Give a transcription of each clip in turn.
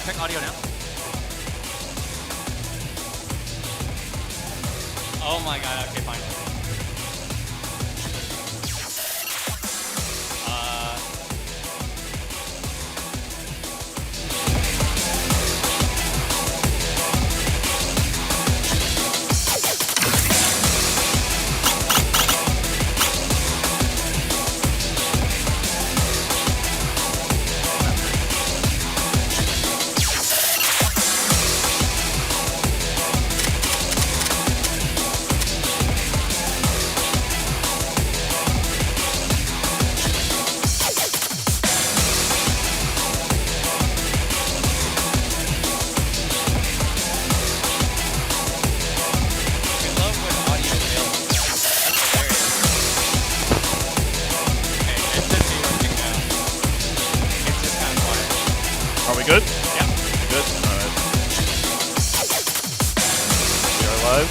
check audio now. Oh my god, okay, fine. Are we good? Yeah. We good? Alright. We are live.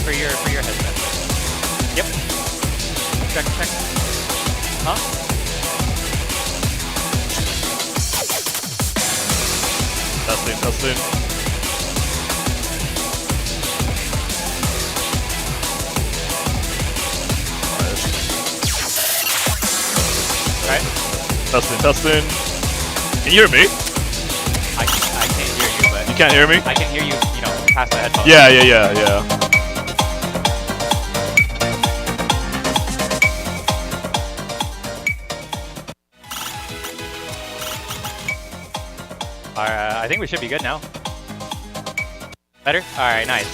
For your headset. Yep. Check. Huh? Testing. Alright. Testing. Can you hear me? I can't hear you, but You can't hear me? I can hear you, you know, past the headphones. Yeah. Alright, I think we should be good now. Better? Alright, nice.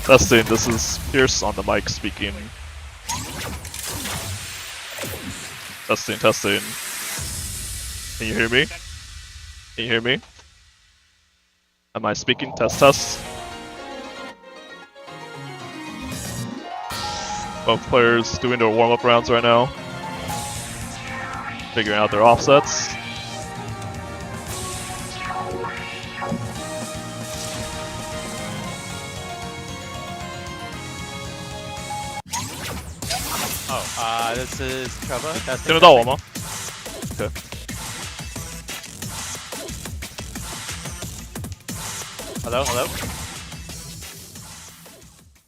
Testing, this is Pierce on the mic speaking. Testing. Can you hear me? Can you hear me? Am I speaking? Test. Both players doing their warm-up rounds right now. Figuring out their offsets. Oh, this is Chubba. That's Can du da warma? Okay. Hello?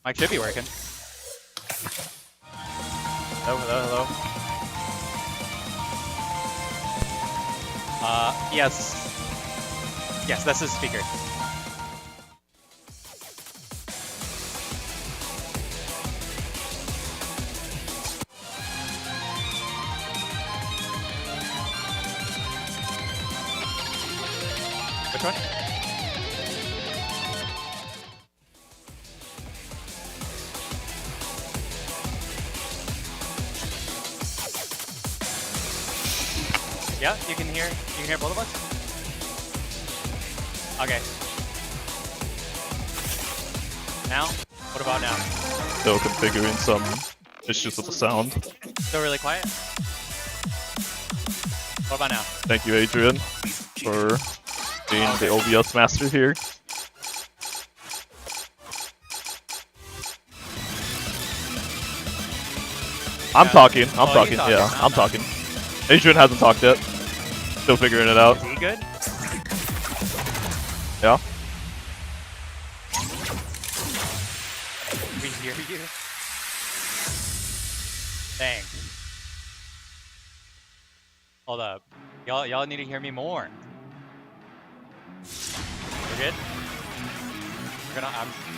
Mic should be working. Hello? Yes. Yes, that's his speaker. Which one? Yeah, you can hear both of us? Okay. Now? What about now? Still configuring some issues with the sound. Still really quiet? What about now? Thank you, Adrian, for being the OBS master here. I'm talking. Yeah, I'm talking. Adrian hasn't talked yet. Still figuring it out. Is he good? Yeah. We hear you. Dang. Hold up. Y'all need to hear me more. We're good?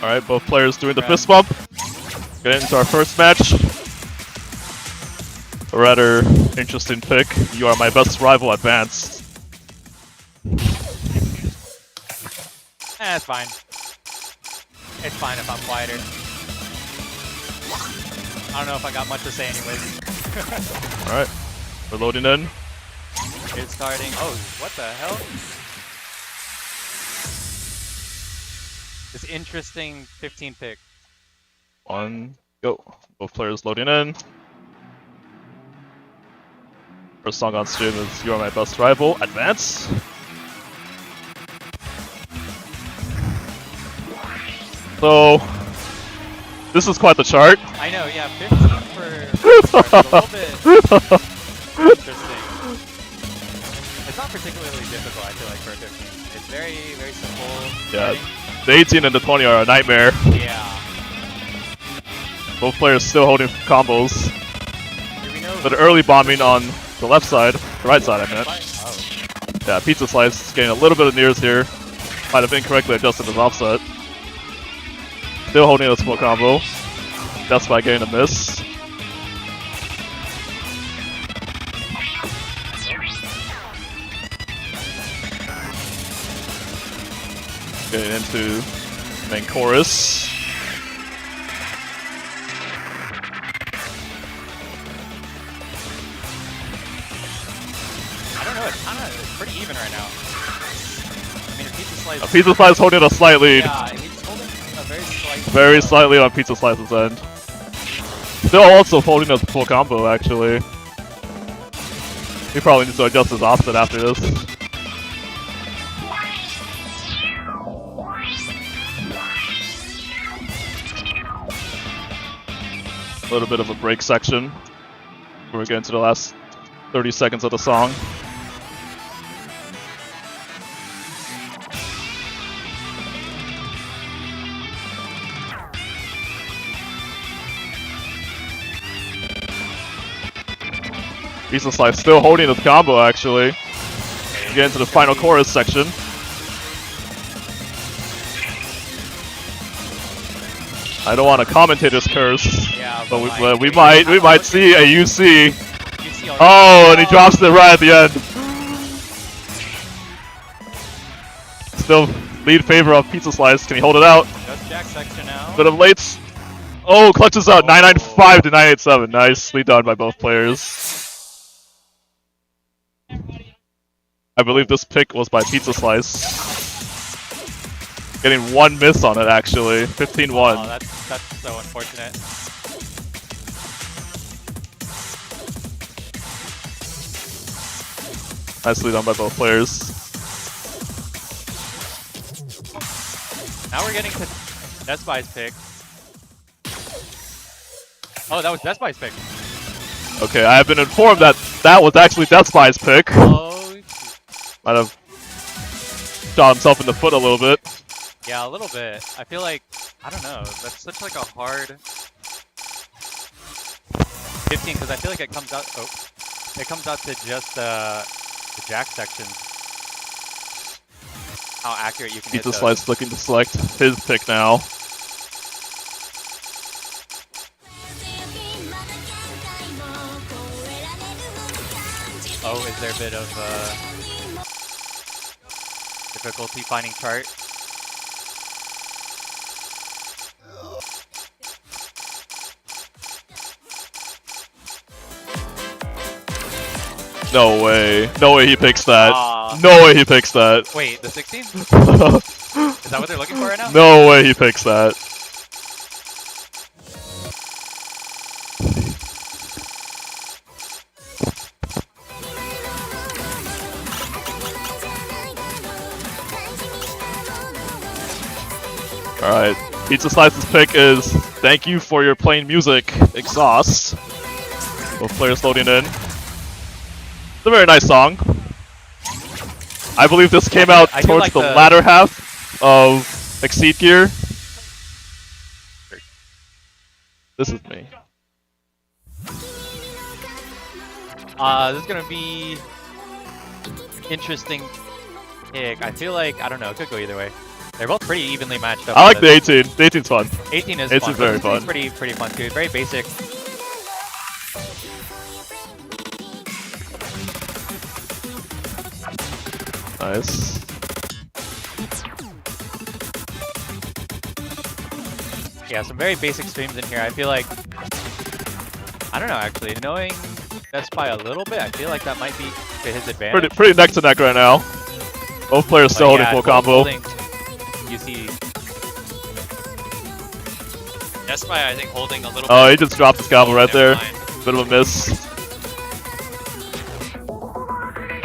Alright, both players doing the fist bump. Get into our first match. A rather interesting pick. You are my best rival advanced. It's fine. It's fine if I'm quieter. I don't know if I got much to say anyways. Alright, we're loading in. It's starting. Oh, what the hell? This interesting 15 pick. One, go. Both players loading in. First song on stream is "You Are My Best Rival." Advance. So this is quite the chart. I know, yeah, 15 for a little bit interesting. It's not particularly difficult, I feel like, for a 15. It's very, very simple. Yeah, the 18 and the 20 are a nightmare. Yeah. Both players still holding combos. Do we know But early bombing on the left side, the right side I meant. Oh. Yeah, Pizza Slice is getting a little bit of nears here. Might have incorrectly adjusted his offset. Still holding a split combo. That's by getting a miss. Getting into main chorus. I don't know, it's pretty even right now. I mean, Pizza Slice... Pizza Slice holding a slight lead. Yeah, he's holding a very slight... Very slightly on Pizza Slice's end. Still also holding a full combo, actually. He probably needs to adjust his offset after this. A little bit of a break section. We're getting to the last 30 seconds of the song. Pizza Slice still holding his combo, actually. Get into the final chorus section. I don't want a commentator's curse, Yeah, but we might see a UC. UC already. Oh, and he drops it right at the end. Still lead favor of Pizza Slice. Can he hold it out? Just Jack section now. Bit of lates. Oh, clutches out 995 to 987. Nicely done by both players. I believe this pick was by Pizza Slice. Getting one miss on it, actually. 15-1. Oh, that's so unfortunate. Nicely done by both players. Now we're getting to Death Spy's pick. Oh, that was Death Spy's pick. Okay, I have been informed that that was actually Death Spy's pick. Oh. Might have shot himself in the foot a little bit. Yeah, a little bit. I feel like, I don't know, that's such like a hard 15 because I feel like it comes out, it comes out to just the Jack section. How accurate you can hit Pizza those. Slice looking to select his pick now. Oh, is there a bit of difficulty finding chart? No way. No way he picks that. Aw. No way he picks that. Wait, the 16? Is that what they're looking for right now? No way he picks that. Alright, Pizza Slice's pick is "Thank You for Your Plain Music, Exhaust." Both players loading in. It's a very nice song. I believe this came out I do towards like the the- latter half of Exceed Gear. This is me. This is gonna be interesting pick. I feel like, I don't know, it could go either way. They're both pretty evenly matched up. I like the 18. The 18's fun. 18 is 18's fun. very It's fun. Pretty fun too. Very basic. Nice. Yeah, some very basic streams in here. I feel like, I don't know actually, knowing Death Spy a little bit, I feel like that might be to his advantage. Pretty neck to neck right now. Both players still holding full combo. You see, Death Spy I think holding a little Oh, bit. he just dropped his combo right Never there. mind. Bit of a miss.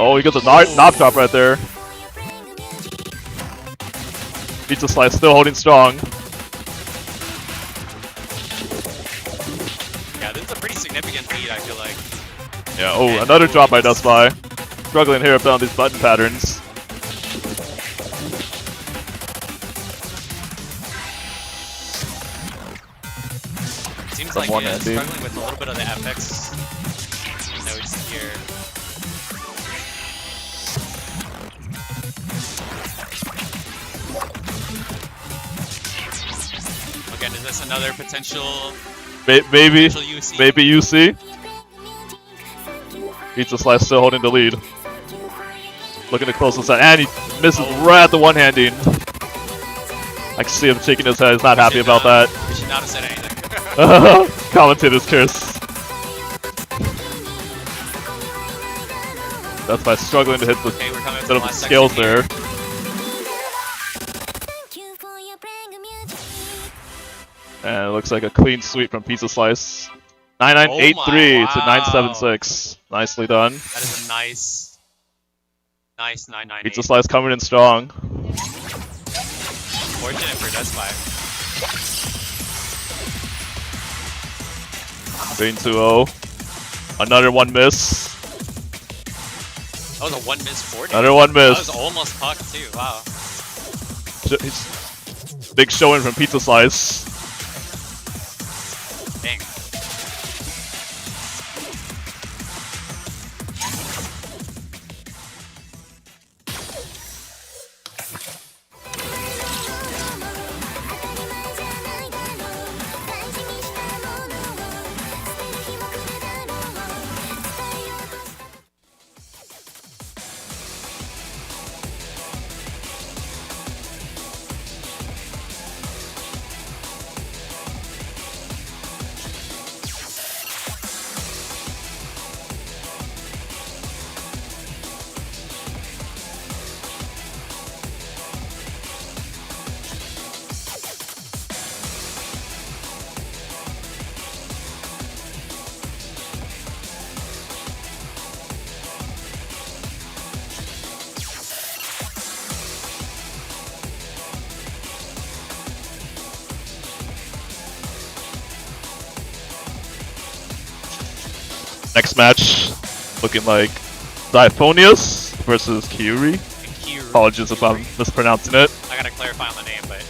Oh, he gets a knock drop right there. Pizza Slice still holding strong. Yeah, this is a pretty significant lead, I feel like. Yeah, oh, another drop by Dustby. Struggling here on these button patterns. Seems like he's struggling with a little bit of the FX notes here. Again, is this another potential? Maybe UC? Maybe UC. Pizza Slice still holding the lead. Looking to close this out, and he misses right at the one-handing. I can see him shaking his head. He's not happy about that. We should not have said anything. Commentator's curse. That's by struggling to hit the bit of the scales there. And it looks like a clean sweep from Pizza Slice. 9983 to 976. Nicely done. That is a nice 998. Pizza Slice coming in strong. Fortunate for Dustby. Green 2-0. Another one miss. That was a one miss 40. Another one miss. That was almost pucked too. Wow. Big showing from Pizza Slice. Dang. Next match, looking like Zyphonius versus Kyuri. Apologies if I'm mispronouncing it. I gotta clarify on the name, but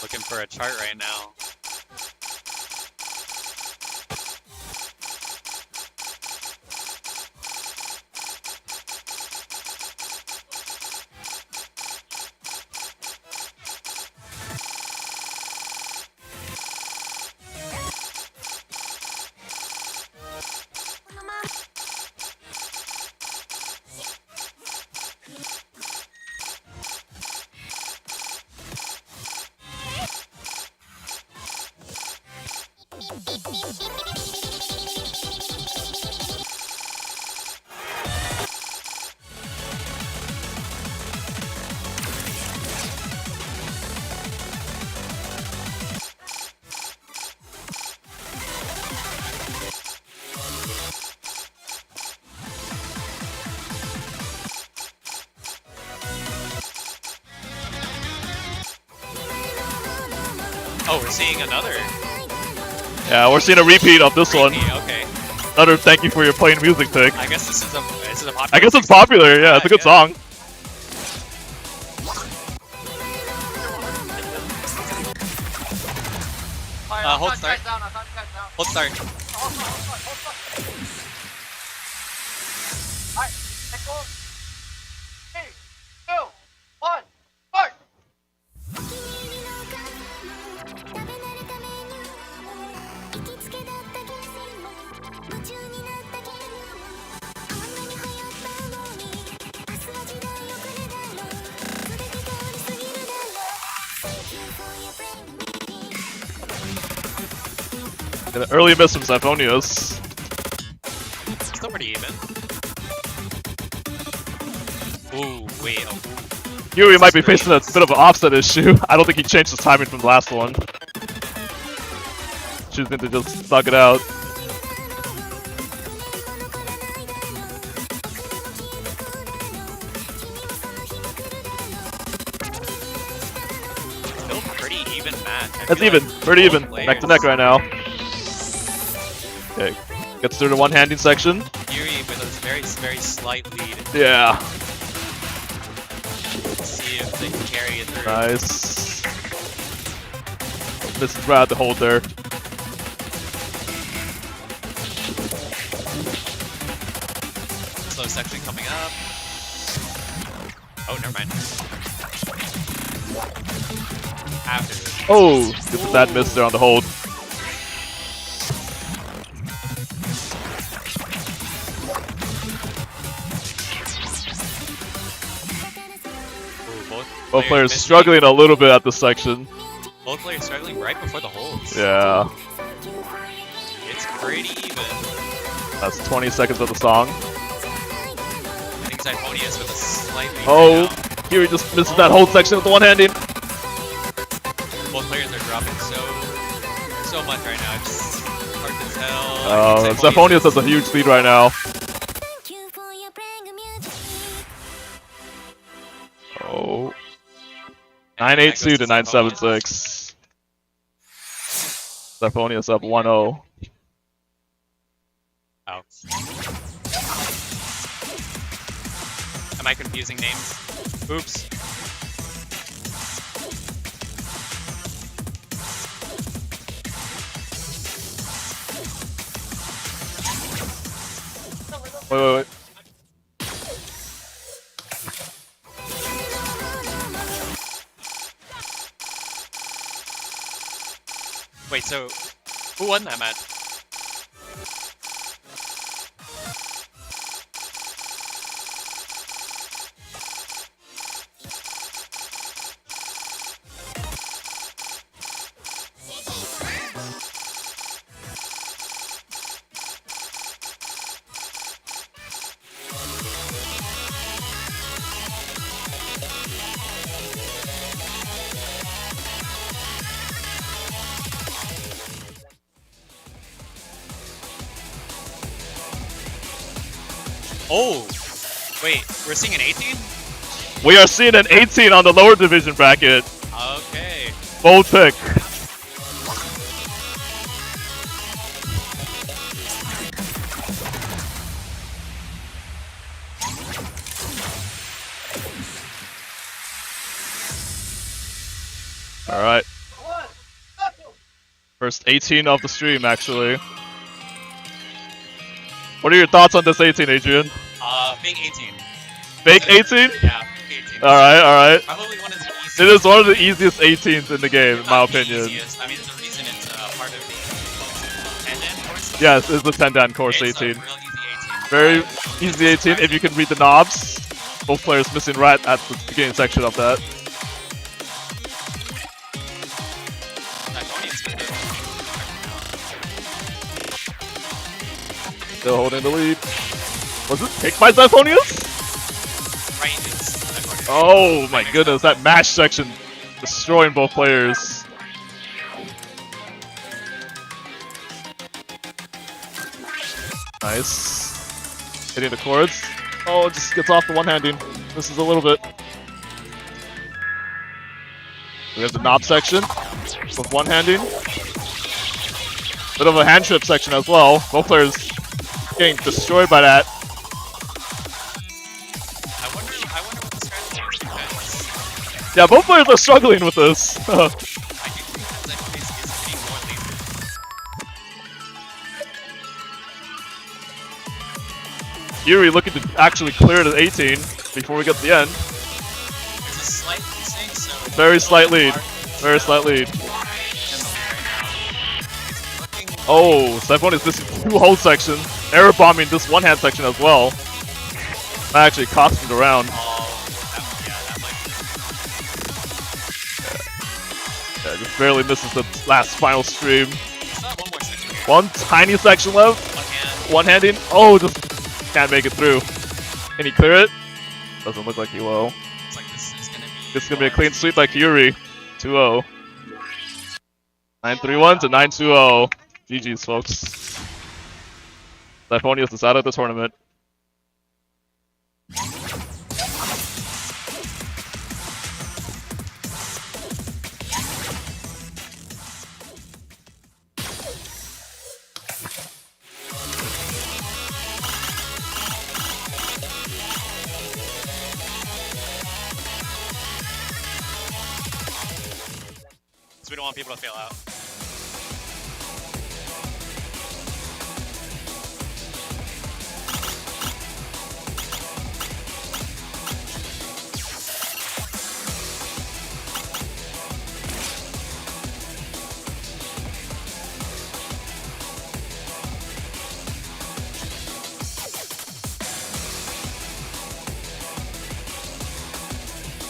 looking for a chart right now. Oh, we're seeing another Yeah, we're seeing a repeat of this one. Okay. Another thank you for your plain music pick. I guess this is a popular. I guess it's popular. Yeah, it's a good song. Hold start. Hold start. Alright, let's go. 3, 2, 1, start! And an early miss from Zyphonius. Still pretty even. Ooh, wait. Oh, Yuri might be facing a bit of an offset issue. I don't think he changed his timing from the last one. Choosing to just thug it out. still pretty even match. That's even. Pretty even. Neck to neck right now. Okay. Gets through the one-handing section. Yuri with a very slight lead. Yeah. Let's see if they can carry it through. Nice. Misses right at the hold there. Slow section coming up. Oh, never mind. After this. Oh, gets a bad miss there on the hold. Ooh, Both players struggling a little bit at this section. Both players struggling right before the holds. Yeah. It's pretty even. That's 20 seconds of the song. I think Zyphonius with a slight lead. Oh, right now. Yuri just misses that hold section with the one-handing. Both players are dropping so much right now. It's hard to tell. Oh, Zyphonius has a huge lead right now. Oh. 982 to 976. Zyphonius up 1-0. Oh. Am I confusing names? Oops. Wait. Wait, so who won that match? Oh, wait, we're seeing an 18? We are seeing an 18 on the lower division bracket. Okay. Bold pick. Alright. First 18 of the stream, actually. What are your thoughts on this 18, Adrian? Fake 18. Fake 18? Yeah, fake 18. Alright. Probably one of the easiest. It is one of the easiest 18s in the game, in my Not the opinion. easiest. I mean, the reason it's part of the 10-dan course. Yes, it's the 10-dan course It's 18. a real easy 18. Very easy 18 if you can read the knobs. Both players missing right at the beginning section of that. Still holding the lead. Was it picked by Zyphonius? Right, Oh my goodness, that mash section destroying both players. Nice. Hitting the chords. Oh, it just gets off the one-handing. This is a little bit. We have the knob section with one-handing. Bit of a hand trip section as well. Both players getting destroyed by that. I wonder what the strategy is because Yeah, both players are struggling with this. I do think that Zenface is getting more laser. Yuri looking to actually clear it at 18 before we get to the end. There's a slight mistake, so Very slight lead. Very slight lead. Oh, Slimedfie is missing 2 hold sections. Error bombing this one hand section as well. That actually cost him the round. Yeah, just barely misses the last final stream. One more section here. One tiny section left. One-handing. Oh, just can't make it through. Can he clear it? Doesn't look like he will. It's like this is gonna be a clean sweep by Yuri. 2-0. 9-3-1 to 9-2-0. GG's, folks. Slimedfie is out of the tournament. So we don't want people to fail out.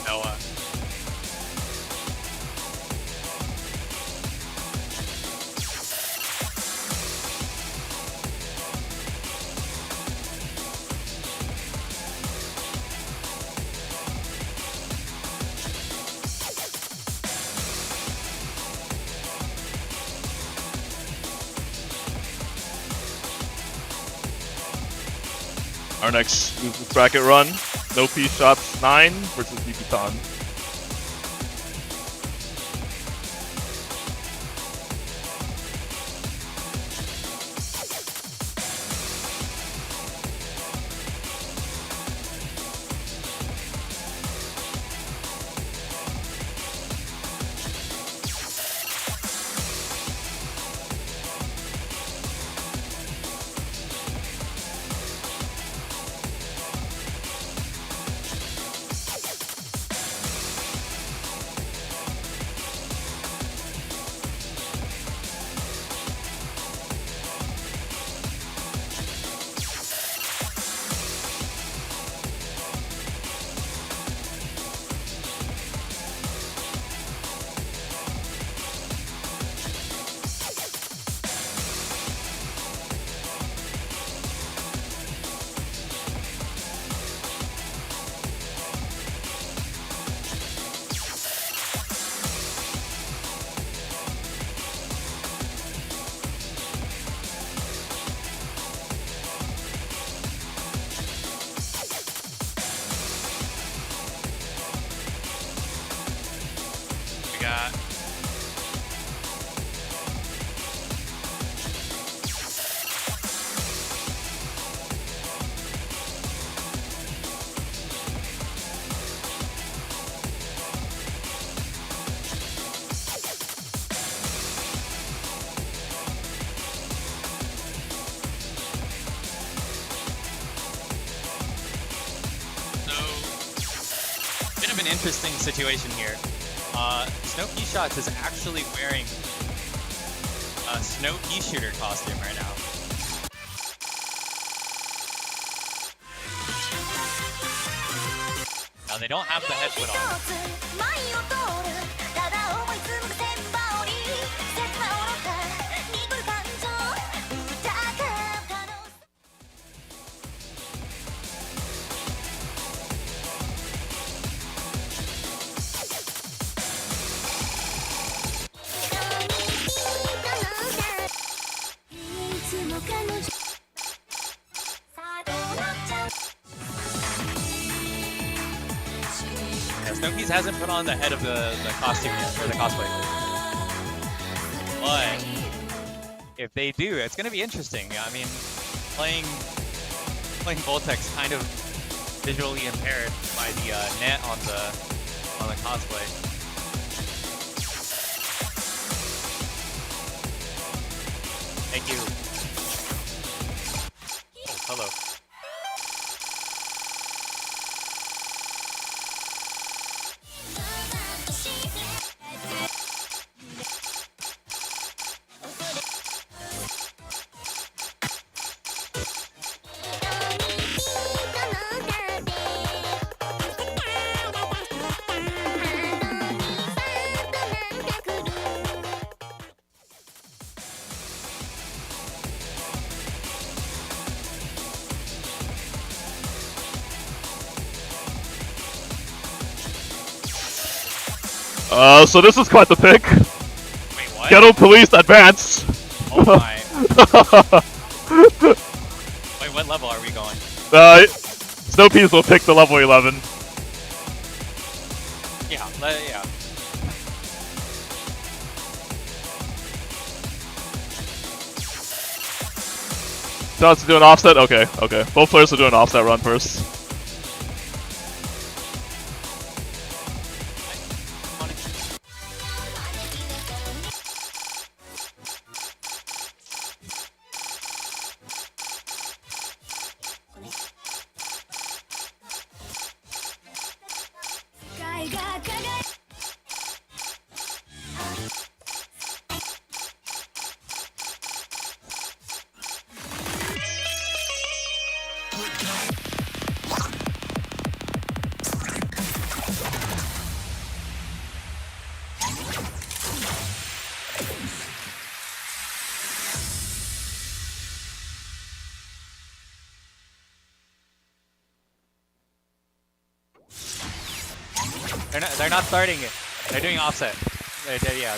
Noah. Our next losers bracket run. No P shots 9 versus Yukutan. We got bit of an interesting situation here. Snow Pea Shots is actually wearing a Snow Pea Shooter costume right now. Now they don't have the head put on. Yeah, Snokies hasn't put on the head of the costume yet, or the cosplay. But If they do, it's gonna be interesting. I mean, playing Voltex kind of visually impaired by the net on the cosplay. Thank you. Oh, hello. So this is quite the pick. Wait, what? Ghetto Police Advance. Oh my. Wait, what level are we going? Snowpeas will pick the level 11. Yeah, yeah. Shots to do an offset? Okay, okay. Both players will do an offset run first. They're not starting it. They're doing offset. Yeah.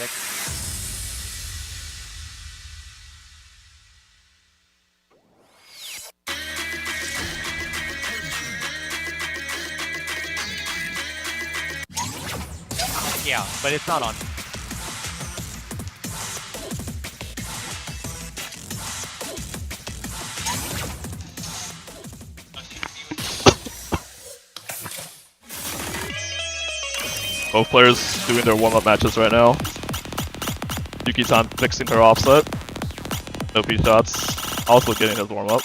Yeah, but it's not on. Both players doing their warm-up matches right now. Yuki-san fixing her offset. No P shots. Also getting his warm-up.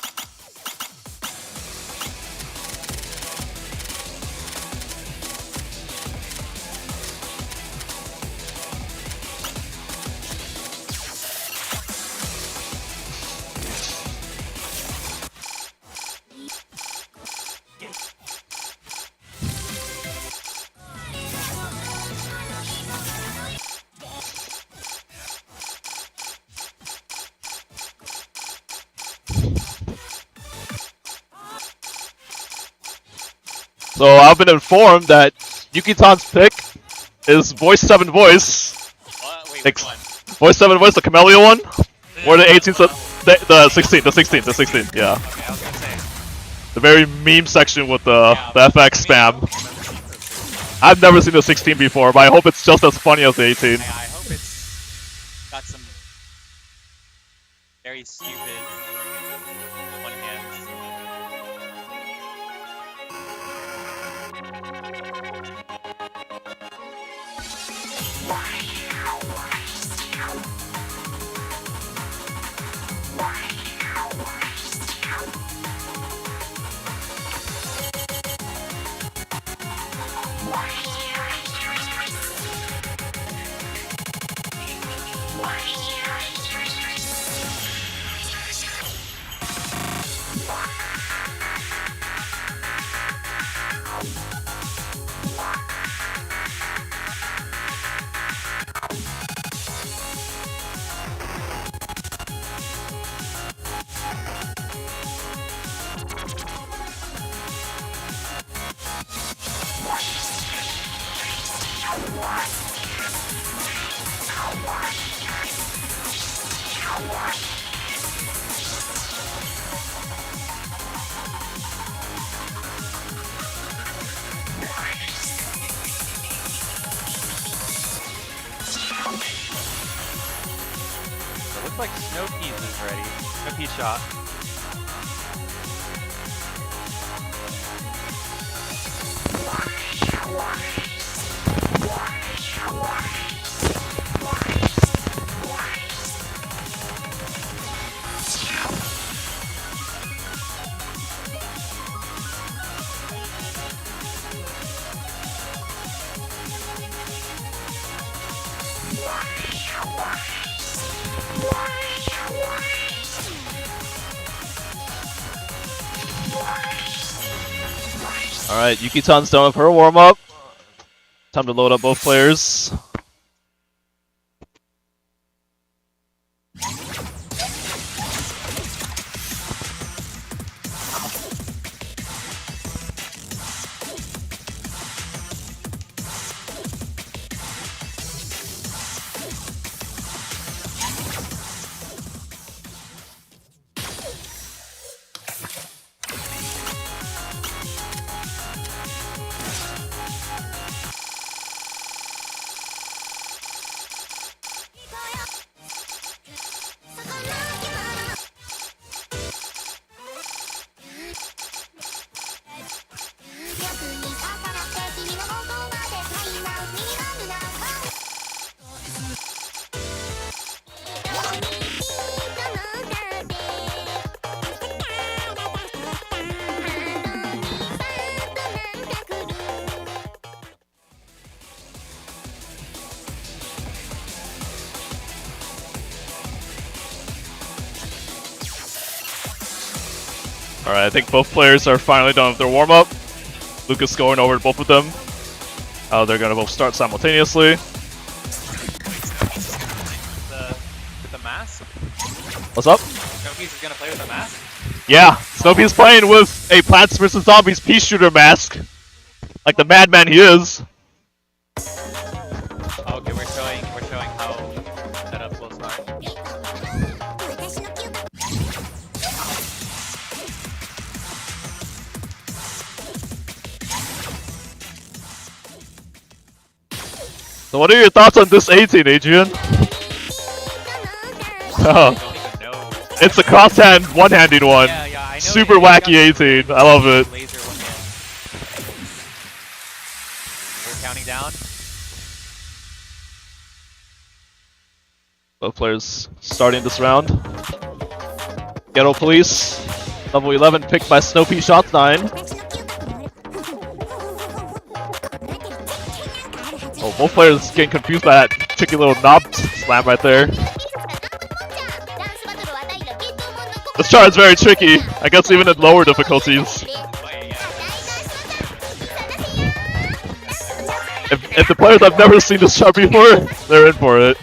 So I've been informed that Yuki-san's pick is Voice 7 Voice. Wait, which one? Voice 7 Voice, the Camellia one? Or the 18th, the 16th, yeah. Okay, I was gonna say. The very meme section with the FX spam. I've never seen the 16 before, but I hope it's just as funny as the 18. I hope it's got some very stupid one hands. looks like Snowpiece is ready. Snowpiece shot. Alright, Yuki-tan's done with her warm-up. Time to load up both players. Alright, I think both players are finally done with their warm-up. Lucas going over to both of them. They're gonna both start simultaneously. With the mask? What's up? Snowpiece is gonna play with the mask? Yeah, Snowpiece playing with a Plants vs. Zombies Peace Shooter mask. Like the madman he is. Oh, okay, we're showing how setups will start. So what are your thoughts on this 18, Adrian? I don't even know. It's a cross-hand, one-handing one. Yeah, yeah, I know. Super wacky 18. I love it. Laser one hand. We're counting down. Both players starting this round. Ghetto Police, level 11, picked by Snowpea Shots 9. Oh, both players getting confused by that tricky little knob slam right there. This chart is very tricky, I guess even at lower difficulties. If the players have never seen this chart before, they're in for it.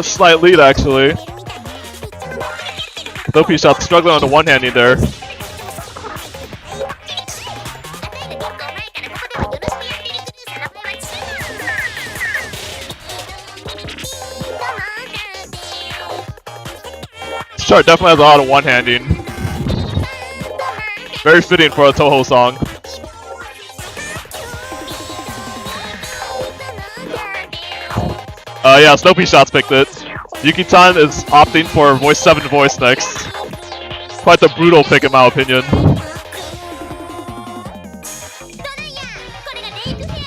Slight lead actually. Snowpea Shot struggling on the one-handing there. This chart definitely has a lot of one-handing. Very fitting for a Toho song. Yeah, Snowpea Shots picked it. Yuki-tan is opting for voice 7 voice next. Quite the brutal pick in my opinion.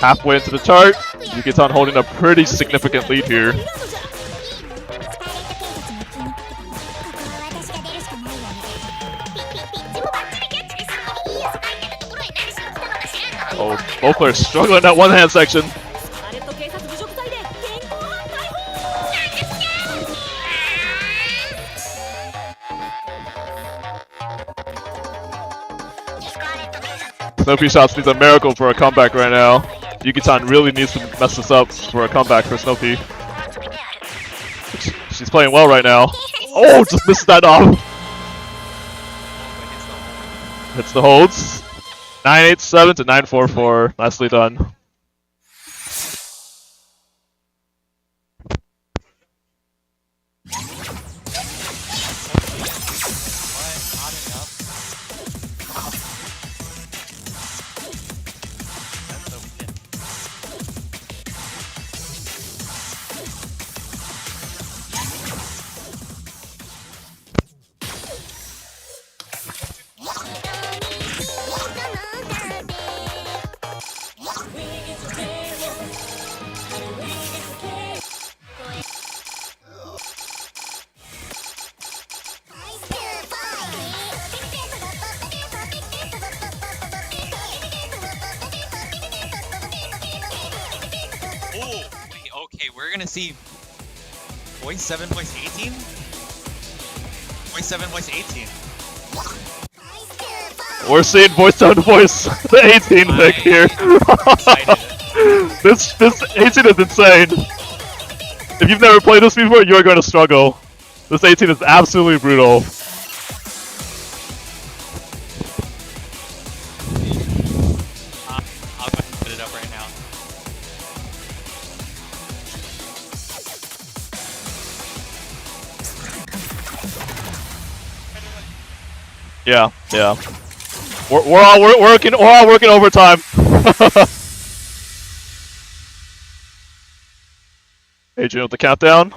Halfway into the chart, Yuki-tan holding a pretty significant lead here. Oh, both players struggling in that one-hand section. Snowpea Shots needs a miracle for a comeback right now. Yuki-tan really needs to mess this up for a comeback for Snowpea. She's playing well right now. Oh, just missed that off. Hits the holds. 987 to 944. Nicely done. gonna see voice 7, voice 18? Voice 7, voice 18. We're seeing voice 7 to voice the 18 pick here. this 18 is insane. If you've never played this before, you're going to struggle. This 18 is absolutely brutal. I'll go put it up right now. Yeah, yeah. We're all working overtime. Adrian with the countdown.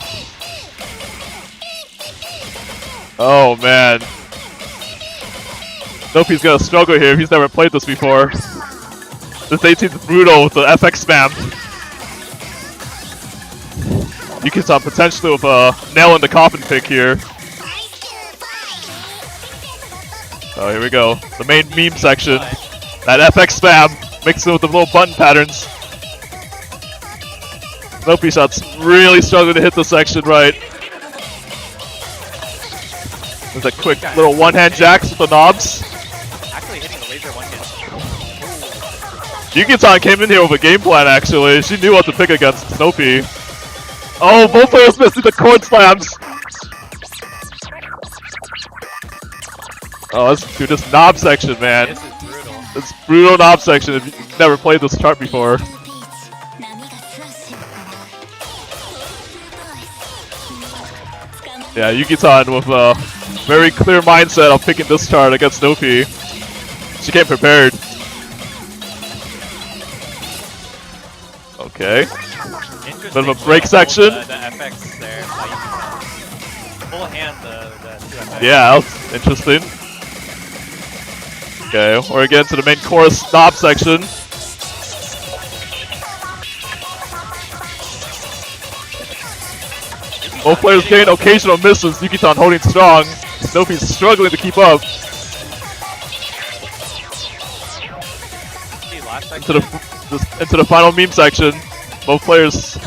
Oh man. Slimedfie's gonna struggle here if he's never played this before. This 18 is brutal with the FX spam. Yuki-san potentially with a nail in the coffin pick here. Oh, here we go. The main meme section. That FX spam mixed in with the little button patterns. Slimedfie shot's really struggling to hit the section right. There's a quick little one-hand jacks with the knobs. Actually hitting the laser one hit. Yuki-san came in here with a game plan actually. She knew what to pick against Slimedfie. Oh, both players missing the chord slams. Oh, dude, this knob section, man. This is brutal. It's brutal knob section if you've never played this chart before. Yeah, Yuki-san with a very clear mindset of picking this chart against Slimedfie. She came prepared. Okay. Bit of a break section. The FX there. Full hand the 2 FX. Yeah, that was interesting. Okay, we're again to the main chorus knob section. Both players getting occasional misses. Yuki-san holding strong. Slimedfie's struggling to keep up. Into the final meme section. Both players.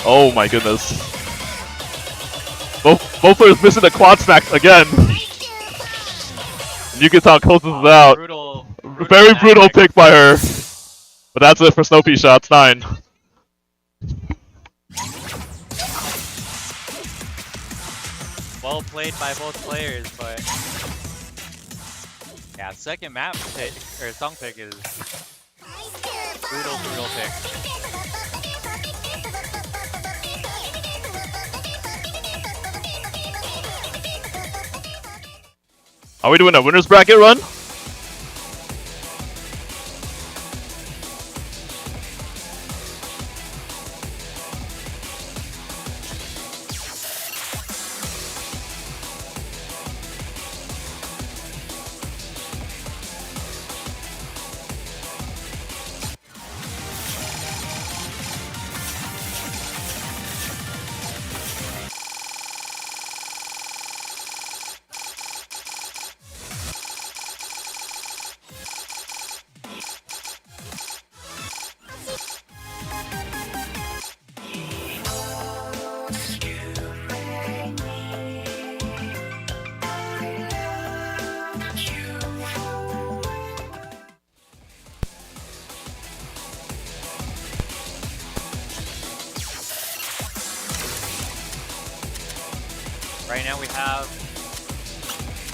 Oh my goodness. Both players missing the quad smack again. Yuki-san closes it out. Very brutal pick by her. But that's it for Slimedfie shots 9. Well played by both players, but yeah, second map pick or song pick is brutal pick. Are we doing a winner's bracket run? Right now we have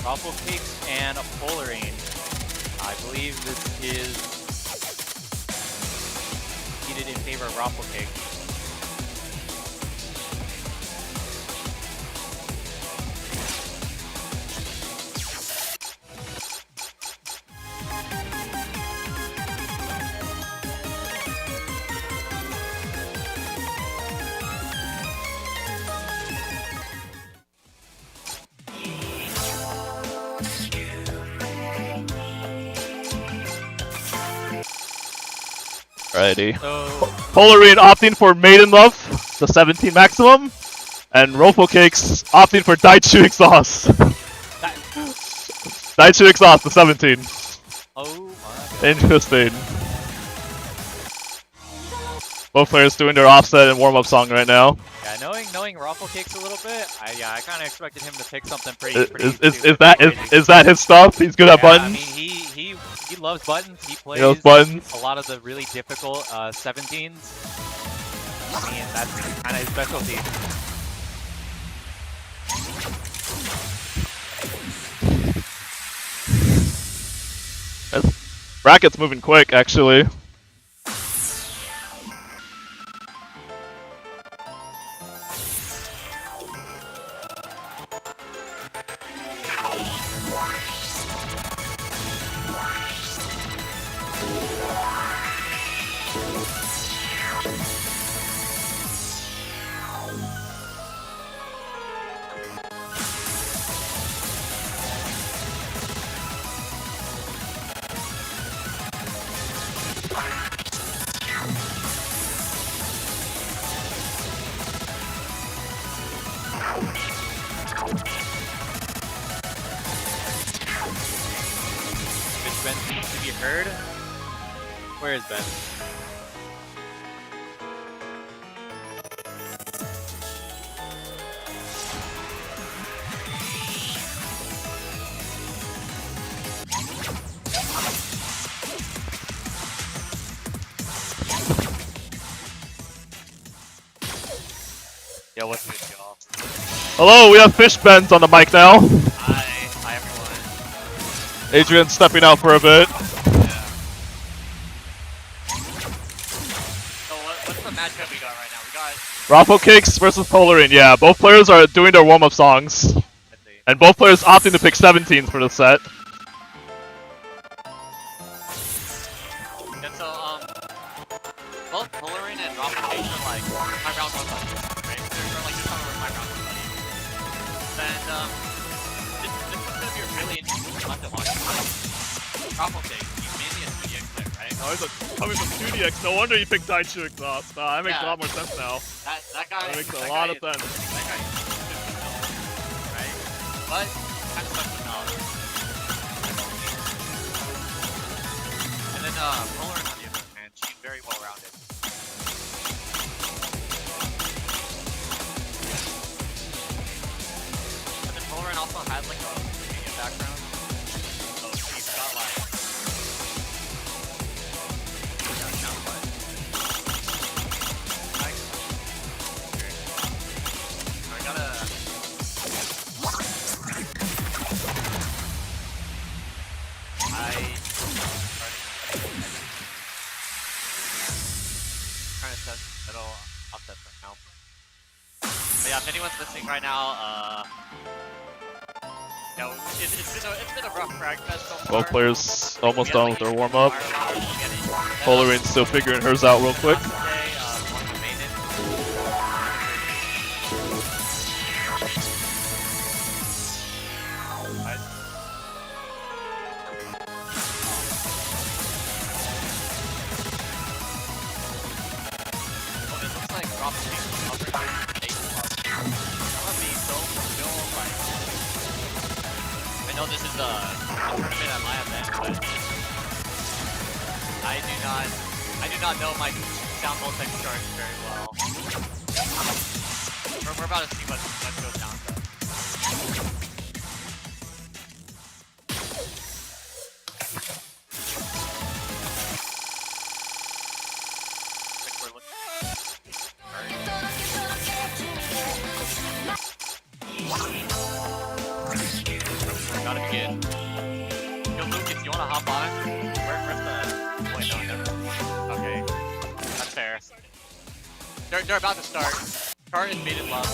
Ruffle Cakes and a Polarine. I believe this is heated in favor of Ruffle Cake. Alrighty. So Polarine opting for Maiden Love, the 17 maximum, and Ruffle Cakes opting for Daichu Exhaust. Daichu Exhaust, the 17. oh my god. Interesting. Both players doing their offset and warm-up song right now. Yeah, knowing Raffle Cakes a little bit, I kind of expected him to pick something pretty Is crazy. that his stuff? He's good at buttons. I mean, he loves buttons. He plays loves buttons. a lot of the really difficult 17s. I mean, that's kind of his specialty. Bracket's moving quick, actually. Is Ben to be heard? Where is Ben? Yo, what's good, y'all? Hello, we have Fish Bends on the mic now. Hi everyone. Adrian stepping out for a bit. Yeah. So what's the matchup we got right now? We got. Raffle Cakes versus Polarin. Yeah, both players are doing their warm-up songs. Let's see. And both players opting to pick 17s for the set. And so, both Polarin and Raffle Cakes are like my round one buddies, right? They're like just talking about my round one buddies. And this is gonna be a really interesting one to watch. Raffle Cakes, he's mainly a 2DX player, right? Oh, he's coming from 2DX. No wonder you picked Daichu Exhaust. That makes a lot more sense now. That guy. That makes a lot of sense. That guy is good to know, right? But kind of sucks with knowledge. And then Polarin on the other hand, she's very well rounded. And then Polarin also has like a media background, so she's got like. I gotta. Trying to set middle offset right now. But yeah, if anyone's listening right now, yeah, it's been a rough frag fest so far. Both players almost We done have with their to warm-up. use fire alarm to get it. Polarin's still figuring hers out real quick. Today, going to main it. Nice. Oh, it looks like Rob King's upper grade 8 plus. That would be so fulfilled, like. I know this is a tournament at my event, but I do not know my sound Voltex charts very well. We're about to see what goes down though. Gotta begin. Yo, Lucas, you wanna hop on? Where's the... Wait, no, never. Okay. That's fair. They're about to start. Chart is made in love.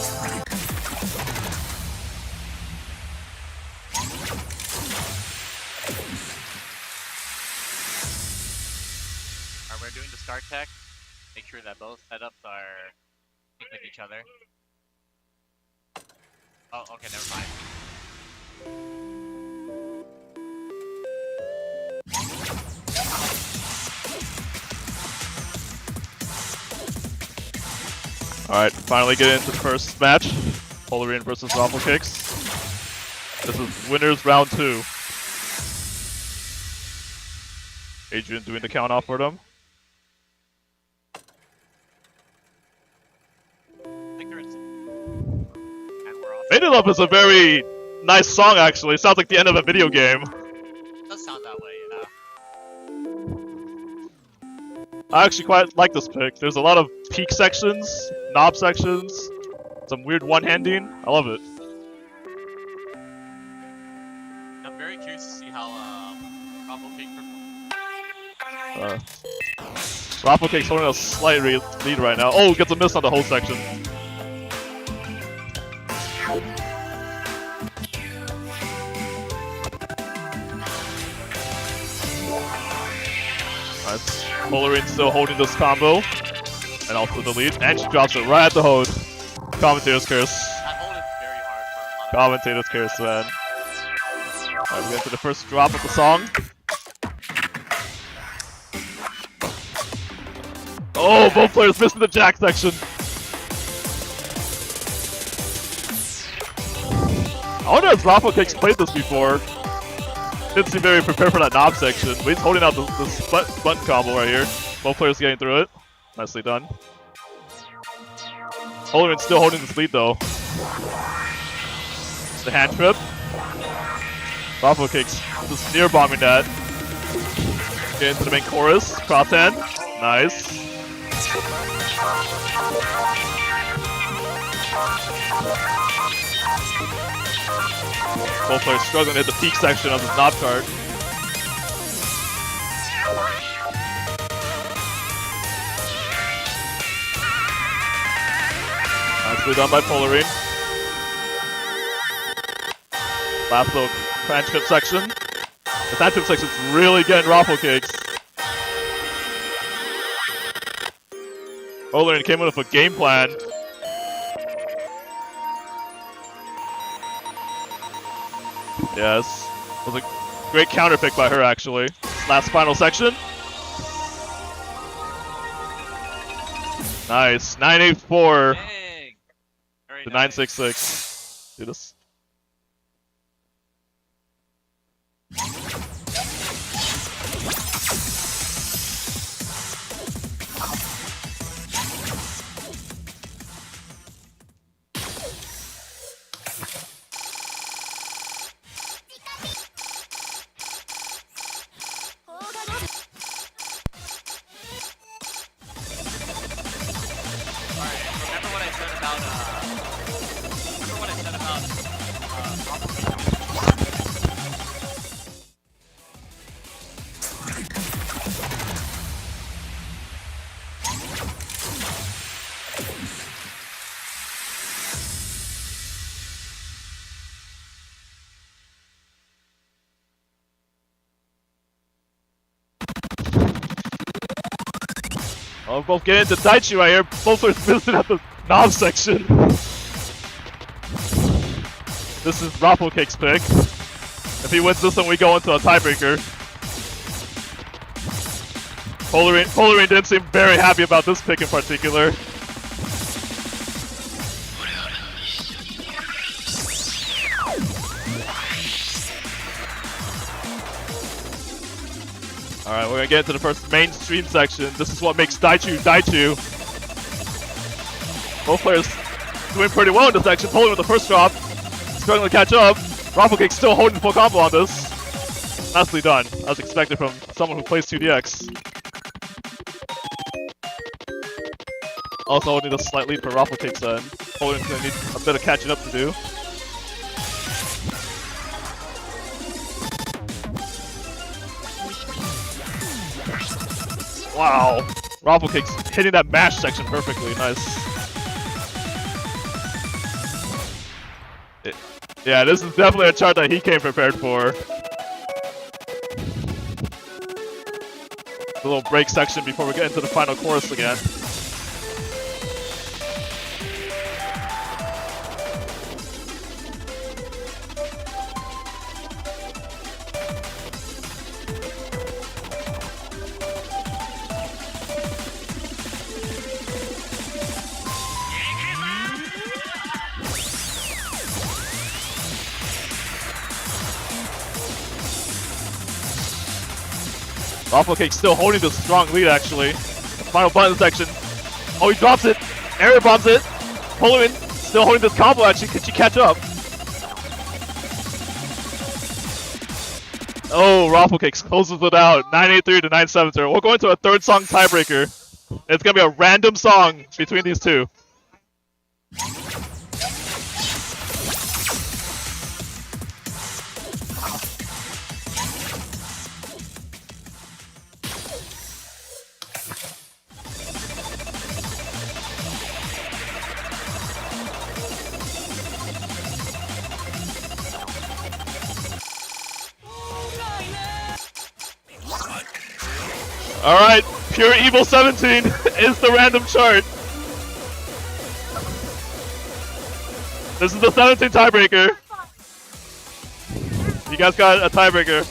Alright, we're doing the start tech. Make sure that both setups are synced with each other. Oh, okay, never mind. Alright, finally get into the first match. Polarin versus Raffle Cakes. This is winners round 2. Adrian doing the count off for them. accuracy. And we're off. Made It Up is a very nice song, actually. Sounds like the end of a video game. It does sound that way, you know. I actually quite like this pick. There's a lot of peak sections, knob sections, some weird one-handing. I love it. I'm very curious to see how Raffle Cake performs. Raffle Cake's holding a slight lead right now. Oh, gets a miss on the whole section. Nice. Polarine's still holding this combo. And also the lead. And she drops it right at the hold. Commentator's curse. That hold is very hard for a lot of Commentator's curse, man. Alright, we get to the first drop of the song. Oh, both players missing the jack section. I wonder if Raffle Cake's played this before. Didn't seem very prepared for that knob section, but he's holding out this button combo right here. Both players getting through it. Nicely done. Holderman's still holding this lead though. The hand trip. Raffle Cake's just near bombing that. Get into the main chorus. Cross hand. Nice. Both players struggling to hit the peak section of this knob chart. Nicely done by Polarine. Last little transcript section. The transcript section's really getting Raffle Cakes. Polarine came in with a game plan. Yes. It was a great counter pick by her, actually. Last final section. Nice. 984 Dang. Very to nice. 966. Do this. Alright, remember what I said about Oh, both get into Daichi right here. Both are missing at the knob section. This is Raffle Cake's pick. If he wins this one, we go into a tiebreaker. Polarine didn't seem very happy about this pick in particular. Alright, we're gonna get into the first mainstream section. This is what makes Daichu Daichu. Both players doing pretty well in this section. Polarine with the first drop. Struggling to catch up. Raffle Cake still holding full combo on this. Nicely done, as expected from someone who plays 2DX. Also holding a slight lead for Raffle Cake's end. Polarine's gonna need a bit of catching up to do. Wow. Raffle Cake's hitting that mash section perfectly. Nice. Yeah, this is definitely a chart that he came prepared for. A little break section before we get into the final chorus again. Raffle Cake still holding this strong lead, actually. The final button section. Oh, he drops it. Air bombs it. Polarin still holding this combo actually. Could she catch up? Oh, Rafflecakes closes it out. 983 to 970. We're going to a third song tiebreaker. It's gonna be a random song between these two. Alright, Pure Evil 17 is the random chart. This is the 17 tiebreaker. You guys got a tiebreaker.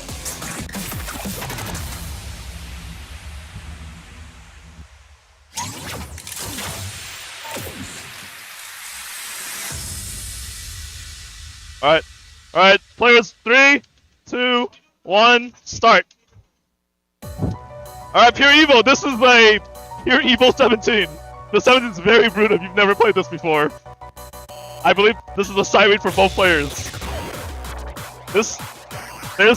Alright, players 3, 2, 1, start. Alright, Pure Evil, this is a Pure Evil 17. The 17 is very brutal if you've never played this before. I believe this is a side read for both players. There's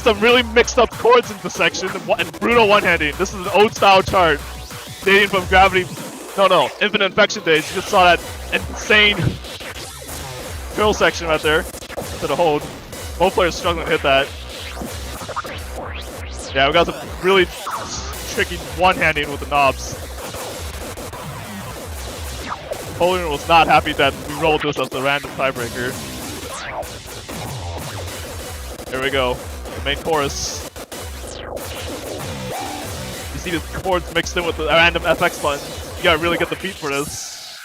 some really mixed up chords in this section and brutal one-handing. This is an old style chart dating from Infinite Infection days. You just saw that insane drill section right there to the hold. Both players struggling to hit that. Yeah, we got some really tricky one-handing with the knobs. Polarin was not happy that we rolled this as the random tiebreaker. There we go. The main chorus. You see the chords mixed in with the random FX buttons. You gotta really get the beat for this.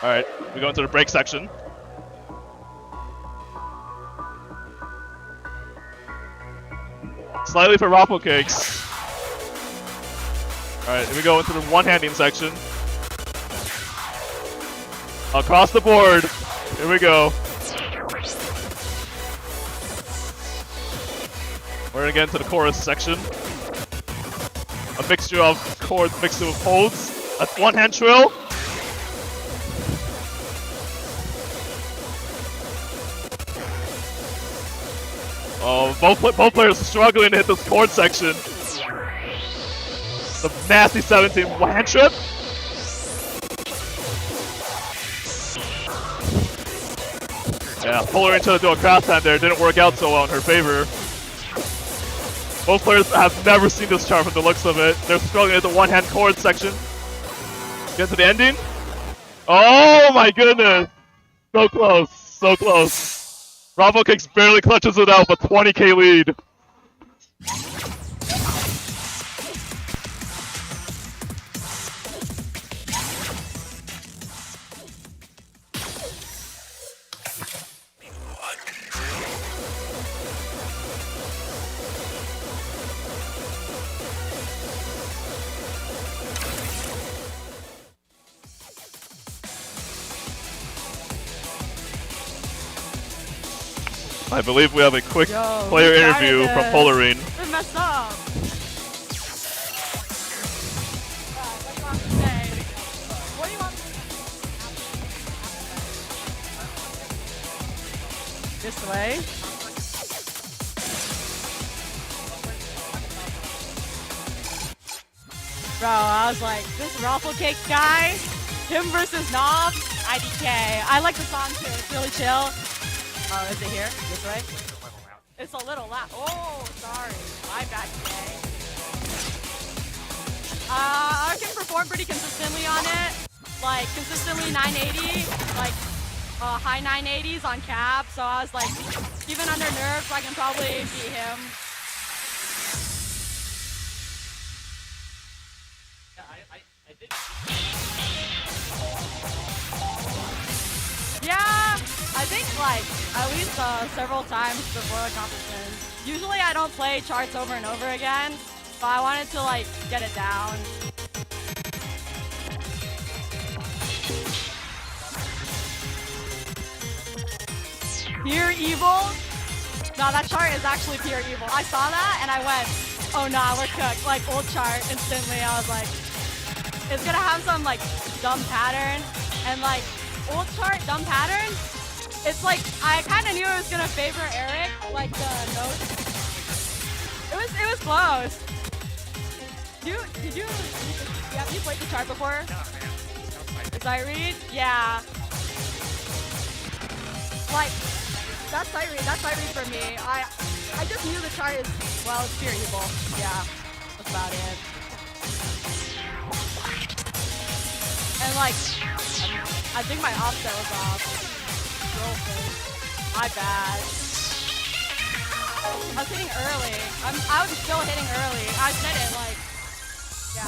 Alright, we go into the break section. Slightly for Rafflecakes. Alright, here we go into the one-handing section. Across the board. Here we go. We're gonna get into the chorus section. A mixture of chords mixed with holds. A one-hand trill. Oh, both players struggling to hit this chord section. The nasty 17 one-hand trip. Yeah, Polarin tried to do a cross hand there. Didn't work out so well in her favor. Both players have never seen this chart from the looks of it. They're struggling at the one-hand chord section. Get to the ending. Oh my goodness! So close, so close. Rafflecakes barely clutches it out, but 20k lead. I believe we have a quick player interview from Polarin. We messed up. What do you want to say? This way. Bro, I was like, this Rafflecakes guy, him versus Knob, IDK. I like the song too, it's really chill. Oh, is it here? This way? It's a little loud. Oh, sorry. My bad, today. I can perform pretty consistently on it. Like, consistently 980. Like, high 980s on cap. So I was like, even under nerfs, I can probably beat him. Yeah, I think like at least several times before the competition. Usually I don't play charts over and over again, but I wanted to like get it down. Pure Evil? No, that chart is actually Pure Evil. I saw that and I went, oh nah, we're cooked. Like old chart instantly. I was like, it's gonna have some like dumb pattern. And like ult chart dumb pattern, it's like I kind of knew it was gonna favor Eric, like the nose. It was close. Did you have you played the chart before? Is that read? Yeah. Like that's sight read for me. I just knew the chart is well, it's pure evil. Yeah, that's about it. And like, I think my offset was off. Roll thing. My bad. I was hitting early. I was still hitting early. I said it like, yeah.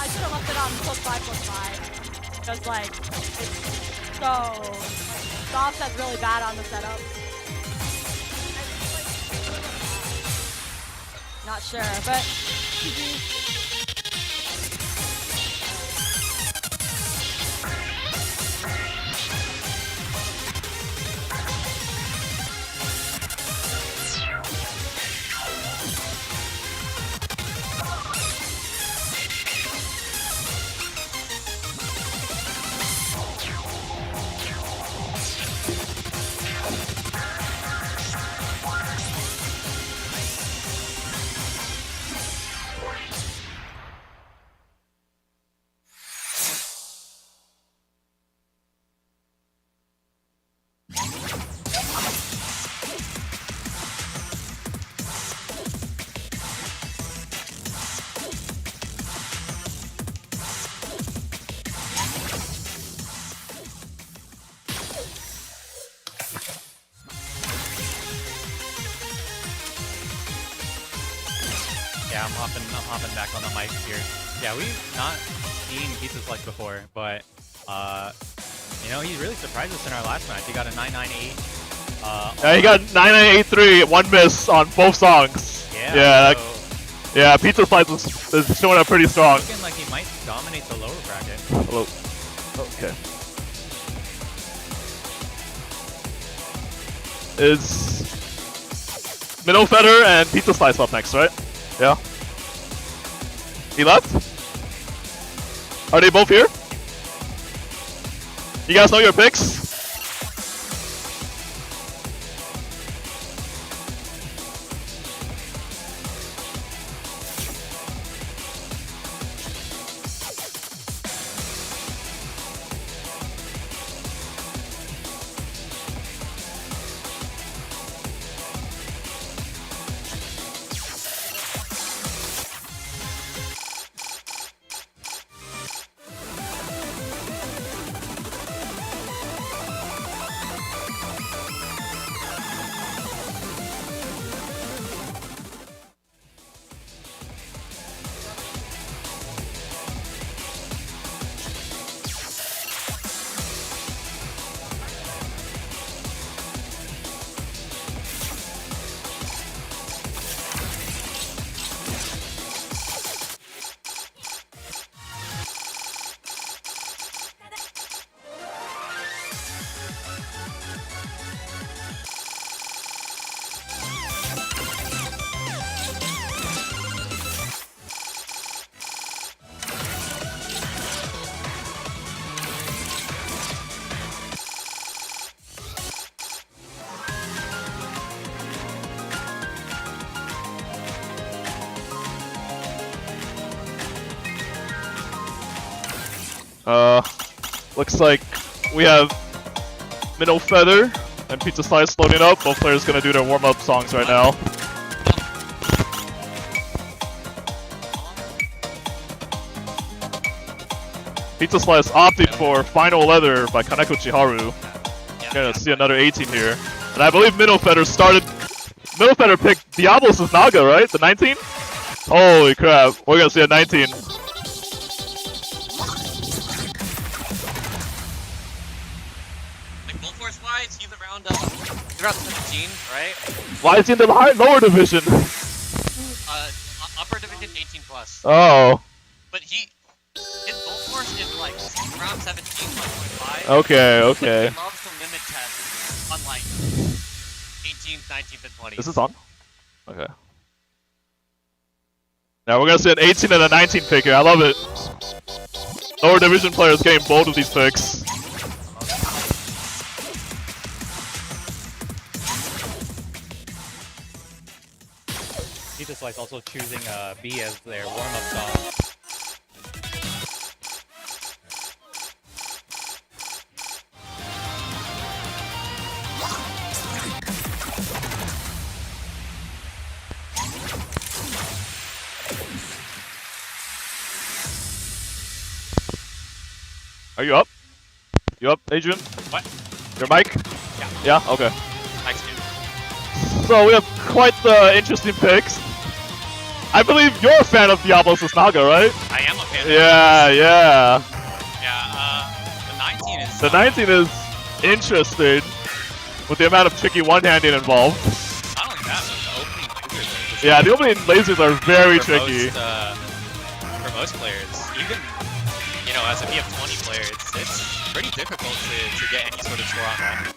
I should have left it on +5/+5. Because like, it's so, like, the offset's really bad on the setup. Not sure, but Yeah, I'm hopping back on the mic here. Yeah, we've not seen Pizza Slice before, but you know, he really surprised us in our last match. He got a 998. Yeah, he got 9983, one miss on both songs. Yeah. Yeah, Pizza Slice is showing up pretty strong. Looking like he might dominate the lower bracket. Hello. Okay. Is Minnow Feather and Pizza Slice up next, right? Yeah. He left? Are they both here? You guys know your picks? Looks like we have Minnow Feather and Pizza Slice loading up. Both players gonna do their warm-up songs right now. Pizza Slice opting for Final Leather by Kaneko Chiharu. Gonna see another 18 here. And I believe Minnow Feather picked Diablos' Naga, right? The 19? Holy crap, we're gonna see a 19. He's around 17, right? Why is he in the lower division? Upper division 18 plus. Oh. But his goal force is like around 17, 1.5. Okay. He loves to limit test on like 18th, 19th, and 20th. Is this on? Okay. Now we're gonna see an 18 and a 19 pick here. I love it. Lower division players getting both of these picks. Pizza Slice also choosing B as their warm-up song. Are you up? You up, Adrian? What? Your mic? Yeah. Yeah? Okay. Thanks, dude. So we have quite the interesting picks. I believe you're a fan of Diablo Naga, right? I am a fan. Yeah, yeah. Yeah. The 19 is. The 19 is interesting with the amount of tricky one-handing involved. Not only that, but the opening lasers. Yeah, the opening lasers are very tricky. For most players, even as a BF20 player, it's pretty difficult to get any sort of score on that.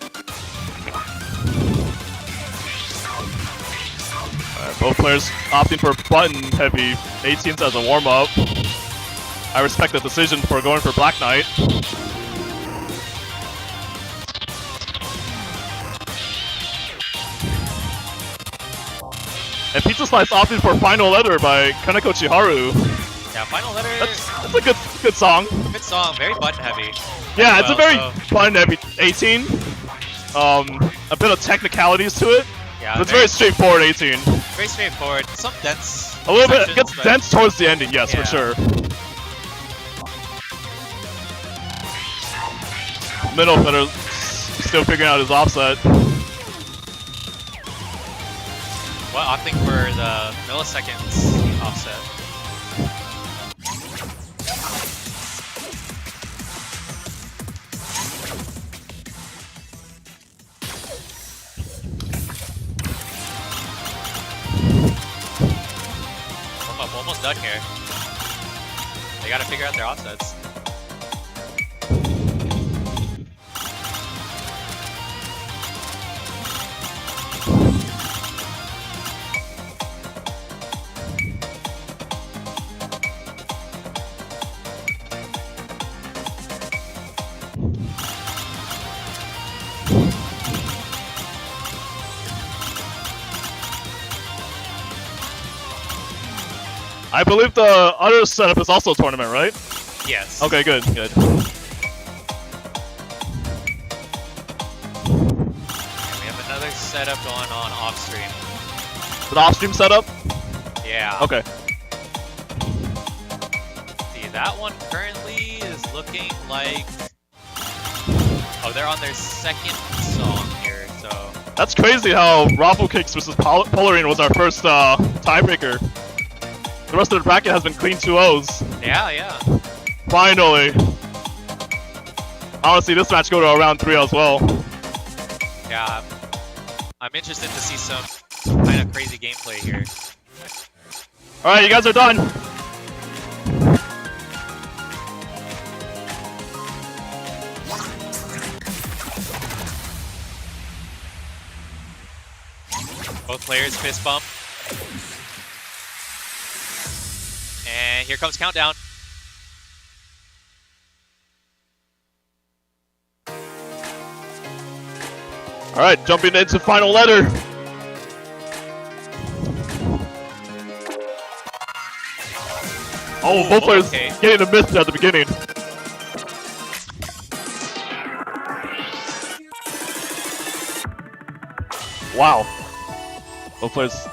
Alright, both players opting for button-heavy 18s as a warm-up. I respect the decision for going for Black Knight. And Pizza Slice opted for Final Letter by Kaneko Chiharu. Yeah, Final Letter. That's a good song. Good song, very button heavy. Yeah, it's a very so. button-heavy 18. A bit of technicalities to it. Yeah, But it's very straightforward 18. Very straightforward. Some dense. A little bit, it sections, gets but- dense towards the ending, yes, Yeah. for sure. Middle Fetter still figuring out his offset. Well, opting for the milliseconds offset. Almost done here. They gotta figure out their offsets. I believe the other setup is also a tournament, right? Yes. Okay, good, good. And we have another setup going on off stream. An off-stream setup? Yeah. Okay. See, that one currently is looking like. Oh, they're on their second song here, so. That's crazy how Raffle Cakes versus Polarine was our first tiebreaker. The rest of the bracket has been clean 2-0s. Yeah, yeah. Finally. I want to see this match go to a round 3 as well. Yeah. I'm interested to see some kind of crazy gameplay here. Alright, you guys are done. Both players fist bump. And here comes countdown. Alright, jumping into Final Letter. Oh, both players okay. getting a miss at the beginning. Wow. Both players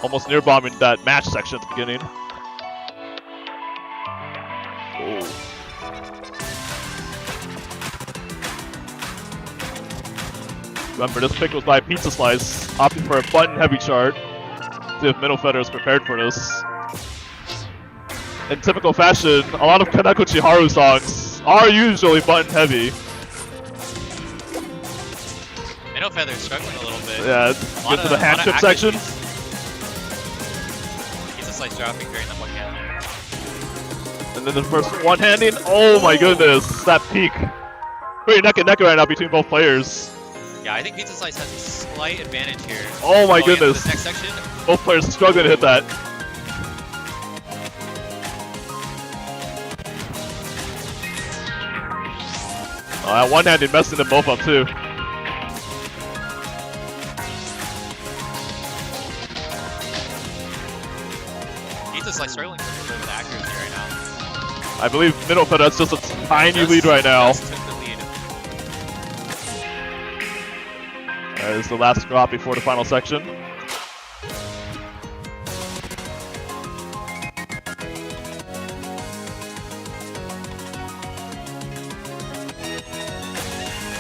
almost near bombing that match section at the beginning. Oh. Remember, this pick was by Pizza Slice, opting for a button-heavy chart. See if Middle Fetter is prepared for this. In typical fashion, a lot of Kaneko Chiharu songs are usually button-heavy. Minnow Feather's struggling a little bit. Yeah, get to the hand chip section. He's a slice dropping during the one hand. And then the first one-handing. Oh my goodness, that peak. Pretty neck and neck right now between both players. Yeah, I think Pizza Slice has a slight advantage here. Oh my Going into goodness. this next section. Both players struggling to hit that. Oh, that one-handed messing them both up too. Pizza Slice struggling a little bit with accuracy right now. I believe middle fed has just a tiny lead right now. Just took the lead. That is the last drop before the final section.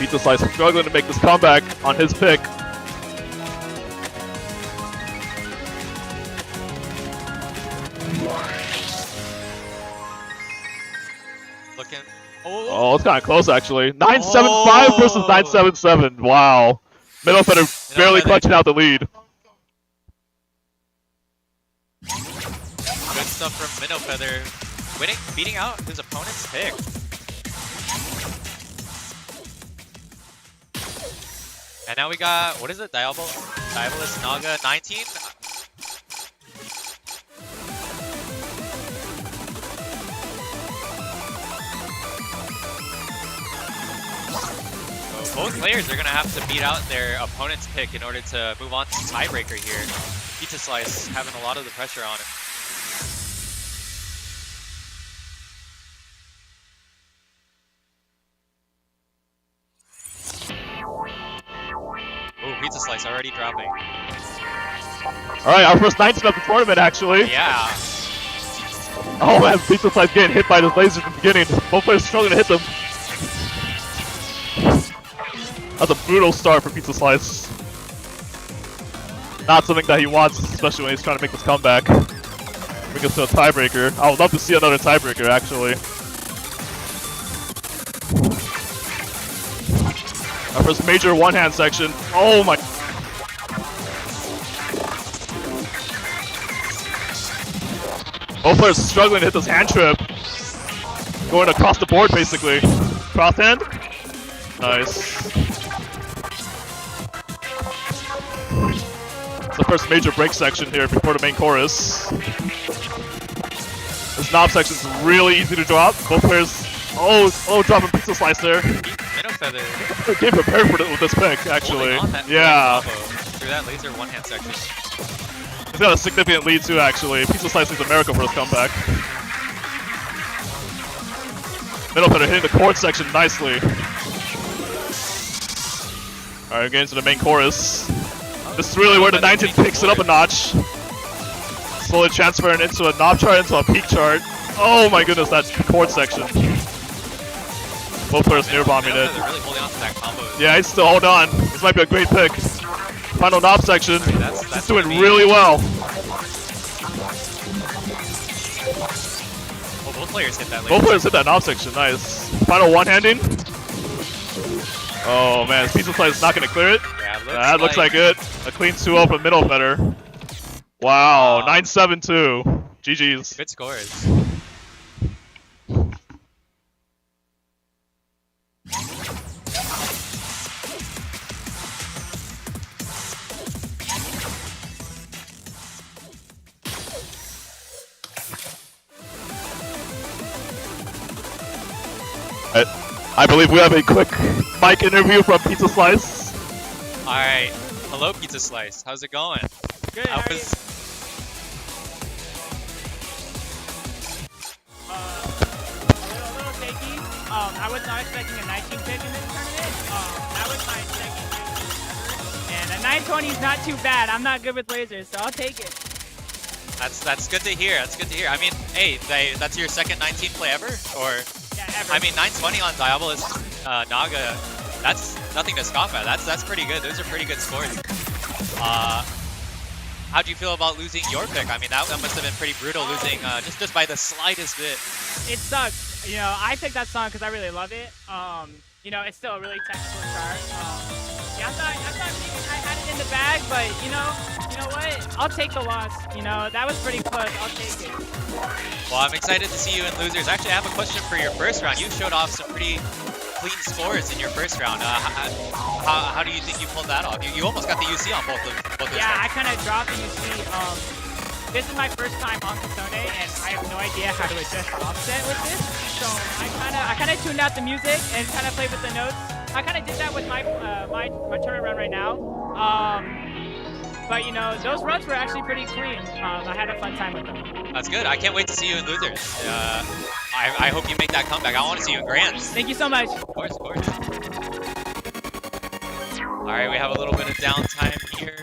Pizza Slice struggling to make this comeback on his pick. Looking. Oh, it's kind of close actually. 975 versus 977. Wow. Middle Feather barely clutching out the lead. Good stuff from Minnow Feather. Beating out his opponent's pick. And now we got, what is it? Diabolus Naga 19? So both players are going to have to beat out their opponent's pick in order to move on to tiebreaker here. Pizza Slice having a lot of the pressure on him. Ooh, Pizza Slice already dropping. Alright, our first 9 of the tournament actually. Yeah. Oh man, Pizza Slice getting hit by the lasers in the beginning. Both players struggling to hit them. That's a brutal start for Pizza Slice. Not something that he wants, especially when he's trying to make this comeback. Bring us to a tiebreaker. I would love to see another tiebreaker actually. Our first major one-hand section. Oh my. Both players struggling to hit this hand trip. Going across the board basically. Cross hand. Nice. It's the first major break section here before the main chorus. This knob section is really easy to drop. Both players. Oh, dropping Pizza Slice there. Minnow Feather. Came prepared for with this pick, actually. Yeah. Through that laser one-hand section. He's got a significant lead too, actually. Pizza Slice needs a miracle for his comeback. Middle Feather hitting the chord section nicely. Alright, getting to the main chorus. This is really where the 19 picks it up a notch. Slowly transferring into a knob chart, into a peak chart. Oh my goodness, that chord section. Both players near bombing it. They're really holding on to that combo. Yeah, he's still hold on. This might be a great pick. Final knob section. He's doing really well. Oh, both players hit that laser. Both players hit that knob section. Nice. Final one-handing. Oh man, Pizza Slice is not going to clear it. Yeah, That looks like it. A clean 2-0 from Middle Feather. Wow, 9-7-2. GG's. Good scores. I believe we have a quick mic interview from Pizza Slice. Alright. Hello, Pizza Slice. How's it going? Good, how are you? A little shaky. I was not expecting a 19 pick in this tournament. That was my second 19 ever. And a 920 is not too bad. I'm not good with lasers, so I'll take it. That's good to hear. That's good to hear. I mean, hey, that's your second 19 play ever? Or, Yeah, ever. I mean, 920 on Diabolus Naga, that's nothing to scoff at. That's pretty good. Those are pretty good scores. How'd you feel about losing your pick? I mean, that must have been pretty brutal, losing just by the slightest bit. It sucks. You know, I picked that song because I really love it. You know, it's still a really technical chart. Yeah, I thought maybe I had it in the bag, but you know what? I'll take the loss. You know, that was pretty close. I'll take it. Well, I'm excited to see you in losers. Actually, I have a question for your first round. You showed off some pretty clean scores in your first round. How do you think you pulled that off? You almost got the UC on both those Yeah, I cards. kind of dropped the UC. This is my first time on Kasone, and I have no idea how to adjust offset with this. So I kind of tuned out the music and kind of played with the notes. I kind of did that with my my turnaround right now. But you know, those runs were actually pretty clean. I had a fun time with them. That's good. I can't wait to see you in losers. I hope you make that comeback. I want to see you in grands. Thank you so much. Of course, of course. All right, we have a little bit of downtime here.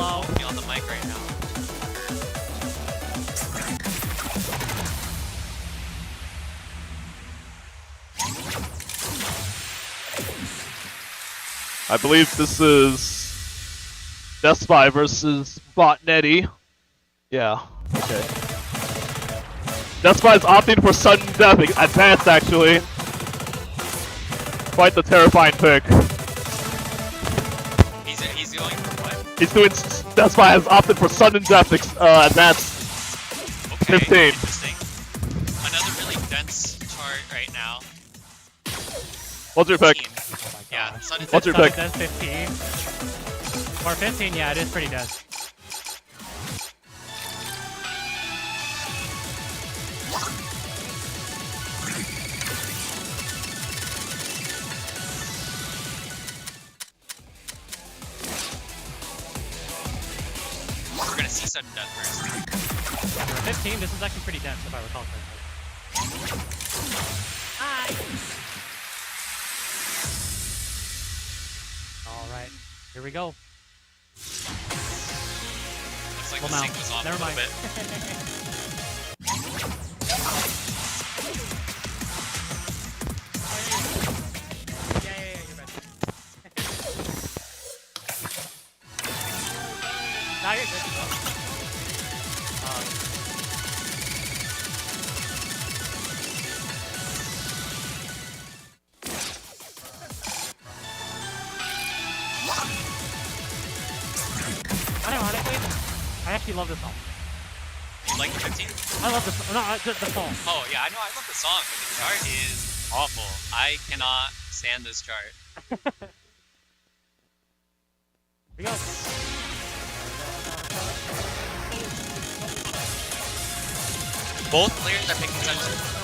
low. Won't be on the mic right now. I believe this is Despy versus Botnetti. Yeah, okay. Despy is opting for sudden death, advanced actually. Quite the terrifying pick. He's going for what? He's doing, Despy has opted for sudden death, advanced. Okay, 15. interesting. Another really dense chart right now. What's your pick? 15. Oh my Yeah, gosh. sudden What's your death. pick? Dense 15. Or 15, yeah, it is pretty dense. We're gonna see sudden death first. Yeah, for 15, this is actually pretty dense if I recall correctly. Alright, here we go. Looks like Well, the now, sync was off never a little mind. bit. Yeah, you're right. Now you're good. Unironically, I actually love this song. You like the 15? I love this. No, the song. Oh yeah, I know. I love the song, but the chart is awful. I cannot stand this chart. Here we go. Both players are picking sudden.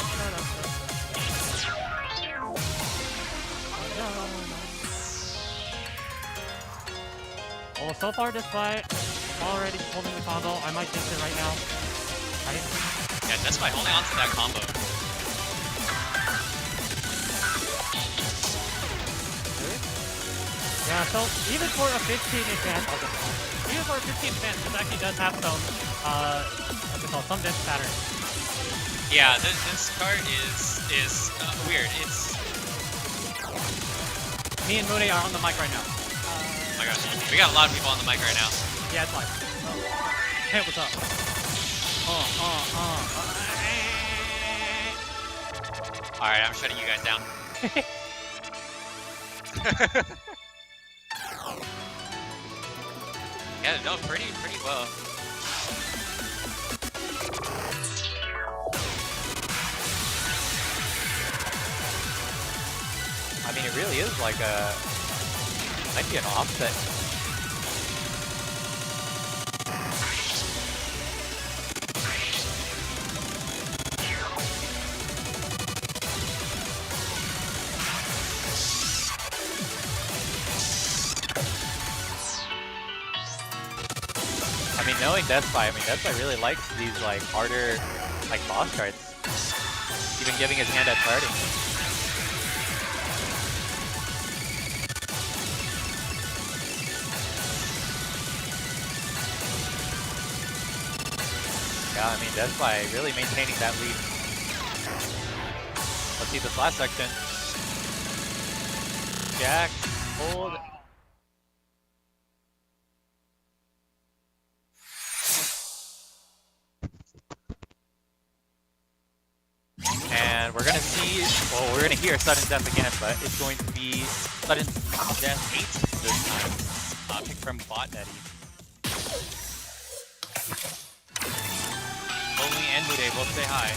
Well, so far this fight, already holding the combo. I might jinx it right now. Right? Yeah, that's by holding on to that combo. Yeah, so even for a 15 advance, even for a 15 advance, this actually does have some, what's it called, some dense pattern. Yeah, this card is weird. It's Me and Moody are on the mic right now. oh my gosh, we got a lot of people on the mic right now. Yeah, it's live. Hey, what's up? All right, I'm shutting you guys down. Yeah, no, pretty well. I mean, it really is like a, might be an offset. I mean, knowing Deathspy, I mean, Deathspy really likes these like harder, like boss cards. Even giving his hand at charting. Yeah, I mean, Deathspy really maintaining that lead. Let's see this last section. Jack, hold. And we're gonna see, well, we're gonna hear sudden death again, but it's going to be sudden death 8 this time. Pick from Botnetti. Only and Mude both say hi.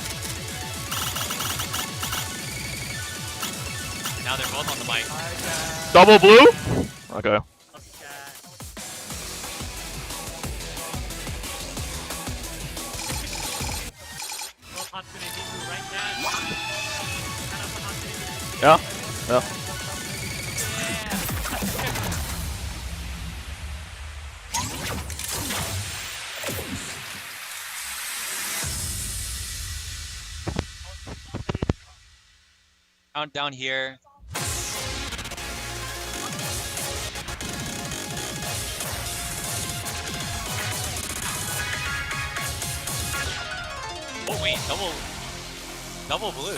And now they're both on the mic. Double blue? Okay. Yeah. Yeah. Countdown here. Oh wait, double blue.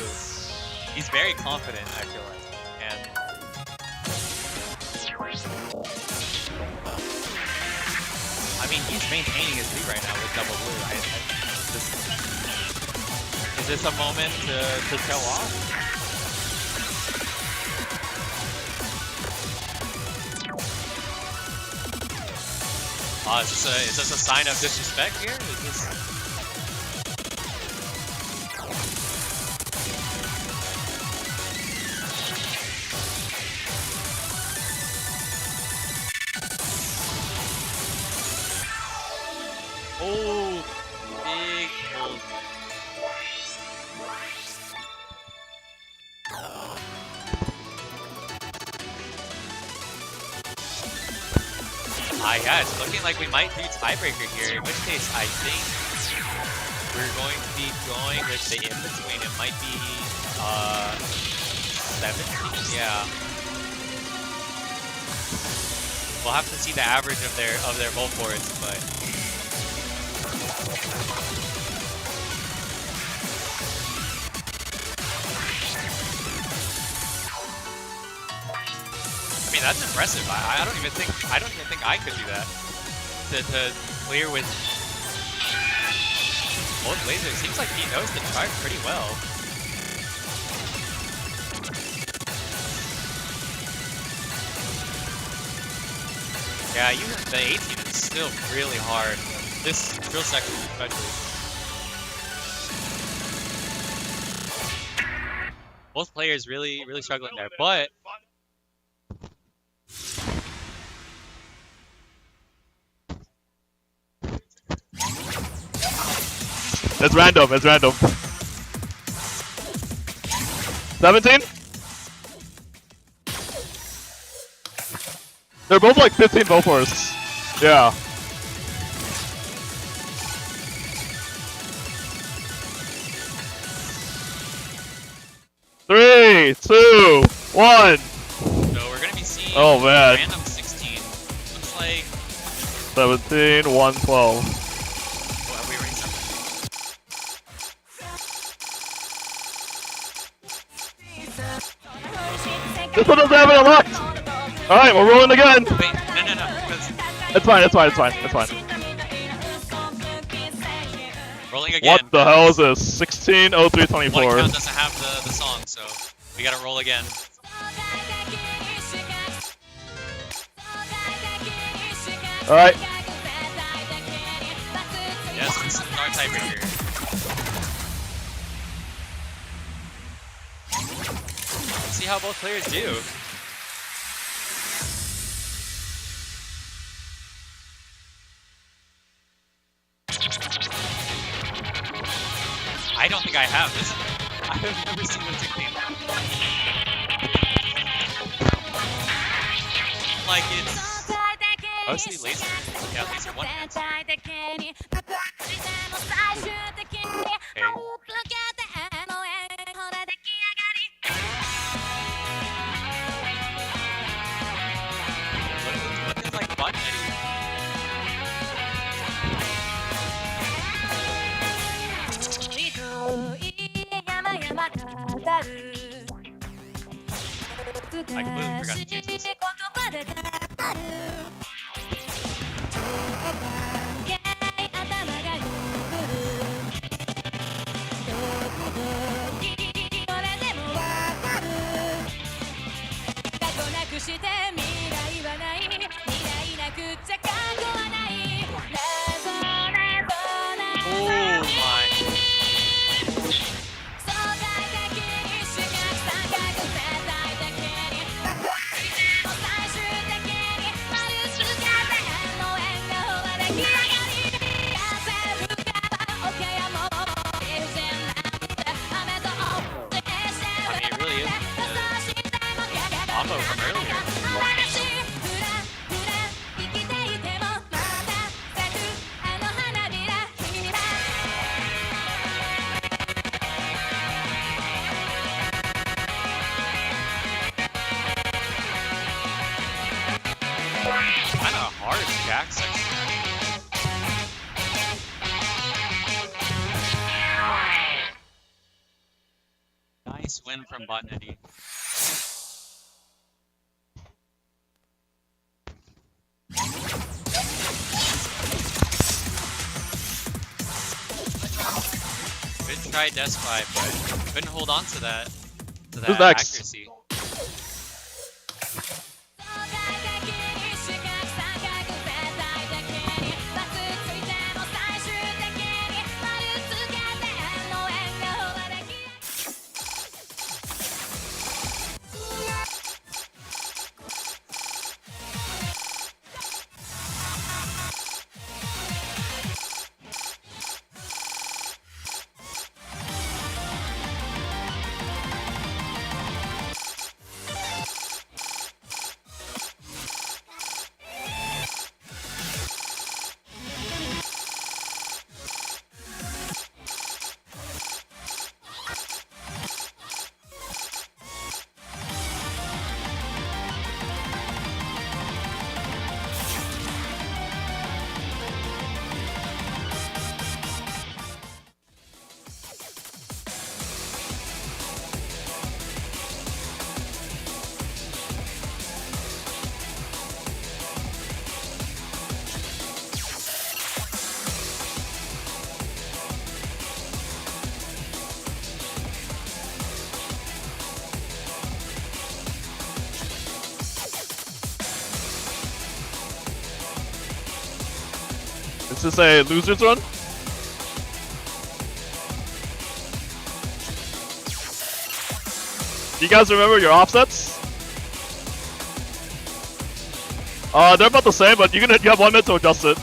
He's very confident, I feel like. And I mean, he's maintaining his lead right now with double blue. Is this a moment to show off? Is this a sign of disrespect here? Is this... Oh, big hold. Yeah, it's looking like we might do tiebreaker here, in which case I think we're going to be going with the in-between. It might be 17? Yeah. We'll have to see the average of their volt boards, but I mean, that's impressive. I don't even think I could do that. To clear with both lasers. Seems like he knows the charge pretty well. Yeah, even the 18 is still really hard. This drill section especially. Both players really struggling there, but It's random, it's random. 17? They're both like 15 vote for us. Yeah. Three, 2, 1. So we're gonna be seeing Oh man. random 16. Looks like 17, 1, 12. well, we already said This one doesn't have it unlocked! Alright, we're rolling again! wait, no, because It's fine, it's fine, it's fine, it's fine. rolling again. What the hell is this? 16, 03, One 24. account doesn't have the song, so we gotta roll again. Alright. Yes, this is our tiebreaker. Let's see how both players do. I don't think I have this. I have never seen this technique. Like it's mostly laser. Yeah, laser one hand. What is like button Eddie? I completely forgot to change this. Oh my. come from Botnetty. Good try, Despy, but couldn't hold on to that. Who's next? Accuracy. Is this a loser's run? Do you guys remember your offsets? They're about the same, but you have 1 minute to adjust it.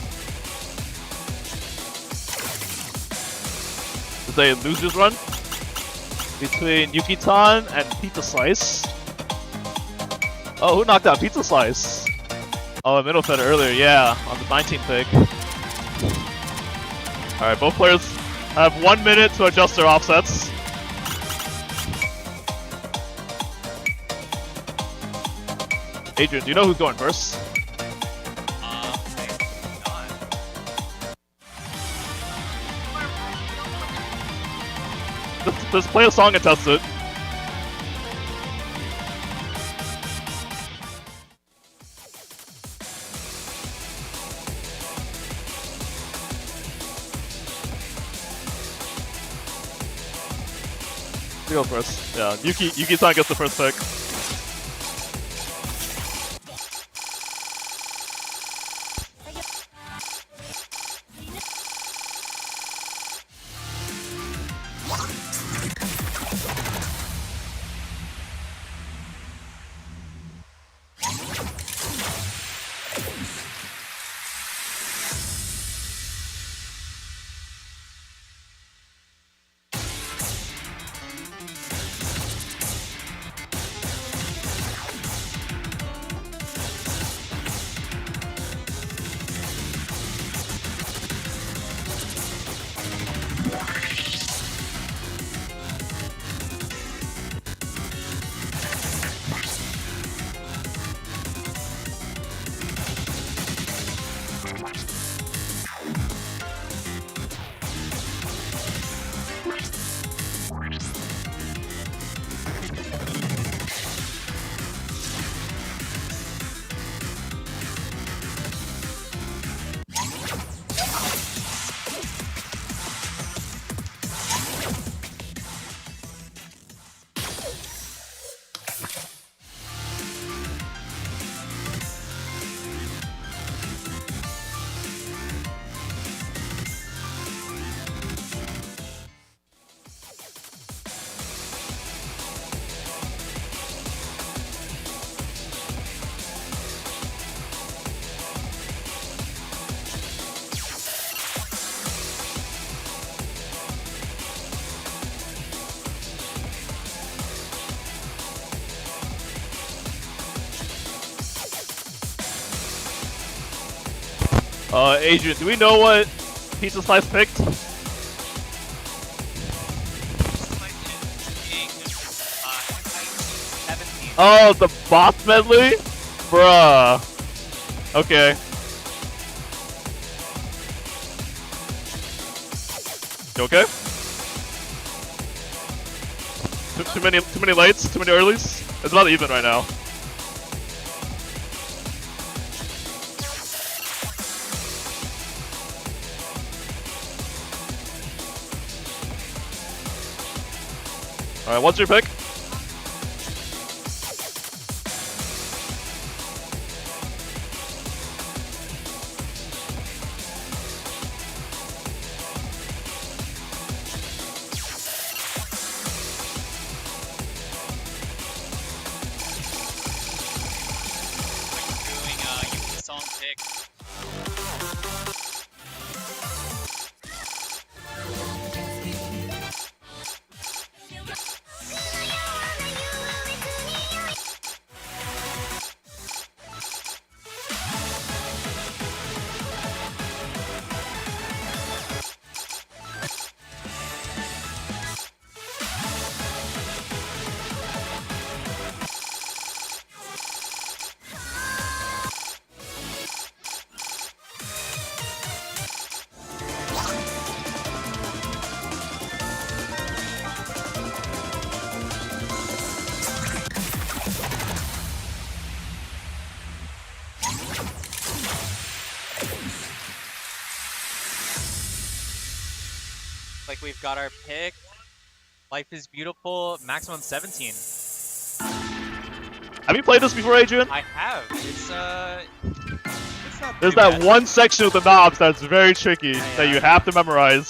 It's a loser's run between Yuki-tan and Pizza Slice. Oh, who knocked out Pizza Slice? Oh, a middle fed earlier, yeah, on the 19 pick. Alright, both players have 1 minute to adjust their offsets. Adrian, do you know who's going first? Just play a song and test it. You go first. Yeah, Yuki-san gets the first pick. Adrian, do we know what Pizza Slice picked? Oh, the boss medley? Bruh. Okay. You okay? Too many lates, too many earlies. It's about even right now. All right, what's your pick? Doing Yuki song pick. Like we've got our pick. Life is beautiful. Maximum 17. Have you played this before, Adrian? I have. It's not There's too that bad. one section with the knobs that's very tricky that you have to memorize.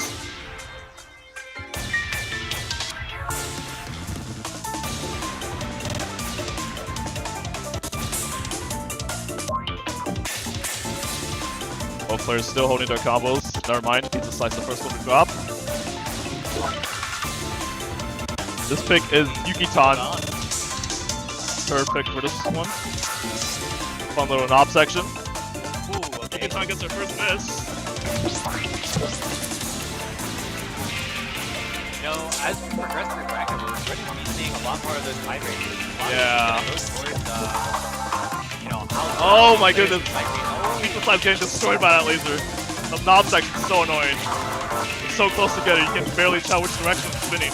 Both players still holding their combos. Never mind, Pizza Slice the first one to drop. This pick is Yuki-tan. Perfect for this one. Fun little knob section. Ooh, okay. Yuki-tan gets her first miss. You know, as we progress through bracket, we're going to be seeing a lot more of those tiebreakers. Yeah. You know, how Oh my goodness. Oh, Pizza Slice getting destroyed by that laser. The knob section is so annoying. It's so close together, you can barely tell which direction it's spinning.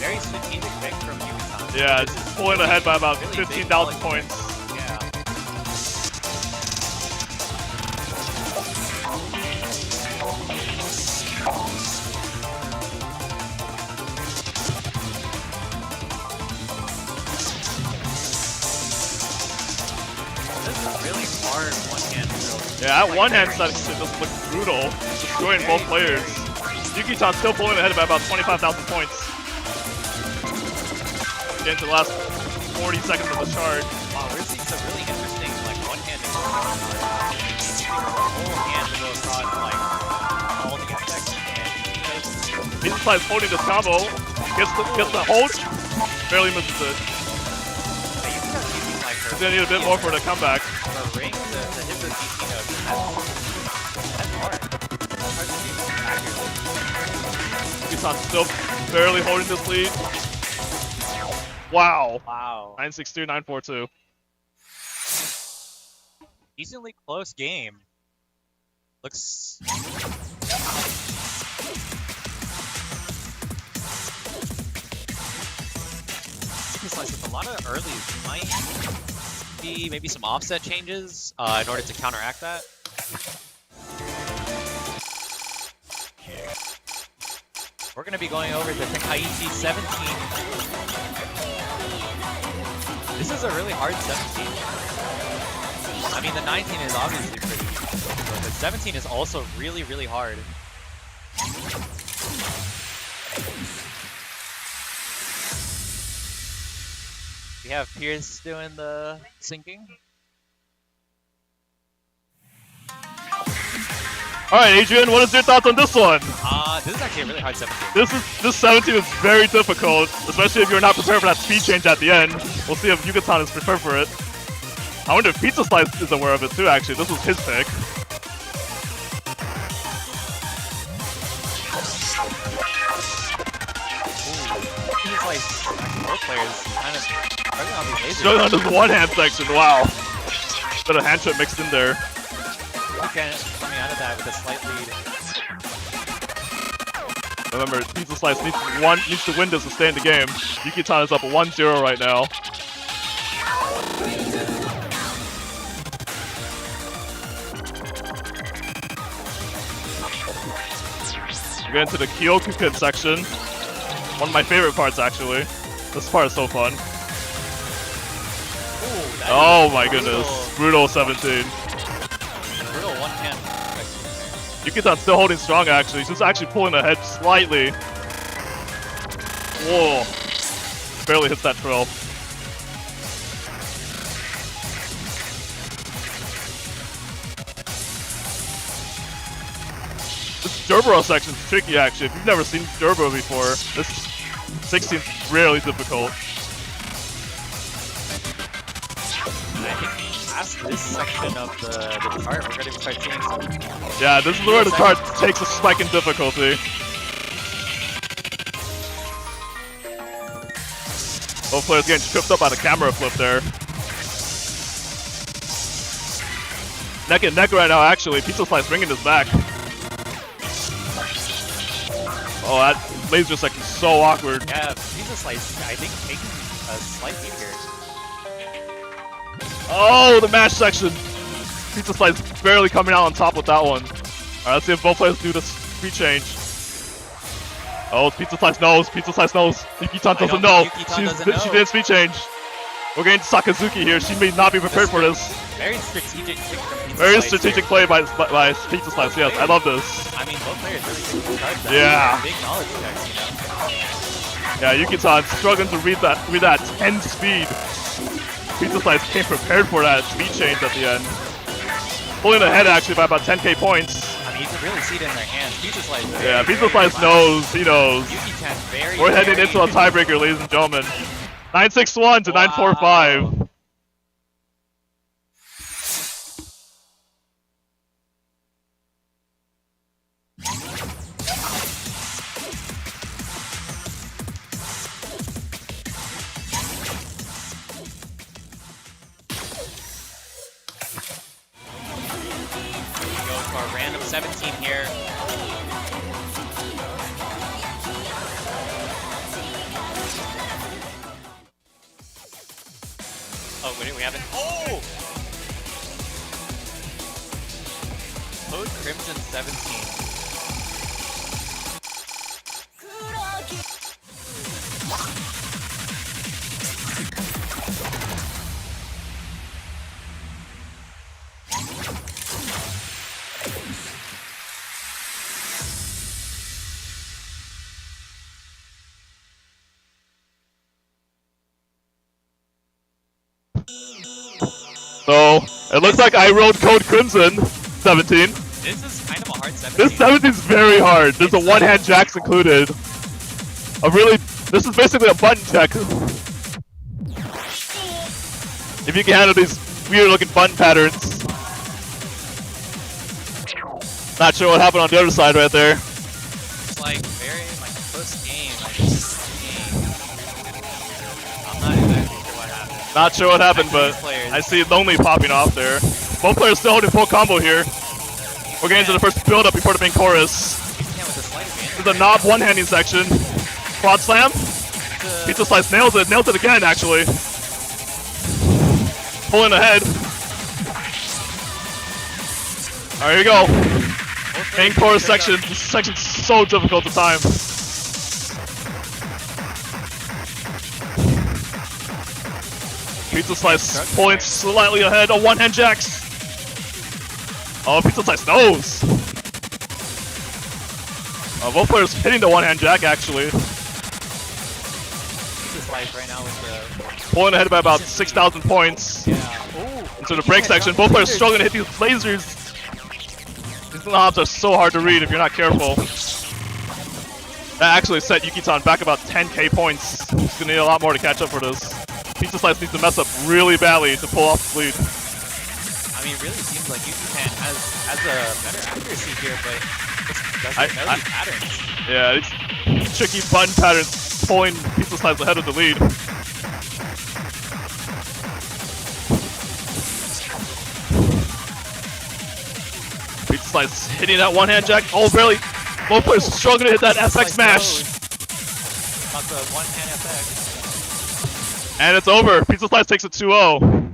very strategic pick from Yuki-san. Yeah, it's pulling ahead by about Really big 15,000 quality. points. Yeah. This is really hard one-hand drill. Yeah, that one-hand setting just looks brutal, destroying both players. Yuki-tan's still pulling ahead by about 25,000 points. Getting to the last 40 seconds of the chart. Wow, we're seeing some really interesting like one-handed whole hand to go across like all the effects and Pizza Slice holding this combo, gets the hold, barely misses it. Hey, you start using like her He's gonna need a bit more for the comeback. her ring to hit those DC notes, and that's hard. That's hard to do accurately. Yuki-tan's still barely holding this lead. Wow. Wow. 9-6-2, 9-4-2. Decently close game. Looks Slice with a lot of earlies. You might be maybe some offset changes in order to counteract that. We're going to be going over to Tenkaichi 17. This is a really hard 17. I mean, the 19 is obviously pretty easy, but 17 is also really, really hard. We have Pierce doing the sinking. Alright, Adrian, what is your thoughts on this one? This is actually a really hard 17. This 17 is very difficult, especially if you're not prepared for that speed change at the end. We'll see if Yuki-tan is prepared for it. I wonder if Pizza Slice is aware of it too, actually. This was his pick. He's like, both players kind of struggling on these lasers. Showing on this one-hand section, wow. Bit of hand trip mixed in there. Okay, coming out of that with a slight lead. Remember, Pizza Slice needs to win this to stay in the game. Yuki-tan is up 1-0 right now. We get into the Kyoku-Kid section. One of my favorite parts, actually. This part is so fun. Ooh, Oh my goodness. Brutal 17. Brutal one-hand. Yuki-tan's still holding strong, actually. He's just actually pulling ahead slightly. Whoa. Barely hits that trail. This Gerbero section is tricky, actually. If you've never seen Gerbero before, this 16's really difficult. I think past this section of the chart, we're gonna start seeing some. Yeah, this is where the chart takes a spike in difficulty. Both players getting tripped up by the camera flip there. Neck and neck right now, actually. Pizza Slice bringing this back. Oh, that laser section is so awkward. Yeah, Pizza Slice, I think, taking a slight lead here. Oh, the mash section. Pizza Slice barely coming out on top with that one. Alright, let's see if both players do this speed change. Oh, Pizza Slice knows. Pizza Slice knows. Yuki-tan doesn't know. She didn't speed change. We're getting Sakazuki here. She may not be prepared for this. Very strategic pick from Pizza Very Slice strategic here. play by Pizza Slice. Yes, I love this. I mean, both players really took the cards out. Yeah. Big knowledge checks, you know. Yeah, Yuki-tan struggling to read that 10 speed. Pizza Slice came prepared for that speed change at the end. Pulling ahead actually by about 10k points. I mean, you can really see it in their hands. Pizza Slice. Yeah, Pizza Slice knows. He knows. Yuki-tan very. We're heading into a tiebreaker, ladies and gentlemen. 961 to 945. Go for a random 17 here. Oh, wait, we haven't. Oh! Code Crimson 17. So, it looks like I wrote Code Crimson 17. This is kind of a hard 17. This 17 is very hard. There's a one-hand jacks included. This is basically a button check. If you can handle these weird-looking button patterns. Not sure what happened on the other side right there. It's like very like a close game. I'm not exactly sure what happened. Not sure what happened, but Players. I see Lonely popping off there. Both players still holding full combo here. We're getting to the first build-up before the main chorus. Yuki-tan with a slight advantage. This is the knob one-handing section. Quad slam. Pizza Slice nails it again, actually. Pulling ahead. Alright, here we go. Main chorus section. This section's so difficult to time. Pizza Slice pulling slightly ahead. Oh, one-hand jacks. Oh, Pizza Slice knows. Both players hitting the one-hand jack, actually. Pizza Slice right now with the. Pulling ahead by about 6,000 points. Yeah. Ooh. Into the break section. Both players struggling to hit these lasers. These knobs are so hard to read if you're not careful. That actually set Yuki-tan back about 10k points. He's gonna need a lot more to catch up for this. Pizza Slice needs to mess up really badly to pull off the lead. I mean, it really seems like Yuki-tan has a better accuracy here, but just doesn't know these patterns. Yeah, these tricky button patterns pulling Pizza Slice ahead of the lead. Pizza Slice hitting that one-hand jack. Oh, barely. Both players struggling to hit that FX smash. About the one-hand FX. And it's over. Pizza Slice takes it 2-0.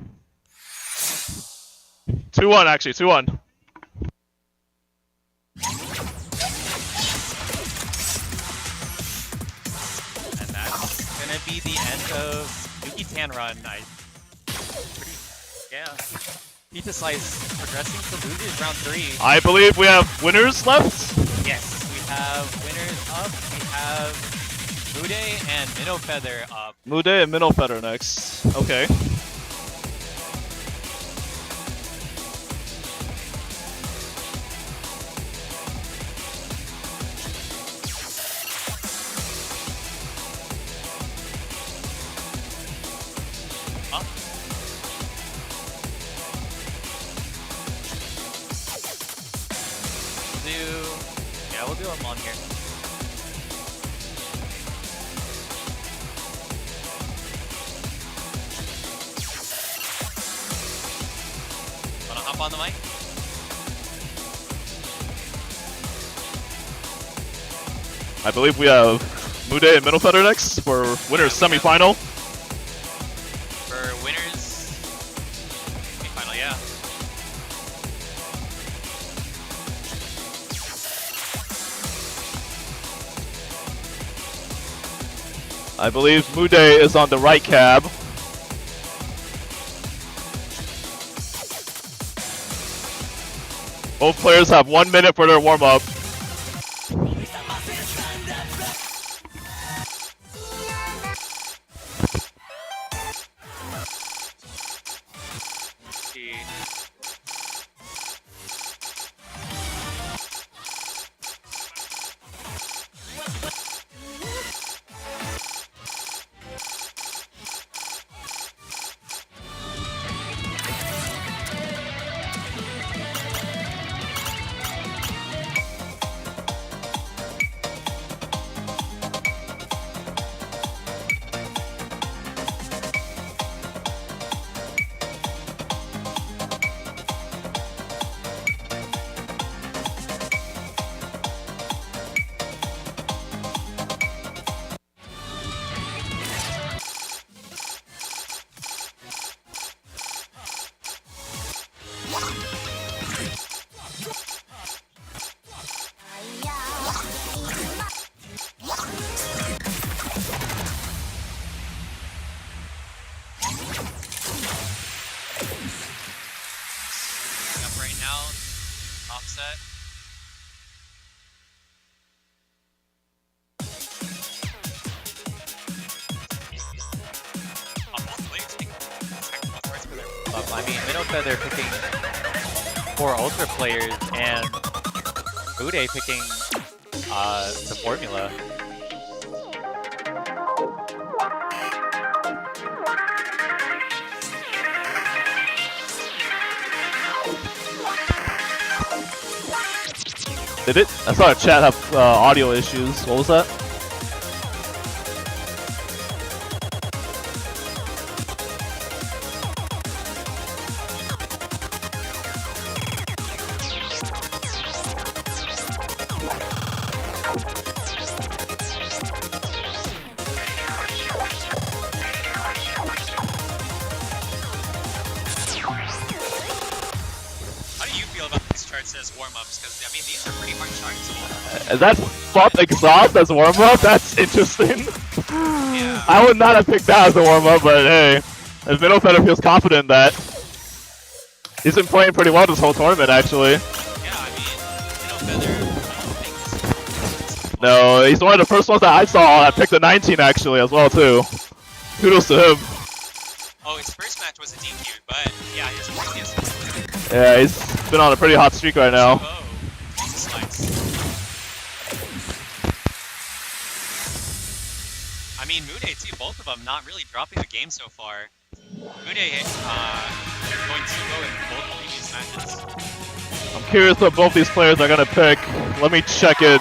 2-1 actually, 2-1. And that's gonna be the end of Yuki Tan run. Yeah. Pizza Slice progressing to losers round 3. I believe we have winners left. Yes, we have winners up. We have Mude and Minnow Feather up. Mude and Minnow Feather next. Okay. We'll do them on here. Wanna hop on the mic? I believe we have Mude and Minnow Feather next for winners semifinal. For winners semifinal, yeah. I believe Mude is on the right cab. Both players have 1 minute for their warm-up. Offset. I mean, Minnow Feather picking 4 Ultra players and Mude picking the formula. Did it? I saw a chat have audio issues. What was that? As warm-ups, because I mean these are pretty hard charts. Is that Flop Exhaust as warm-up? That's interesting. Yeah. I would not have picked that as a warm-up, but hey, if Minnow Feather feels confident in that, he's been playing pretty well this whole tournament, actually. Yeah, I mean, Minnow Feather. No, he's one of the first ones that I saw that picked the 19 actually as well too. Kudos to him. Oh, his first match was a DQ, but yeah, his previous. Yeah, he's been on a pretty hot streak right now. Oh, Jesus likes. I mean, Mude too, both of them not really dropping the game so far. Mude going 2-0 in both previous matches. I'm curious what both these players are gonna pick. Let me check in.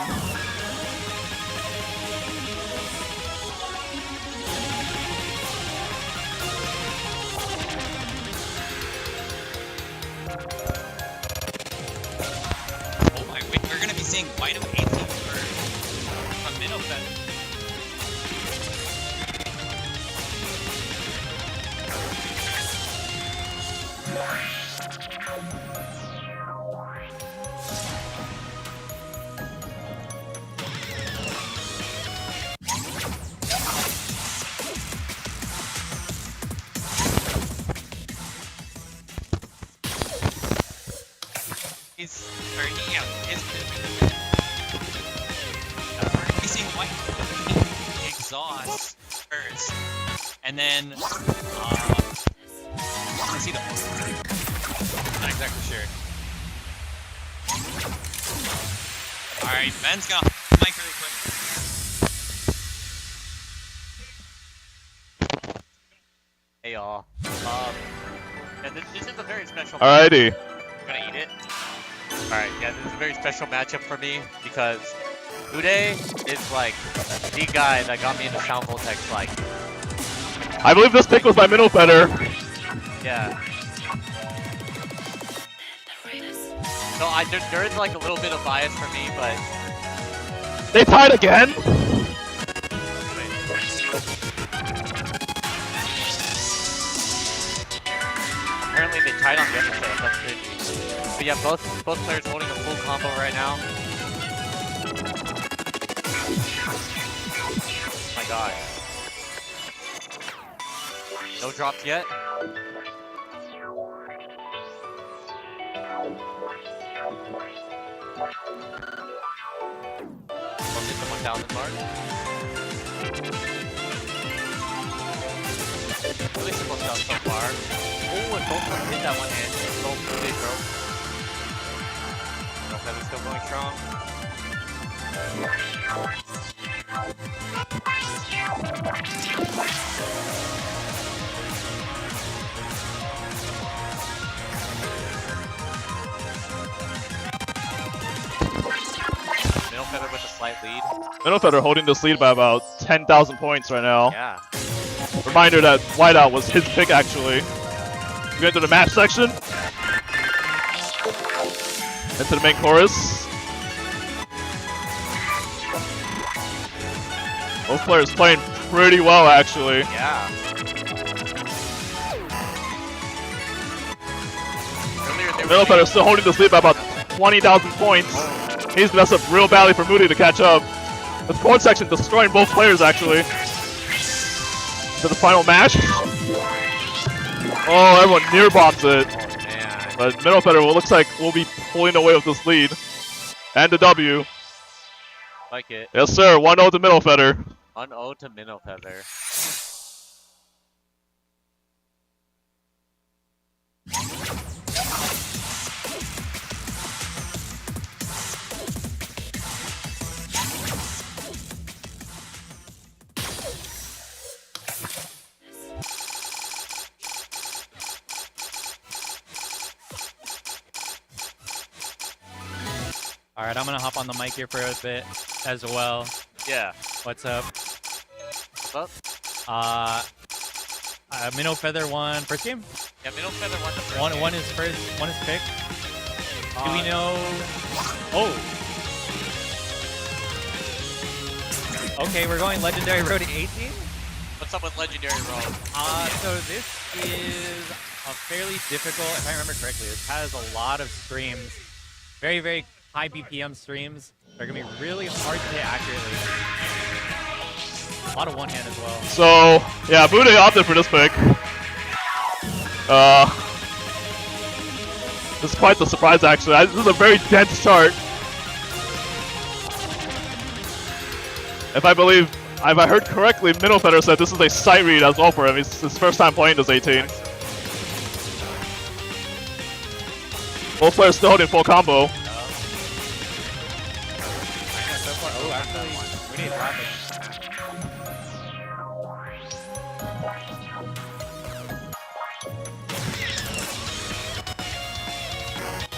We're gonna be seeing Vitamin 18 for He's facing white exhaust first, and then I see them. Not exactly sure. All right, Ben's gonna mic really quick. Hey y'all. Yeah, this is a very special. Alrighty. Gonna eat it. Alright, yeah, this is a very special matchup for me because Uday is like the guy that got me into Sound Voltex, like, I believe this pick was by Middle Feather. yeah. So there's like a little bit of bias for me, but They tied again? apparently they tied on the other side. That's crazy. But yeah, both players holding a full combo right now. Oh my god. No drops yet. Close to the 1,000 mark. Really simple stuff so far. Oh, and both of them hit that one hand. Both big, bro. No feather's still going strong. Middle feather with a slight lead. Middle Feather holding this lead by about 10,000 points right now. Yeah. Reminder that Whiteout was his pick actually. We go into the match section. Into the main chorus. Both players playing pretty well actually. Yeah. Earlier they Middle were Feather still holding this lead by about 20,000 points. Needs to mess up real badly for Moody to catch up. The chord section destroying both players actually. To the final match. Oh, everyone near bombs it. Oh man. But Middle Feather looks like we'll be pulling away with this lead. And the W. Like it. Yes sir, 1-0 to Middle Feather. 1-0 to Minnow Feather. Alright, I'm gonna hop on the mic here for a bit as well. Yeah. What's up? What's up? Minnow Feather won first game? Yeah, Minnow Feather won the first game. One is first, one is picked. Do we know? Oh! Okay, we're going Legendary Road to 18? What's up with Legendary Road? So this is a fairly difficult, if I remember correctly, this has a lot of streams. Very, very high BPM streams. They're gonna be really hard to hit accurately. A lot of one hand as well. So, yeah, Bude opted for this pick. This is quite the surprise actually. This is a very dense chart. If I heard correctly, Middle Feather said this is a sight read as well for him. It's his first time playing this 18. Both players still holding full combo. Oh, actually, we need dropping.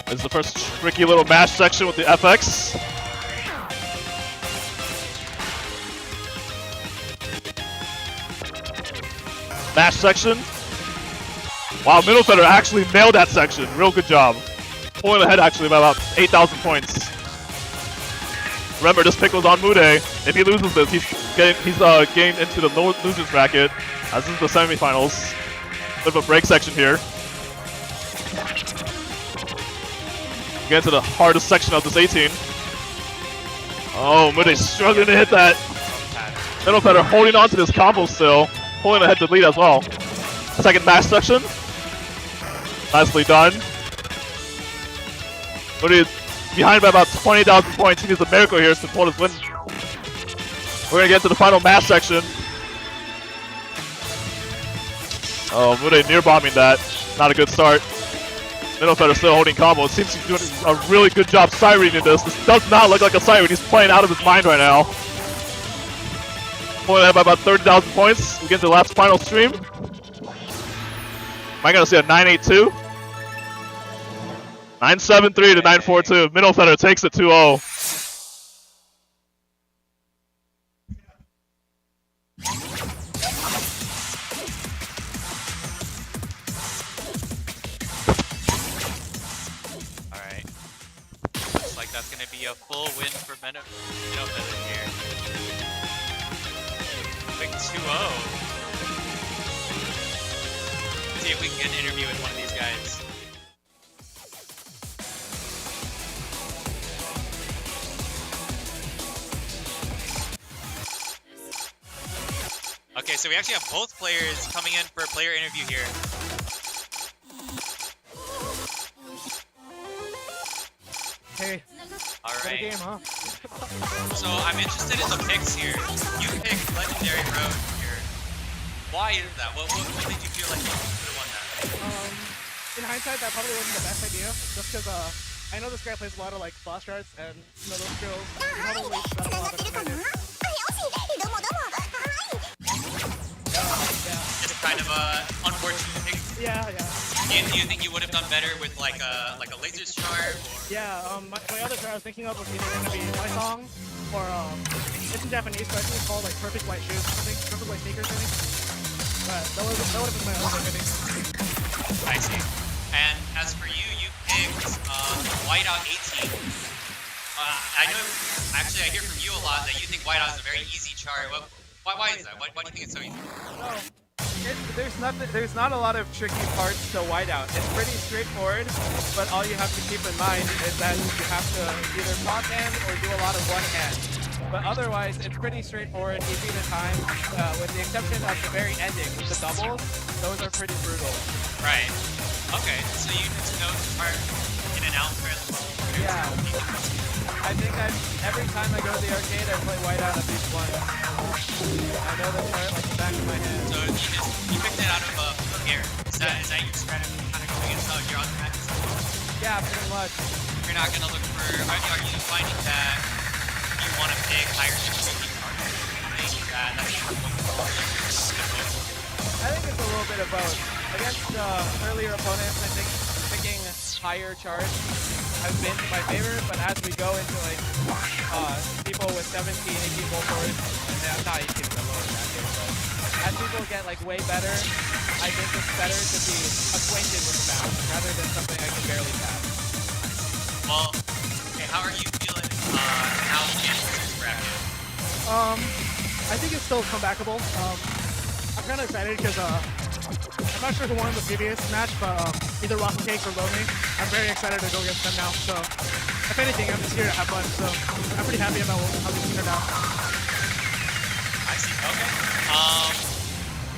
This is the first tricky little mash section with the FX. Mash section. Wow, Middle Feather actually nailed that section. Real good job. Pulling ahead actually by about 8,000 points. Remember, this pick was on Mude. If he loses this, he's getting into the losers bracket. As this is the semifinals. Bit of a break section here. Get into the hardest section of this 18. Oh, but they're struggling to hit that. Middle Feather holding on to this combo still. Pulling ahead to lead as well. Second mash section. Nicely done. But he's behind by about 20,000 points. He needs a miracle here to pull his win. We're gonna get to the final mash section. Oh, Mude near bombing that. Not a good start. Middle Feather still holding combo. It seems he's doing a really good job side reading this. This does not look like a side read. He's playing out of his mind right now. Pulling ahead by about 30,000 points. We get to the last final stream. Am I gonna see a 982? 973 to 942. Middle Feather takes it 2-0. Alright. Looks like that's gonna be a full win for Middle Feather here. Quick 2-0. See if we can get an interview with one of these guys. Okay, so we actually have both players coming in for a player interview here. Hey, Alright. game, huh? So I'm interested in the picks here. You picked Legendary Road here. Why is that? What made you feel like you could have won that? In hindsight, that probably wasn't the best idea. Just because I know this guy plays a lot of like flash charts, and you know those skills probably set a lot better than I do. Just kind of a unfortunate pick. Yeah. Do you think you would have done better with like a laser chart or? Yeah. My other chart I was thinking of was either gonna be my song or it's in Japanese, but I think it's called like Perfect White Shoes. I think Perfect White Sneakers. I think. But that would have been my other pick. I see. And as for you, you picked Whiteout 18. I know. Actually, I hear from you a lot that you think Whiteout is a very easy chart. Why is that? Why do you think it's so easy? There's not a lot of tricky parts to whiteout. It's pretty straightforward, but all you have to keep in mind is that you have to either cross hand or do a lot of one hand. But otherwise, it's pretty straightforward, easy to time, with the exception of the very ending, the doubles. Those are pretty brutal. Right. Okay. So you just know the chart in and out fairly well. Yeah. I think every time I go to the arcade, I play whiteout at least once. I know the chart like the back of my hand. So you picked it out of air. Is that your strategy? Kind of going into your other matches? Yeah, pretty much. You're not gonna look for. Are you finding that you want to pick higher difficulty targets? I think it's a little bit of both. Against earlier opponents, I think picking higher charts has been my favorite, but as we go into like people with 17, 18 volt forward, not 18 the lower bracket, but as people get like way better, I think it's better to be acquainted with the map rather than something I can barely pass. Well, okay, how are you feeling now in this bracket? I think it's still comebackable. I'm kind of excited because I'm not sure who won the previous match, but either Waffle Cake or Lonely. I'm very excited to go against them now. So, if anything, I'm just here to have fun. So, I'm pretty happy about how these turned out. I see. Okay.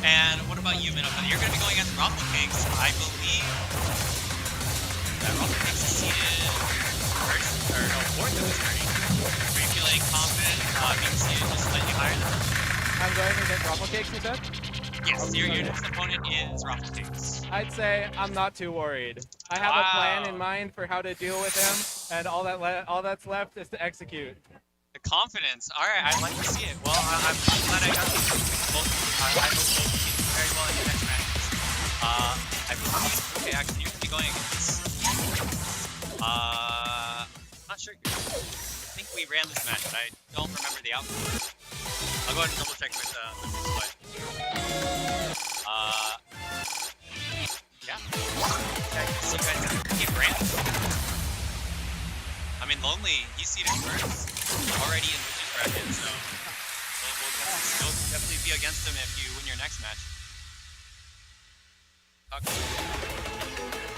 And what about you, Minnow? You're going to be going against Waffle Cakes. I believe that Waffle Cakes is seated fourth in this journey. Are you feeling confident being seated just slightly higher than them? I'm going against Waffle Cakes, you said? Yes, your next opponent is Waffle Cakes. I'd say I'm not too worried. I have a plan in mind for how to deal with him, and all that's left is to execute. The confidence. All right, I'd like to see it. Well, I'm glad I got to see both. I hope both of you do very well in your next matches. I believe. Okay, actually, you're gonna be going against. Not sure. I think we ran this match, but I don't remember the outcome. I'll go ahead and double check with display. Yeah. Okay, so you guys keep ran. I mean, Lonely, he's seated first, already in the bracket, so we'll definitely be against him if you win your next match.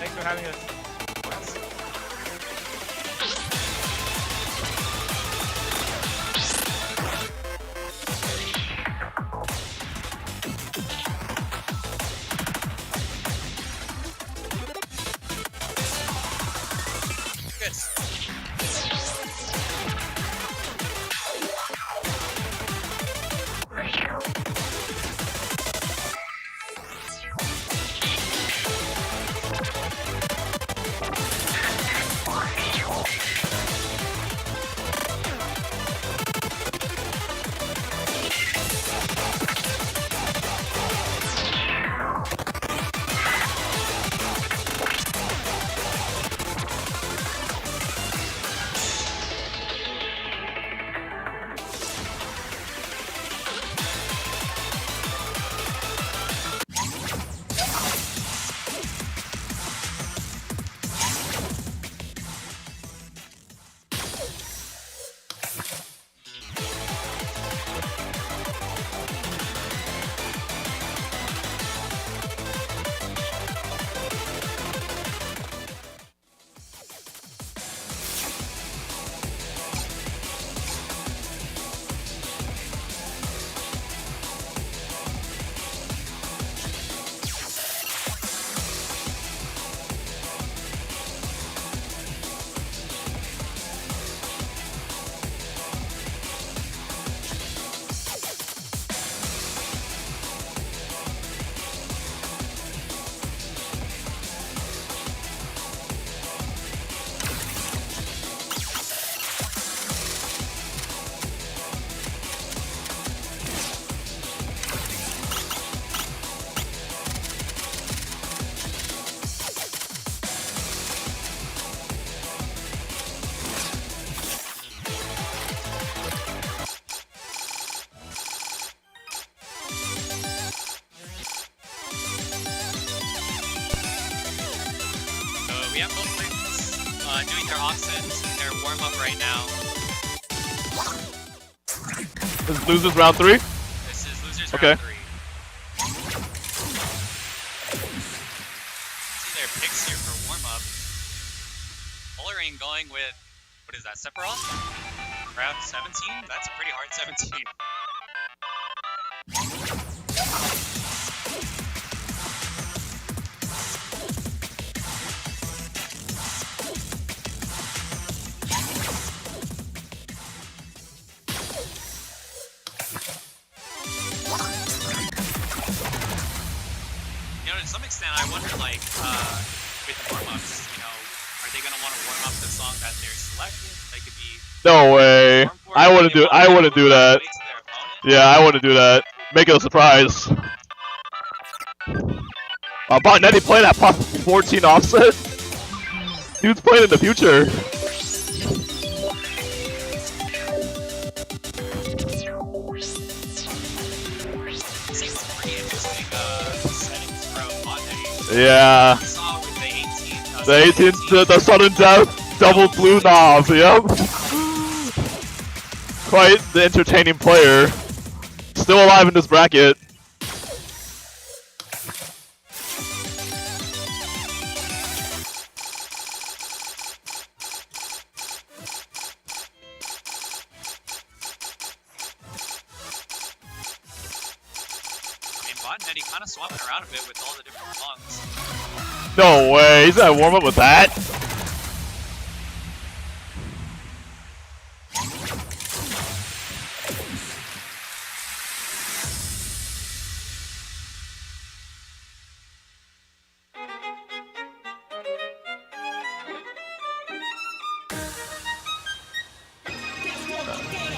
Thanks for having us. Of course. we have both players doing their offsets, their warm-up right now. This is losers round 3? This is losers Okay. round 3. See their picks here for warm-up. Volarine going with, what is that, Sephiroth? Round 17? That's a pretty hard 17. You know, to some extent, I wonder, like, with warm-ups, you know, are they gonna want to warm up the song that they're selecting? They could be. No way. I wouldn't do. I wouldn't do that. Yeah, I wouldn't do that. Make it a surprise. Botnetti playing at plus 14 offset. Dude's playing in the future. Seems pretty interesting settings from Botnetti. Yeah. Saw with the 18. The 18, the sudden death, double blue knob. Yep. Quite the entertaining player. Still alive in this bracket. Botnetti kind of swapping around a bit with all the different songs. No way, he's gonna warm up with that?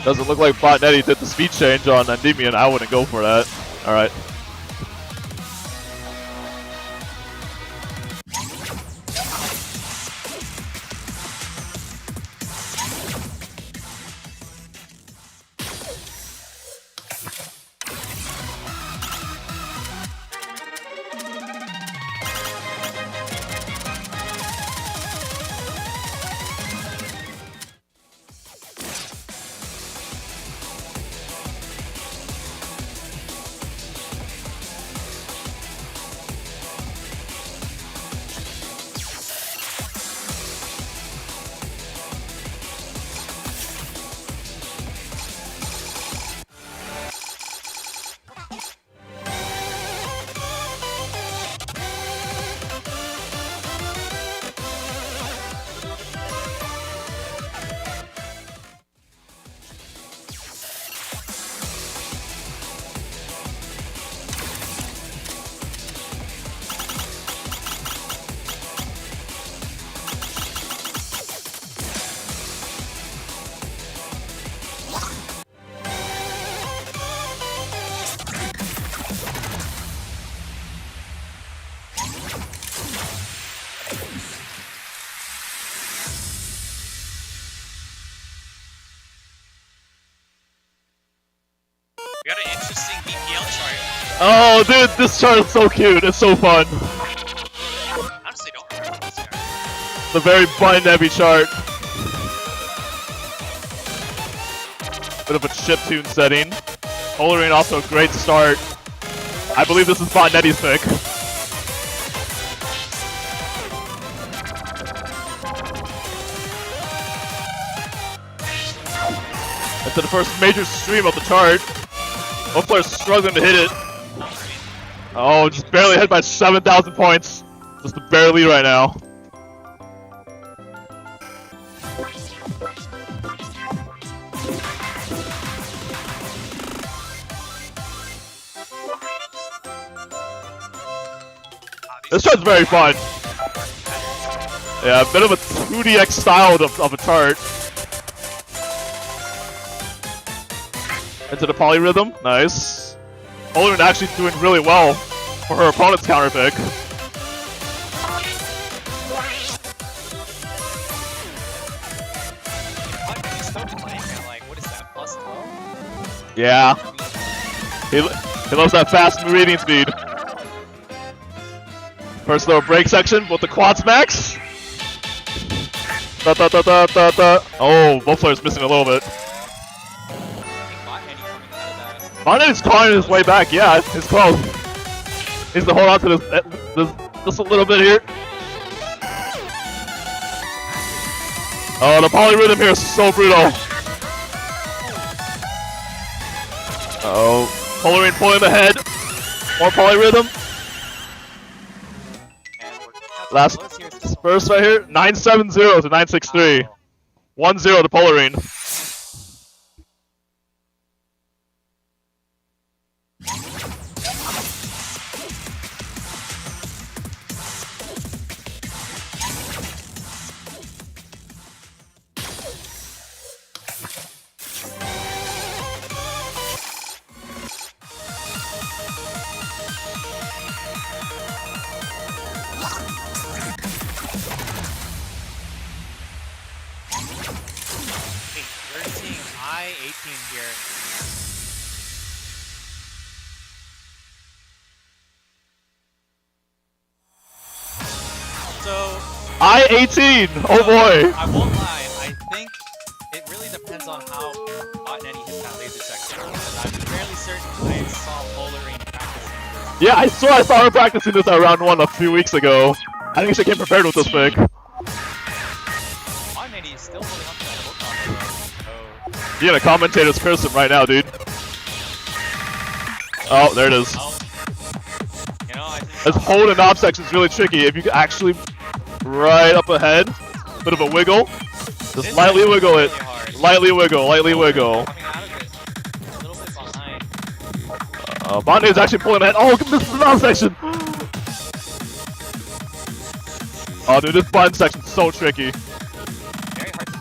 Doesn't look like Botnetti did the speed change on Endymion. I wouldn't go for that. Alright. We got an interesting BPL chart. Oh, dude, this chart is so cute. It's so fun. Honestly, don't remember this chart. The very Botnetti chart. Bit of a chiptune setting. Volarine also a great start. I believe this is Botnetti's pick. Into the first major stream of the chart. Both players struggling to hit it. Oh, just barely hit by 7,000 points. Just a bare lead right now. This chart's very fun. Yeah, a bit of a 2DX style of a chart. Into the polyrhythm, nice. Volarine actually doing really well for her opponent's counter pick. Botnetti's still playing at like, what is that, plus 12? Yeah. He loves that fast reading speed. First little break section with the quad smacks. Da, da, da, da, da, da. Oh, both players missing a little bit. Botnetty's clawing his way back. Yeah, it's close. Needs to hold on to this just a little bit here. Oh, the polyrhythm here is so brutal. Uh-oh. Polyrine pulling ahead. More polyrhythm. Last burst right here. 970 to 963. 1-0 to Polyrine. We're seeing I-18 here. So, I-18! Oh boy! I won't lie, I think it really depends on how Botnetty hits that laser section. Because I'm fairly certain I saw Polyrine practicing this. Yeah, I swear I saw her practicing this at round 1 a few weeks ago. I think she came prepared with this pick. Botnetty is still holding on to that hook combo though. Yeah, the commentator's cursing right now, dude. Oh, there it is. Oh. You know, I think This hold and knob section is really tricky. If you can actually right up ahead, bit of a wiggle, just lightly wiggle it. Lightly wiggle, lightly wiggle. coming out of it a little bit behind. Botnetty is actually pulling ahead. Oh, this is the knob section. Oh, dude, this button section is so tricky. Very hard to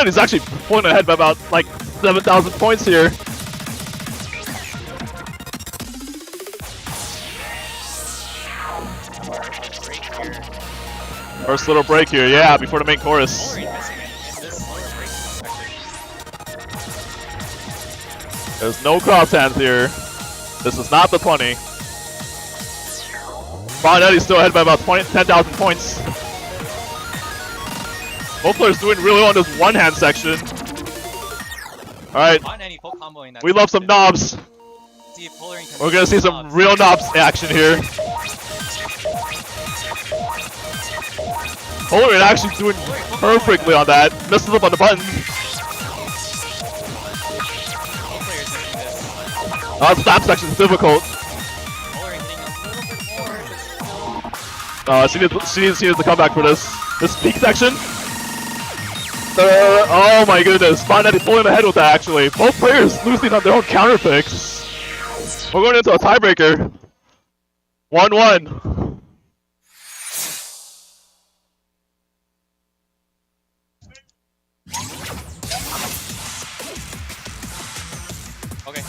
Botnetty's actually pulling ahead by about like 7,000 points here. break here. First little break here, yeah, before the main chorus. Polyrine missing it in this slower break section. There's no crosshands here. This is not the 20. Botnetty's still ahead by about 10,000 points. Both players doing really well in this one-hand section. Alright, Botnetty full comboing that we love some section. knobs. See if Polyrine can We're gonna see some real knobs action here. Polyrine actually doing perfectly on that. Misses up on the button. Both players missing this. This snap section is difficult. Polyrine hitting a little bit more. She needs to come back for this. This peak section. Oh my goodness. Botnetty pulling ahead with that actually. Both players losing on their own counter picks. We're going into a tiebreaker. 1-1. Okay.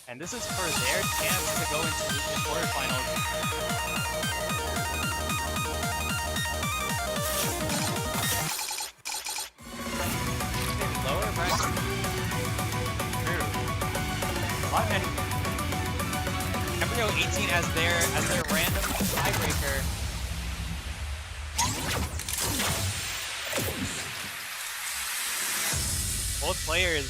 And this is for their chance to go into the quarterfinals. Lower bracket. True. Botnetty. Embryo 18 as their random tiebreaker. Both players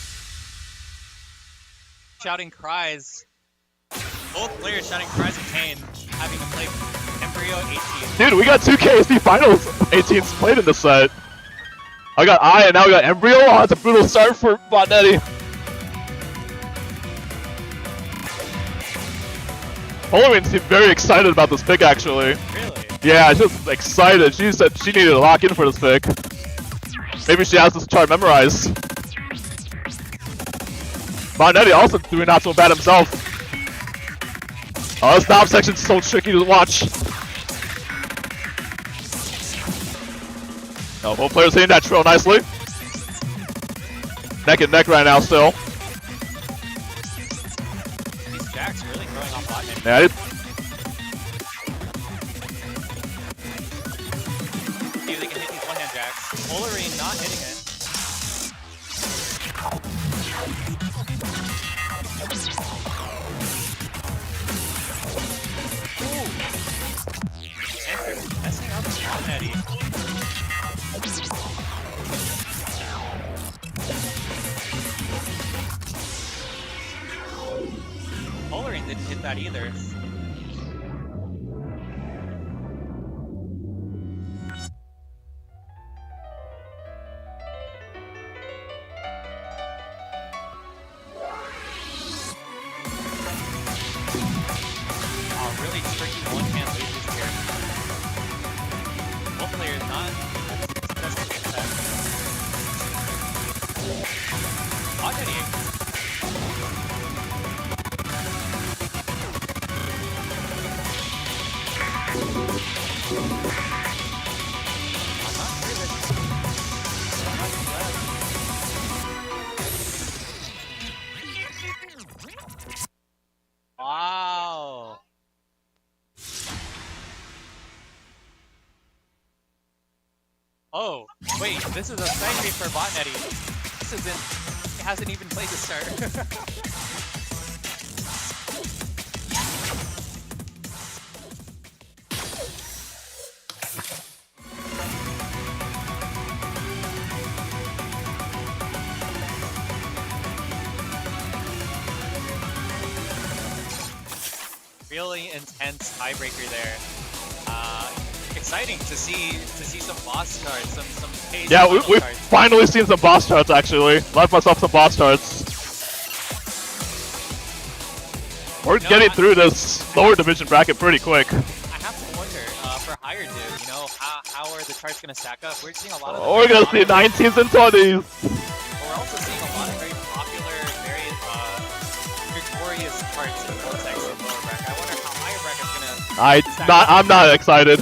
shouting cries. Both players shouting cries of pain having to play Embryo 18. Dude, we got two KSD finals 18s played in this set. I got I and now we got Embryo. Oh, that's a brutal start for Botnetty. Polyrine seemed very excited about this pick actually. Really? Yeah, she's excited. She said she needed to lock in for this pick. Maybe she has this chart memorized. Botnetty also doing not so bad himself. Oh, this knob section's so tricky to watch. No, both players hitting that trail nicely. Neck and neck right now still. These jacks really throwing off Botnetty. Yeah, See if they can hit these one-hand jacks. Polyrine not hitting it. Enter messing up Spawn Eddie. Polarian didn't hit that either. Oh, really tricky one-hand lasers here. Both players not successful in that. Odd Eddie. I'm not sure that wow. Oh, wait, this is a segment for Botnetty. This isn't, it hasn't even played the start. Really intense tiebreaker there. Exciting to see some boss cards, some paid Yeah, we've cards. finally seen some boss charts actually. Left myself some boss charts. We're getting through this lower division bracket pretty quick. I have to wonder, for higher div, you know, how are the charts gonna stack up? We're seeing a lot of We're gonna see 19s and 20s. We're also seeing a lot of very popular, very victorious charts in Voltex and lower bracket. I wonder how higher bracket's gonna stack up. I'm not excited.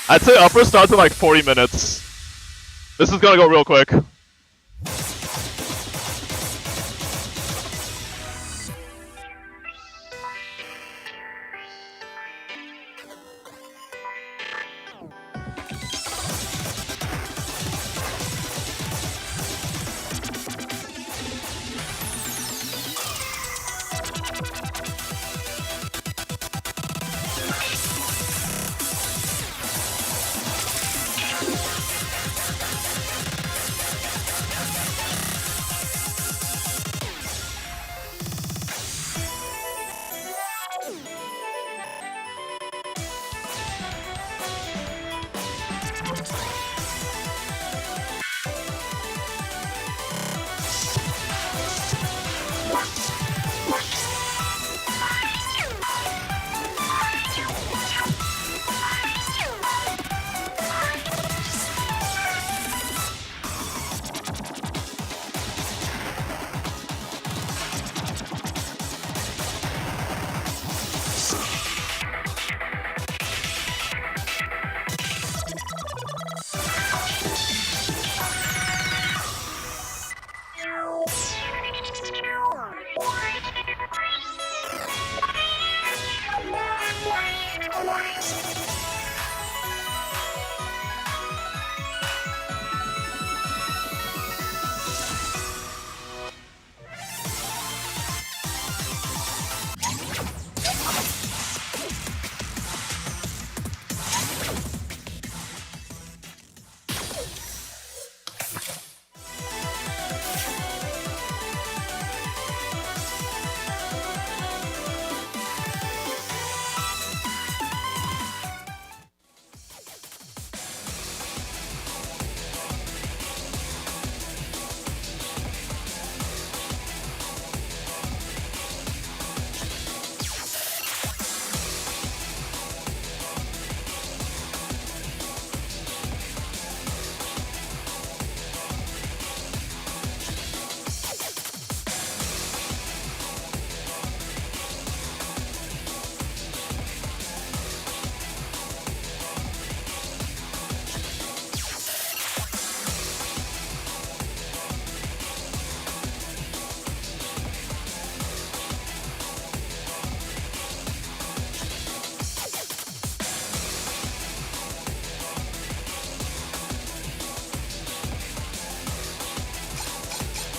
I'd say upper starts in like 40 minutes. This is gonna go real quick.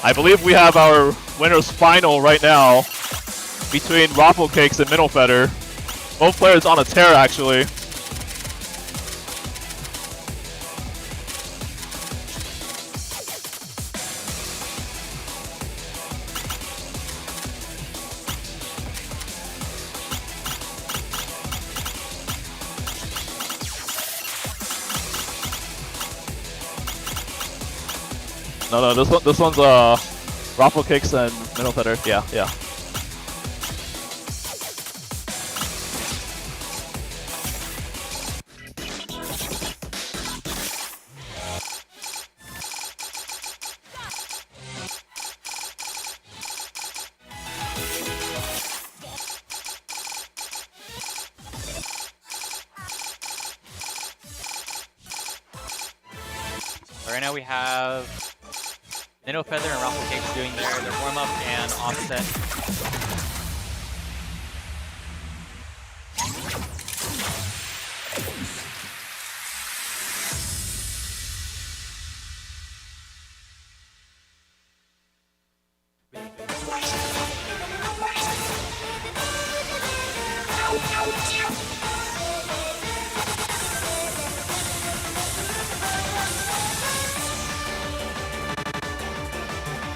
I believe we have our winner's final right now between Waffle Cakes and Minnow Feather. Both players on a tear, actually. No, this one's Waffle Cakes and Minnow Feather. Yeah. Right now we have Minnow Feather and Ruffle Cakes doing their warm-up and offset.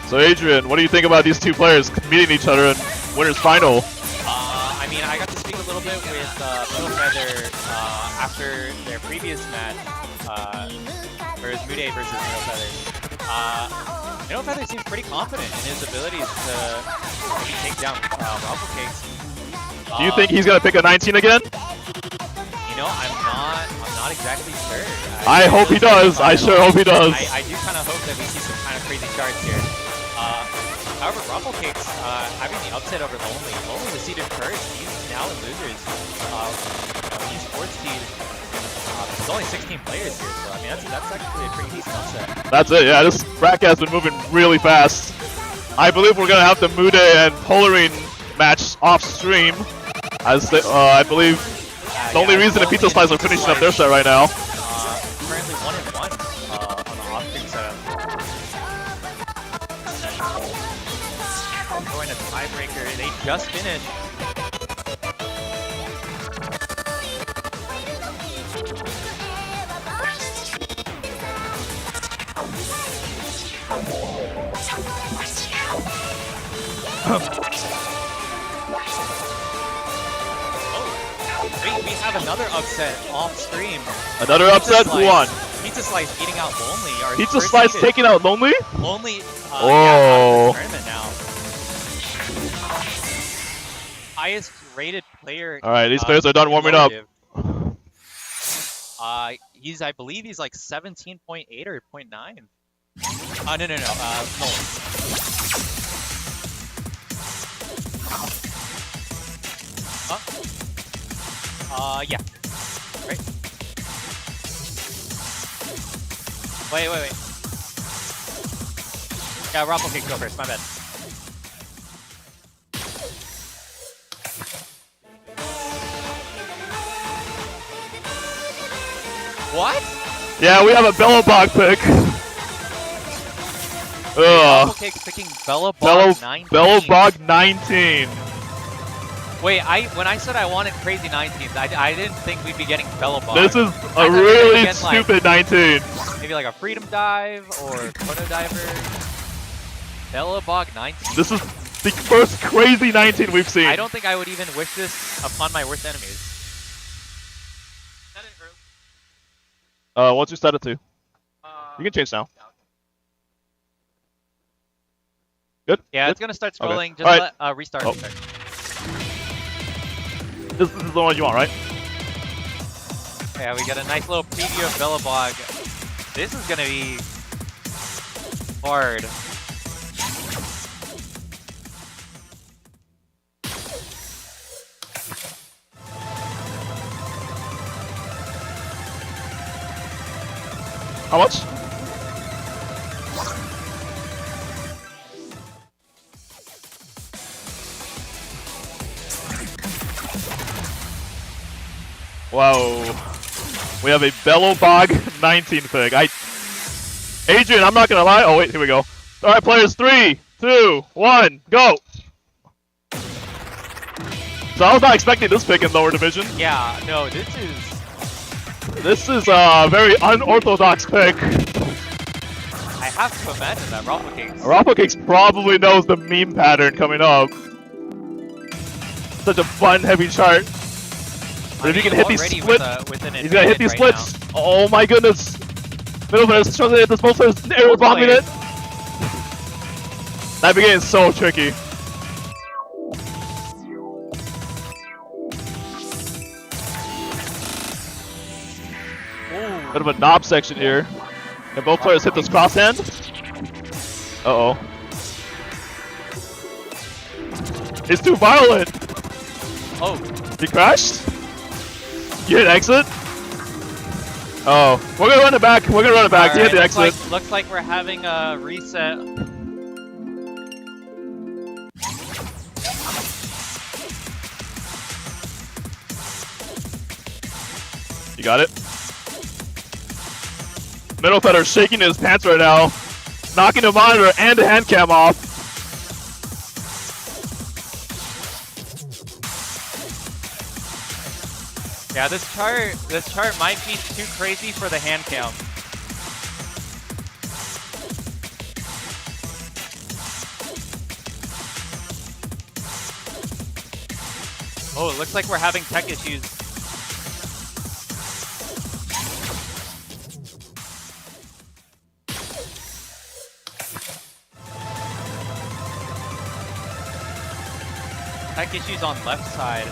So Adrian, what do you think about these two players meeting each other in winners final? I mean, I got to speak a little bit with Minnow Feather after their previous match, where it was Mude versus Minnow Feather. Minnow Feather seems pretty confident in his abilities to maybe take down Ruffle Cakes. Do you think he's gonna pick a 19 again? You know, I'm not exactly sure. I hope he does. I sure hope he does. I do kind of hope that we see some kind of crazy charts here. However, Ruffle Cakes having the upset over Lonely. Lonely was seeded first. He's now in losers. He's 4th seed. There's only 16 players here, so I mean that's actually a pretty decent upset. That's it. Yeah, this Frag has been moving really fast. I believe we're gonna have the Mude and Polarine match off stream, as I believe the only reason the Pizza Slice are finishing up their set right now. Currently 1-1 on the off-stream setup. Going to tiebreaker. They just finished. We have another upset off stream. Another upset? Who won? Pizza Slice beating out Lonely. Our Pizza first Slice seeded. taking out Lonely? Lonely. Oh. Yeah, out of the tournament now. Highest rated player. Alright, these players are done warming up. I believe he's like 17.8 or 0.9. No. Nolan. Yeah. Right. Wait. Yeah, Ruffle Cakes go first, my bad. What? Yeah, we have a Bellabog pick. Ruffle Cakes picking Bellabog 19. Bellabog 19. Wait, when I said I wanted crazy 19s, I didn't think we'd be getting Bellabog. This is a really stupid 19. Maybe like a Freedom Dive or Chrono Diver. Bellabog 19. This is the first crazy 19 we've seen. I don't think I would even wish this upon my worst enemies. What's your set it to? You can change now. Good? Yeah, Good? it's gonna start scrolling. Okay. Just Right. let restart. Oh. This is the one you want, right? Yeah, we got a nice little preview of Bellabog. This is gonna be hard. How much? Whoa. We have a Bellabog 19 pick. Adrian, I'm not gonna lie. Oh wait, here we go. Alright, players, 3, 2, 1, go! So I was not expecting this pick in lower division. Yeah, no, this is a very unorthodox pick. I have to imagine that Rafflecakes probably knows the meme pattern coming up. Such a fun, heavy chart. But if you can hit these splits, he's gonna hit these splits. Oh my goodness! Middle players struggling to hit this, both players air bombing it. That beginning is so tricky. Bit of a knob section here. Can both players hit this crosshand? Uh-oh. It's too violent! Oh. He crashed? You hit exit? Oh. We're gonna run it back. We're gonna run it back. He hit the exit. Looks like we're having a reset. You got it? Middle Feather shaking his pants right now. Knocking the monitor and the hand cam off. Yeah, this chart might be too crazy for the hand cam. Oh, it looks like we're having tech issues. Tech issues on left side.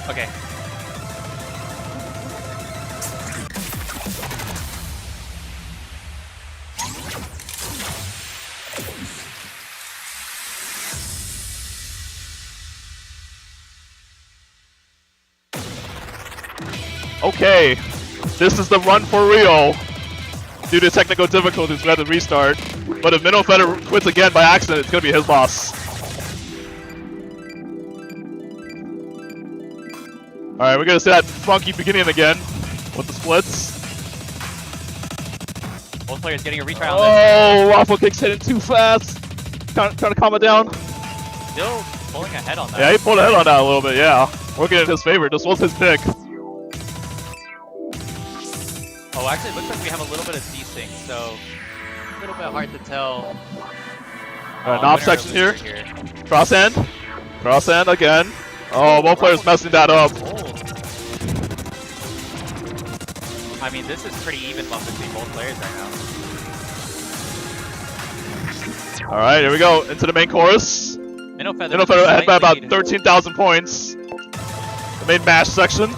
Okay. Okay, this is the run for real. Due to technical difficulties, we had to restart. But if Minnow Feather quits again by accident, it's gonna be his loss. Alright, we're gonna see that funky beginning again with the splits. Both players getting a retry on this. Oh, Waffle Kick's hitting too fast. Trying to calm it down. Still pulling ahead on that. Yeah, he pulled ahead on that a little bit, yeah. Working in his favor. This was his pick. Oh, actually, it looks like we have a little bit of desync, so a little bit hard to tell. Alright, knob section here. Crosshand. Crosshand again. Oh, both players messing that up. I mean, this is pretty even love between both players right now. Alright, here we go. Into the main chorus. Minnow Feather ahead by about lead. 13,000 points. The main mash section.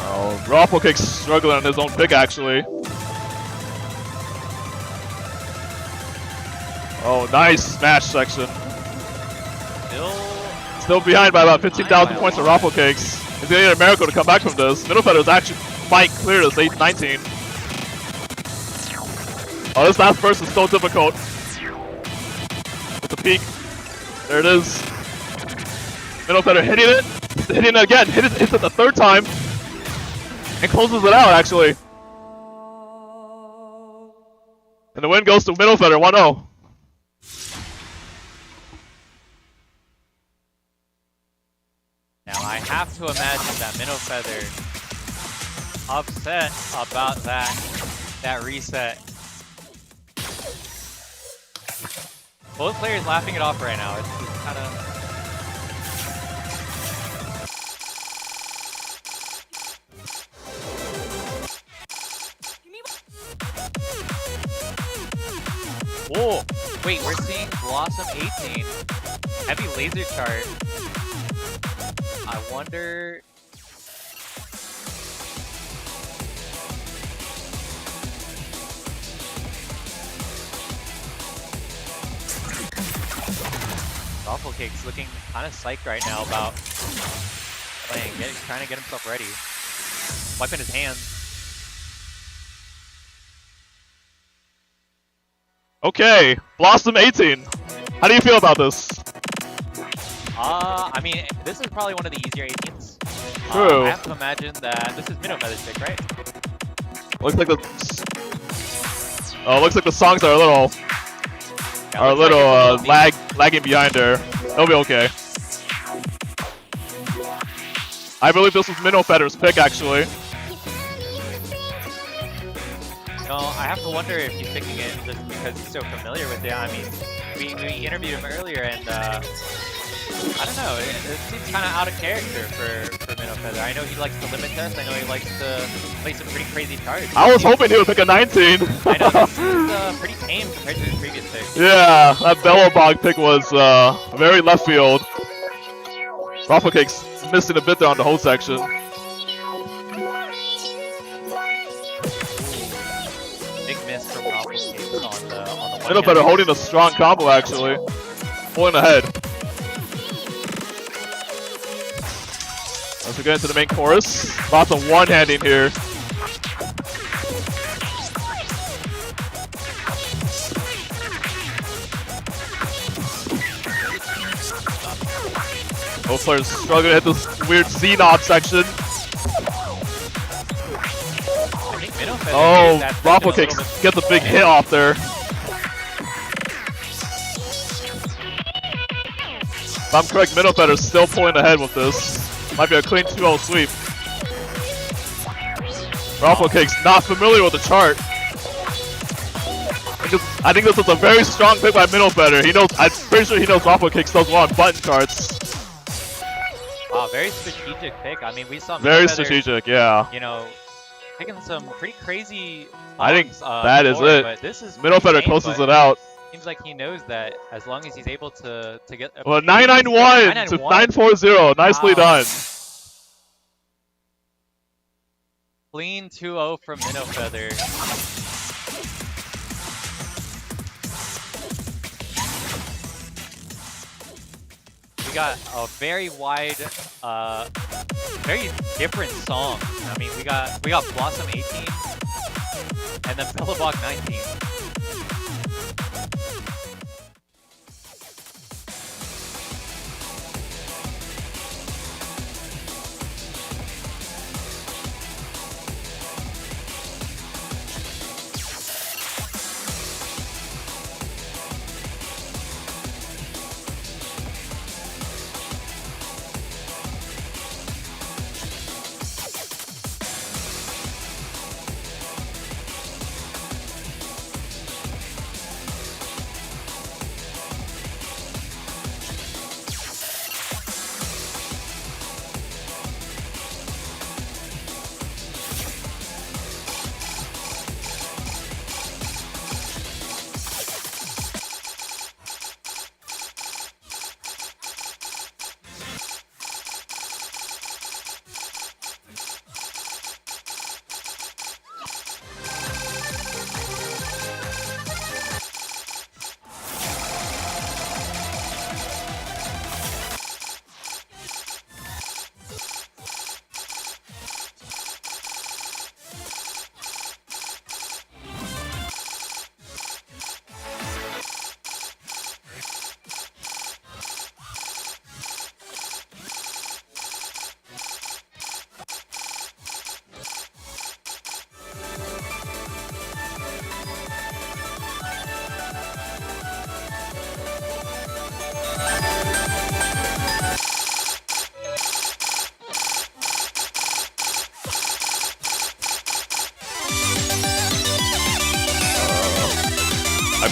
Oh, Rafflekick's struggling on his own pick, actually. Oh, nice smash section. Still behind by about 15,000 points for Rafflecakes. He's gonna need a miracle to come back from this. Middle Feather's actually might clear this 8-19. Oh, this last burst is so difficult. With the peak. There it is. Middle Feather hitting it. hitting it again. Hits it the third time. And closes it out, actually. And the win goes to Middle Feather, 1-0. Now I have to imagine that Minnow Feather upset about that reset. Both players laughing it off right now. It's kind of. Whoa! Wait, we're seeing Blossom 18. Heavy laser chart. I wonder. Wafflecake's looking kind of psyched right now about playing, trying to get himself ready. Wiping his hands. Okay, Blossom 18. How do you feel about this? I mean, this is probably one of the easier 18s. True. I have to imagine that this is Minnow Feather's pick, right? Looks like the looks like the songs are a little Yeah, looks like it's a little lagging behind there. They'll be okay. I believe this was Minnow Feather's pick, actually. No, I have to wonder if he's picking it just because he's so familiar with it. I mean, we interviewed him earlier, and I don't know. It seems kind of out of character for Minnow Feather. I know he likes to limit test. I know he likes to play some pretty crazy cards. I was hoping he would pick a 19. I know this is pretty tame compared to his previous pick. Yeah, that Bellowbog pick was very left field. Wafflecake's missing a bit there on the hold section. Big miss from Wafflecake on the one. Middle Feather holding a strong combo, actually. Pulling ahead. As we get into the main chorus, lots of one-handing here. Both players struggling to hit this weird Z-knob section. Oh, Wafflecake gets a big hit off there. If I'm correct, Middle Feather's still pulling ahead with this. Might be a clean 2-0 sweep. Wafflecake's not familiar with the chart. I think this is a very strong pick by Middle Feather. He knows. I'm pretty sure he knows Wafflecake does well on button charts. Wow, very strategic pick. I mean, we saw Very Middle Feather, strategic, yeah. You know, picking some pretty crazy. I think songs, that is before, it. But this is Middle pretty Feather tame, closes but it out. Seems like he knows that as long as he's able to get. Well, 991 to 940. Nicely done. Clean 2-0 from Minnow Feather. We got a very wide, very different song. I mean, we got Blossom 18 and then Bellowbog 19.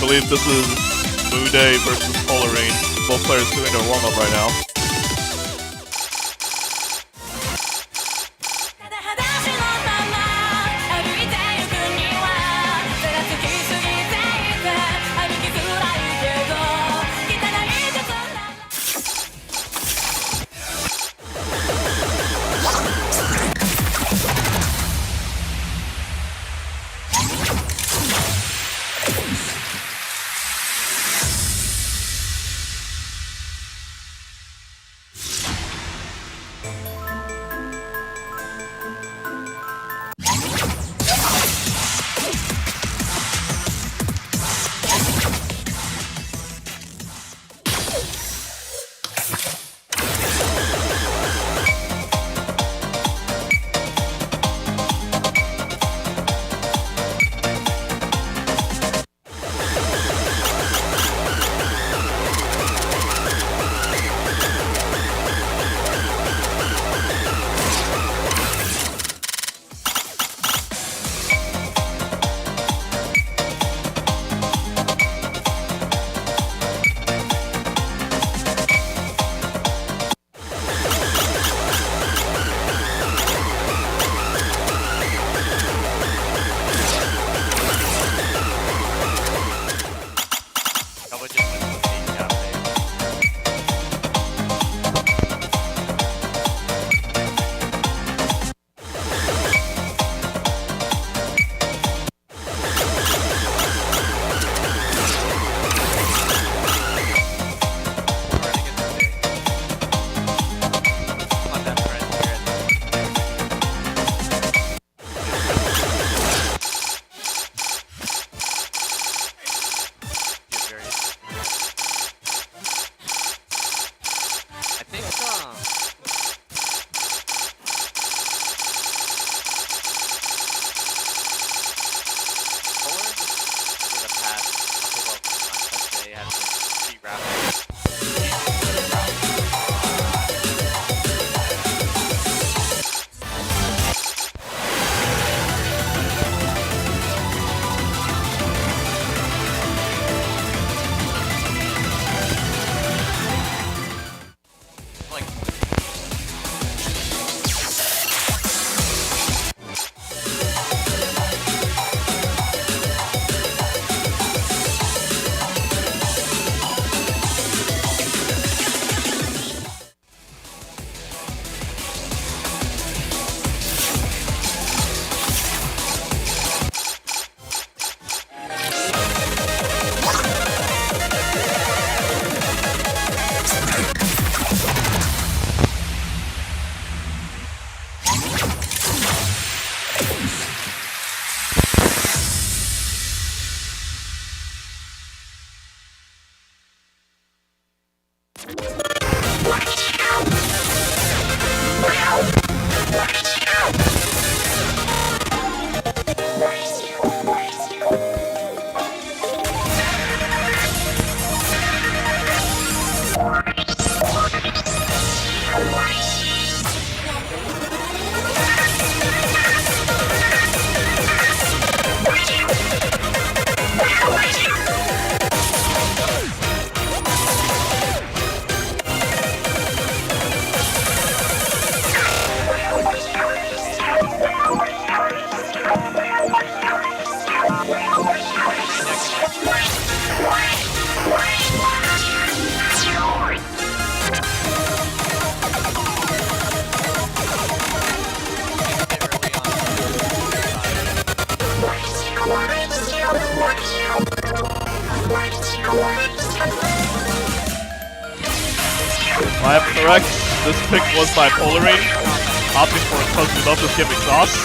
believe this is Blue Day versus Polarine. Both players doing their warm-up right now. Chubba just went to the main cafe. If I am correct, this pick was by Polarine, opting for a Cause We Love This Game exhaust.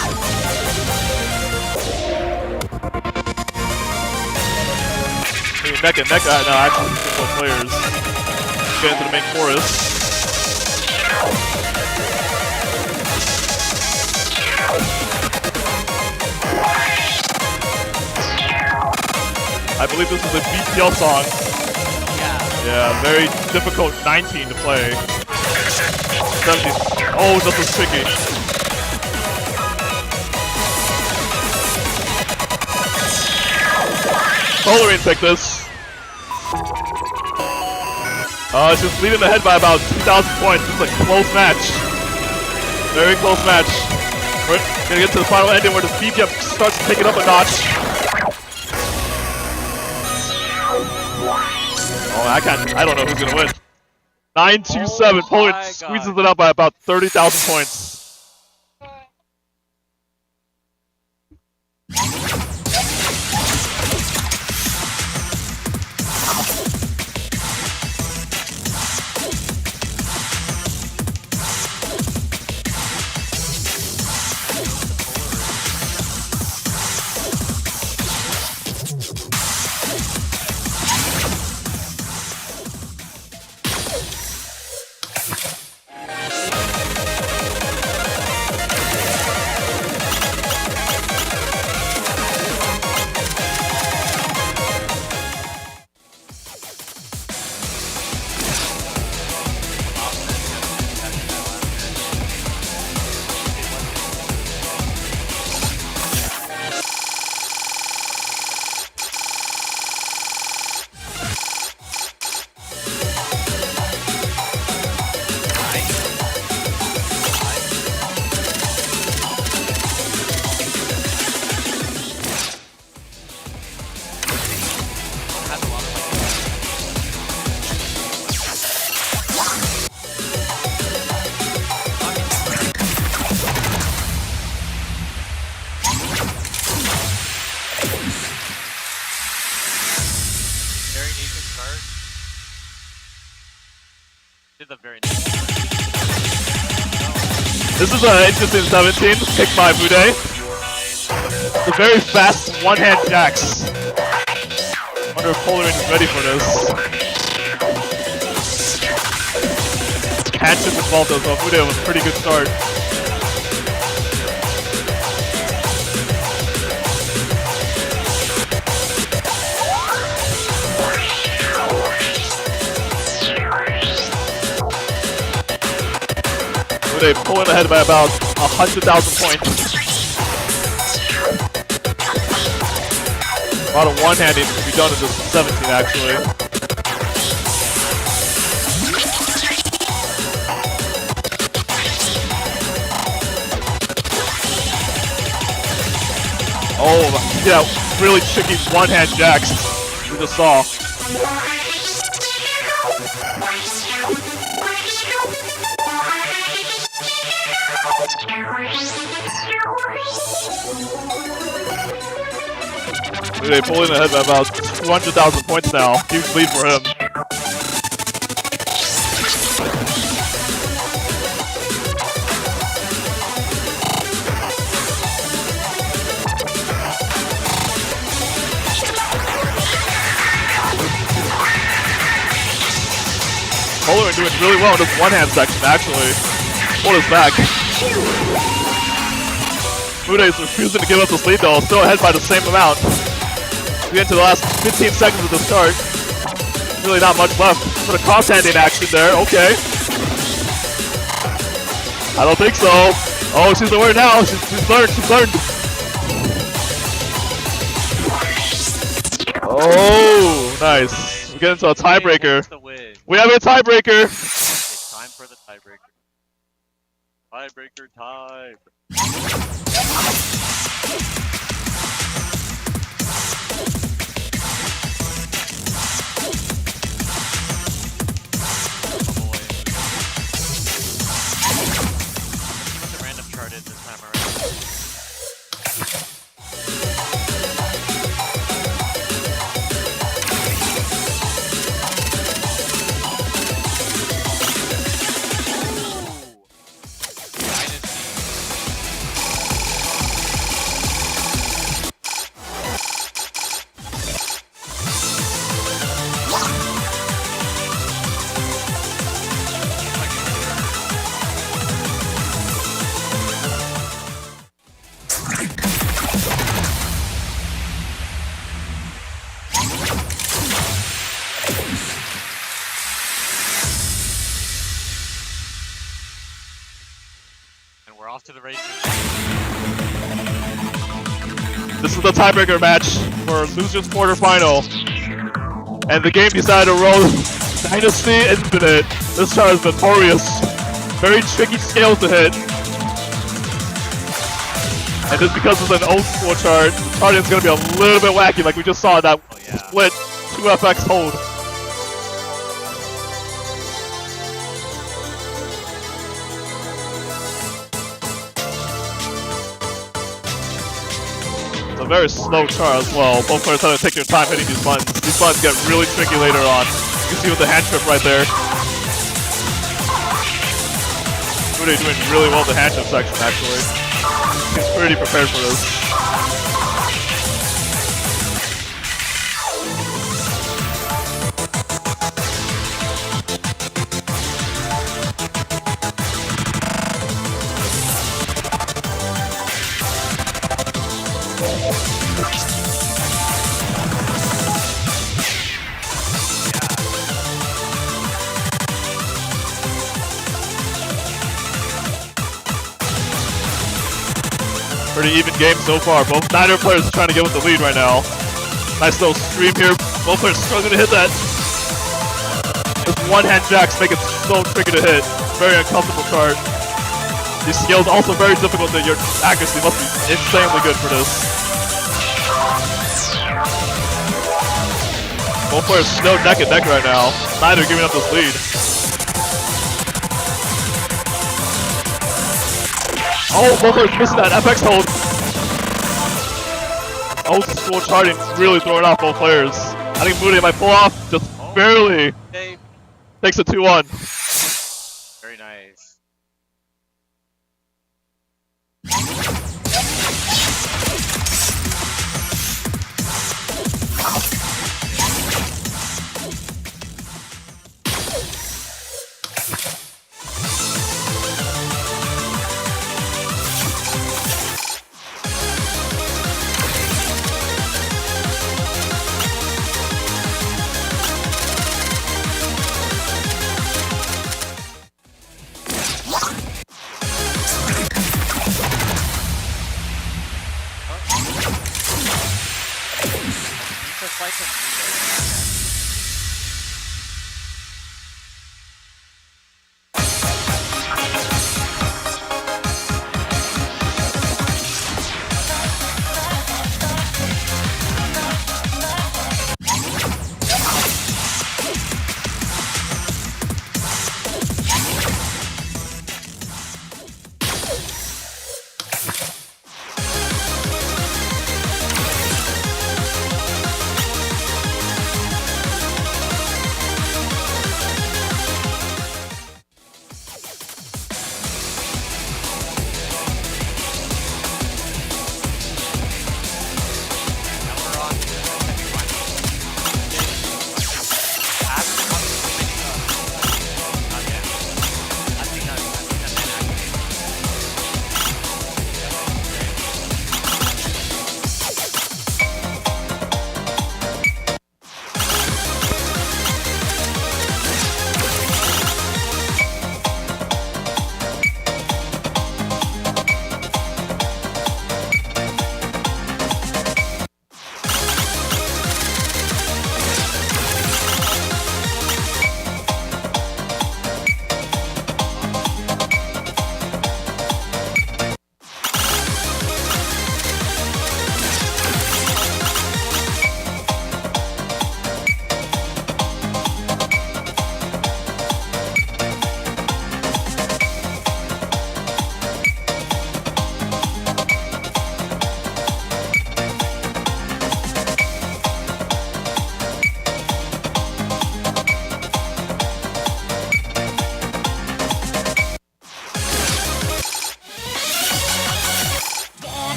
Mecha, no, actually, both players get into the main chorus. I believe this is a BTL song. Yeah, very difficult 19 to play. 17. Oh, this was tricky. Polarin picked this. Just leading ahead by about 2,000 points. This is a close match. Very close match. We're gonna get to the final ending where the BPM starts to take it up a notch. Oh, I don't know who's gonna win. 9-2-7. Polarin squeezes it out by about 30,000 points. This is an interesting 17, picked by Bude. The very fast one-hand jacks. Wonder if Polarin is ready for this. Can't chip with Voltex, so Bude was a pretty good start. Bude pulling ahead by about 100,000 points. A lot of one-handing to be done in this 17 actually. Oh, yeah, really tricky one-hand jacks we just saw. They're pulling ahead by about 200,000 points now. Huge lead for him. Polarin doing really well in this one-hand section, actually. Hold his back. Bude is refusing to give up this lead though, still ahead by the same amount. We get into the last 15 seconds of the start. Really not much left for the cross-handing action there, okay. I don't think so. Oh, she's aware now, she's learned. Oh, nice. We get into a tiebreaker. We have a tiebreaker. It's time for the tiebreaker. Tiebreaker time. What the random chart is this time around. And we're off to the races. This is the tiebreaker match for losers quarterfinal. And the game decided to roll Dynasty Infinite. This chart is notorious. Very tricky scales to hit. And just because it's an old school chart, the charting is going to be a little bit wacky like we just saw in that split 2FX hold. It's a very slow chart as well. Both players have to take their time hitting these buttons. These buttons get really tricky later on. You can see with the hand trip right there. Rudy doing really well in the hand trip section actually. He's pretty prepared for this. Pretty even game so far. Neither players is trying to get with the lead right now. Nice little stream here. Both players struggling to hit that. Just one hand jacks make it so tricky to hit. Very uncomfortable chart. These scales also very difficult. That your accuracy must be insanely good for this. Both players still neck and neck right now. Neither giving up this lead. Oh, both players missing that FX hold. Old school charting really throwing off both players. I think Moody might pull off, just barely. Dave. Takes a 2-1. Very nice.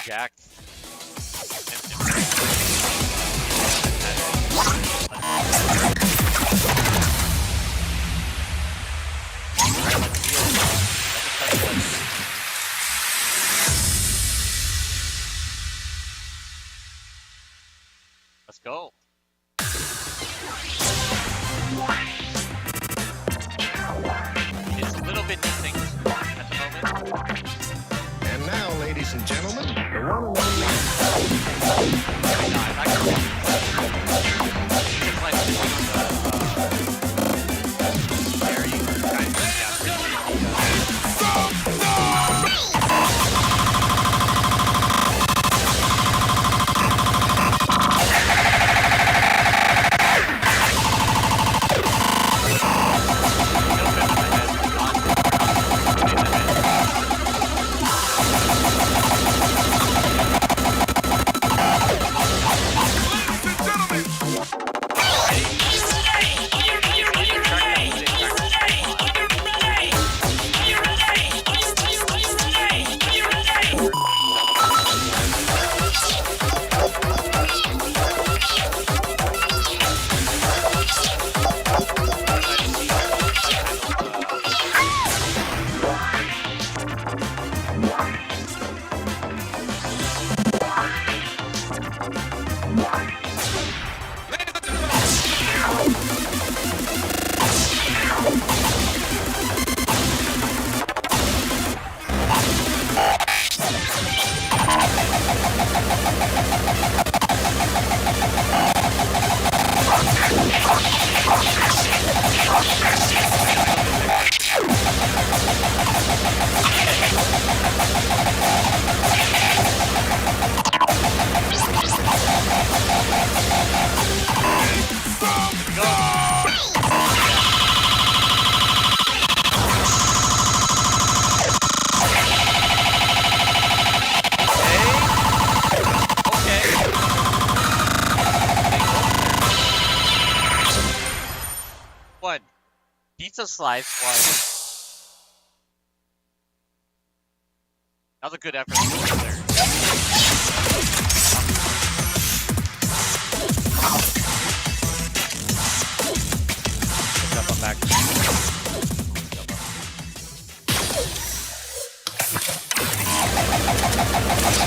Jacked. Let's go. It's a little bit distinct at the moment. And now, ladies and gentlemen, the one and only. It's like one. Pizza slice was. That was a good effort from the player. Jump on back.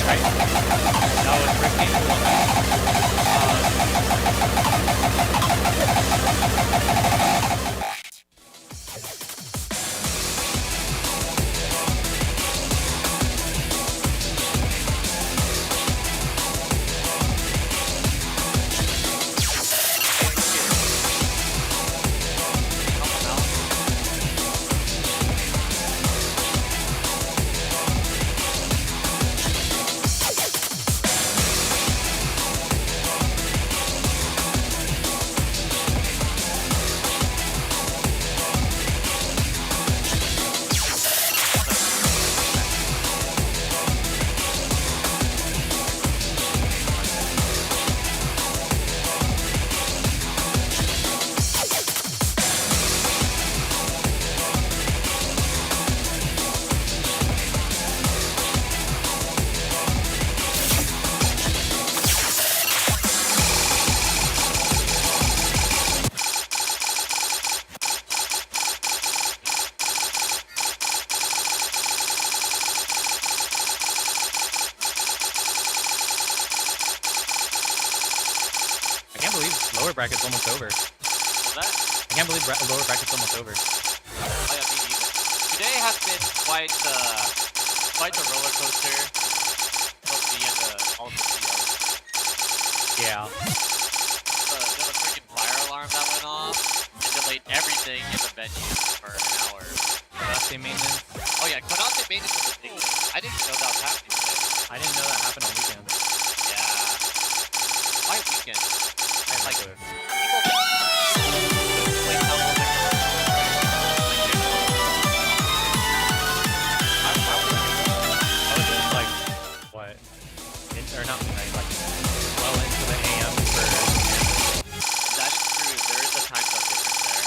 Right. That was risky. lower bracket's almost over. What's that? I can't believe lower bracket's almost over. Oh yeah, me neither. Today has been quite the roller coaster of the end of all the videos. Yeah. There was a freaking fire alarm that went off and delayed everything in the venue for an hour. Konate maintenance. Oh yeah, Konate maintenance was a big thing. I didn't know that was happening today. I didn't know that happened on weekends. Yeah. Why weekend? I have no Like, clue. Like how old they were. I was just like, what? Or not midnight, like well into the AM for. That is true. There is a time zone difference there.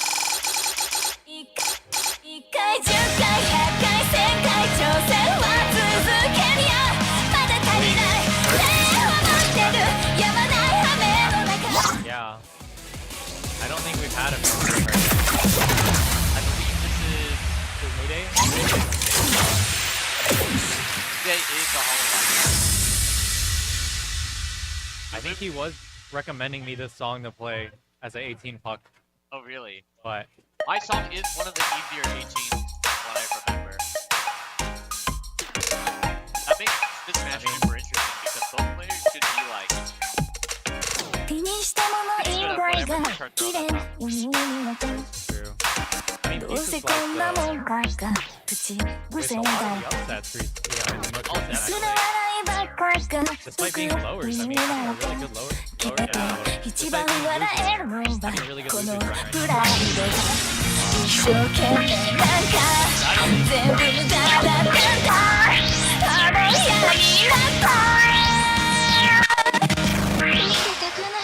1回10回100回1000回挑戦は続けるよまだ足りないね思ってるやまない雨の中 Yeah. I don't think we've had a music right I believe this is Muday? today is the Halloween. I think he was recommending me this song to play as an 18 puck, Oh really? but My song is one of the easier 18s, from what I remember. That makes this match super interesting because both players should be like 手にしたもの以外が綺麗な夢になった true. I mean, どう Peace せ is こんな like もんかが口 there's 癖 a だ lot of the upsets yeah, in the most recent 素の actually. 笑いばっかりが Despite being lowers, I mean, having a really good lower, yeah, 一番笑えるのは having a really good こ losers の run right プ now. ライドが一生懸命なんか全部無駄だったんだあの日になった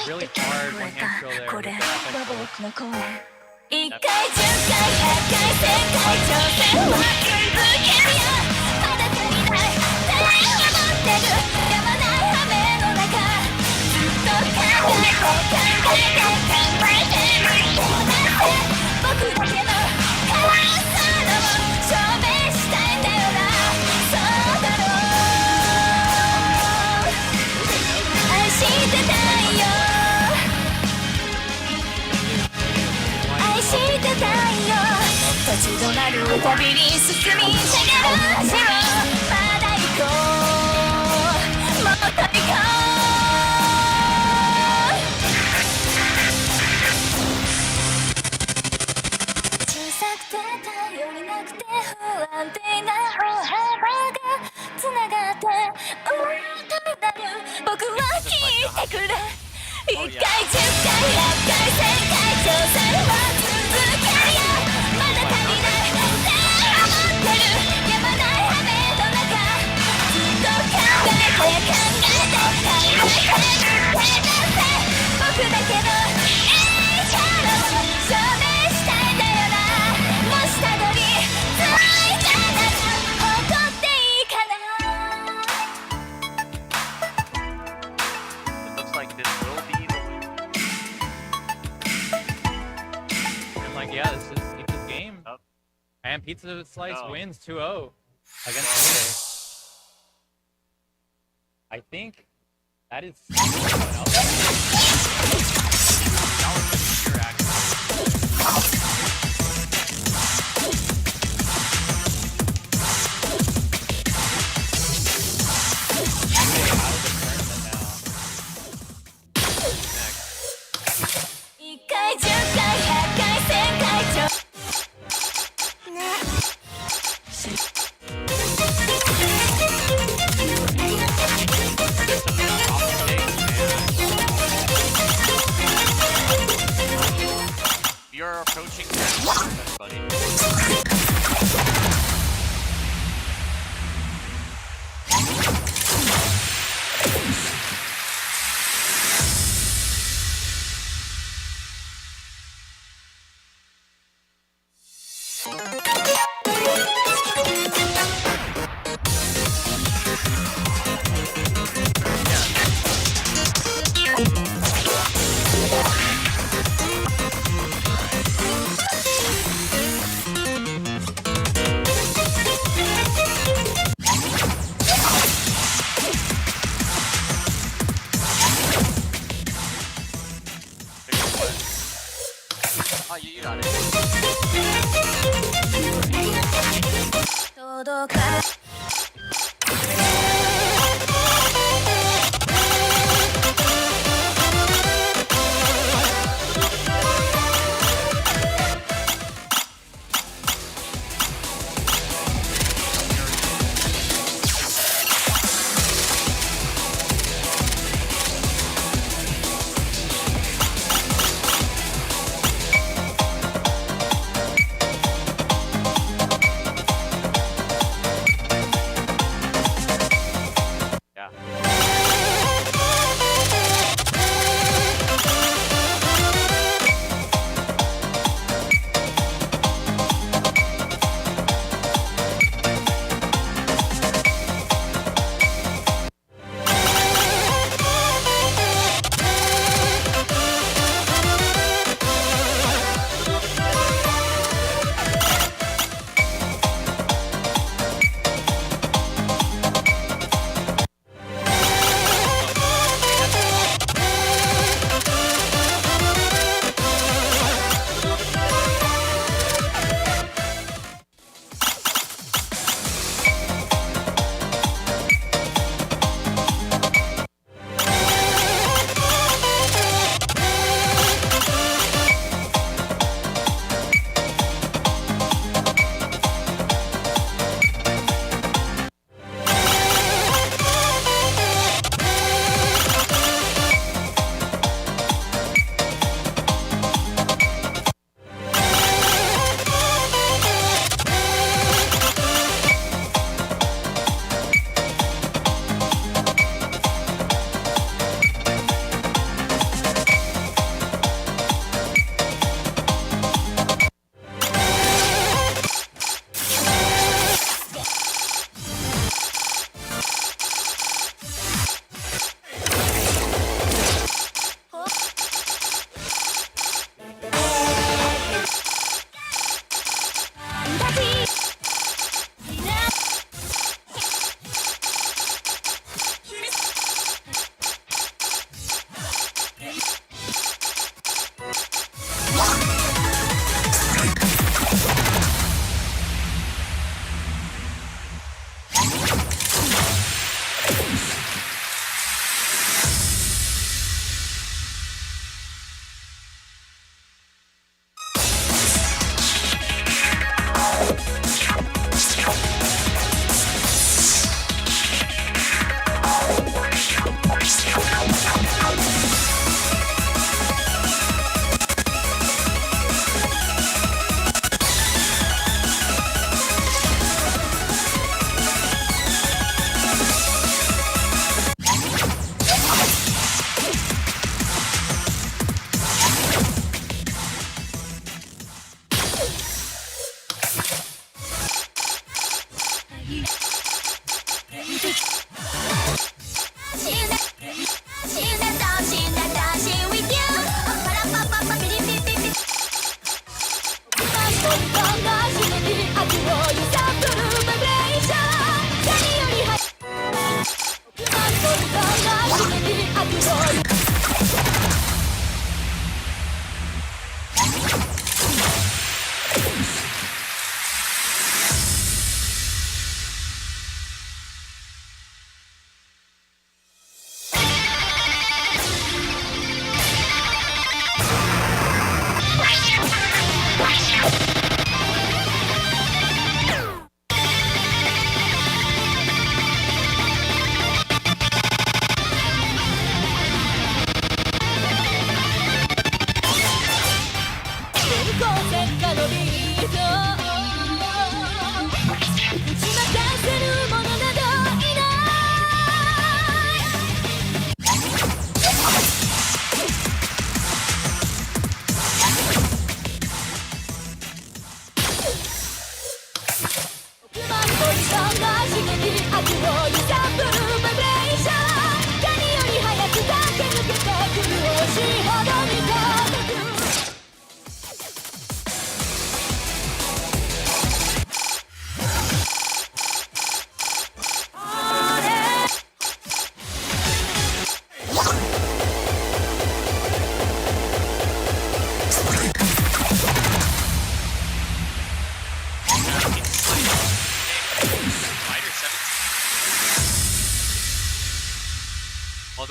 Really hard one hand throw there. これ with が that effect. 僕の声1回10回100回1000回挑戦は続けるよまだ足りないって思ってるやまない雨の中ずっと考えて考えて考えてる僕だけの可愛さを証明したいんだよなそうだろう愛してたいよ愛してたいよ立ち止まるたびに進みたがるしろまだ行こうもっと行こう小さくて頼りなくて不安定な歩幅がつながってうんとなる僕は聞いてくれ1回10回100回1000回挑戦は続けるよまだ足りないって思ってるやまない雨の中ずっと考えて考えて考えて僕だけのいい力を証明したいんだよなもしたどり着いたなら怒っていいかな It looks like this will be the win. I'm like, yeah, this is Pizza's game. Up. And Pizza Slice No. wins 2-0 against Muday. I think that is someone else. Your action. Muday out of the tournament now. 1回10回100回1000回挑ね You're approaching 10, buddy. Oh, you got it. 届か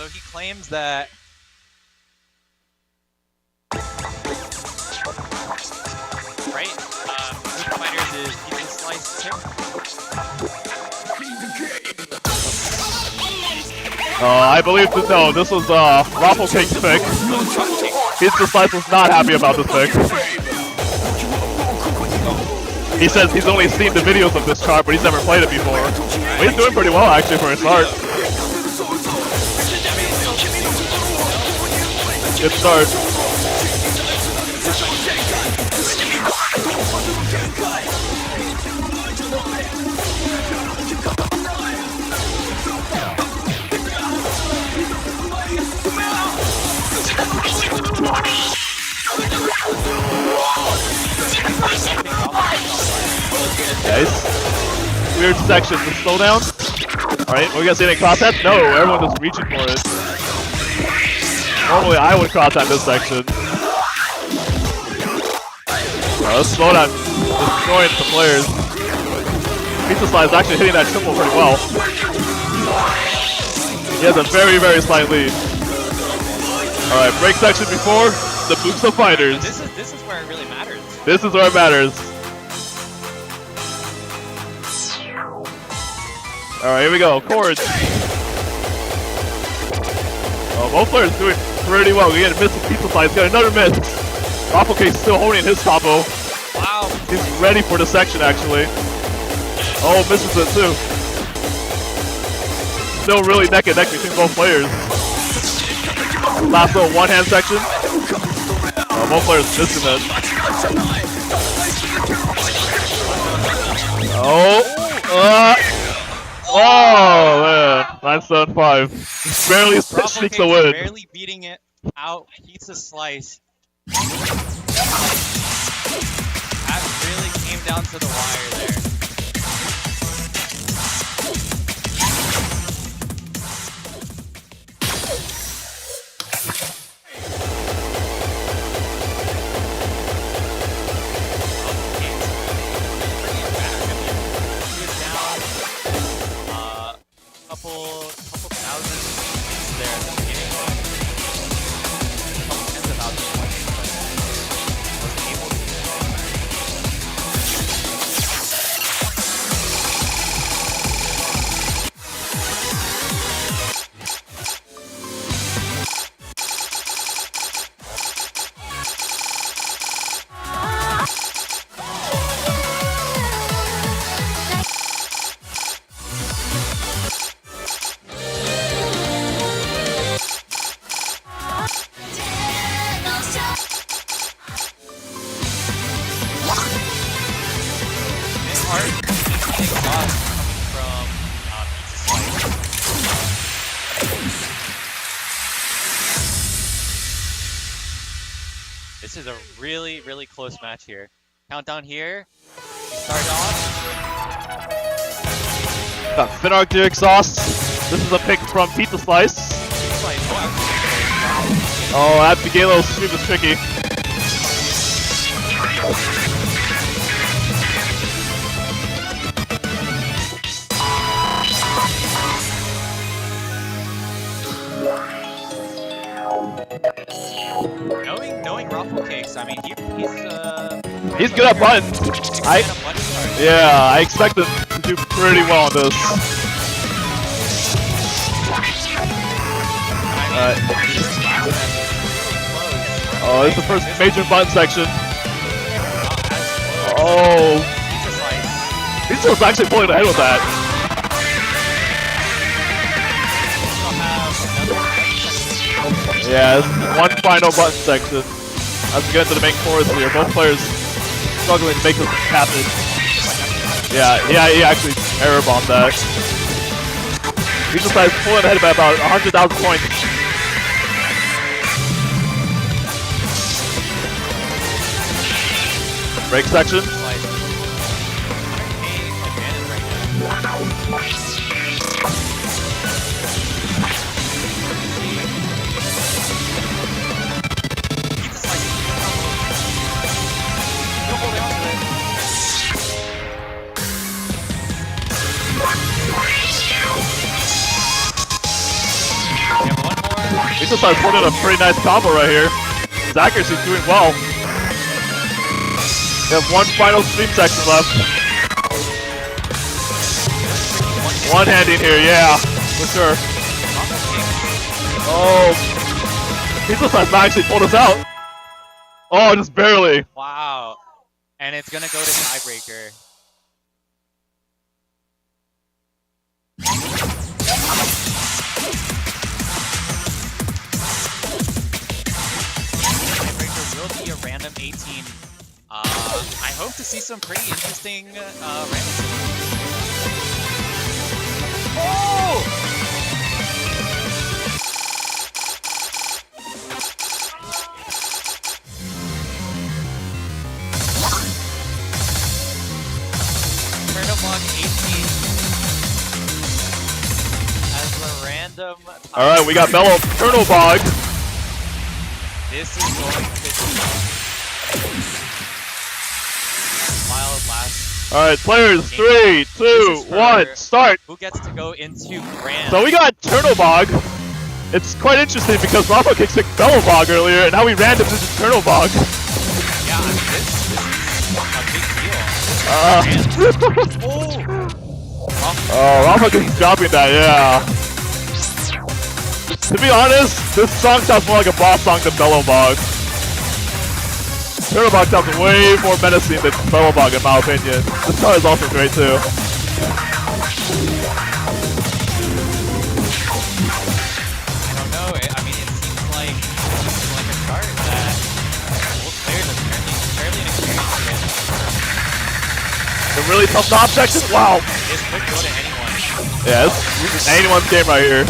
Although he claims that. Right? Food Fighters is Pizza Slice pick. I believe that no, this was Waffle Cake's pick. Pizza Slice was not happy about this pick. He says he's only seen the videos of this chart, but he's never played it before. But he's doing pretty well actually for a start. Good start. Nice. Weird section. The slowdown. Alright, we gonna see any crossheads? No, everyone just reaching for it. Normally I would crosshead this section. This slowdown destroying some players. Pizza Slide is actually hitting that triple pretty well. He has a very, very slight lead. Alright, break section before the boots of fighters. This is where it really matters. This is where it matters. Alright, here we go. Chords. Oh, both players doing pretty well. We get a miss with Pizza Slide. He's got another miss. Waffle Cake's still holding his combo. Wow. He's ready for the section, actually. Oh, misses it too. Still really neck and neck between both players. Last little one-hand section. Oh, both players missing it. Oh, man. 9-7-5. Barely sneaks the win. Barely beating it out. Pizza Slice. That really came down to the wire there. Couple thousand points there at the beginning, but couple tens of thousands of points, but wasn't able to get it This is a really, really close match here. Countdown here. We start off. Got Finark to exhaust. This is a pick from Pizza Slice. Oh, that Miguelo's stream is tricky. Knowing Ruffle Cakes, I mean, he's good at buttons. I expect him to do pretty well on this. Oh, this is the first major button section. Oh, Pizza was actually pulling ahead with that. Yeah, this is one final button section. As we get into the main chorus here, both players struggling to make this happen. Yeah, he actually error bombed that. Pizza Slice pulling ahead by about 100,000 points. Break section. Pizza Slice holding a pretty nice combo right here. His accuracy's doing well. We have one final stream section left. One-handing here, yeah, for sure. Oh, Pizza Slice actually pulled us out. Oh, just barely. Wow. And it's gonna go to tiebreaker. Tiebreaker will be a random 18. I hope to see some pretty interesting random. Oh! Turnamon 18 as a random. Alright, we got Bello Turtle Bog. This is going to be wild last. Alright, players, 3, 2, 1, start! Who gets to go into grand? So we got Turtle Bog. It's quite interesting because Raffle Kick picked Bello Bog earlier, and now we randomed into Turtle Bog. Yeah, I mean, this is a big deal. Oh, Raffle Kick's dropping that, yeah. To be honest, this song sounds more like a boss song than Bello Bog. Turtle Bog sounds way more menacing than Bello Bog in my opinion. This song is also great too. I don't know. I mean, it seems like a chart that both players are fairly inexperienced with. The really tough knob section, wow. This could go to anyone. Yeah, this is anyone's game right here.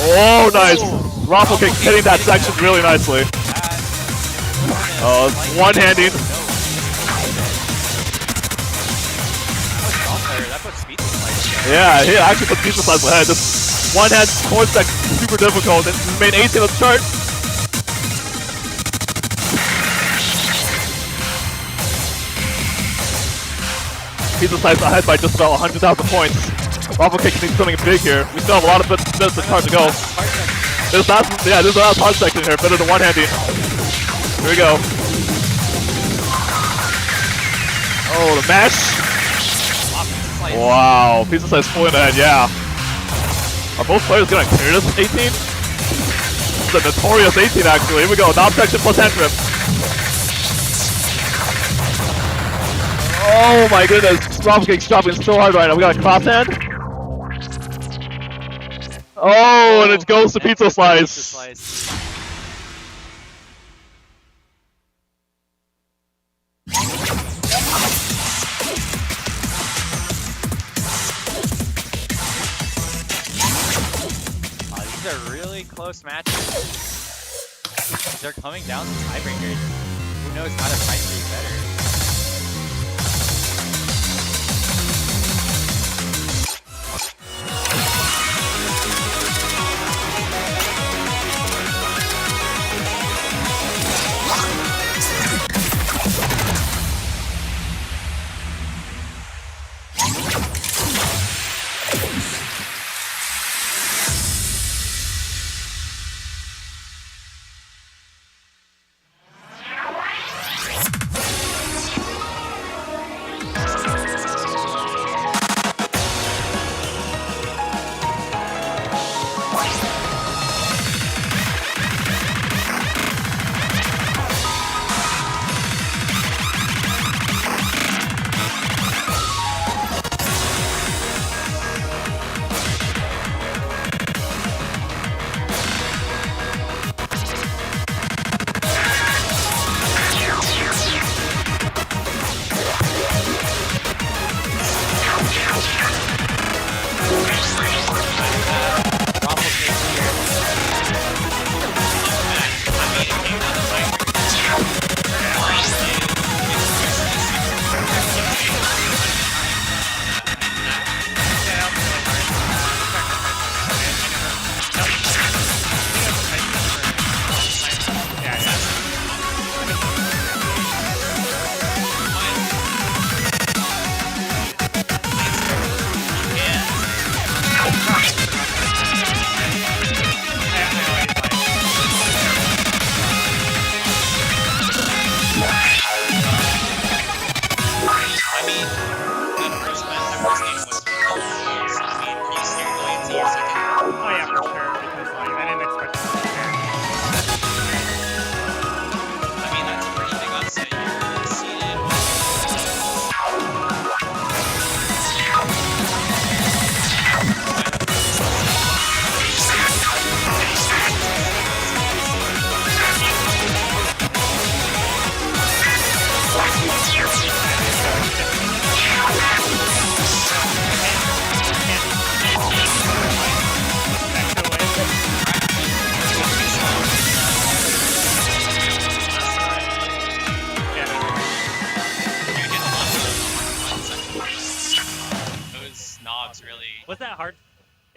Oh, nice. Raffle Kick hitting that section really nicely. Oh, one-handing. Yeah, he actually put Pizza Slice ahead. Just one-hand forward section, super difficult. This is main 18 of the chart. Pizza Slice ahead by just about 100,000 points. Raffle Kick needs something big here. We still have a lot of bits of time to go. There's the last hard section here, better than one-handing. Here we go. Oh, the mash. Wow, Pizza Slice pulling ahead, yeah. Are both players gonna clear this 18? It's a notorious 18 actually. Here we go, knob section plus hand trip. Oh my goodness, Raffle Kick's dropping so hard right now. We got a cross hand. Oh, and it goes to Pizza Slice. These are really close matches. They're coming down to tiebreakers. Who knows how to fight these better?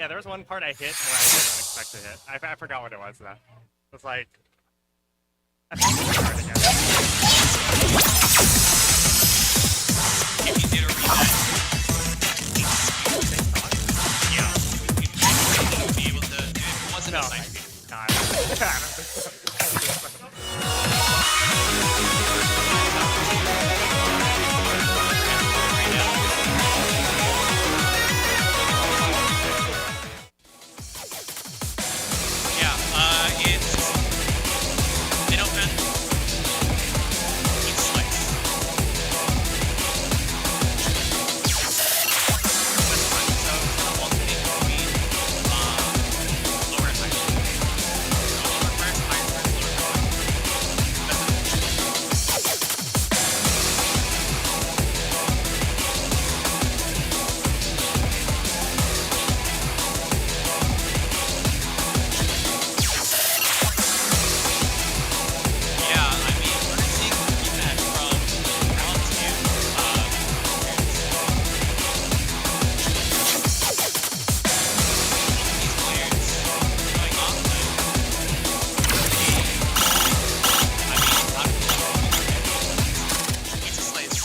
Yeah, there was one part I hit where I didn't expect to hit. I forgot what it was though. It was like. I think it's hard again. If you did a rematch, yeah, you would be able to do it. It wasn't No, a side. no, I don't think so. I don't think so. Yeah, it's minnow pen. It's slice. That's fine. So it's gonna alternate between lower and higher. So lower first, higher first, lower first, higher. That's it. Yeah, I mean, we're seeing a rematch from round 2. These players showing off that I mean, how do we Pizza Slice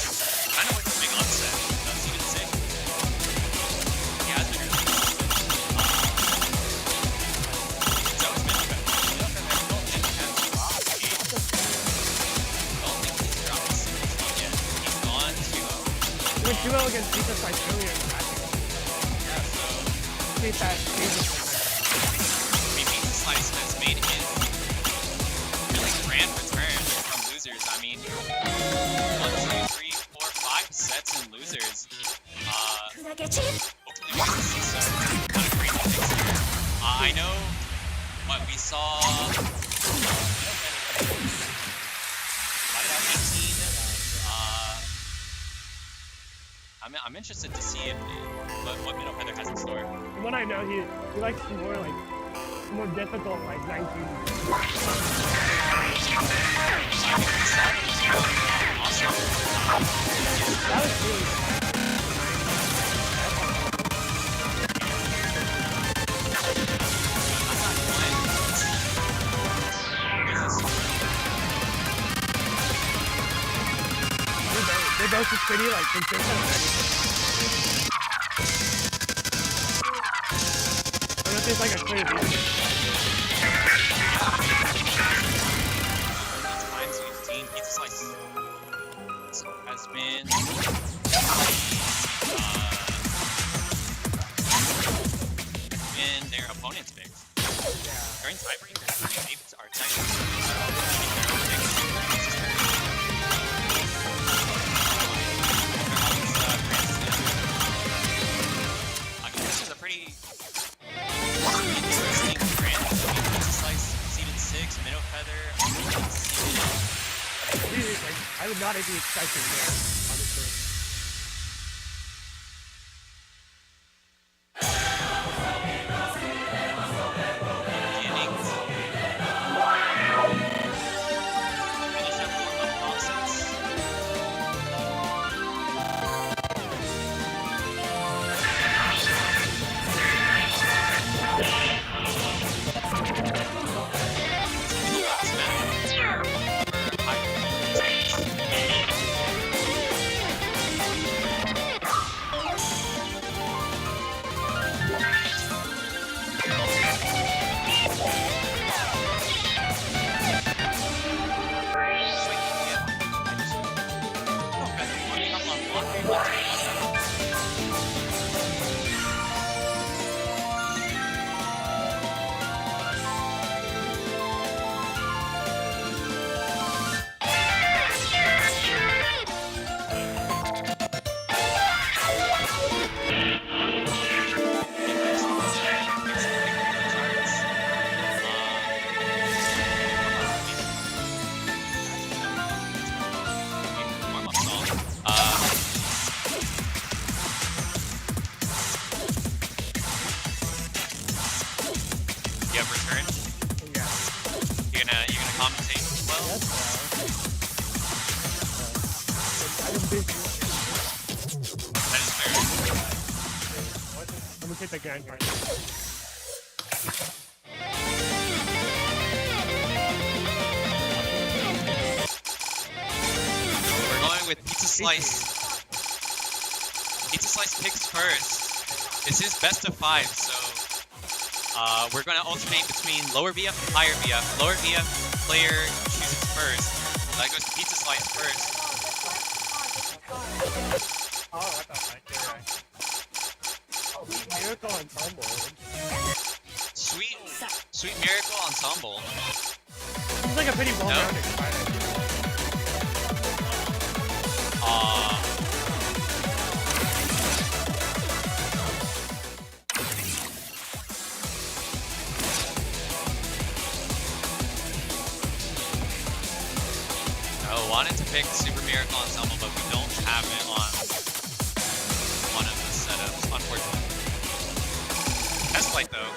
kind of went to big upset. No, he didn't say. He has been really good. It's always been like a I don't think he has dropped a I don't think he's dropped a single stone yet. He's gone 2-0. He went 2-0 against Pizza Slice earlier in the match. Yeah, so Hate that. I mean, Pizza Slice has made his really grand return from losers. I mean, 1, 2, 3, 4, 5 sets in losers. Hopefully we can see some kind of crazy things here. I know what we saw. I'm interested to see if what Minnow Feather has in store. From what I know, he likes more difficult, like 19. Awesome. That was really They're both just pretty, like, consistent. I don't think it's like a clear beat. Times we've seen Pizza Slice has been in their opponent's picks. During tiebreakers, I mean, maybe it's our this is a pretty interesting brand. Pizza Slice, seeded 6, Minnow Feather, Really, like, I would not be expecting there, honestly. You have return? Yeah. You're gonna commentate as well? Yes, I didn't think That is fair. I'm hit the gun part. We're going with Pizza Slice. Pizza Slice picks first. This is best of 5, so we're going to alternate between lower VF and higher VF. Lower VF player chooses first. That goes to Pizza Slice first. Oh, what the fuck? You're right. Oh, Miracle Ensemble. Sweet Miracle Ensemble. Seems like a pretty well-rounded fighter. I wanted to pick Super Miracle Ensemble, but we don't have it on one of the setups, unfortunately. Test flight though.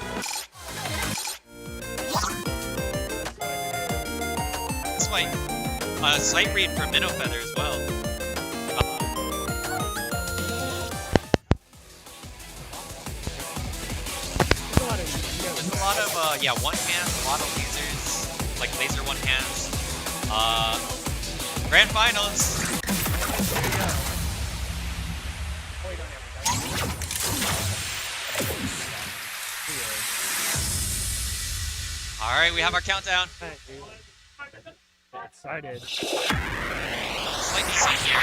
Test flight. Sight read for Minnow Feather as well. There's a lot of yeah, one hands, a lot of lasers, like laser one hands. Grand finals. All right, we have our countdown. Excited. Slight DC here,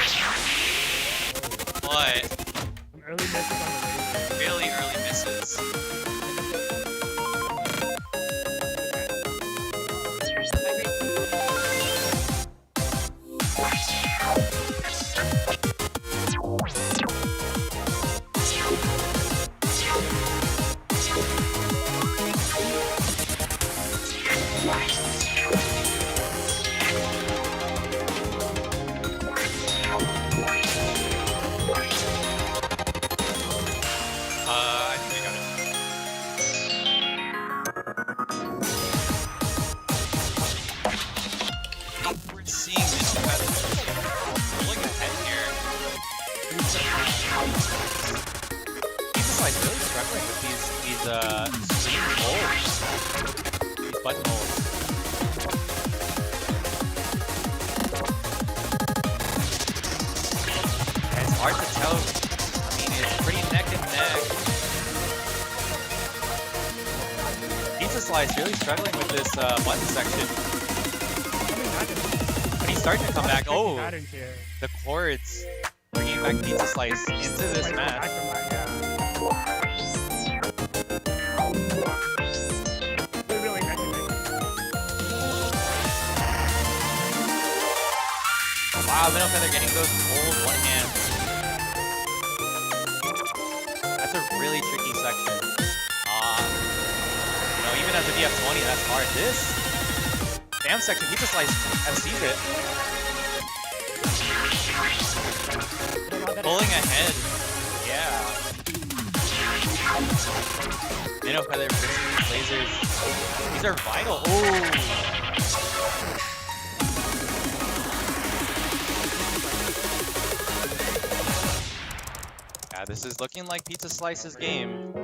but Some early misses on the laser. really early misses. I think we got it. I think we're seeing this pulling ahead here. Pizza Slice really struggling with these stream holds. These button holds. It's hard to tell. I mean, it's pretty neck and neck. Pizza Slice really struggling with this button section. But he's starting to come back. Oh, the chords bringing back Pizza Slice into this match. Wow, Minnow Feather getting those cold one hands. That's a really tricky section. You know, even as a DF20, that's hard. This damn section, Pizza Slice FC's it. Pulling ahead. Yeah. Minnow Feather versus lasers. These are vital. Oh. Yeah, this is looking like Pizza Slice's game.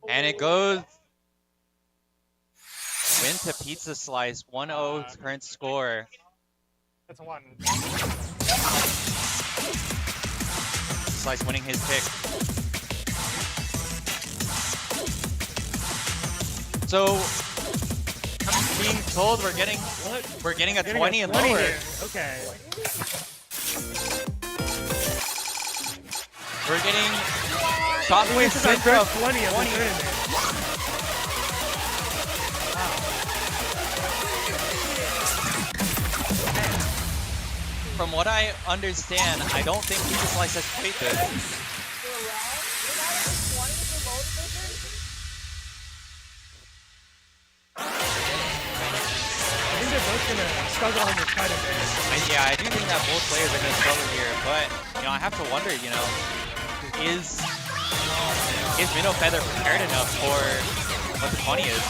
And it goes win to Pizza Slice, 1-0 current score. That's a 1. Slice winning his pick. So I'm being told we're getting a 20 and lower. Here. Okay. We're getting top Wait, this is our first 20 of the tournament. From what I understand, I don't think Pizza Slice has played this. I think they're both gonna struggle on the cut of it. Yeah, I do think that both players are gonna struggle here, but you know, I have to wonder, you know, is Minnow Feather prepared enough for what the 20 is?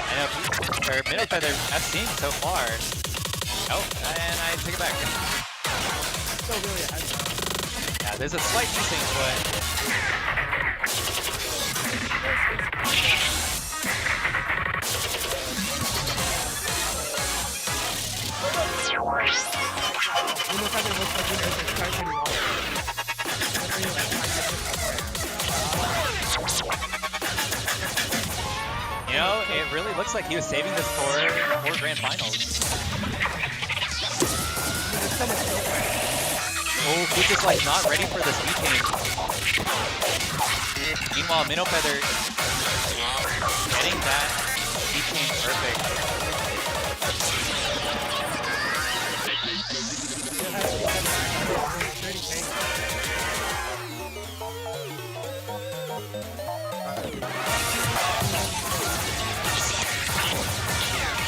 I know, Minnow Feather, I've seen so far. Oh, and I take it back. still really ahead. Yeah, there's a slight desync, but One more time it looks like you guys are trying pretty well. you know, it really looks like he was saving this for grand finals. Oh, Fuka's like not ready for the speed change. Meanwhile, Minnow Feather getting that speed change perfect.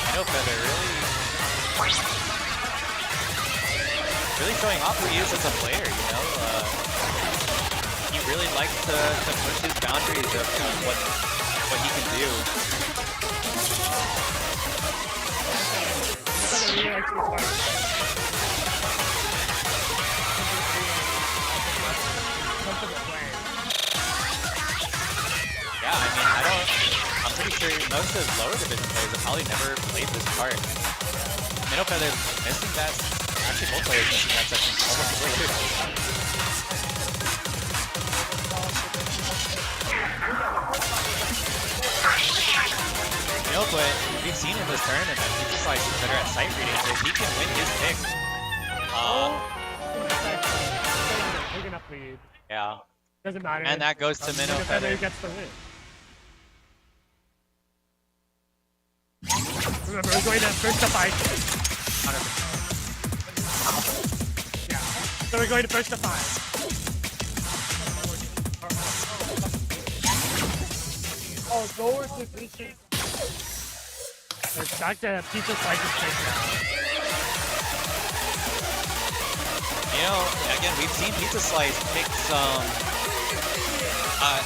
Minnow Feather really showing off who he is as a player, you know? He really likes to push his boundaries of what he can do. Yeah, I mean, I'm pretty sure most of lower division players have probably never played this part. Minnow Feather missing that. Actually, both players missing that section almost completely. You know, but we've seen in this tournament that he's just like better at sight reading, so if he can win his pick, Big enough lead. yeah. Doesn't matter. And that goes to Minnow Feather. Gets the win. Remember, we're going to first to five. 100%. Yeah. So we're going to first to five. Oh, lower division. It's back to Pizza Slice's pick now. You know, again, we've seen Pizza Slice pick some,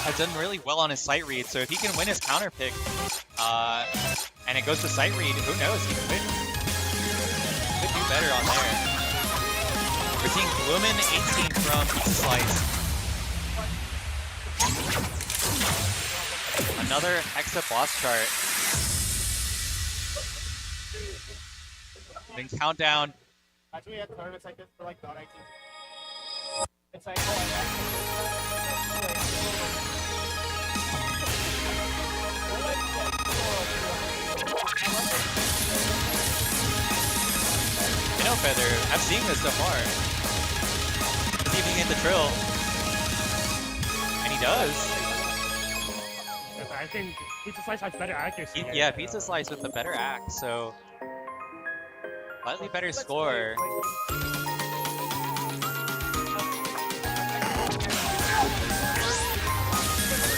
has done really well on his sight read, so if he can win his counter pick, and it goes to sight read, who knows, he could do better on there. We're seeing Bloomin 18 from Pizza Slice. Another Hexa boss chart. Then countdown. Actually, at tournaments like this for like .19. It's like, Minnow Feather, I've seen this so far. Let's see if he can get the trill. And he does. I think Pizza Slice has better accuracy. Yeah, Pizza Slice with the better axe, so slightly better score.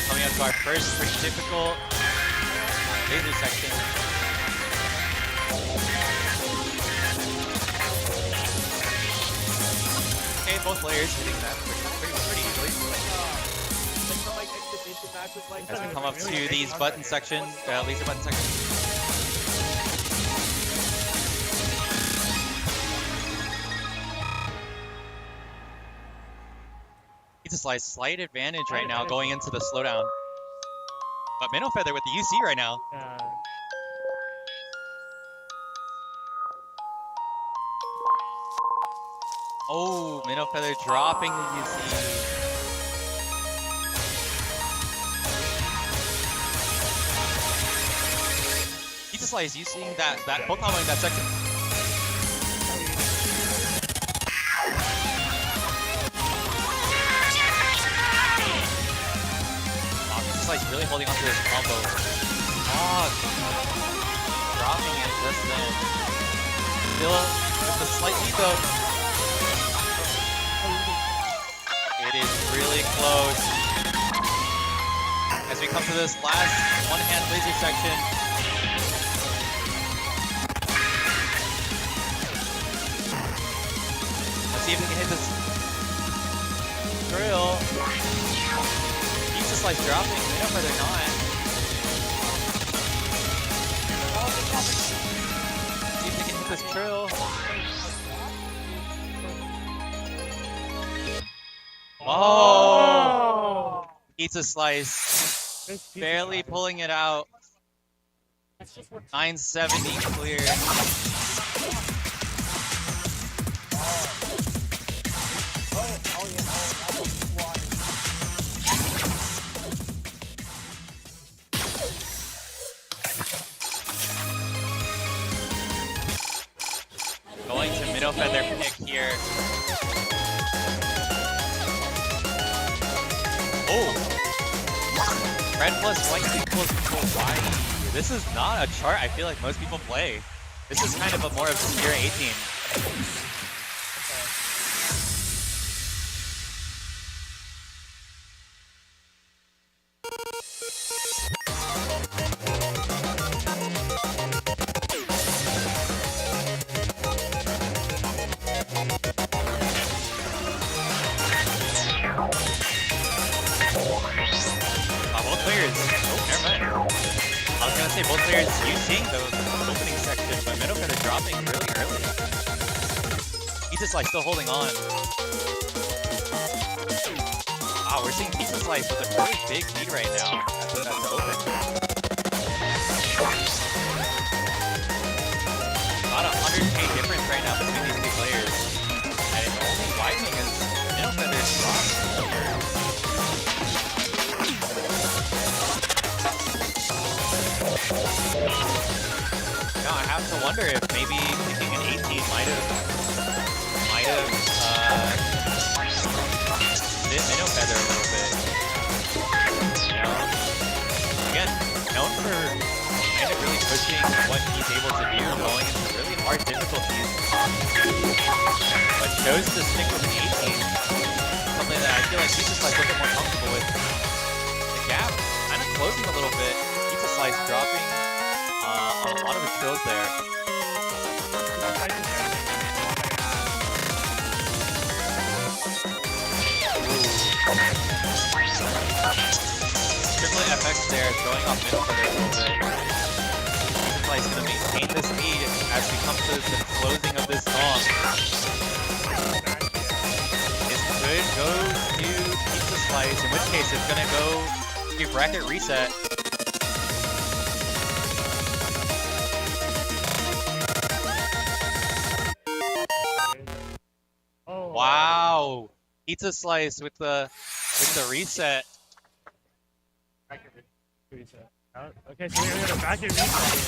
Coming up to our first pretty difficult laser section. Okay, both players hitting that pretty easily. As we come up to these button section, laser button section. Pizza Slice, slight advantage right now going into the slowdown. But Minnow Feather with the UC right now. Oh, Minnow Feather dropping the UC. Pizza Slice using that Pokemon in that section. Wow, Pizza Slice really holding on to this combo. Oh, dropping it just then. Still with a slight lead though. It is really close. As we come to this last one-hand laser section. Let's see if we can hit this drill. Pizza Slice dropping. We know where they're not. See if they can hit this drill. Oh! Pizza Slice This pizza barely slice. pulling it out. 970 clear. Going to Minnow Feather pick here. Oh! Red plus white equals Hawaii. This is not a chart I feel like most people play. This is kind of a more obscure 18. Both players. Oh, never mind. I was gonna say both players using the opening section, but Minnow Feather dropping really early. Pizza Slice still holding on. Wow, we're seeing Pizza Slice with a really big lead right now. That's the open. About 100k difference right now between these two players. And it's only widening as Minnow Feather's dropped. Now I have to wonder if maybe picking an 18 might have bit Minnow Feather a little bit. You know, again, known for kind of really pushing what he's able to do, going into really hard difficulties, but chose to stick with an 18. Something that I feel like he's just like a little bit more comfortable with. The gap kind of closing a little bit. Pizza Slice dropping on a lot of the kills there. Triplet FX there, throwing off Minnow Feather a little bit. Pizza Slice going to maintain this lead as we come to the closing of this song. This could go to Pizza Slice, in which case it's going to go to bracket reset. Wow, Pizza Slice with the reset. Okay, so we're gonna go back and reset here.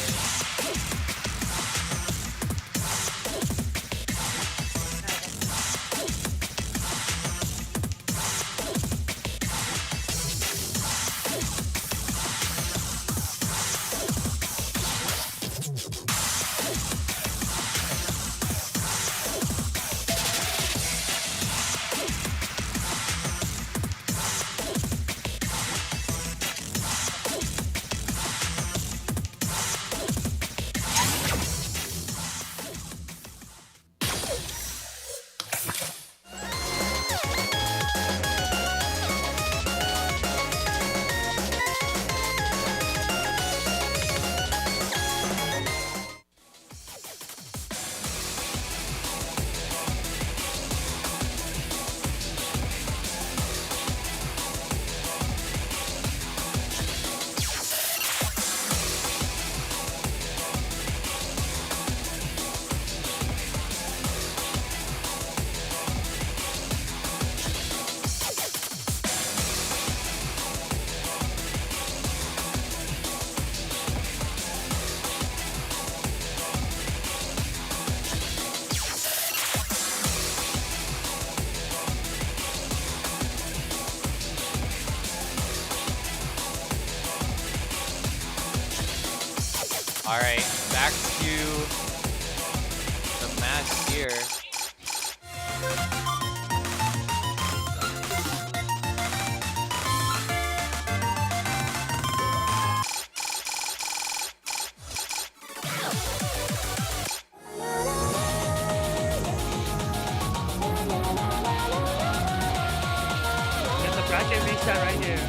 All right, back to the match here. Get the bracket reset right here.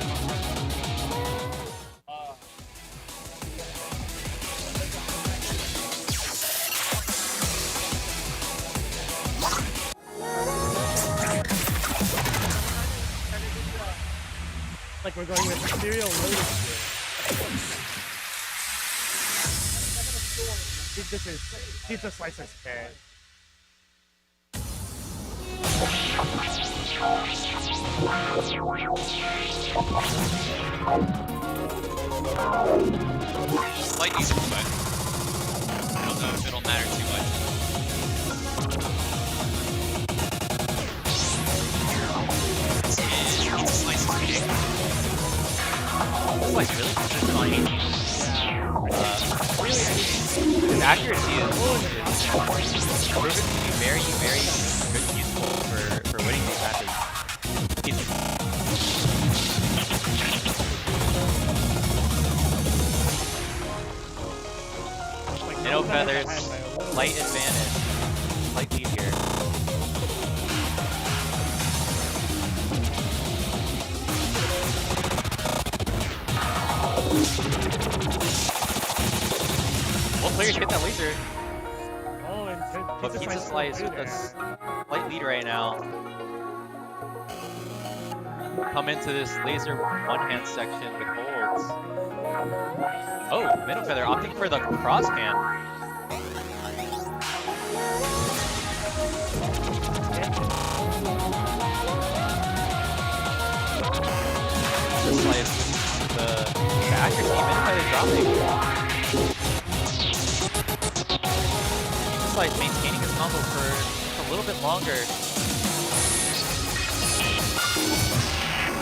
Like we're going with serial loading here. This is pizza slices carrot. Slight easy, but I don't know if it'll matter too much. This is pizza slice kick. This slice really consistent on 18. His accuracy is proven to be very, very good, useful for winning these matches. Minnow Feathers, slight advantage, slight lead here. Both players get that laser. Oh, and But Pizza Slice with a slight lead right now. Come into this laser one-hand section with holds. Oh, Minnow Feather opting for the cross can. Pizza Slice with the accuracy. Minnow Feather dropping. Like maintaining his combo for a little bit longer.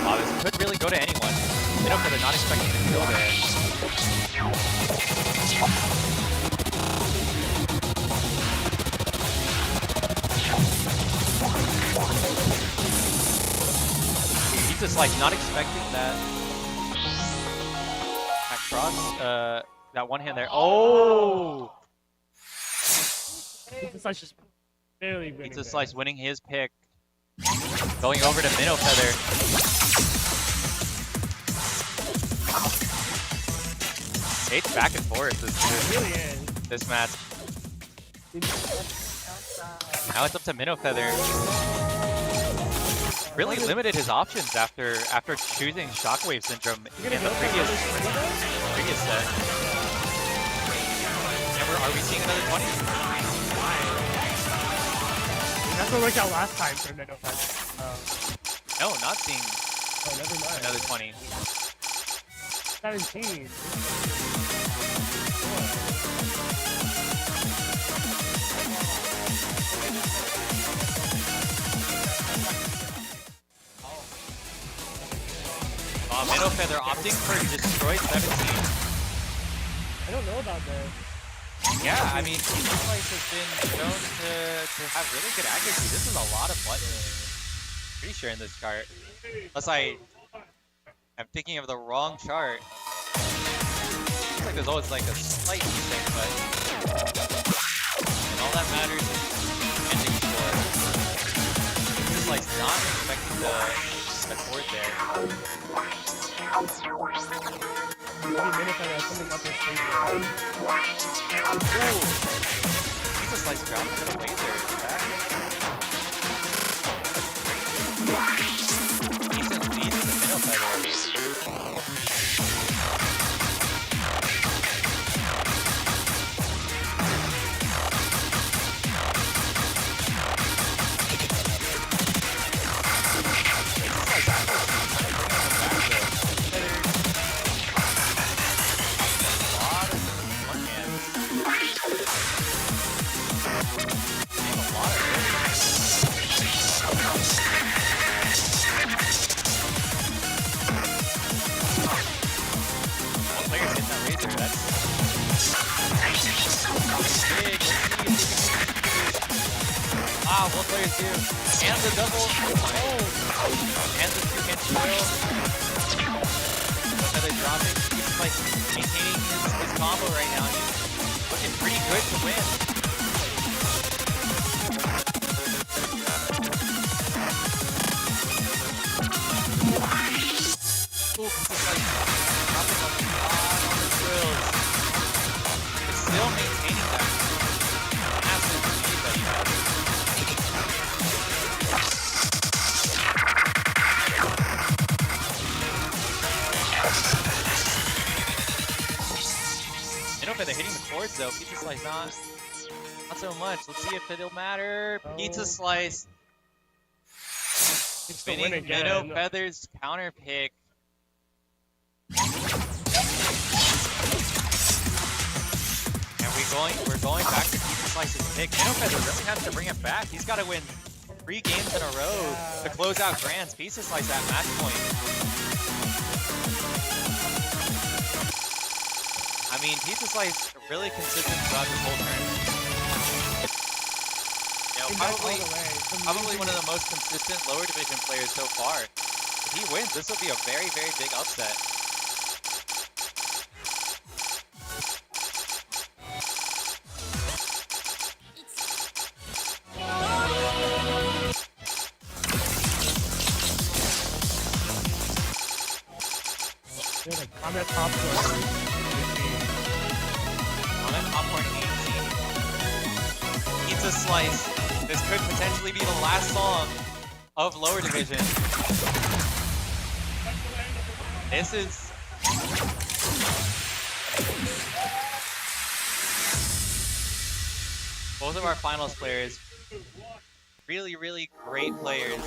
Wow, this could really go to anyone. Minnow Feather not expecting the kill there. He's just like not expecting that. That cross, that one hand there. Oh! Pizza Slice just barely winning. Pizza Slice winning his pick. Going over to Minnow Feather. It's back and forth this match. Now it's up to Minnow Feather. Really limited his options after choosing Shockwave Syndrome in the previous set. And are we seeing another 20? That's what worked out last time for Minnow Feather. No, not seeing Oh, never mind. another 20. 17. Minnow Feather opting for Destroy 17. I don't know about this. Yeah, I mean, Pizza Slice has been shown to have really good accuracy. This is a lot of buttons. Pretty sure in this chart. Unless I'm thinking of the wrong chart. Looks like there's always like a slight thing, but and all that matters is ending score. Pizza Slice not expecting the chord there. Maybe Minnow Feather has something up his sleeve. Ooh! Pizza Slice dropped to the laser. Decent lead to the Minnow Feather. Wow, both players do. And the double. Oh! And the two-hand foil. Feather dropping. He's like maintaining his combo right now. He's looking pretty good to win. Ooh, it's like dropping a lot on the drills. It's still maintaining that massive lead that he has. 「Feather hitting the cords though. Pizza Slice not so much. Let's see if it'll matter. Pizza Slice It's the win winning again. Minnow Feather's counter pick. And we're going back to Pizza Slice's pick. Minnow Feather really has to bring it back. He's got to win 3 games in a row to close out Grands. Pizza Slice at match point. I mean, Pizza Slice really consistent throughout this whole tournament. You know, probably one of the most consistent lower division players so far. If he wins, this will be a very, very big upset. Yeah, like combat popcorn. Comment popcorn 18. Pizza Slice. This could potentially be the last song of lower division. This is both of our finals players. Really, really great players.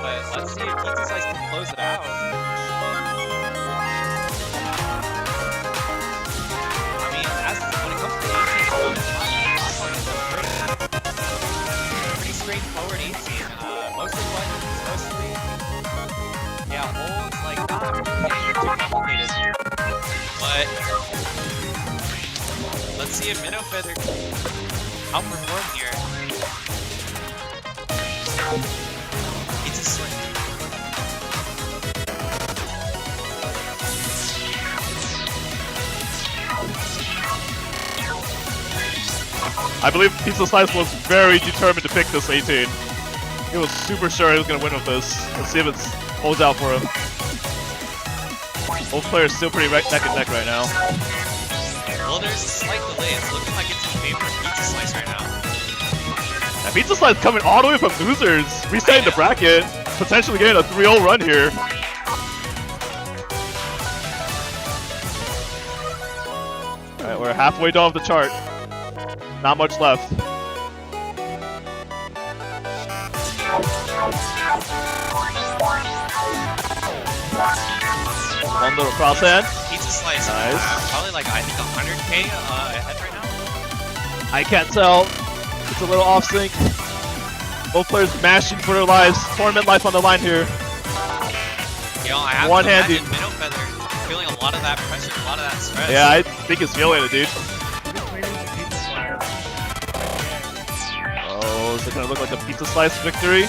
But let's see if Pizza Slice can close it out. I mean, when it comes to 18, pretty straightforward 18. Mostly buttons, mostly, yeah, holds, like, not getting too complicated. But let's see if Minnow Feather can outperform here. Pizza Slice. I believe Pizza Slice was very determined to pick this 18. He was super sure he was going to win with this. Let's see if it holds out for him. Both players still pretty neck and neck right now. Well, there's a slight delay. It's looking like it's in favor of Pizza Slice right now. And Pizza Slice coming all the way from losers, resetting the bracket, potentially getting a 3-0 run here. Alright, we're halfway down the chart. Not much left. One little crosshand. Pizza Slice, Nice. probably like, I think 100k ahead right now. I can't tell. It's a little off sync. Both players mashing for their lives. Tournament life on the line here. You know, I have One-handed. to imagine Minnow Feather feeling a lot of that pressure, a lot of that stress. Yeah, I think he's feeling it, dude. Oh, is it gonna look like a Pizza Slice victory?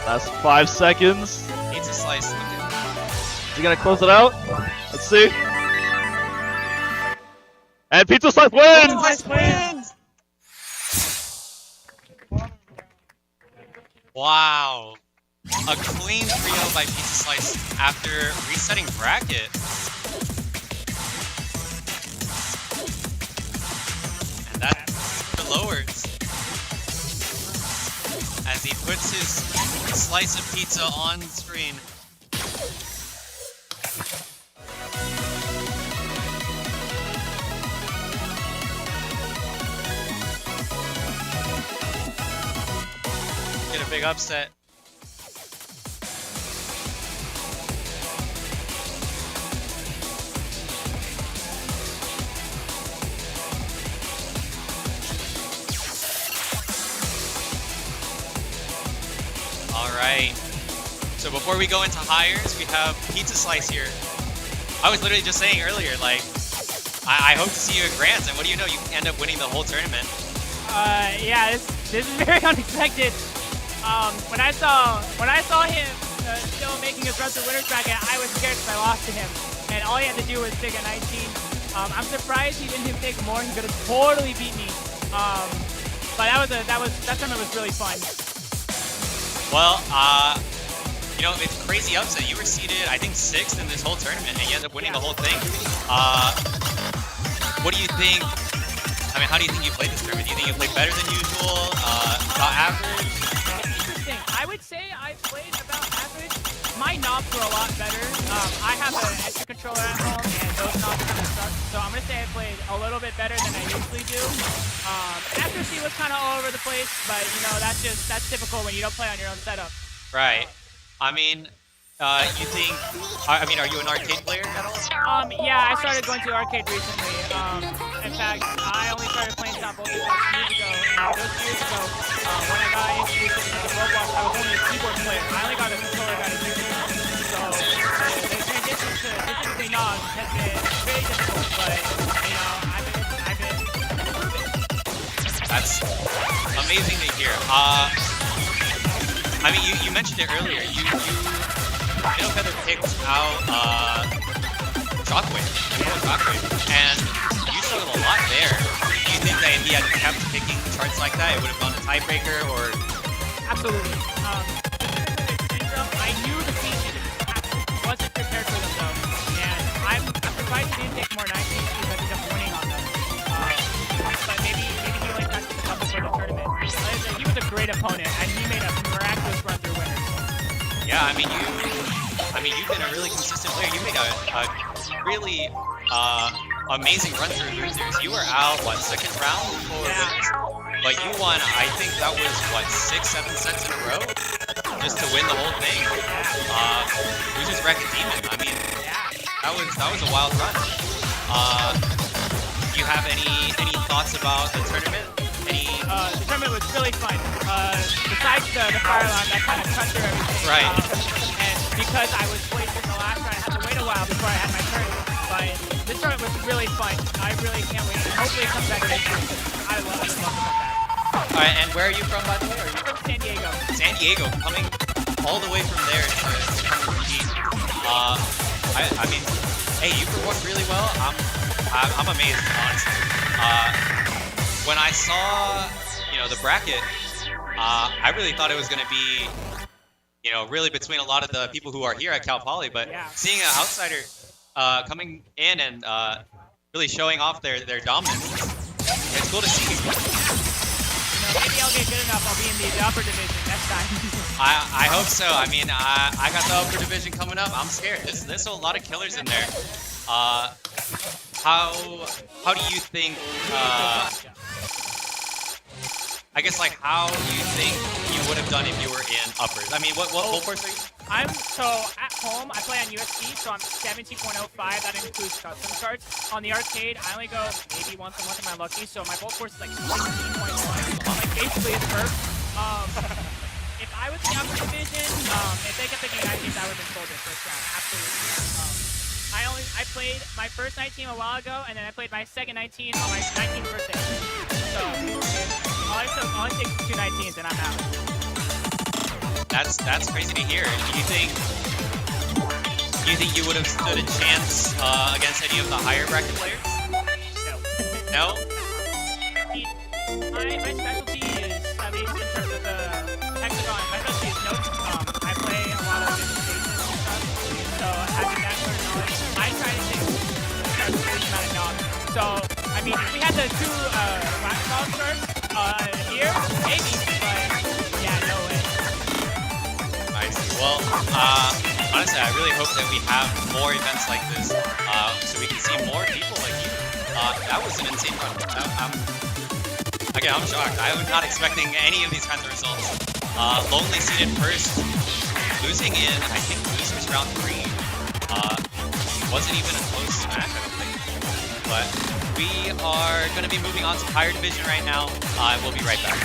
Last 5 seconds. Pizza Slice looking. Is he gonna close it out? Let's see. And Pizza Slice wins! Pizza Slice wins! Wow. A clean 3-0 by Pizza Slice after resetting bracket. And that's for lowers. As he puts his slice of pizza on screen. Get a big upset. Alright. So before we go into hires, we have Pizza Slice here. I was literally just saying earlier, like, I hope to see you at Grands, and what do you know, you end up winning the whole tournament. Yeah, this is very unexpected. When I saw him still making his run to winner's bracket, I was scared because I lost to him, and all he had to do was pick a 19. I'm surprised he didn't even take more. He could have totally beat me. But that tournament was really fun. Well, you know, it's a crazy upset. You were seeded, I think, 6th in this whole tournament, and you end up winning the whole thing. What do you think? I mean, how do you think you played this tournament? Do you think you played better than usual? About average? Interesting. I would say I played about average. My knob knobs were a lot better. I have an extra controller at home, and those knobs kind of suck. So I'm gonna say I played a little bit better than I usually do. Accuracy was kind of all over the place, but you know that's typical when you don't play on your own setup. Right. I mean, you think? I mean, are you an arcade player at all? Yeah, I started going to arcade recently. In fact, I only started playing Top Voltex years ago. And those years ago, when I got introduced to the Roblox, I was only a keyboard player. I only got a controller got a year ago. So the transition to digitally knobs has been very difficult, but you know, I've been improving. That's amazing to hear. I mean, you mentioned it earlier. Feather picked out Shockwave, and you struggled a lot there. Do you think that if he had kept picking charts like that, it would have gone to tiebreaker, or? Absolutely. I knew the feature wasn't prepared for them though, and I'm surprised he didn't take more 19 because he's up winning on them. But maybe he only practiced a couple for the tournament. He was a great opponent, and he made a miraculous run through winners. Yeah, I mean you've been a really consistent player. You made a really amazing run through losers. You were out second round for winners, but you won. I think that was 6-7 sets in a row just to win the whole thing. Losers wrecked a demon. I mean, that was a wild run. Do you have any thoughts about the tournament? The tournament was really fun. Besides the fire alarm that kind of cut through everything. Right. And because I was placed in the last round, I had to wait a while before I had my turn. But this tournament was really fun. I really can't wait. Hopefully it comes back next year. I would love to come back. Alright, and where are you from, by the way? Are you from San Diego? San Diego, coming all the way from there to come and compete. I mean, hey, you performed really well. I'm amazed, honestly. When I saw, the bracket, I really thought it was going to be, really between a lot of the people who are here at Cal Poly, but seeing an outsider coming in and really showing off their dominance, it's cool to see. Maybe I'll get good enough. I'll be in the upper division next time. I hope so. I mean, I got the upper division coming up. I'm scared. There's a lot of killers in there. How do you think? I guess how do you think you would have done if you were in uppers? I mean, what course are you? So at home I play on USD, so I'm 17.05. That includes custom charts. On the arcade, I only go maybe once a month. Am I lucky? So my vault course is 16.1. Basically it's perf. If I was in the upper division, if they kept picking 19s, I would have been sold in first round. Absolutely. I played my first 19 a while ago, and then I played my second 19 on my 19th birthday. So all I take 2 19s and I'm out. That's crazy to hear. Do you think you would have stood a chance against any of the higher bracket players? No. My specialty is, at least in terms of the hexagon, my specialty is notes. I play a lot of different stations and stuff. So having that sort of knowledge, I try to take a certain amount of knowledge. So I mean, if we had the 2 rock knowledge charts here, maybe, but yeah, no way. I see. Well, honestly, I really hope that we have more events like this, so we can see more people like you. That was an insane run. Again, I'm shocked. I was not expecting any of these kinds of results. Lonely seated first, losing in, I think, losers round 3. Wasn't even a close match, I don't think. But we are going to be moving on to higher division right now. We'll be right back.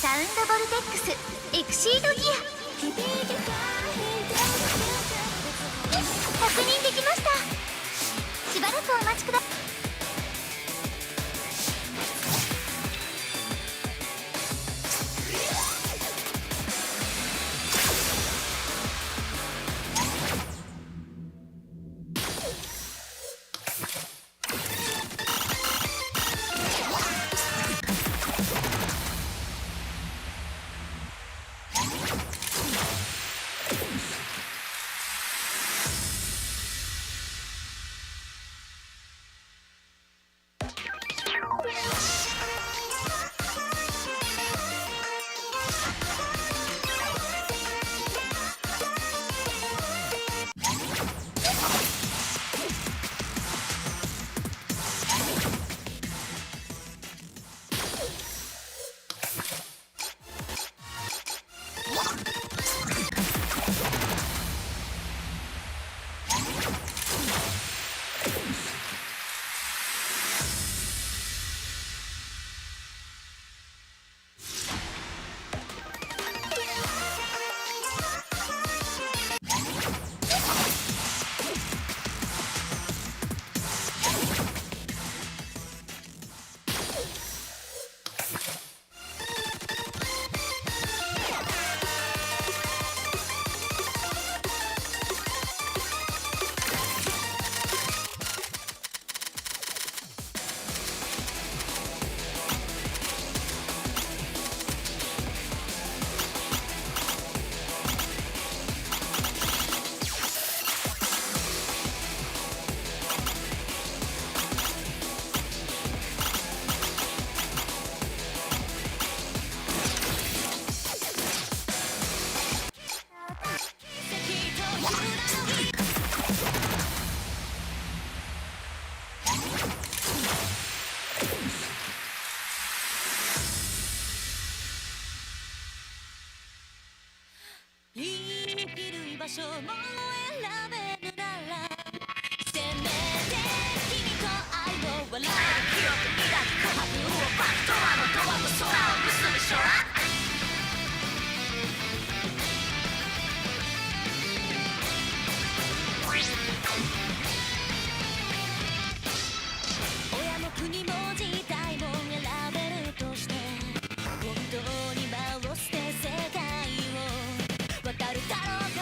サウンドボルテックスエクシードギア確認できました。しばらくお待ちください。所も選べるならせめて君と愛を笑う記憶にだけ琥珀をバッドアのドアと空を結ぶ空親も国も時代も選べるとして本当に場を捨て世界を渡るだろうか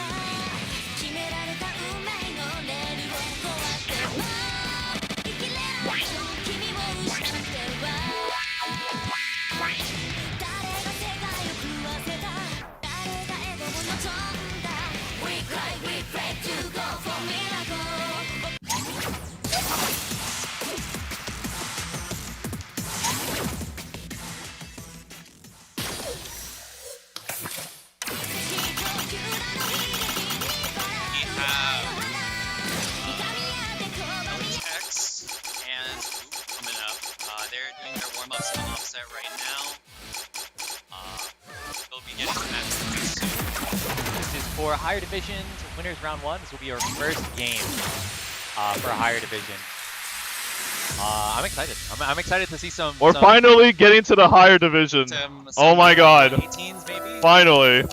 決められた運命のレールを壊しても生きれない君を失っては誰が世界を食わせた誰がエゴを望んだ We cry, we pray to go for miracle Voltex and Oop coming up. They're doing their warm-ups on offset right now. They'll be getting to match pretty soon. This is for higher divisions, winners round one. This will be our first game for a higher division. I'm excited. I'm excited to see some. We're finally getting to the higher division. Oh my god. 18s maybe? Finally.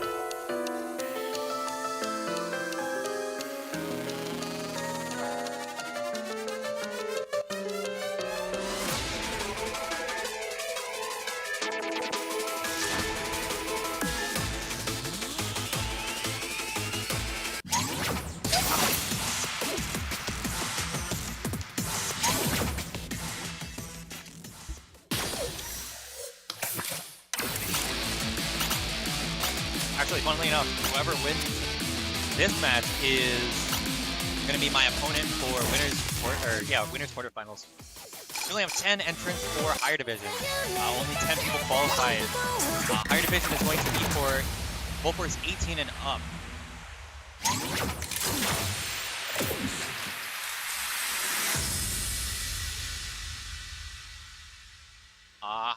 Actually, funnily enough, whoever wins this match is going to be my opponent for winners quarterfinals. We only have 10 entrants for higher division. Only 10 people qualified. Higher division is going to be for Voltex 18 and up.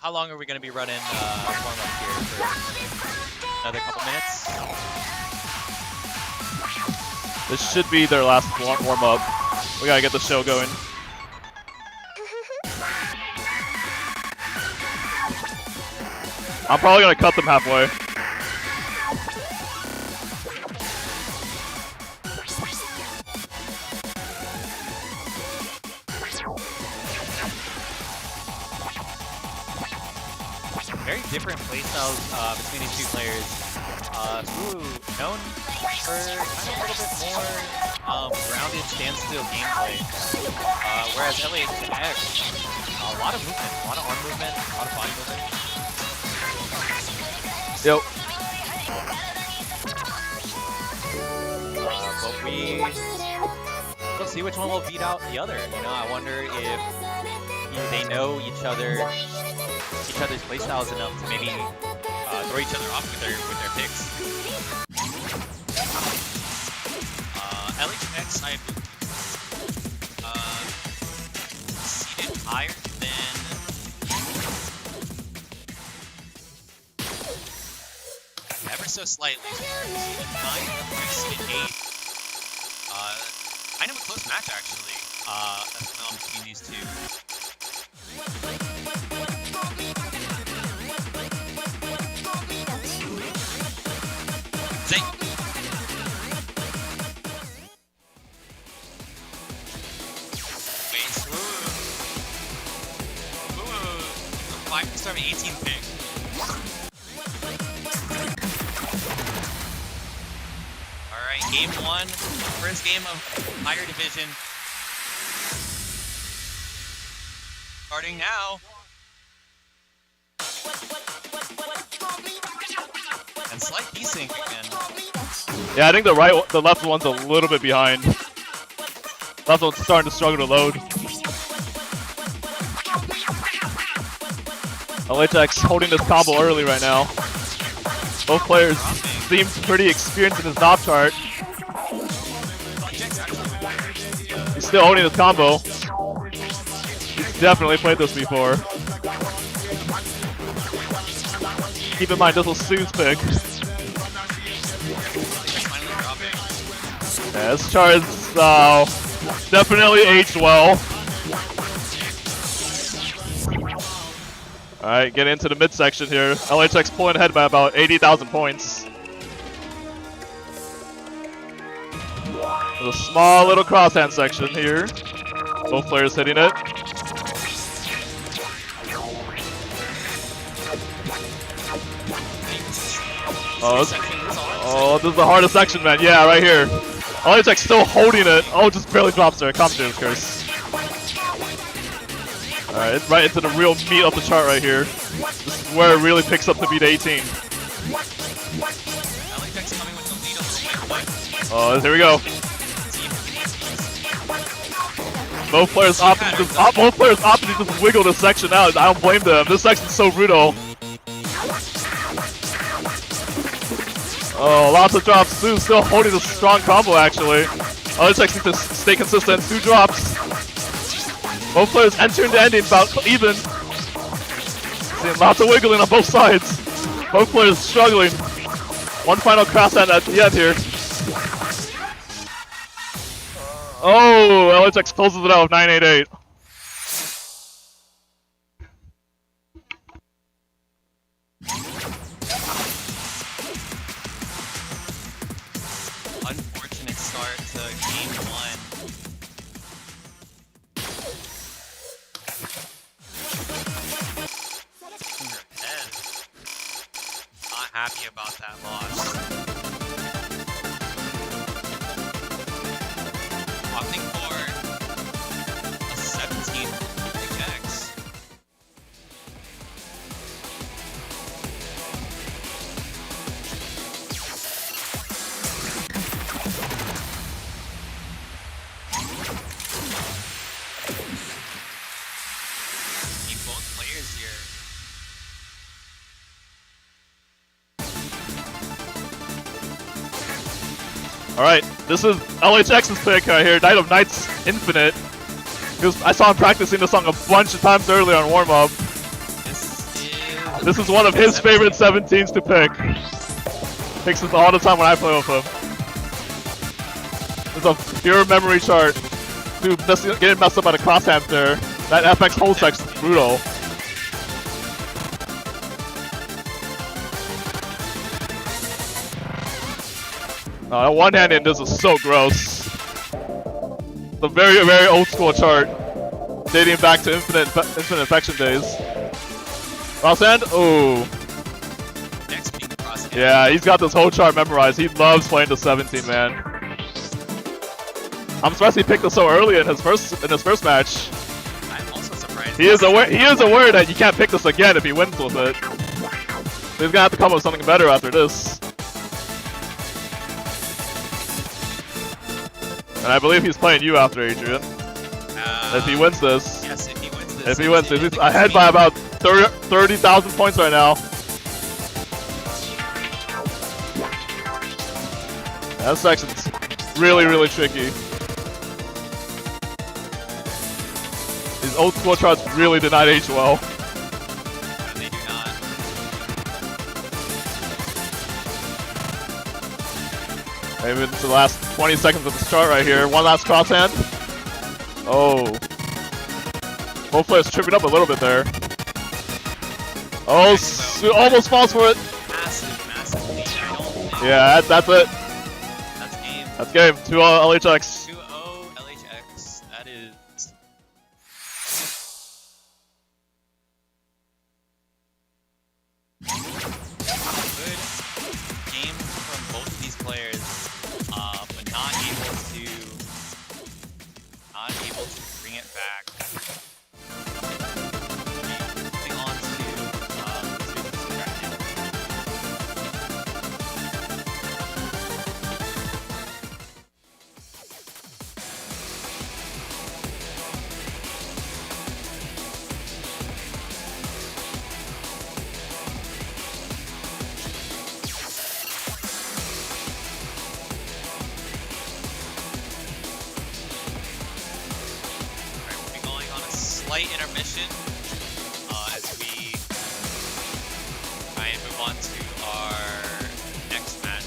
How long are we going to be running warm-up here? For another couple minutes? This should be their last warm-up. We gotta get the show going. I'm probably gonna cut them halfway. Very different playstyles between these two players. Ooh, known for kind of a little bit more grounded standstill gameplay. Whereas LAX, a lot of movement, a lot of arm movement, a lot of body movement. Yep. But we'll see which one will beat out the other. You know, I wonder if they know each other's playstyles enough to maybe throw each other off with their picks. LHX, I seated higher than ever so slightly. 9 seated 8. Kind of a close match actually. Between these two. Zay. Wait. Ooh. 5-star 18 pick. Alright, game 1. First game of higher division. Starting now. And slight desync again. Yeah, I think the left one's a little bit behind. Left one's starting to struggle to load. LHX holding this combo early right now. Both players seem pretty experienced in his knob chart. He's still holding this combo. He's definitely played this before. Keep in mind, this was Sue's pick. Yeah, this chart is definitely aged well. Alright, getting into the midsection here. LHX pulling ahead by about 80,000 points. There's a small little crosshand section here. Both players hitting it. Oh, this is the hardest section, man. Yeah, right here. LHX still holding it. Oh, just barely drops there. Commentator's curse. Alright, right into the real meat of the chart right here. This is where it really picks up to beat 18. Oh, here we go. Both players opted to just wiggle this section out. I don't blame them. This section's so brutal. Oh, lots of drops. Sue's still holding a strong combo, actually. LHX needs to stay consistent. 2 drops. Both players entering the ending about even. Seeing lots of wiggling on both sides. Both players struggling. One final crosshand at the end here. Oh, LHX closes it out with 988. Unfortunate start to game 1. Not happy about that loss. Opting for a 17 pickaxe. See both players here. Alright, this is LHX's pick right here, Night of Nights Infinite. I saw him practicing this song a bunch of times earlier on warm-up. This is one of his favorite 17s to pick. Picks this all the time when I play with him. It's a pure memory chart. Dude, getting messed up by the crosshand there. That FX whole section's brutal. One-handed this is so gross. The very, very old school chart. Dating back to Infinite Infection days. Crosshand? Ooh. Next being Crosshand. Yeah, he's got this whole chart memorized. He loves playing the 17, man. I'm surprised he picked this so early in his first match. I'm also surprised. He is aware that you can't pick this again if he wins with it. He's gonna have to come up with something better after this. And I believe he's playing you after Adrian. If he wins this. Yes, if he wins this. If he wins this, he's ahead by about 30,000 points right now. That section's really, really tricky. These old school charts really did not age well. They do not. Maybe into the last 20 seconds of this chart right here. One last crosshand. Oh. Both players tripping up a little bit there. Oh, almost falls for it. Massive lead. I don't think. Yeah, that's it. That's game. That's game. 2-0 LHX. 2-0 LHX. That is. Good game from both of these players, but not able to bring it back. Moving on to slight intermission as we try and move on to our next match.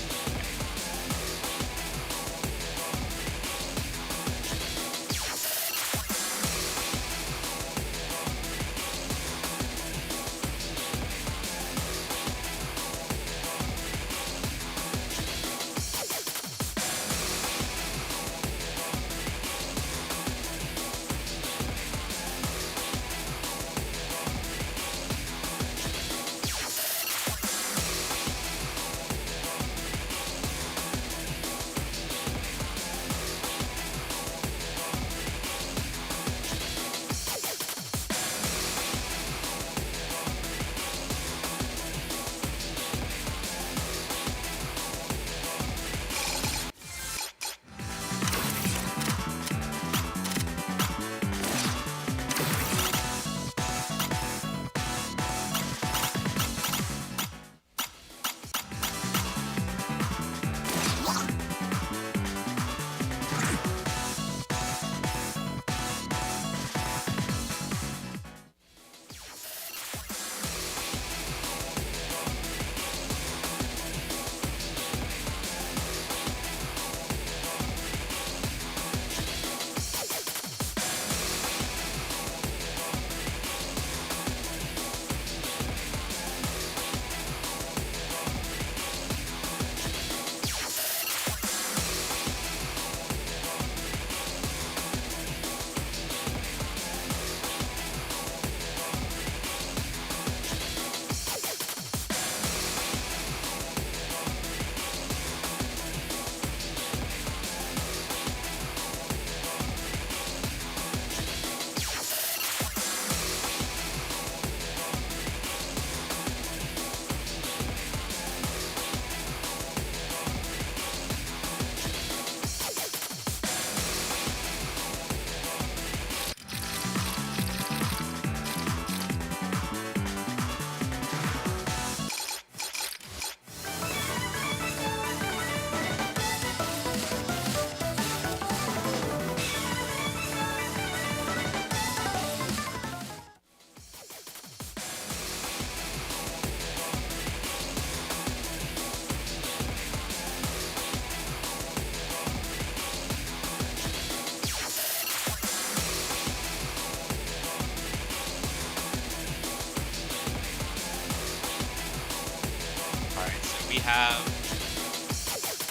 We have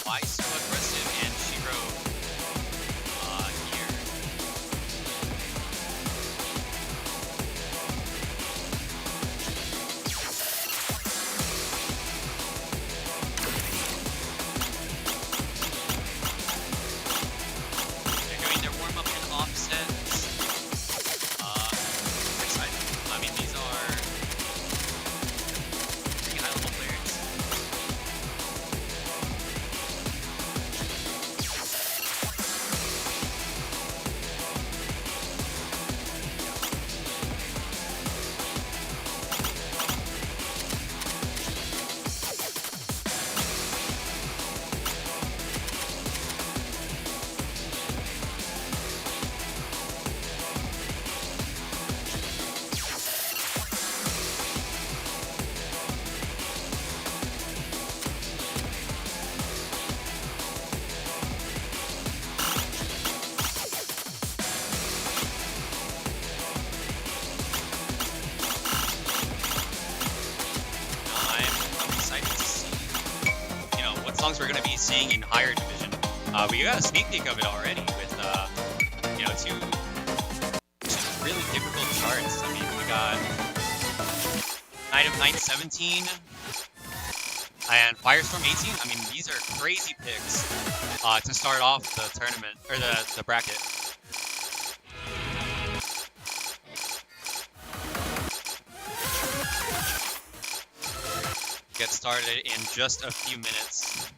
Maestro songs we're going to be seeing in higher division. We got a sneak peek of it already with, you know, two really difficult charts. I mean, we got Night of 917 and Firestorm 18. I mean, these are crazy picks to start off the tournament, or the bracket. Get started in just a few minutes.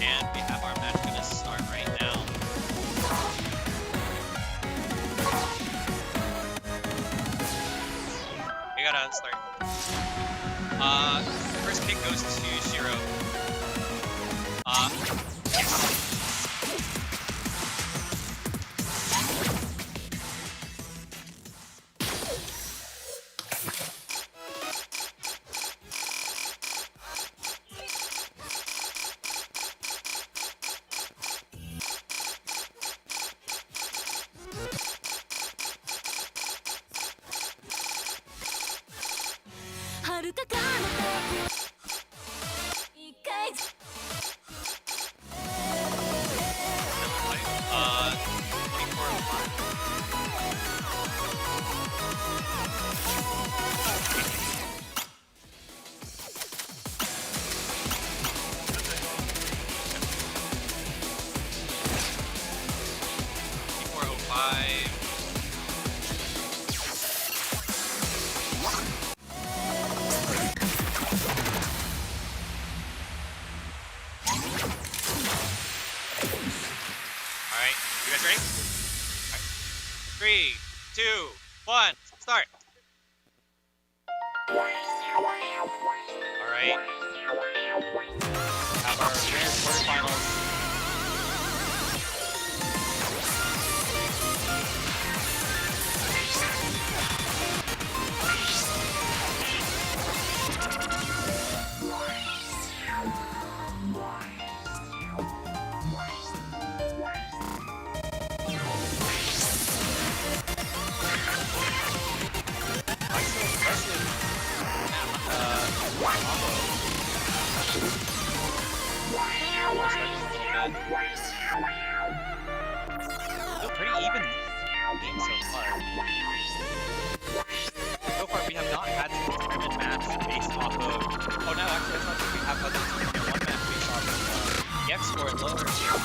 And we have our match gonna start right now. We gotta start. First pick goes to Shiro. Yes. 3, 2, 1, start. Alright. Have our grand quarterfinals. Still pretty even game so far. So far we have not had a determined match based off of... Oh no, actually that's not true. We have had a determined one match based off of the X score and lower. Have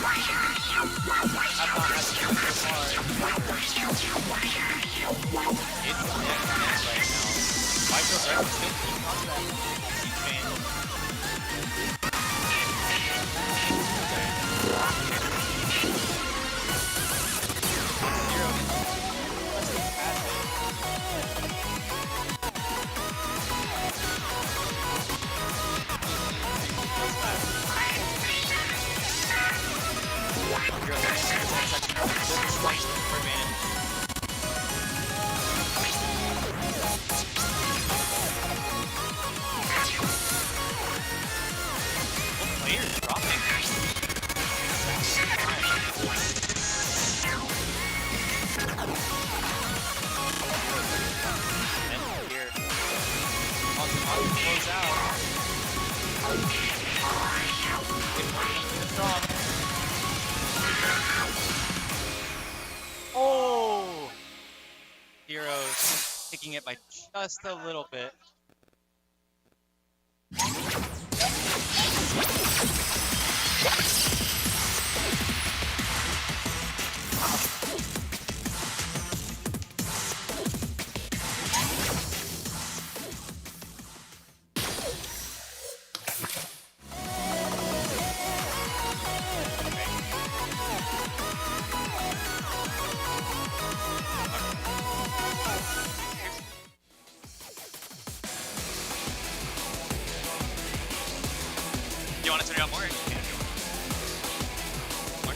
not had to so far. It's neck right now. Vital Breath is still keeping on that seat chain. Players dropping. And here, on to close out. Strong. Oh! Heroes taking it by just a little bit. Do you want to turn it up more? You can if you want. More?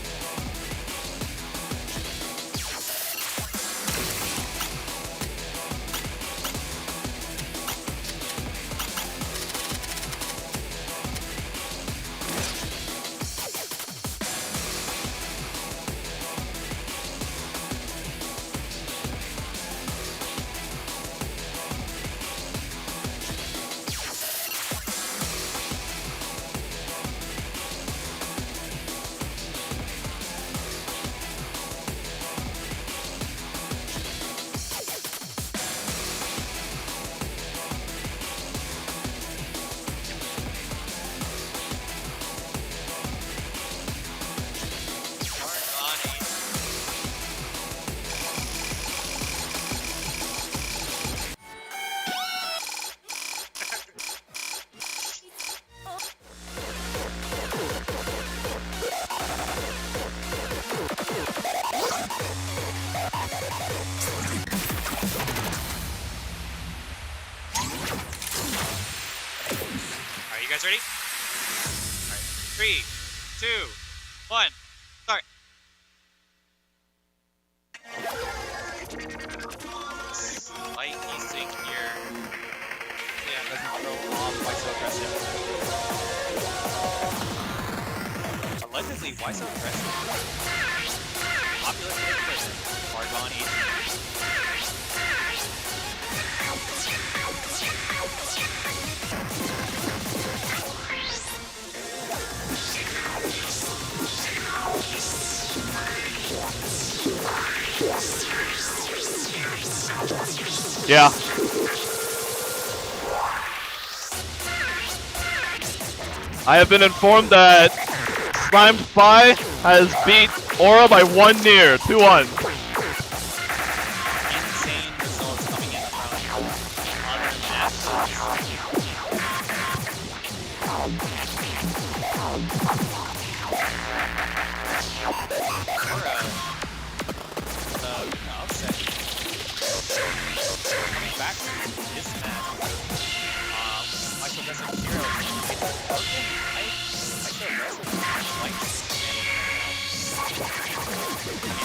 Alright, you guys ready? Alright, 3, 2, 1, start. Slight desync here. Yeah, doesn't throw off quite so aggressive. Allegedly, why so aggressive? Popular person. Margon easy. Yeah. I have been informed that Slimedfie has beat Aura by 1 near, 2-1. Insane results coming in from other matches. Aura, the upset. Coming back to this match. Michael Aggressive Hero.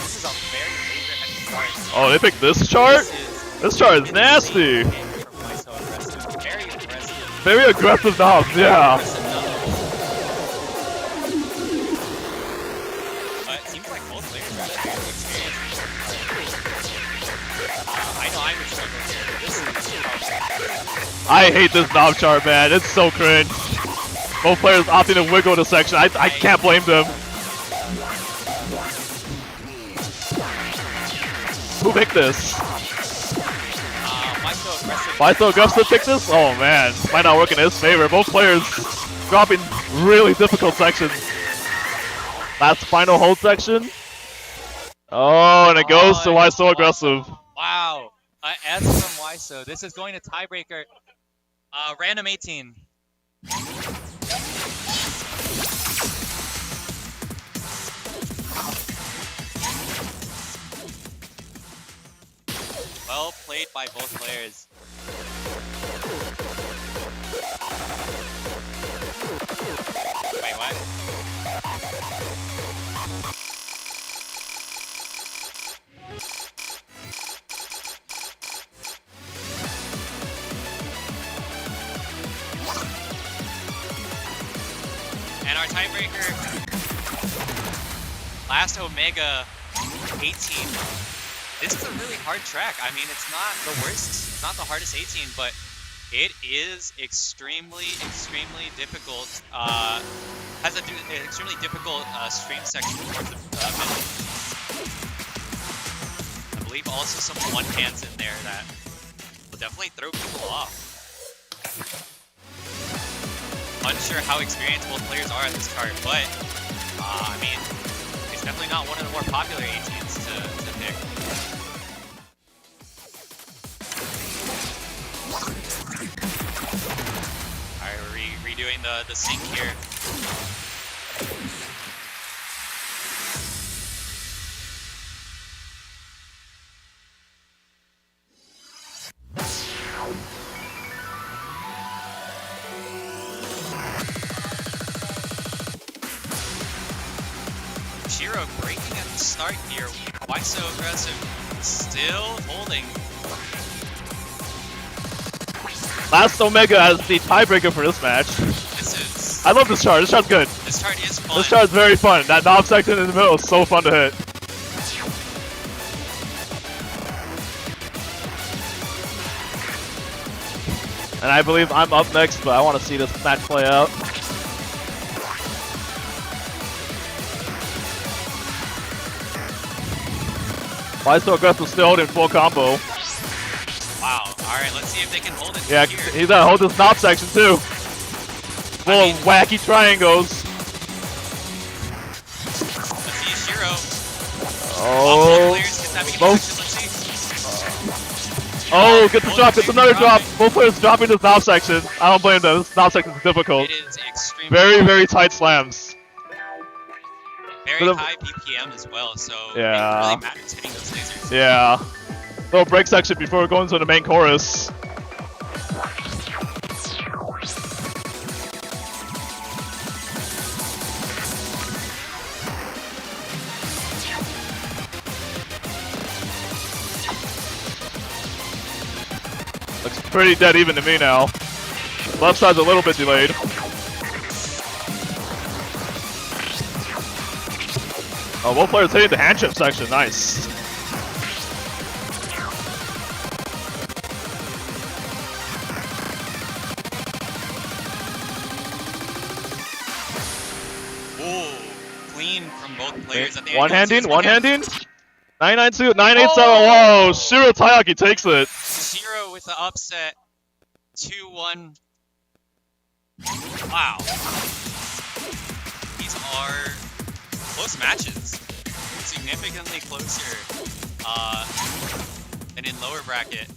This is a very favorite heavy start. Oh, they picked this chart? This chart is nasty. Very aggressive. Very aggressive knobs, yeah. But it seems like both players are actually experienced. I know I would struggle here. This is I hate this knob chart, man. It's so cringe. Both players opting to wiggle the section. I can't blame them. Who picked this? Why so aggressive picked this? Oh man, might not work in his favor. Both players dropping really difficult sections. Last final hold section. Oh, and it goes to Why So Aggressive. Wow. As from Waiso, this is going to tiebreaker. Random 18. Well played by both players. Wait, what? And our tiebreaker, last Omega 18. This is a really hard track. I mean, it's not the worst, it's not the hardest 18, but it is extremely difficult. Has an extremely difficult stream section towards the middle. I believe also some one hands in there that will definitely throw people off. Unsure how experienced both players are at this card, but I mean, it's definitely not one of the more popular 18s to pick. Alright, we're redoing the sync here. Shiro breaking at the start here. Why so aggressive? Still holding. Last Omega as the tiebreaker for this match. This is. I love this chart. This chart's good. This chart is fun. This chart's very fun. That knob section in the middle is so fun to hit. And I believe I'm up next, but I want to see this match play out. Why So Aggressive still holding full combo. Wow. Alright, let's see if they can hold it. Yeah, here. he's gotta hold this knob section too. Full of wacky triangles. Let's see Shiro. Oh. Oh, get the drop, gets another drop. Both players dropping this knob section. I don't blame them. This knob section is difficult. It is extremely Very tight slams. very high BPM as well, so Yeah. it really matters hitting those lasers. Yeah. Little break section before going to the main chorus. Looks pretty dead even to me now. Left side's a little bit delayed. Oh, both players hitting the hand chip section. Nice. Ooh, clean from both players at the end. One-handing? 992, 987. Whoa, Shiro Taiyaki takes it. Shiro with the upset. 2-1. Wow. These are close matches. Significantly closer than in lower bracket.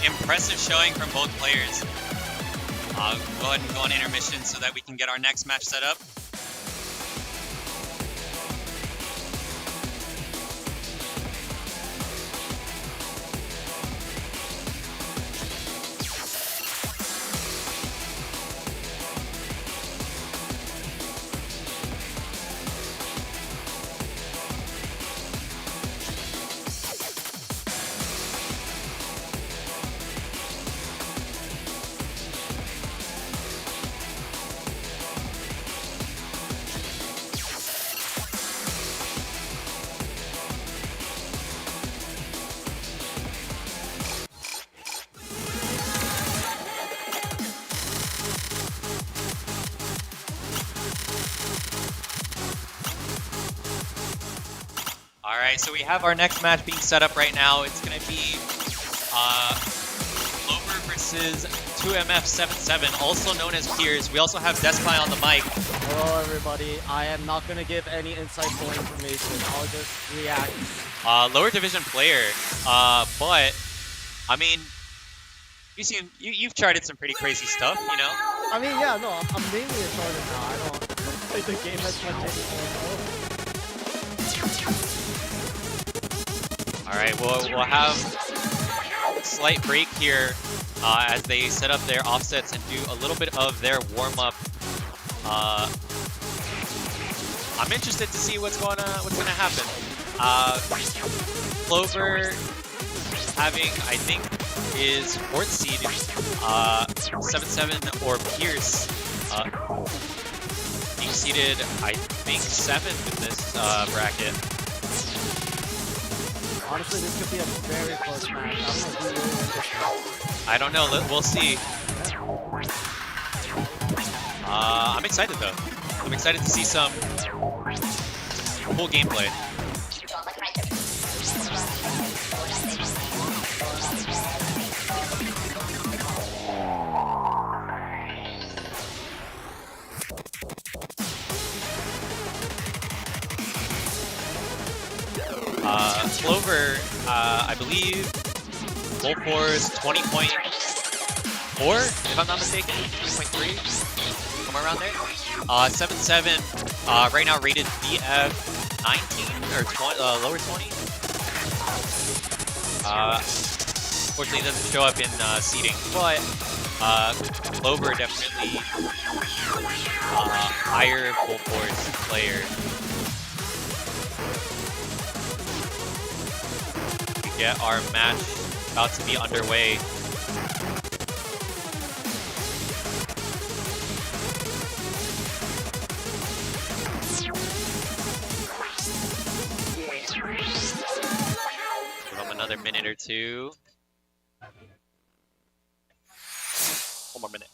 Impressive showing from both players. Go ahead and go on intermission so that we can get our next match set up. Alright, so we have our next match being set up right now. It's going to be Clover versus 2MF77, also known as Piers. We also have Despy on the mic. Hello everybody, I am not going to give any insightful information, I'll just react. Lower division player, but, I mean, you've charted some pretty crazy stuff, you know? I mean, yeah, no, I'm mainly a starter now, I don't play the game as much anymore. Alright, we'll have a slight break here as they set up their offsets and do a little bit of their warm-up. I'm interested to see what's gonna happen. Clover having, I think, is 4th seed, 7-7 or Pierce being seeded, I think, 7th in this bracket. Honestly, this could be a very close match. I don't know, we'll see. I'm excited though. I'm excited to see some cool gameplay. Clover, I believe, Voltex 20.4, if I'm not mistaken, 20.3, somewhere around there. 7-7, right now rated BF 19 or 20, lower 20. Unfortunately, it doesn't show up in seeding, but Clover definitely higher Voltex player. Get our match about to be underway. Give them another minute or two. One more minute.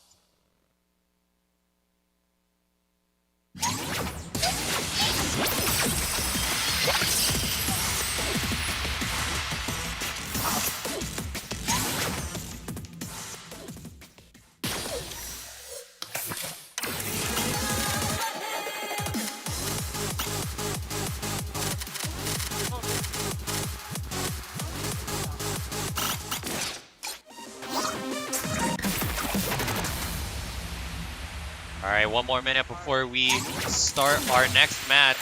Alright, one more minute before we start our next match.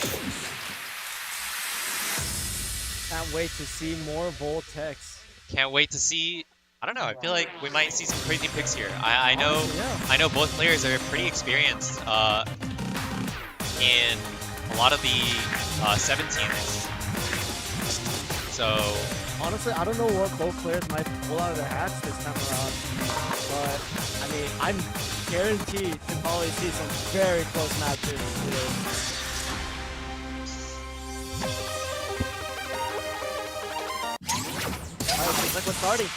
Can't wait to see more Voltex. Can't wait to see. I don't know. I feel like we might see some crazy picks here. I know both players are pretty experienced in a lot of the 17s. So honestly, I don't know what both players might pull out of their hats this time around, but I mean, I'm guaranteed to probably see some very close matches today. Alright, seems like we're starting.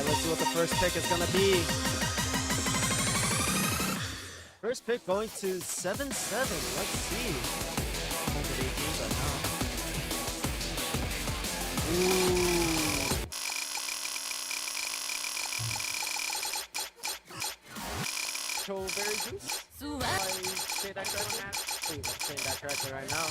Let's see what the first pick is gonna be. First pick going to 7-7. Let's see. Ooh. Nacho Berry Juice. Did I say that correctly? I think I'm saying that correctly right now.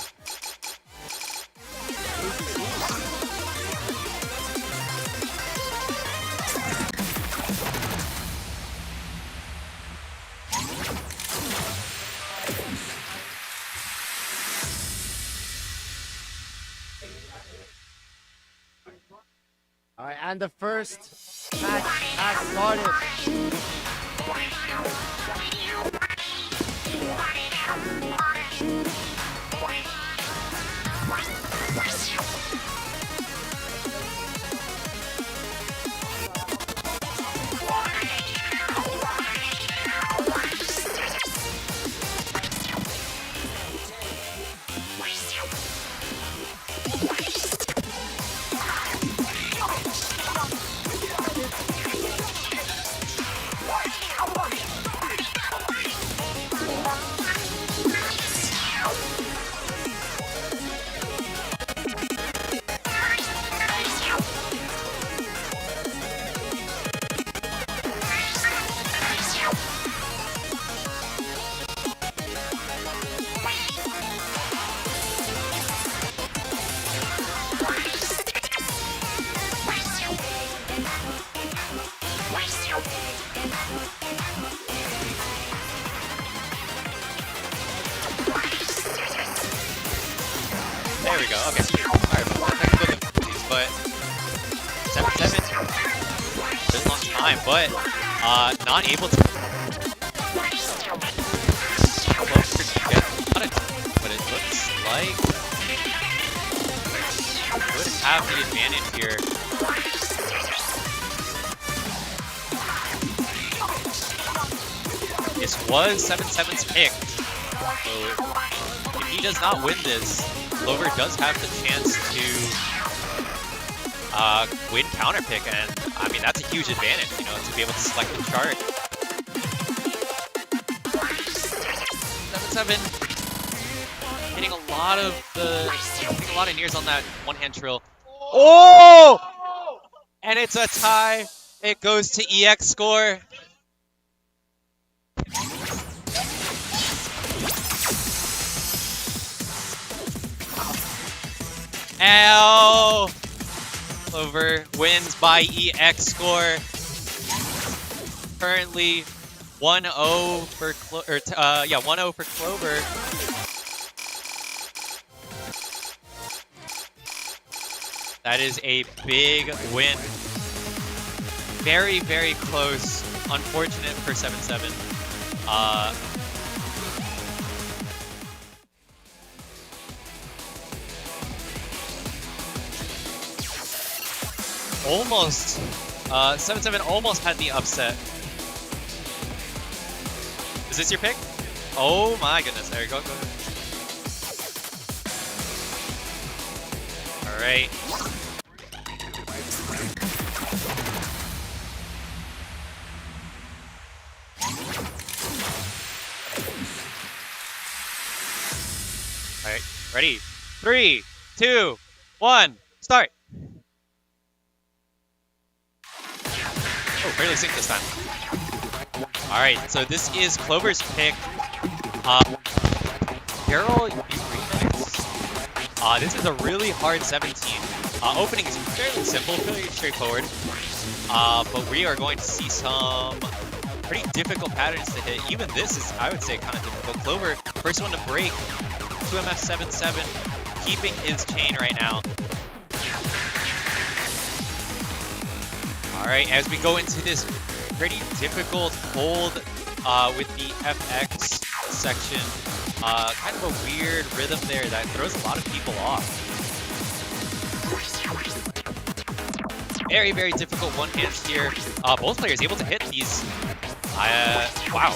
All right, and the first match has started. There we go. Okay. Alright, technical difficulties, but 7-7. Been a long time, but not able to. But it looks like could have the advantage here. This was 7-7's pick, so if he does not win this, Clover does have the chance to win counter pick, and I mean that's a huge advantage, you know, to be able to select the chart. 7-7 hitting a lot of nears on that one-hand trill. Oh! And it's a tie. It goes to EX score. Ow! Clover wins by EX score. Currently 1-0 for 1-0 for Clover. That is a big win. Very, very close. Unfortunate for 7-7. Almost. 7-7 almost had the upset. Is this your pick? Oh my goodness. There you go. Go ahead. All right. All right. Ready? 3, 2, 1, start. Oh, barely synced this time. All right, so this is Clover's pick. Carol, this is a really hard 17. Opening is fairly simple, fairly straightforward. But we are going to see some pretty difficult patterns to hit. Even this is, I would say, kind of difficult. Clover, first one to break. 2MF 7-7, keeping his chain right now. Alright, as we go into this pretty difficult hold with the FX section, kind of a weird rhythm there that throws a lot of people off. Very, very difficult one-hands here. Both players able to hit these. Wow.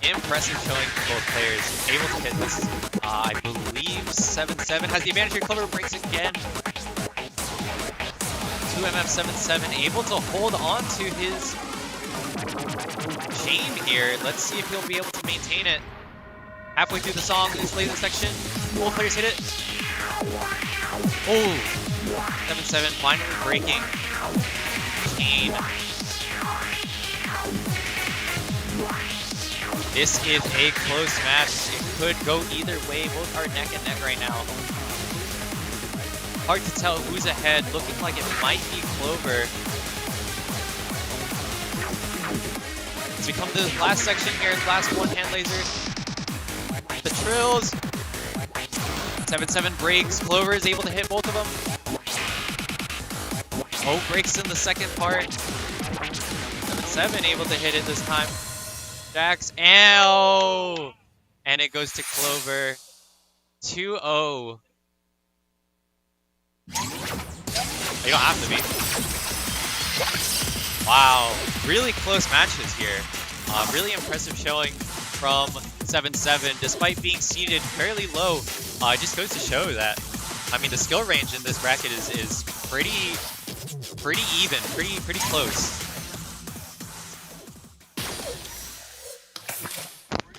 Impressive showing from both players. Able to hit this. I believe 7-7 has the advantage here. Clover breaks again. 2MF 7-7 able to hold on to his chain here. Let's see if he'll be able to maintain it. Halfway through the song, this laser section, both players hit it. Oh, 7-7 finally breaking chain. This is a close match. It could go either way. Both are neck and neck right now. Hard to tell who's ahead. Looking like it might be Clover. It's become the last section here. Last one hand laser. The trills. 7-7 breaks. Clover is able to hit both of them. Oh, breaks in the second part. 7-7 able to hit it this time. Jax, ow! And it goes to Clover. 2-0. You don't have to be. Wow, really close matches here. Really impressive showing from 7-7, despite being seated fairly low. It just goes to show that, I mean, the skill range in this bracket is pretty even, pretty close.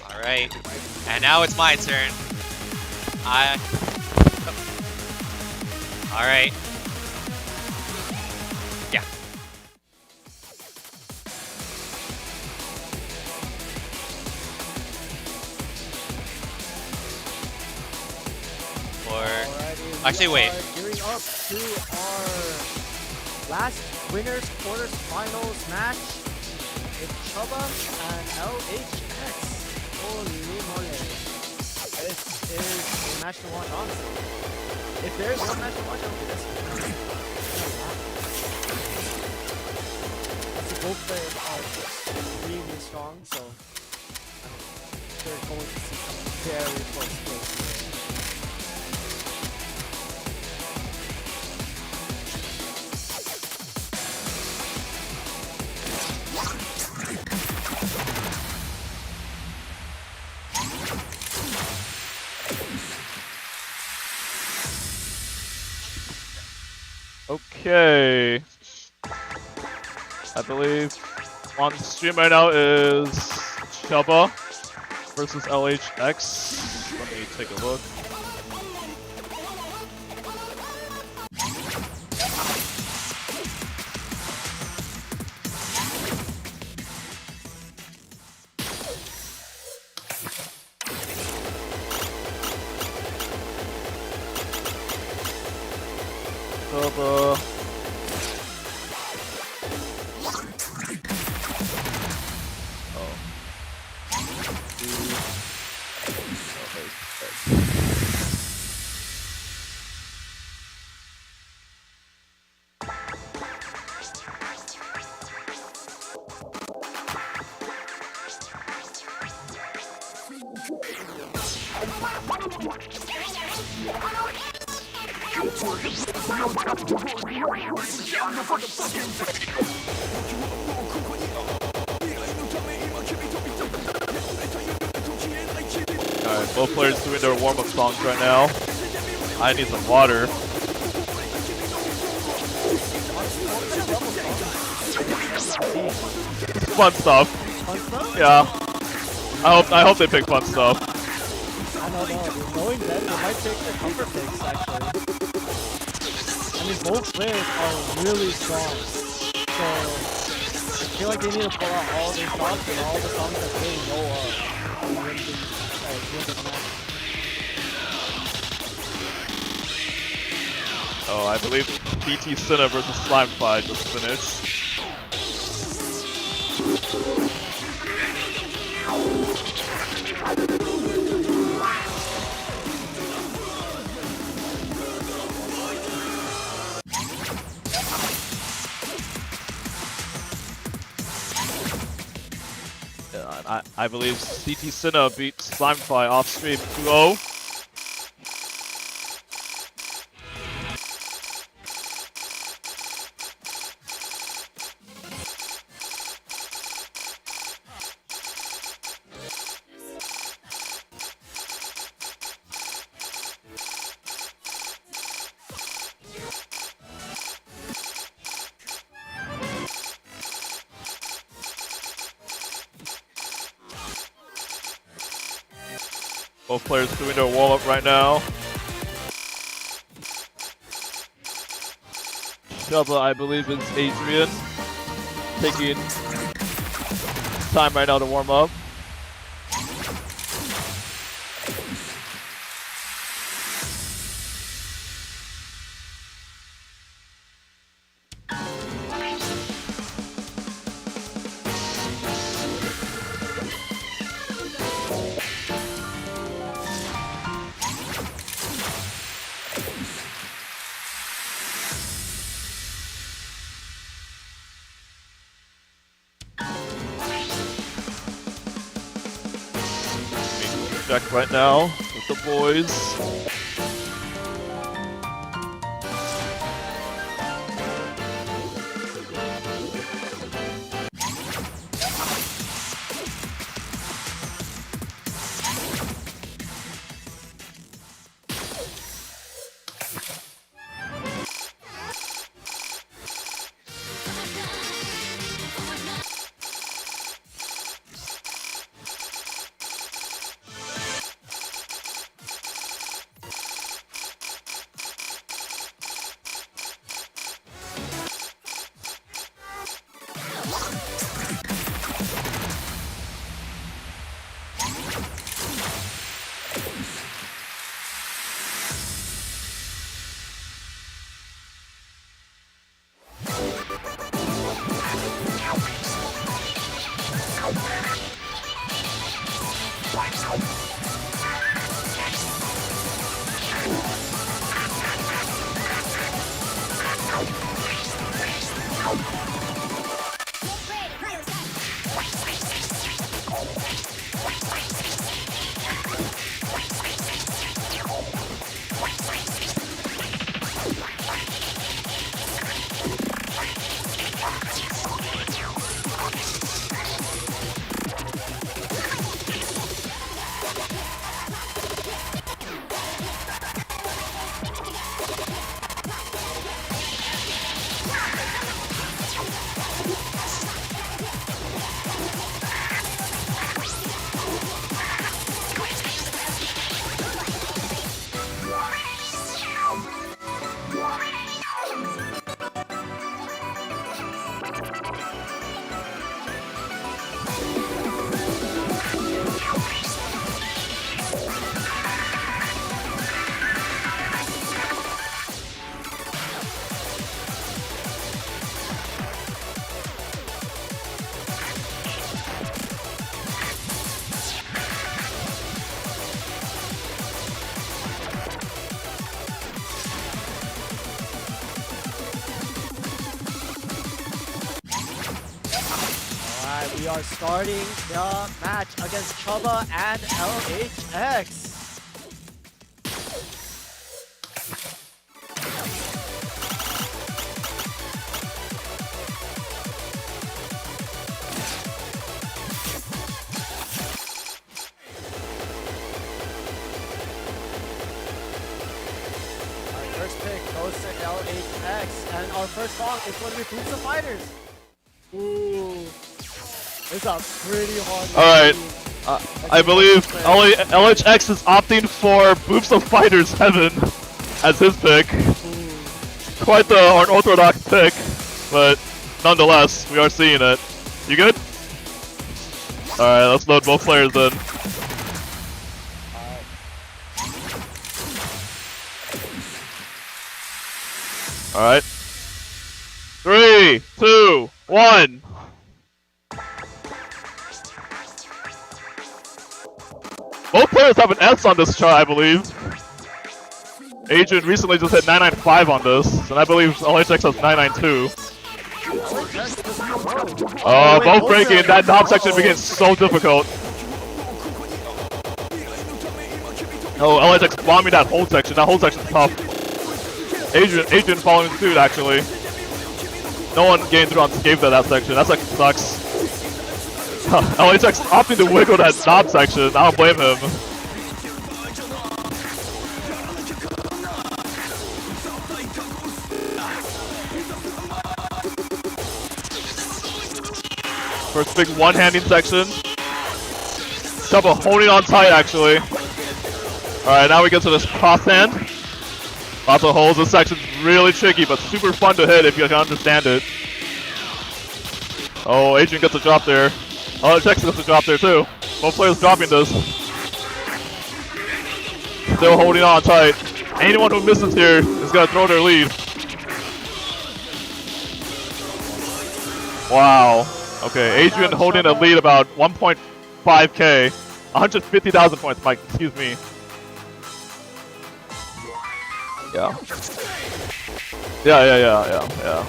All right, and now it's my turn. All right. Yeah. Actually, wait. Gearing up to our last winners quarters-finals match with Chubba and LHX. Holy moly. This is a match to watch, honestly. If there's one match to watch, it'll be this one. That's both players are extremely strong, so they're going to see some very close plays here. Okay. I believe on stream right now is Chubba versus LHX. Let me take a look. Chubba. Alright, both players doing their warm-up songs right now. I need some water. Fun stuff. Fun stuff? Yeah. I hope they pick fun stuff. I don't know. Knowing them, they might take the comfort picks, actually. I mean, both players are really strong. So, I feel like they need to pull out all their songs and all the songs that they know of. To win this match. Oh, I believe PT Cinna versus Slimedfie just finished. I believe CT Cinna beat Slimedfie off stream 2-0. Both players doing their warm-up right now. Chubba, I believe, is Adrian, taking time right now to warm up. check right now with the boys. Alright, we are starting the match against Chubba and LHX. Our first pick goes to LHX, and our first song is going to be Boots of Fighters. Ooh. It's a pretty hard Alright, I believe LHX is opting for Boots of Fighters Heaven as his pick. Quite the unorthodox pick, but nonetheless, we are seeing it. You good? Alright, let's load both players in. Alright. 3, 2, 1. Both players have an S on this chart, I believe. Adrian recently just hit 995 on this, and I believe LHX has 992. Both breaking. That knob section begins so difficult. Oh, LHX bombing that hold section. That hold section's tough. Adrian following suit, actually. No one gained through unscathed at that section. That section sucks. LHX opting to wiggle that knob section. I don't blame him. First big one-handing section. Chubba holding on tight, actually. Alright, now we get to this cross hand. Lots of holes. This section's really tricky, but super fun to hit if you can understand it. Oh, Adrian gets a drop there. LHX gets a drop there too. Both players dropping this. Still holding on tight. Anyone who misses here is gonna throw their lead. Wow. Okay, Adrian holding a lead about 1.5k. 150,000 points, Mike, excuse me. Yeah. Yeah.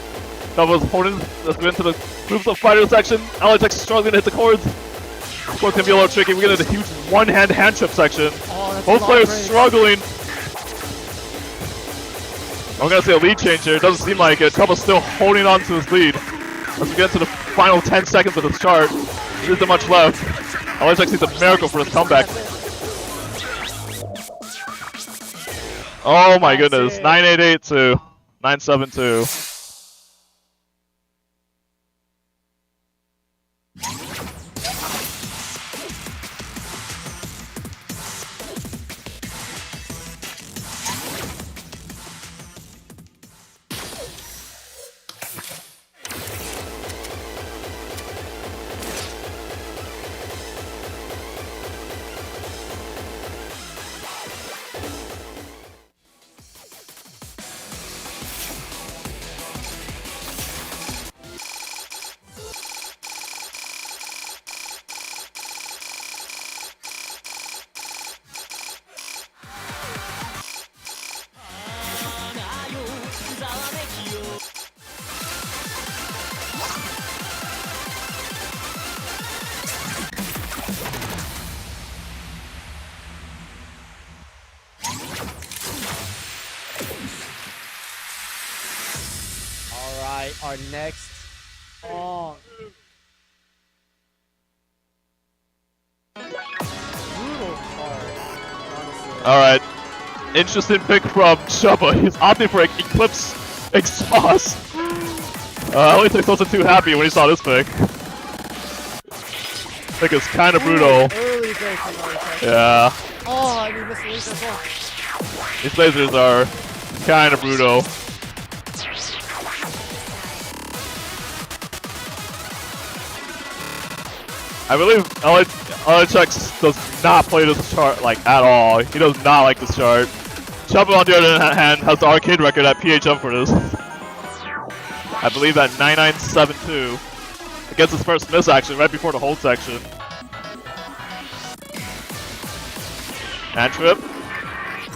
Chubba's holding this win to the Groups of Fighters section. LHX struggling to hit the chords. This one's gonna be a little tricky. We get a huge one-hand hand trip section. Oh, that's Both a lot players of breaks. struggling. I'm gonna say a lead change here. It doesn't seem like it. Chubba's still holding on to his lead. As we get to the final 10 seconds of this chart, there isn't much left. LHX needs a miracle for this comeback. Oh my goodness. 988 to 972. Alright, our next song. Brutal card, honestly. Alright. Interesting pick from Chubba. He's opting for Eclipse Exhaust. LHX wasn't too happy when he saw this pick. Pick is kind of brutal. Early break from LHX. Yeah. Oh, I mean, this laser as well. These lasers are kind of brutal. I believe LHX does not play this chart like at all. He does not like this chart. Chubba on the other hand has the arcade record at PHM for this. I believe at 9972. Against his first miss action right before the hold section. Hand trip.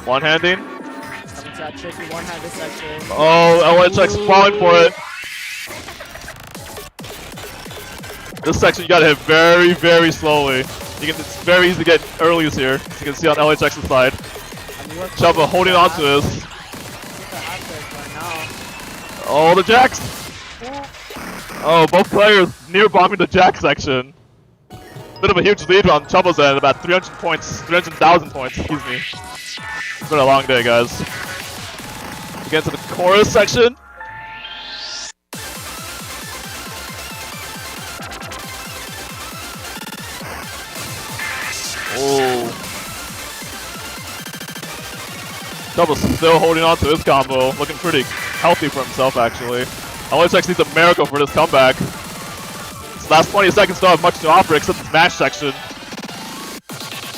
One-handing. Coming to that tricky one-handed section. Oh, LHX falling for it. This section you gotta hit very, very slowly. It's very easy to get earlies here, as you can see on LHX's side. Chubba holding on to this. Oh, the jacks! Oh, both players near bombing the jack section. Bit of a huge lead on Chubba's end, about 300 points, 300,000 points, excuse me. It's been a long day, guys. We get to the chorus section. Oh. Chubba's still holding on to his combo, looking pretty healthy for himself, actually. LHX needs a miracle for this comeback. This last 20 seconds don't have much to offer except the smash section.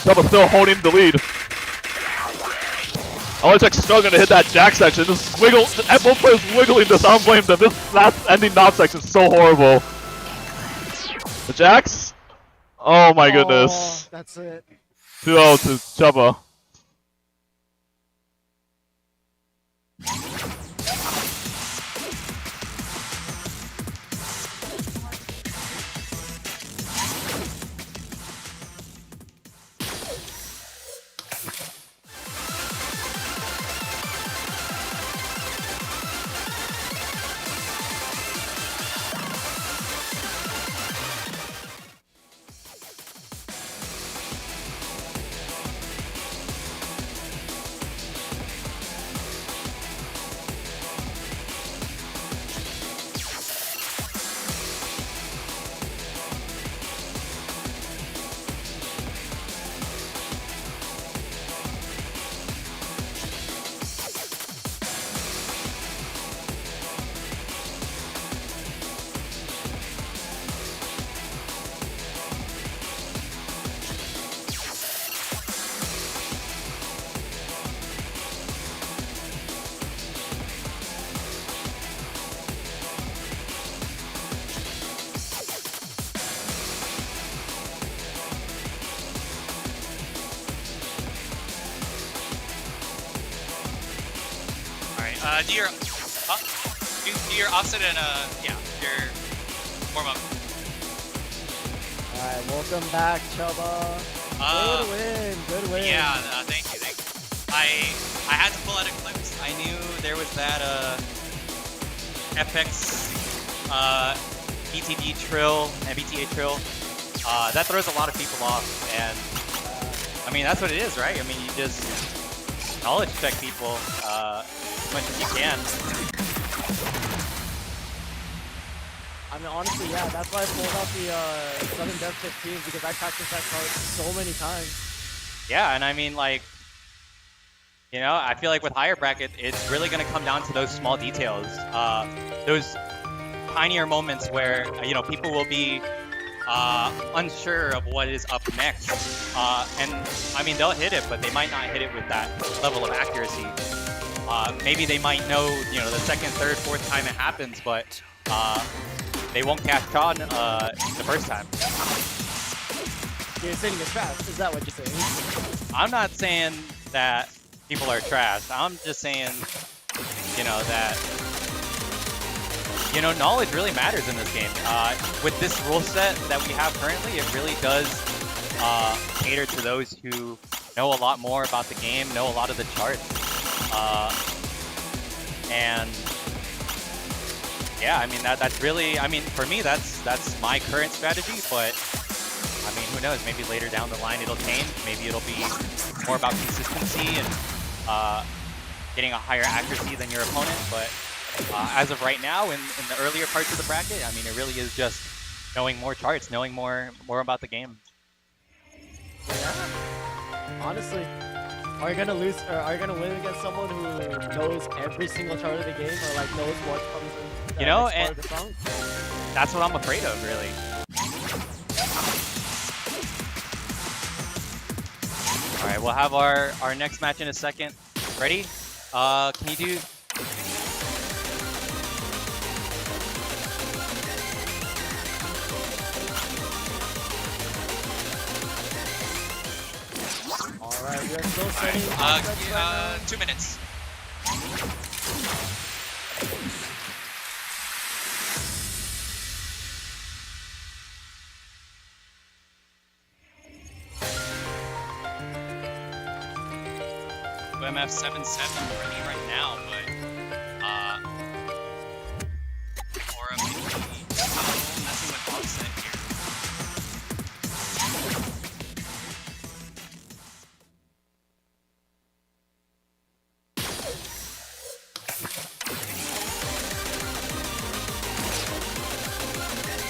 Chubba still holding the lead. LHX struggling to hit that jack section. Just wiggle, both players wiggling this. I don't blame them. This last ending knob section is so horrible. The jacks? Oh my goodness. That's it. 2-0 to Chubba. Do your offset and yeah, your warm up. Alright, Alright, welcome back, Chubba. Good win, good win. Yeah, thank you, thank you. I had to pull out a glimpse. I knew there was that FX BTD trill and BTA trill. That throws a lot of people off, and I mean that's what it is, right? I mean you just knowledge check people as much as you can. I mean, honestly, yeah, that's why I pulled out the Southern Dev 15 because I practiced that card so many times. Yeah, and I mean like, you know, I feel like with higher bracket, it's really going to come down to those small details, those tinier moments where you know people will be unsure of what is up next, and I mean they'll hit it, but they might not hit it with that level of accuracy. Maybe they might know, you know, the second, third, fourth time it happens, but they won't catch on the first time. You're saying it's trash. Is that what you're saying? I'm not saying that people are trash. I'm just saying, you know, that, you know, knowledge really matters in this game. With this rule set that we have currently, it really does cater to those who know a lot more about the game, know a lot of the charts. And yeah, I mean that's really, I mean for me that's my current strategy, but I mean who knows, maybe later down the line it'll change, maybe it'll be more about consistency and getting a higher accuracy than your opponent, but as of right now in the earlier parts of the bracket, I mean it really is just knowing more charts, knowing more about the game. Yeah. Honestly, are you gonna lose or are you gonna win against someone who knows every single chart of the game or like knows what comes in? You know, next part and of the song? that's what I'm afraid of, really. All right, we'll have our next match in a second. Ready? Can you do? Alright, we are still setting 2 minutes. MF 7-7 ready right now, but Aura might be messing with offset here.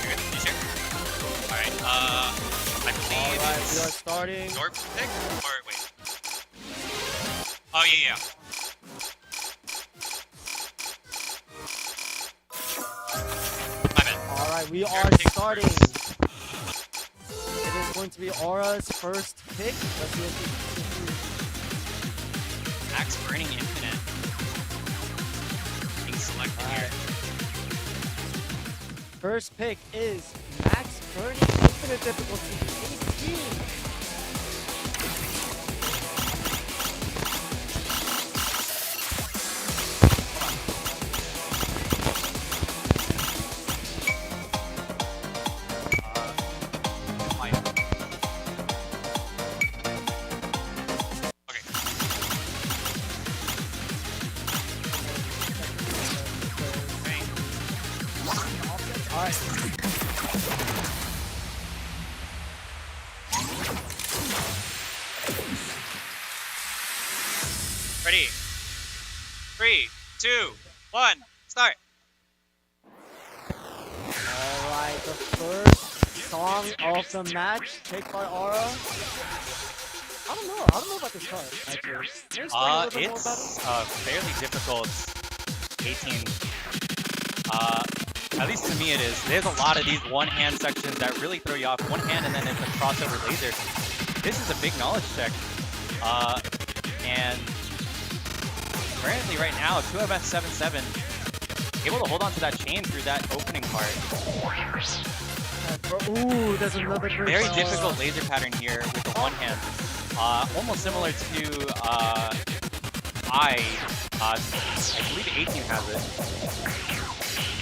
You're good? You sure? Alright, I believe Alright, we are starting. your pick? Or wait. Oh, yeah. My bad. Alright, we Your are pick starting. first. It is going to be Aura's first pick. Let's see if Max Burning Infinite. Being selected here. first pick is Max Burning Infinite difficulty 18. Ready? 3, 2, 1, start. Alright, the first song of the match, picked by Aura. I don't know about this card, actually. Can you explain a little bit more about It's it? a fairly difficult 18. At least to me it is. There's a lot of these one-hand sections that really throw you off. One hand and then it's a crossover laser. This is a big knowledge check. And currently right now, 2MS77 able to hold on to that chain through that opening part. Ooh, there's another great Very card. difficult laser pattern here with the one hand. Almost similar to I believe 18 has it.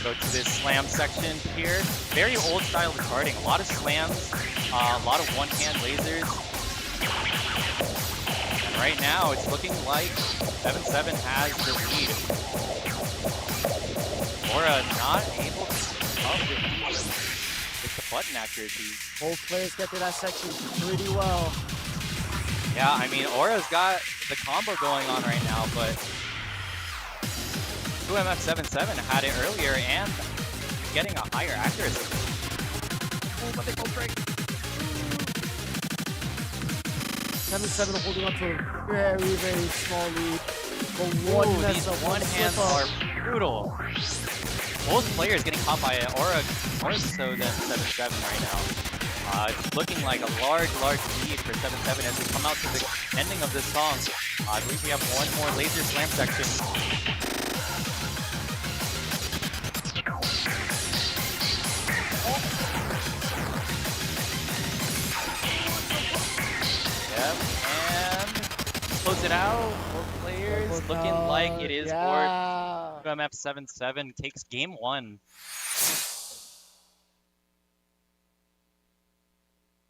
Go to this slam section here. Very old style of charting. A lot of slams, a lot of one-hand lasers. And right now, it's looking like 7-7 has the lead. Aura not able to keep up with the button accuracy. Both players get to that section pretty well. Yeah, I mean, Aura's got the combo going on right now, but 2MF77 had it earlier and getting a higher accuracy. Oh, but they both break. 7-7 holding on to a very, very small lead. But one Ooh, mess these up, one hands slip up. are brutal. Both players getting caught by it. Aura more so than 7-7 right now. It's looking like a large lead for 7-7 as we come out to the ending of this song. I believe we have one more laser slam section. Yep, and close it out. Both players looking like it is for 2MF77 takes game 1.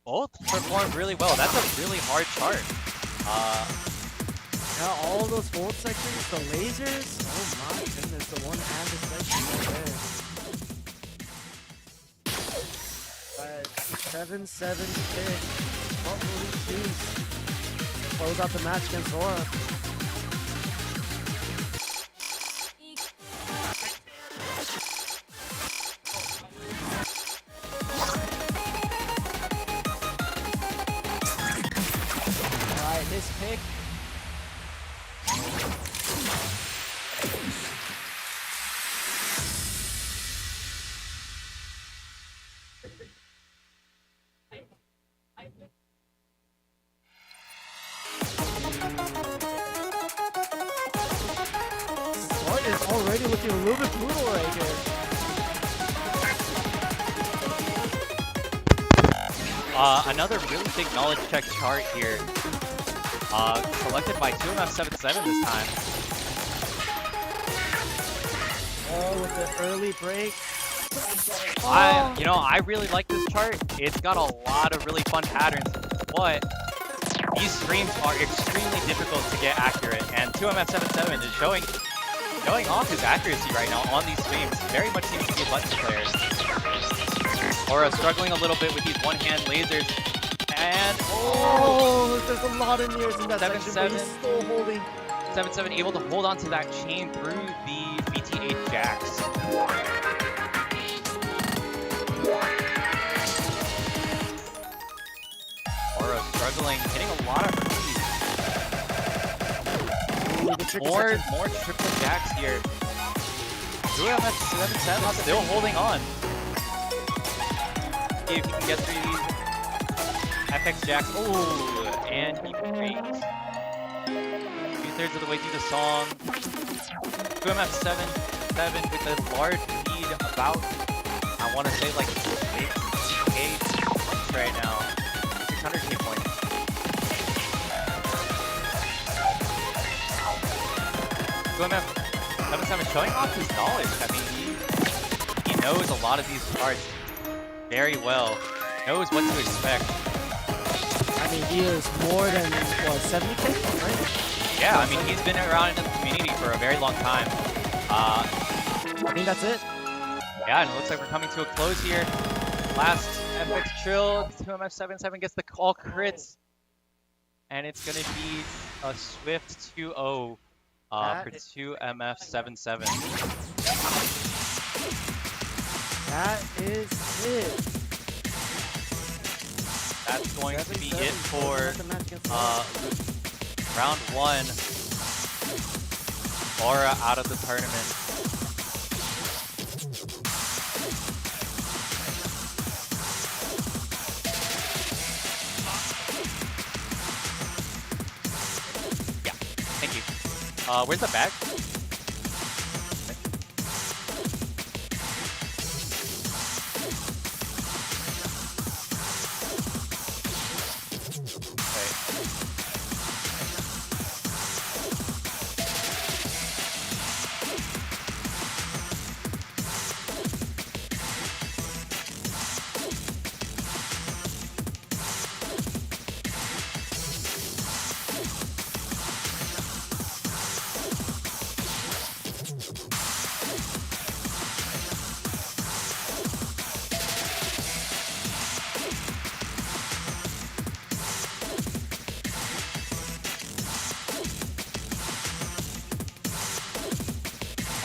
Both performed really well. That's a really hard chart. Yeah, all those gold sections, the lasers. Oh my goodness, the one-handed section right there. 7-7 pick. What will he choose? Close out the match against Aura. Alright, this pick. Start is already looking a little bit brutal right here. Another really big knowledge check chart here. Selected by 2MF77 this time. Oh, with the early break. I really like this chart. It's got a lot of really fun patterns, but these streams are extremely difficult to get accurate, and 2MF77 is showing off his accuracy right now on these streams. Very much seems to be a button player. Aura struggling a little bit with these one-hand lasers, and there's a lot of nears in that section, but he's still holding. 7-7 able to hold on to that chain through the VT8 jacks. Aura struggling, hitting a lot of threes. More triple jacks here. 2MF77 still holding on. See if he can get through these FX jacks. Oh, and he breaks. 2/3 of the way through the song. 2MF77 with a large lead, about, I want to say like 6K points right now. 600K points. MF77 showing off his knowledge. I mean, he knows a lot of these charts very well. Knows what to expect. I mean, he is more than, what, 70K, right? Yeah, I mean, he's been around in the community for a very long time. I think that's it. Yeah, and it looks like we're coming to a close here. Last FX Trill, 2MF77 gets the all crits. And it's going to be a swift 2-0 for 2MF77. That is it. That's going to be it for round 1. Aura out of the tournament. Yeah, thank you. Where's the bag?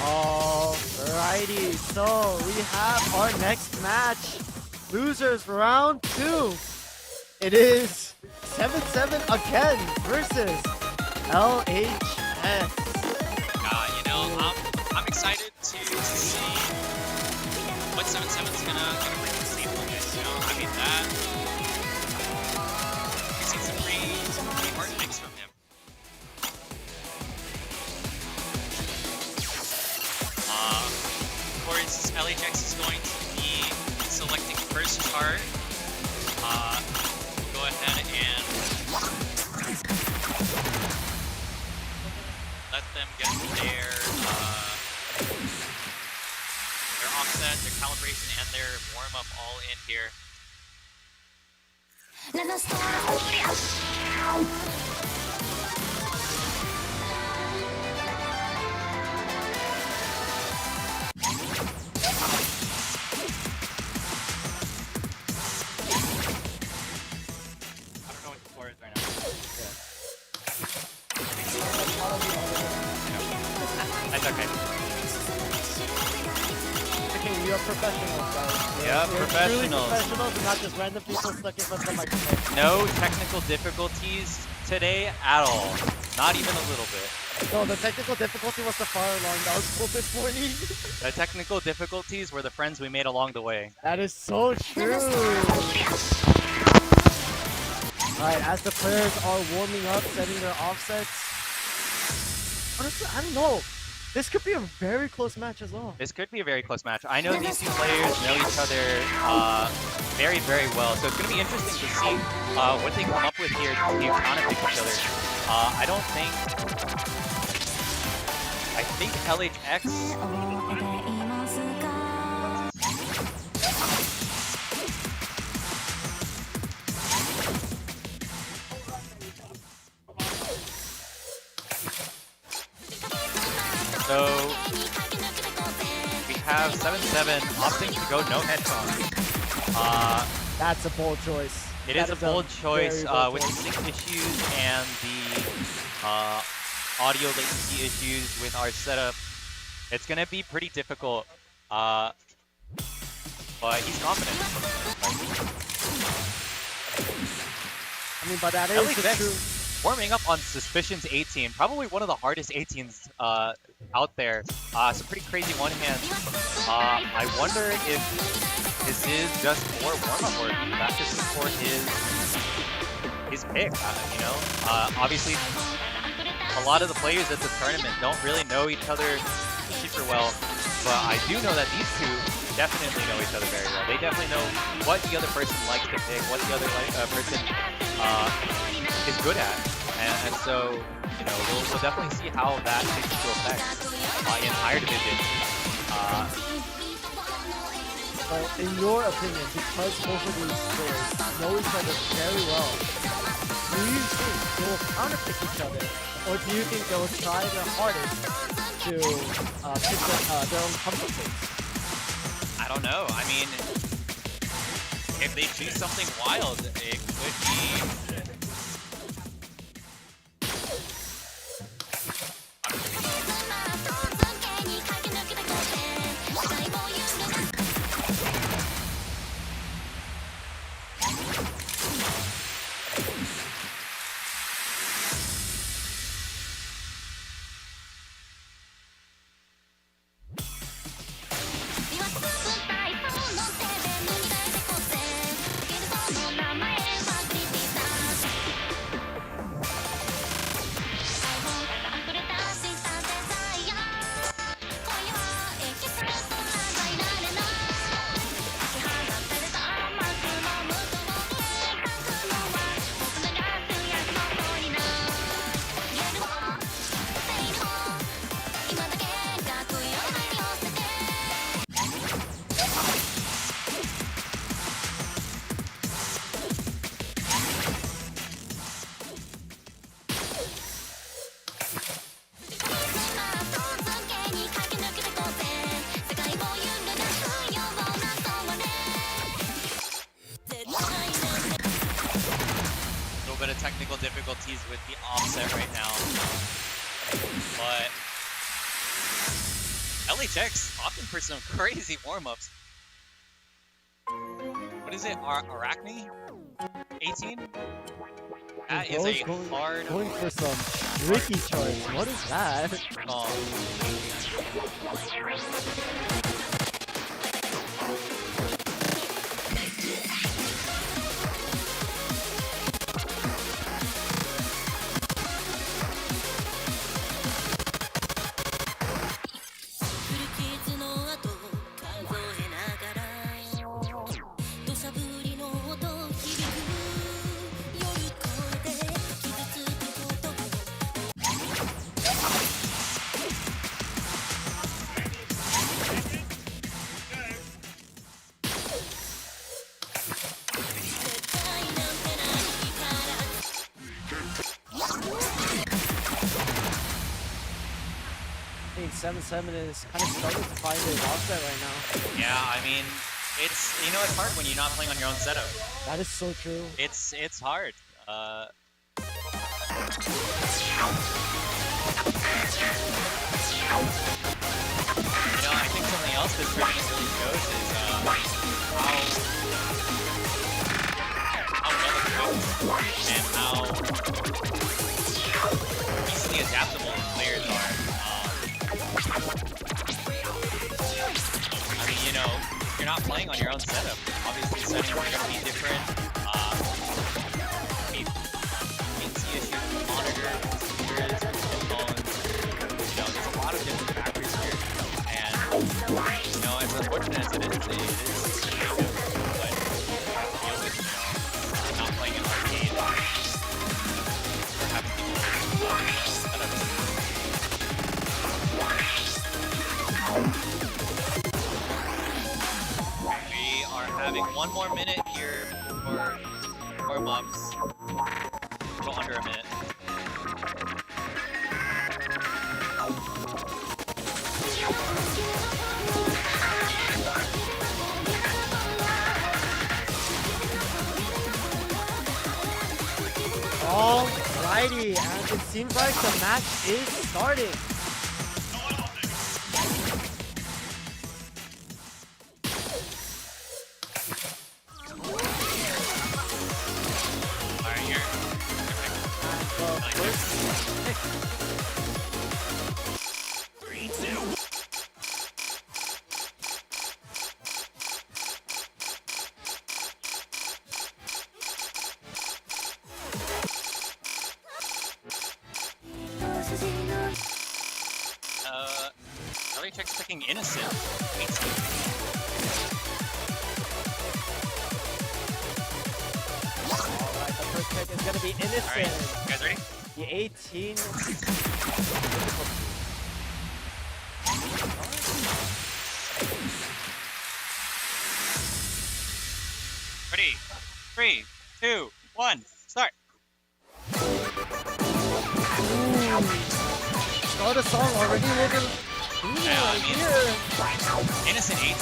Alrighty, so we have our next match. Losers round 2. It is 7-7 again versus LHS. You know, I'm excited to see what 7-7's gonna bring to the table. You know, I mean that we've seen some pretty hard picks from him. Of course, LHX is going to be selecting first chart. We'll go ahead and let them get their offset, their calibration, and their warm-up all in here. I don't know what the score is right now. That's okay. Okay, you're professionals, guys. Yeah, You're professionals. Truly professionals and not just random people stuck in front of the microphone. No technical difficulties today at all. Not even a little bit. No, the technical difficulty was the fire alarm that was pulled this morning. The technical difficulties were the friends we made along the way. That is so true. Alright, as the players are warming up, setting their offsets. Honestly, I don't know. This could be a very close match as well. This could be a very close match. I know these two players know each other very, very well, so it's going to be interesting to see what they come up with here to counterpick each other. I think LHX. So we have 7-7 opting to go no headphones. That's a bold choice. It is a bold choice with the sync issues and the audio latency issues with our setup. It's gonna be pretty difficult, but he's confident. I mean, but that is the LHX true. warming up on Suspicion's 18, probably one of the hardest 18s out there. Some pretty crazy one hands. I wonder if this is just more warm-up work back to support his pick. You know, obviously a lot of the players at this tournament don't really know each other super well, but I do know that these two definitely know each other very well. They definitely know what the other person likes to pick, what the other person is good at, and so you know we'll definitely see how that takes into effect in higher divisions. But in your opinion, because both of these players know each other very well, do you think they will counterpick each other, or do you think they will try their hardest to pick their own comfort place? I don't know. I mean, if they choose something wild, it could be. Technical difficulties with the offset right now, but LHX opting for some crazy warm-ups. What is it? Arachne? 18? That is a hard going for some tricky charts. What is that? call. I think 7-7 is kind of struggling to find his offset right now. Yeah, I mean, it's it's hard when you're not playing on your own setup. That is so true. It's hard. I think something else this tournament really shows is how well equipped and how easily adaptable the players are. I mean, if you're not playing on your own setup, obviously settings are going to be different. PC issues, monitor, computers, phones. There's a lot of different factors here, and as unfortunate as it is, it is creative, but deal with not playing an arcade or having people set up. We are having one more minute here for warm-ups. A little under a minute. Alrighty, and it seems like the match is starting. Alright, here. LHX picking Innocent. Alright, the first pick is going to be Innocent. Alright, you guys ready? The 18. Ready? 3, 2, 1, start! Start a song already, nigga. Innocent 18.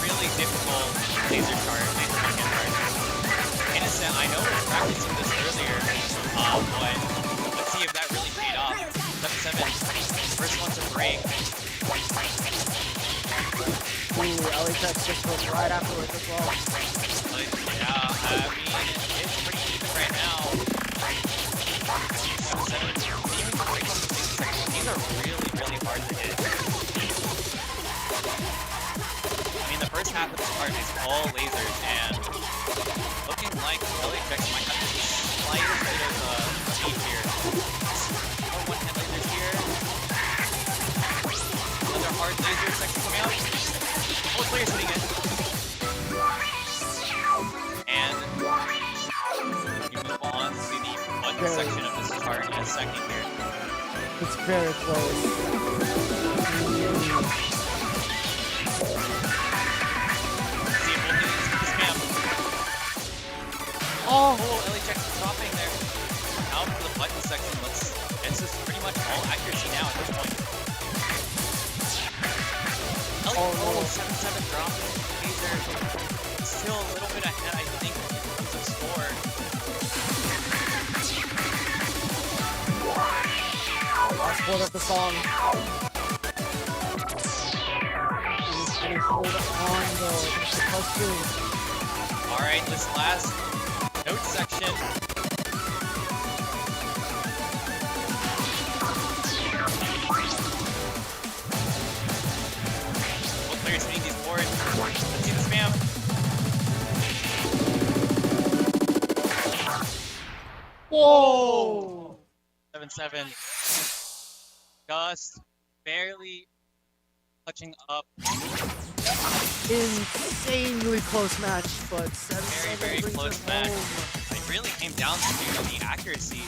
Really difficult laser chart, laser target chart. Innocent, I know we were practicing this earlier, but let's see if that really paid off. 7-7, first one to break. Ooh, LHX just goes right afterwards as well. Yeah, I mean, it's pretty even right now. 7-7, continuing to break on the laser section. These are really, really hard to hit. I mean, the first half of this part is all lasers, and looking like LHX might have the slightest bit of lead here. More one-hand lasers here. Another hard laser section coming out. Both players hitting it. And we move on to the button section of this chart in a second here. It's very close. Oh, LHX is dropping there. Now for the button section. It's just pretty much all accuracy now at this point. Oh, 7-7 dropping. Laser still a little bit ahead, I think, in terms of score. Last quote of the song. Nice feeling. Alright, this last note section. Both players hitting these boards. Let's see the spam. Whoa! 7-7. Just barely touching up. Insanely close match, but 7-7 Very brings close it match. home. It really came down to the accuracy.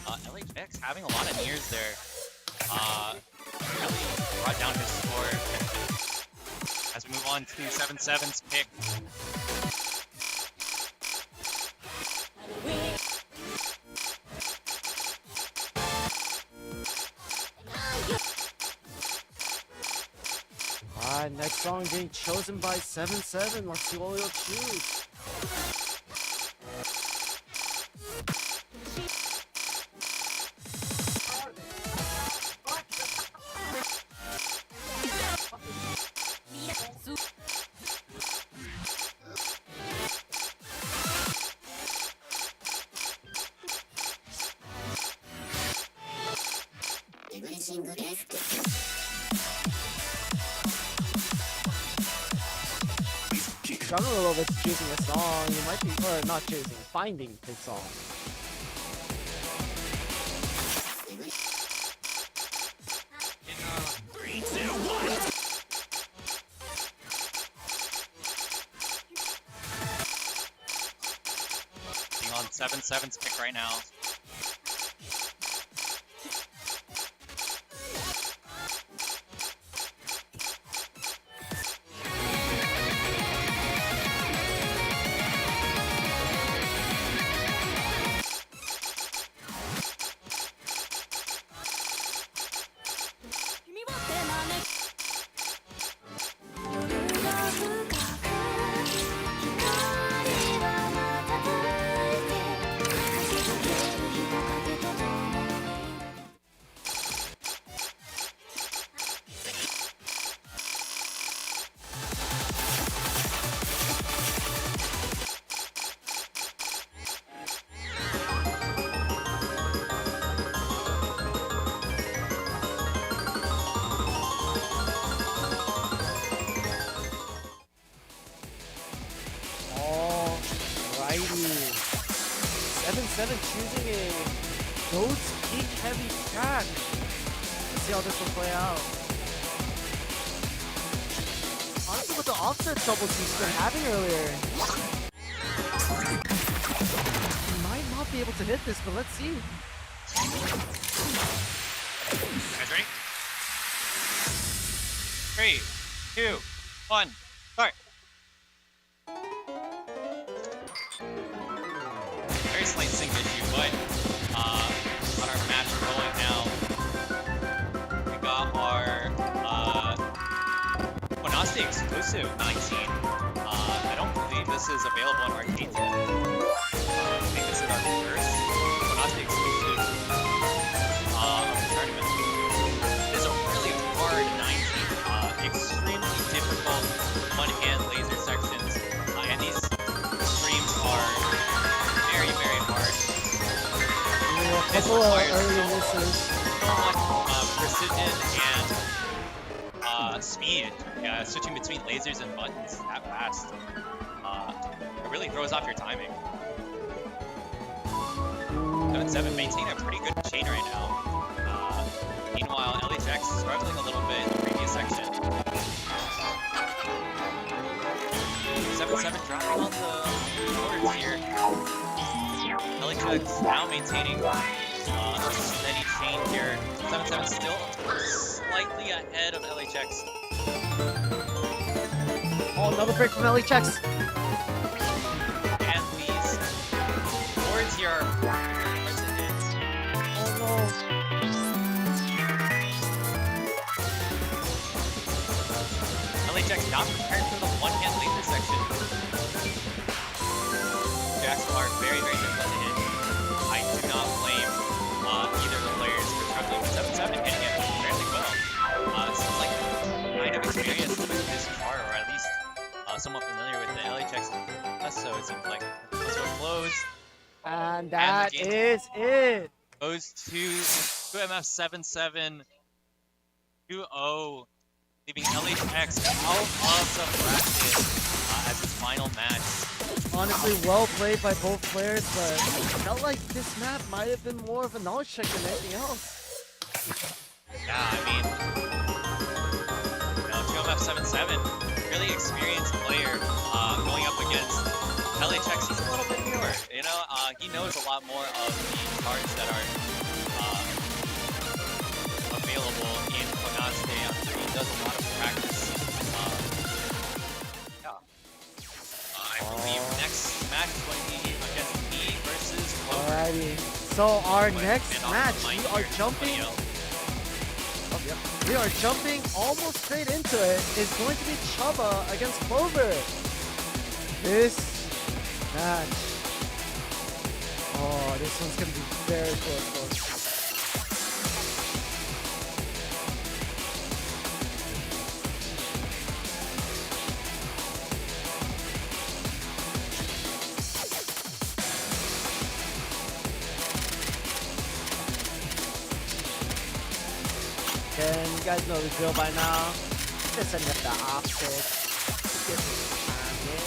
LHX having a lot of nears there. Really brought down his score. As we move on to 7-7's pick. Alright, next song being chosen by 7-7. Let's see what we'll choose. Struggling a little bit choosing a song. You might be, or not choosing, finding his song. Being on 7-7's pick right now. Alrighty. 7-7 choosing a Goats Peak heavy track. Let's see how this will play out. Honestly, with the offset troubles he's been having earlier, he might not be able to hit this, but let's see. Guys ready? 3, 2, 1, start. Very slight sync issue, but on our match going now, we got our Quanasti exclusive 19. I don't believe this is available in arcades yet. I think this is our first Quanasti exclusive of the tournament. It is a really hard 19, extremely difficult one-hand laser sections, and these streams are very hard. This requires so much precision and speed. Yeah, switching between lasers and buttons that fast. It really throws off your timing. 7-7 maintain a pretty good chain right now. Meanwhile, LHX struggling a little bit in the previous section. 7-7 dropping on the boards here. LHX now maintaining a steady chain here. 7-7 still slightly ahead of LHX. Oh, another break from LHX. And these boards here are hard to hit. Oh no. LHX not prepared for the one-hand laser section. Jacks are very difficult to hit. I do not blame either of the players for struggling with 7-7 hitting it fairly well. It seems like kind of experienced with this card, or at least somewhat familiar with it. so it seems like this one close. And the that game is it. goes to 2MF77 2-0, leaving LHX out of the bracket as his final match. Honestly, well played by both players, but it felt like this map might have been more of a knowledge check than anything else. Yeah, I mean, 2MF77, really experienced player going up against LHX. He's a little bit newer, he knows a lot more of the cards that are available in Konaste. I'm sure he does a lot of practice. I believe next match is going to be against me versus Clover. Alrighty, so our next match, we are jumping. We are jumping almost straight into it. It's going to be Chubba against Clover. This match. Oh, this one's going to be very close, folks. And you guys know the drill by now. Just setting up the optics. Get some time in.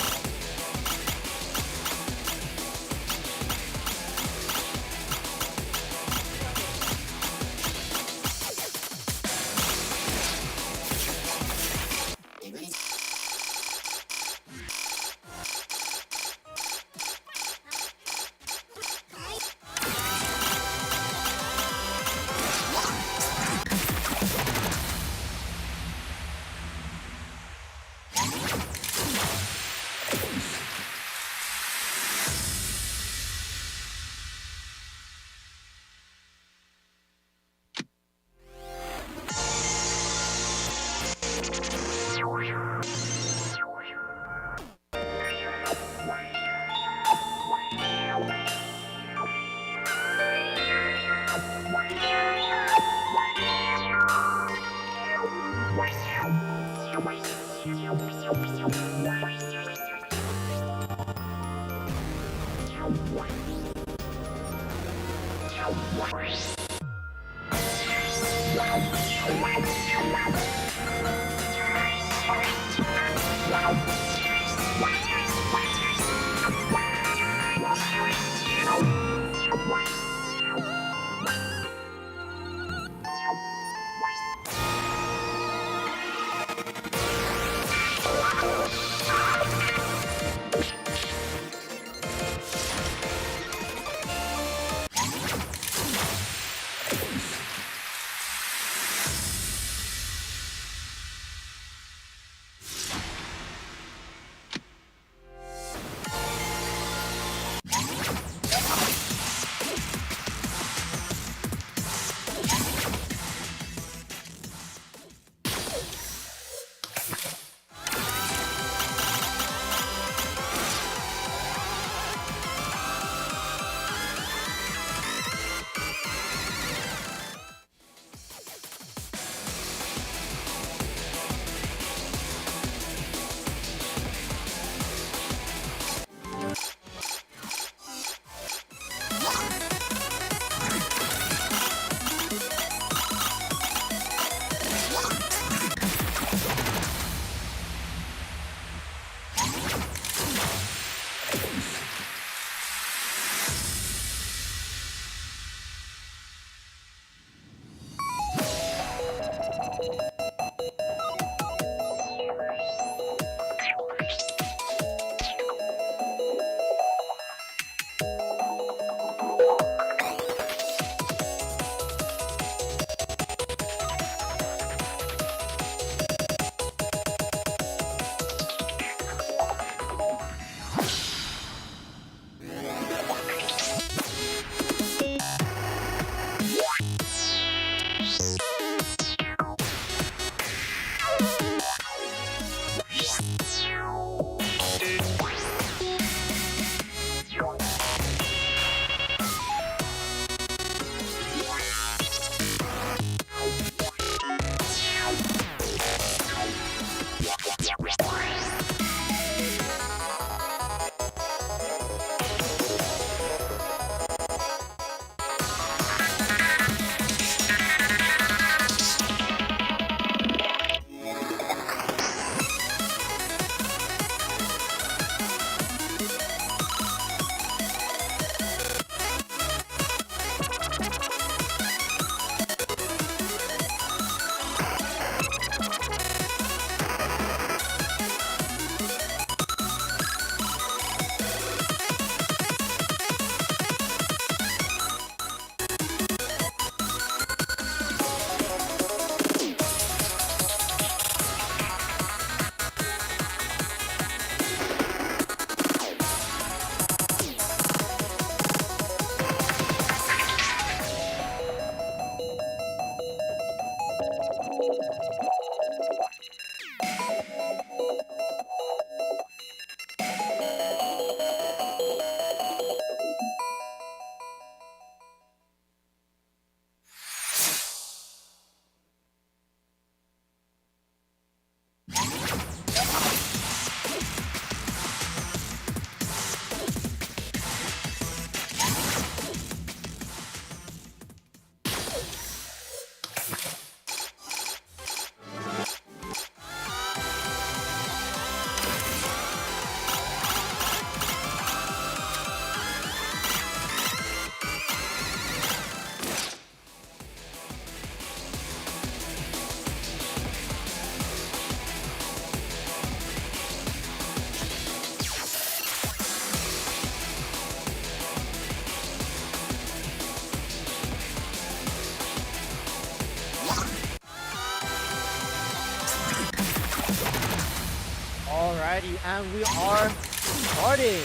Alrighty, and we are starting.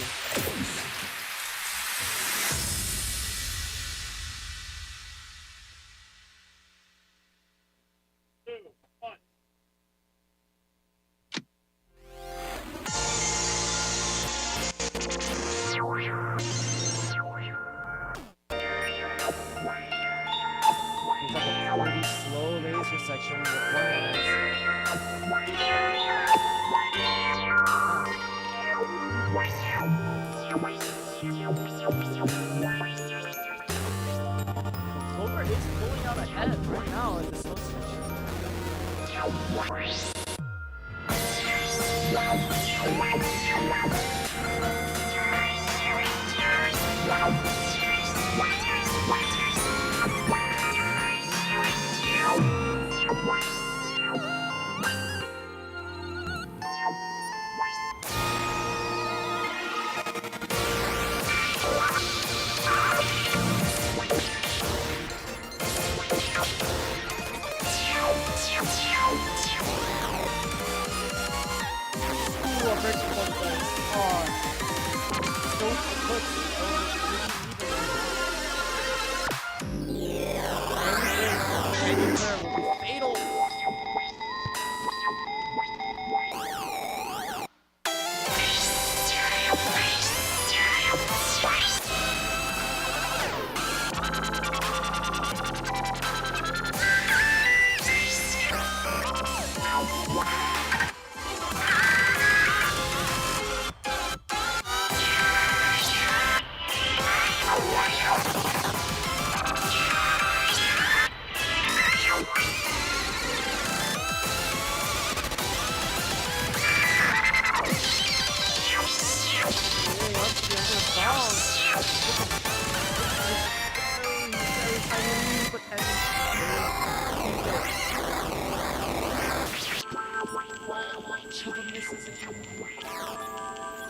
Seems like a pretty slow laser section with one lance. Clover is pulling out ahead right now in the slow section.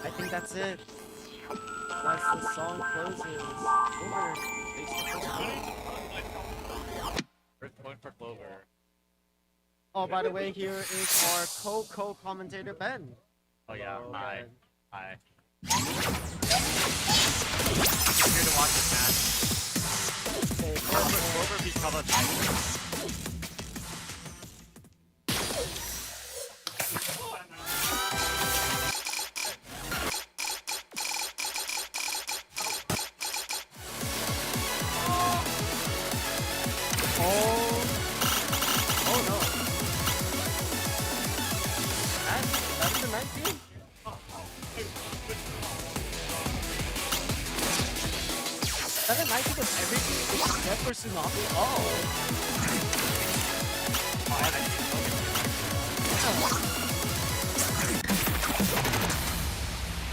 I think that's it. As the song closes, Clover takes the first point. First point for Clover. Oh, by the way, here is our co-commentator Ben. Oh yeah, Hello, hi. Ben. Hi. I'm here to watch this match. Okay, Clover become a Titan. Oh no. That's the 19? That 19 was everything except for Tsunami?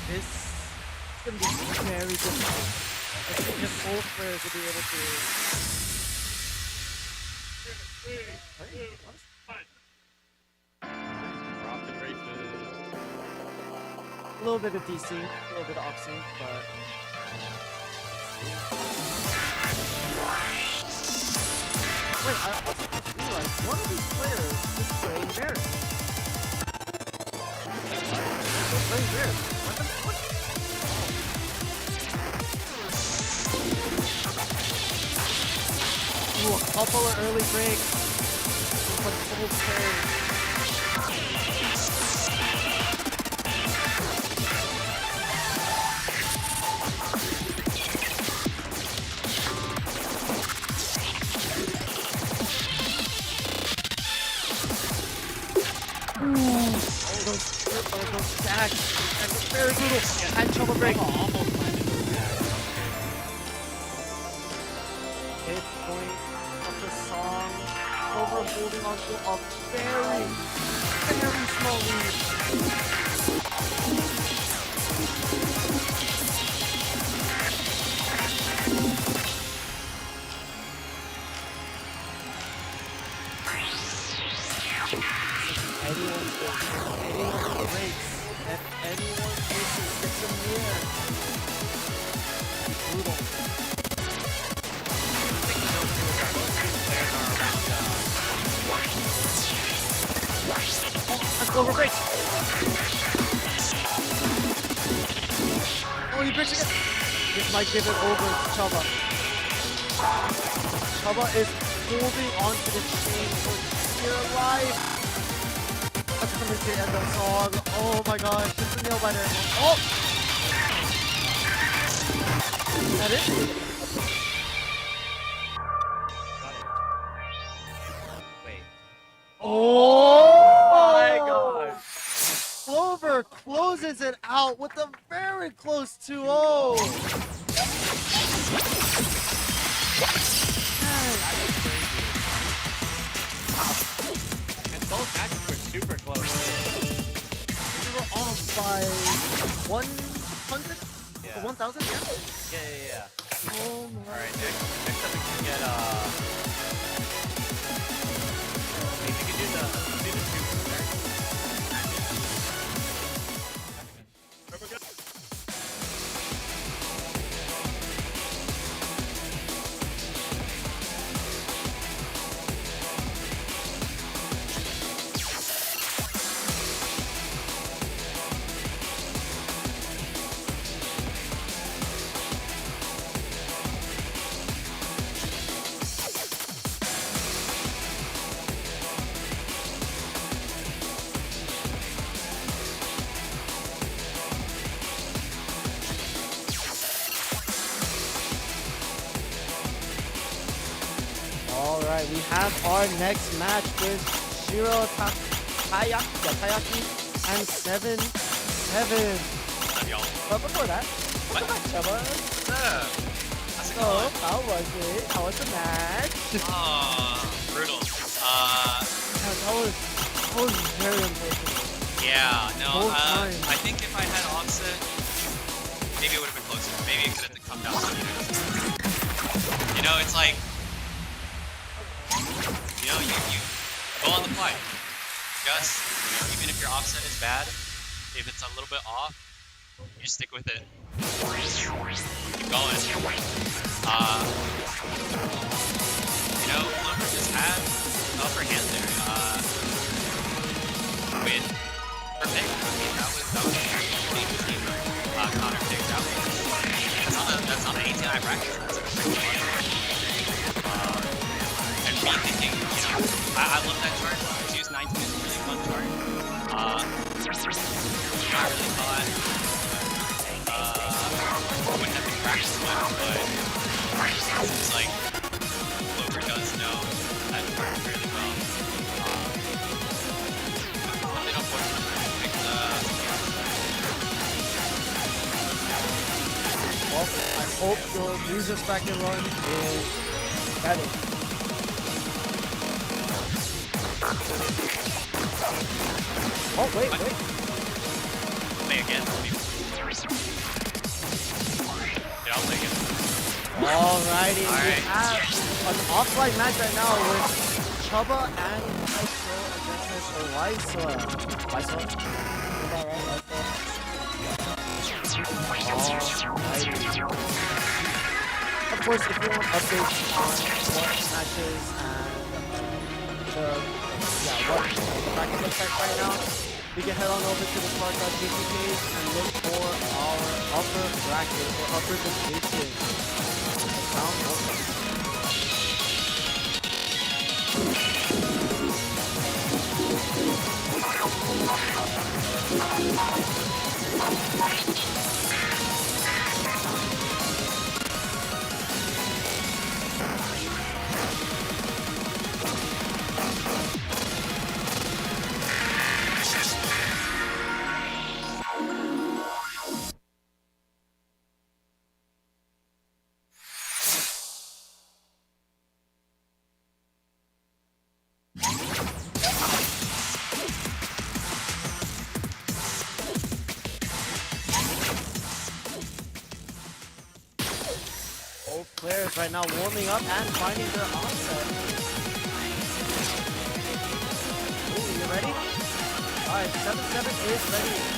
This is gonna be very difficult. I think just both players will be able to. Rocket races. A little bit of DC, a little bit of off sync, but. Wait, I also just realized one of these players is playing Barret. They're playing Barret. What? Ooh, a couple of early breaks. But full turn. Those stacks. That's very brutal. And Chubba break. Hit point of the song. Over holding on to a very small lead. Anyone breaks, if anyone misses, it's a mirror. Brutal. Oh, a Clover breaks. Oh, he breaks again. This might give it over to Chubba. Chubba is holding onto the chain for dear life. That's coming to the end of the song. Oh my gosh, just a nail biter. Oh! Is that it? Wait. Oh my God. Clover closes it out with a very close 2-0. And both matches were super close. We were off by 100? Yeah. Or 1,000? Yeah. Yeah. Oh my. Alright, next up we can get maybe we can do the two there. Alright, we have our next match with Shiro Tayaki and 7-7. What's up, y'all? But before that, welcome back, Chubba. How's it So, going? how was it? How was the match? Brutal. That was very unfortunate. Yeah, no, Both times. I think if I had offset, maybe it would have been closer. Maybe it could have come down to you know, it's like, you know, you go on the fly. Just, you know, even if your offset is bad, if it's a little bit off, you stick with it. Keep going. You know, Clover just had the upper hand there. With her pick. I mean, that was a pretty easy counter pick. That's on the 18i bracket. That's a pretty good one. And me thinking, you know, I love that chart. Choose 19 is a really fun chart. I really thought wouldn't have been practiced much, but it seems like Clover does know that chart fairly well. Really unfortunate I picked Well, I hope your user's bracket run is better. Oh, wait. play again. Yeah, I'll play again. Alrighty, we Alright. have an offline match right now with Chubba and Iso against Eliza. Iso? Is that right, Iso? Alrighty. Of course, if you want updates on what matches and what the bracket looks like right now, you can head on over to the Spark.gg page and look for our upper bracket or upper division. Sound okay. Both players right now warming up and finding their offset. Ooh, you ready? Alright, 7-7 is ready.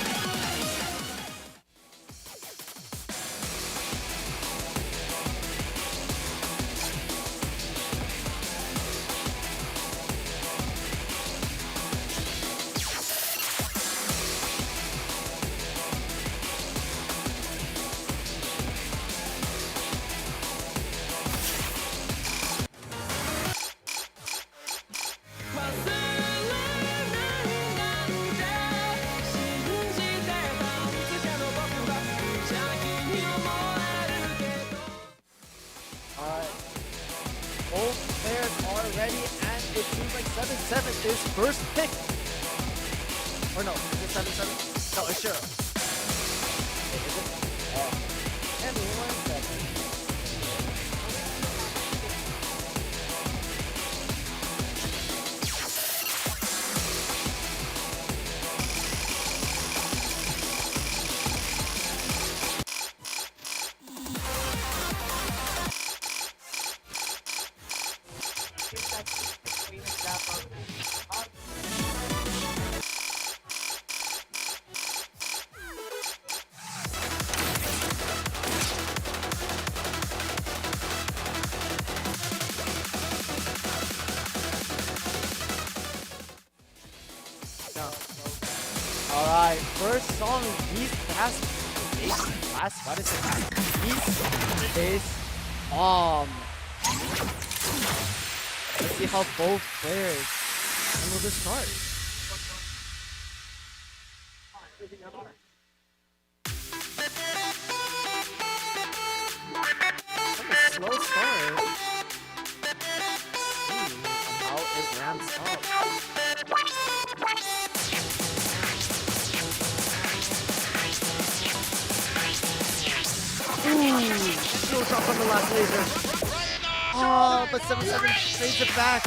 his first pick. Or no, is it 7-7? No, it's 0. Wait, is it? Give me 1 second. Alright, first song, Beast Bass. What is it? Beast Bass. Let's see how both players handle this card. A slow start. See how it ramps up. Still drop on the last laser. Oh, but 7-7 trades it back.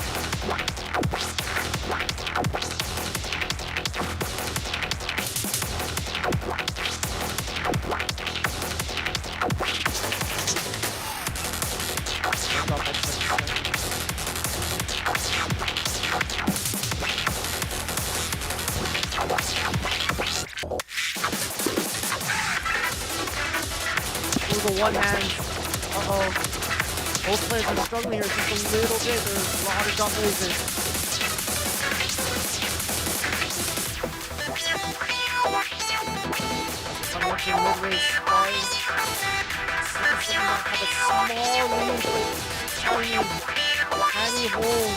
The one hand. Uh-oh. Both players are struggling here just a little bit. There's a lot of drop lasers. I'm watching mid-range stars. Have a small lead, but tiny hole.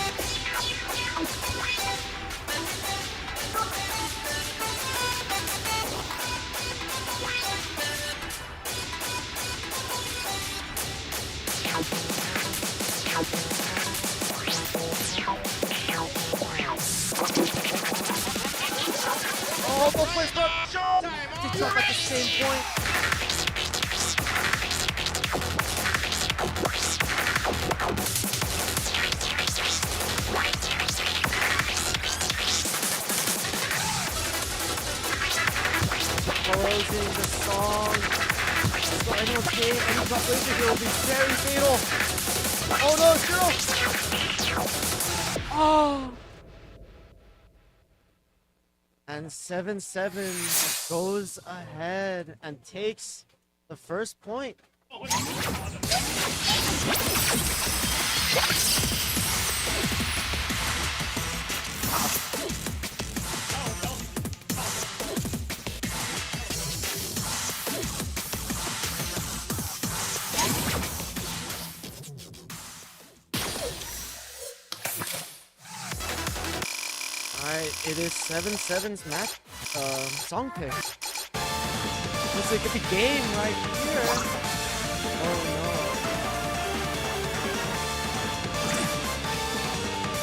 Oh, both players drop. They drop at the same point. Closing the song. So anyone's game, any drop laser here will be very fatal. Oh no, 0! Oh! And 7-7 goes ahead and takes the first point. Alright, it is 7-7's match song pick. Looks like the game right here. Oh no.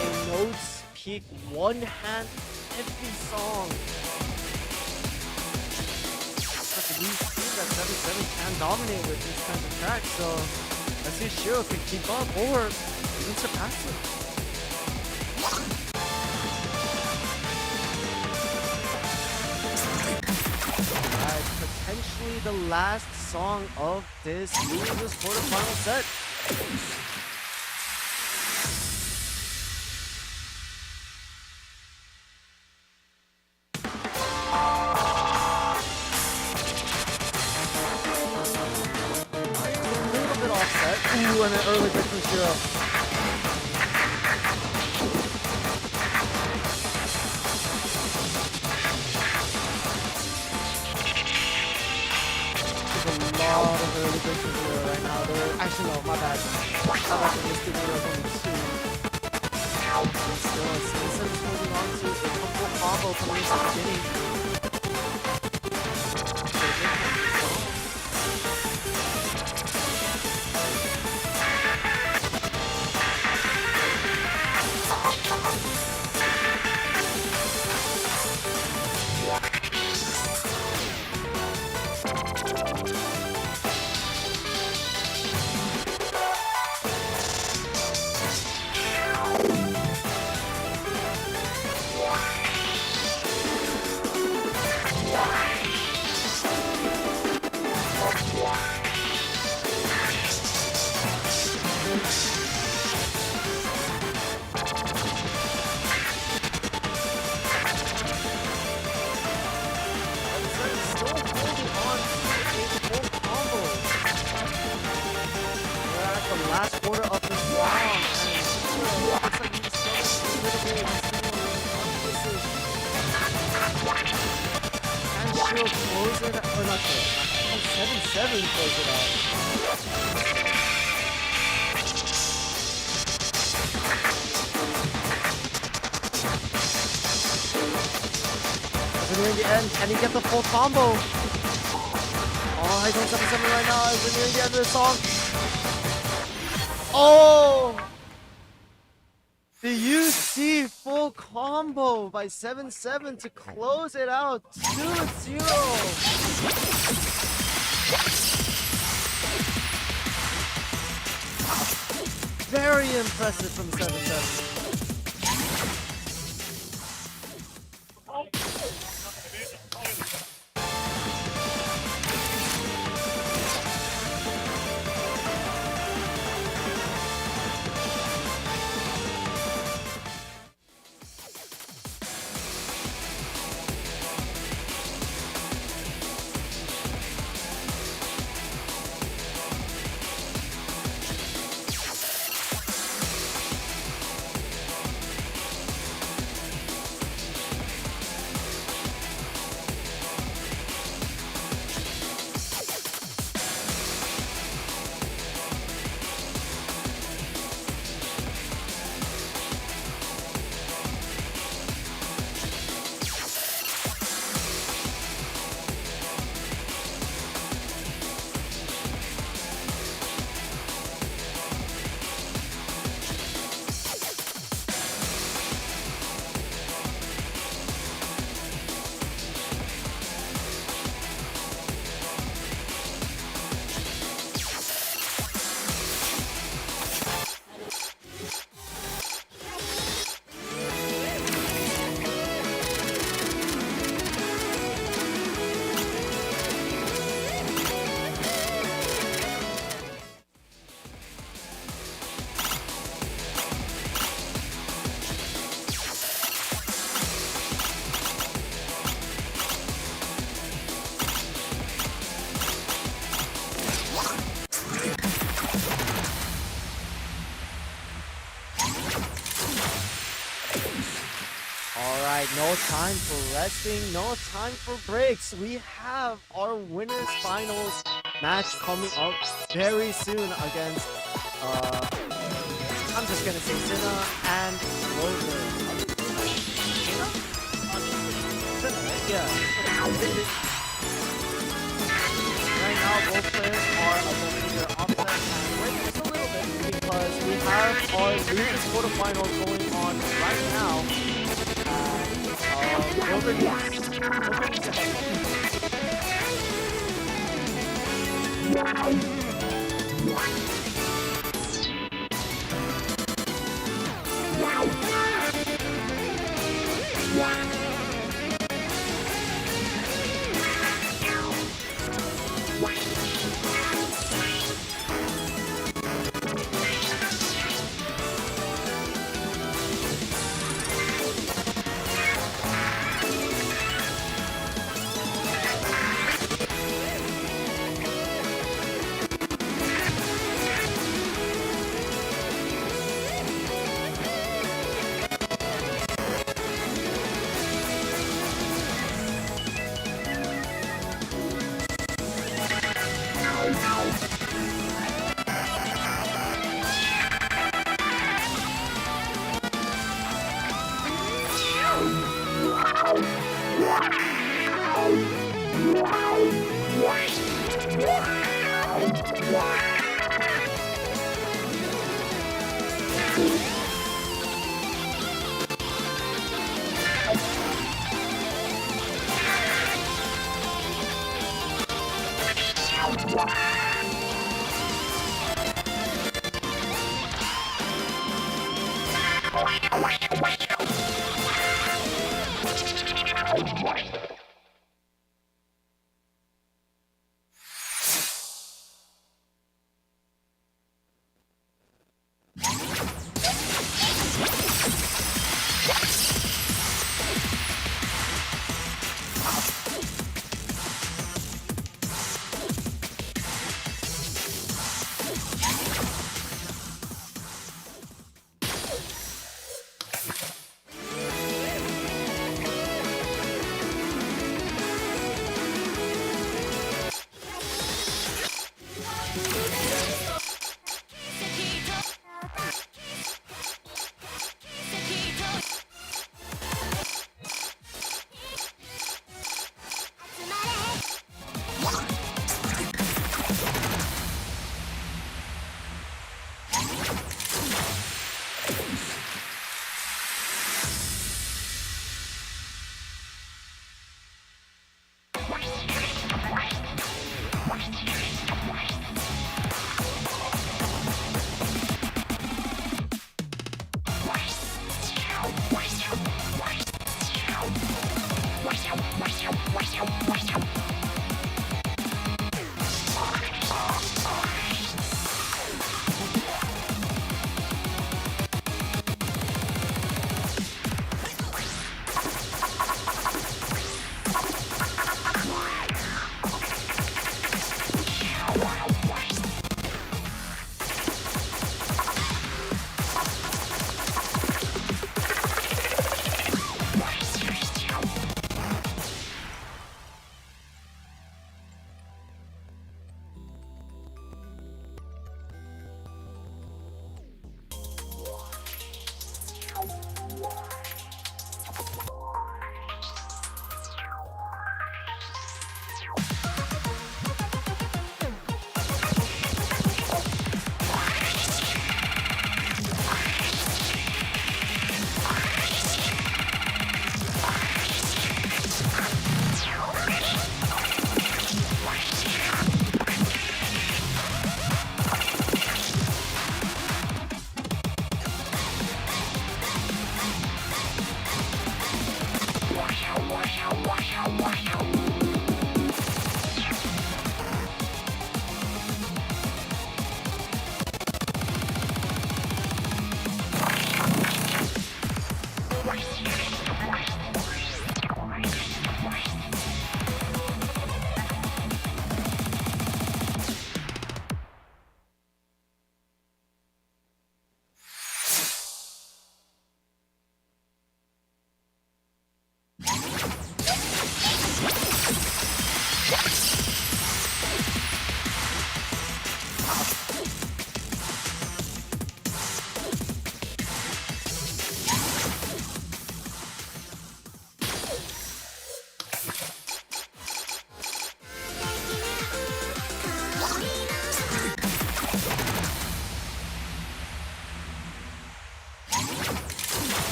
A notes peak one hand heavy song. But we see that 7-7 can dominate with these kinds of tracks, so let's see if Shiro can keep up or even surpass it. Potentially the last song of this losers quarterfinal set. A little bit offset. Ooh, and an early break from Shiro. A lot of early breaks from Shiro right now. Actually, no, my bad. I like to miss the video only 2. And still, Slimedfie's holding on to a comfortable combo coming into the beginning. 7 close it out. We're nearing the end. Can he get the full combo? Oh, he's on 7-7 right now as we're nearing the end of the song. Oh! The UC full combo by 7-7 to close it out. 2-0. Very impressive from 7-7. Alright, no time for resting, no time for breaks. We have our winners finals match coming up very soon against I'm just gonna say Sinna and Rover. Sinna, right? Yeah. Right now both players are avoiding their offset and wait just a little bit because we have our losers quarterfinals going on right now. Rover needs to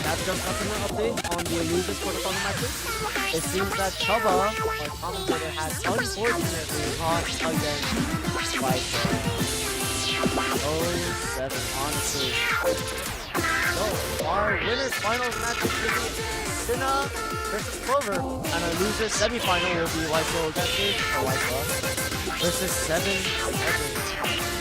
That's just nothing to update on the losers quarterfinal matches. It seems that Chubba, our commentator, has unfortunately lost against Viper. 0-7, honestly. So, our winners finals match will be Sinna versus Clover, and our losers semifinal will be Waiso versus 7-7.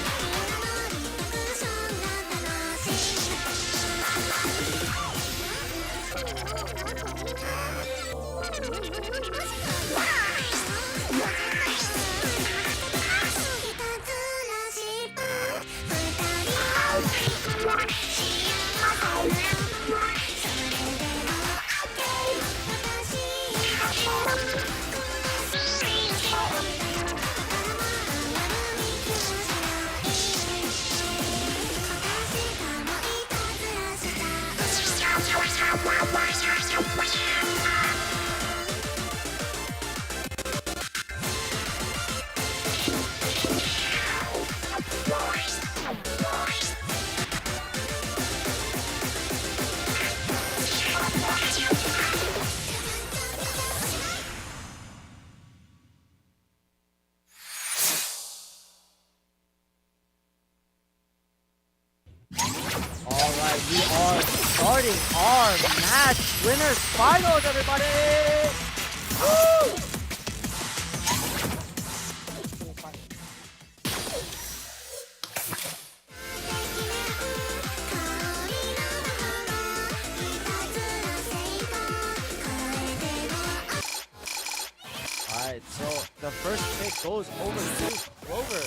Alright, we are starting our match winners finals, everybody! Woo! Alright, so the first pick goes over to Clover.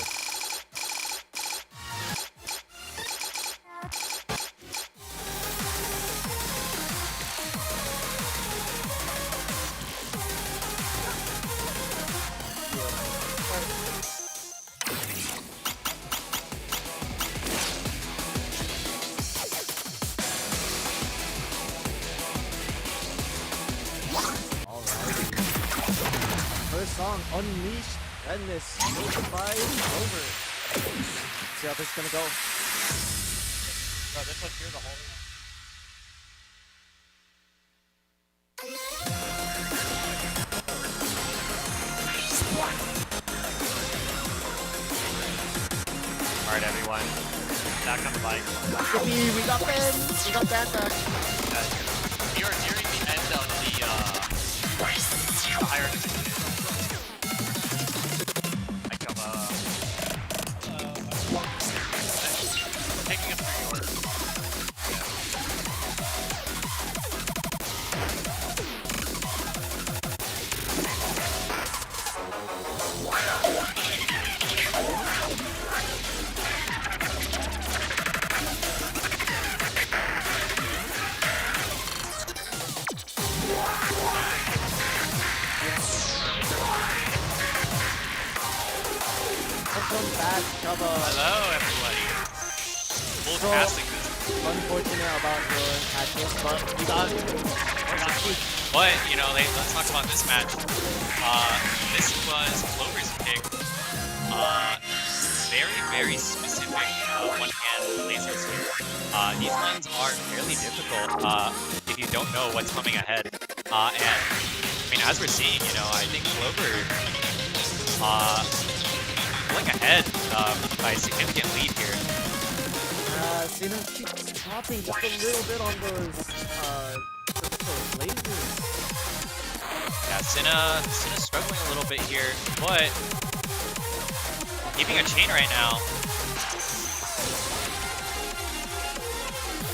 First song, Unleashed Madness, notified over. See how this is gonna go. Bro, this one's here the whole. Alright, everyone. Back on the bike. Yippee, we got Ben! We got Banta! You're nearing the end of the hierarchy. Taking up through yours. Welcome back, Chubba. Hello, everybody. Full So, casting this. Unfortunate about your matches, but we got Keith. But, you know, let's talk about this match. This was Clover's pick. Very, very specific one-hand lasers here. These ones are fairly difficult if you don't know what's coming ahead. And, I mean, as we're seeing, you know, I think Clover pulling ahead by a significant lead here. Sinna keeps dropping just a little bit on those lasers. Yeah, Sinna's struggling a little bit here, but keeping a chain right now.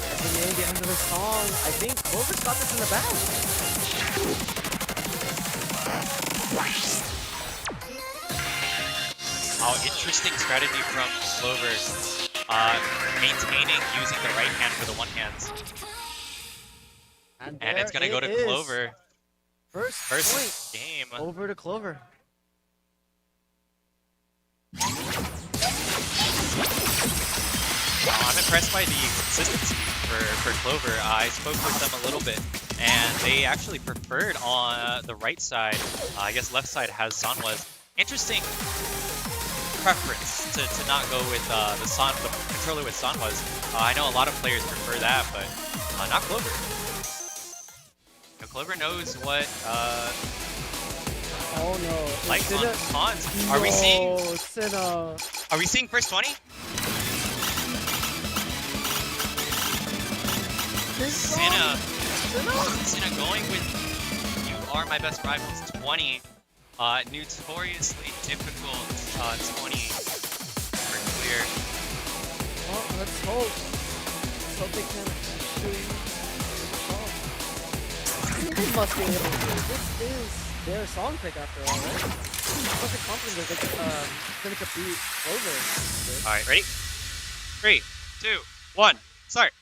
At the end of the song, I think Clover's got this in the bag. Oh, interesting strategy from Clover. Maintaining, using the right hand for the one hands. And it's gonna go to Clover. First point game. Over to Clover. I'm impressed by the consistency for Clover. I spoke with them a little bit, and they actually preferred on the right side. I guess left side has Sanwa's. Interesting preference to not go with the controller with Sanwa's. I know a lot of players prefer that, but not Clover. Clover knows what Oh no. likes on Cinna- cons. Are we seeing? No, Cinna. Are we seeing first 20? Cinna going with "You Are My Best Rivals" 20. Notoriously difficult 20 for clear. Well, let's hope. Let's hope they can actually solve. They must be able to. This is their song pick after all, right? I'm not confident that they can beat Clover. Alright, ready? 3, 2, 1, start.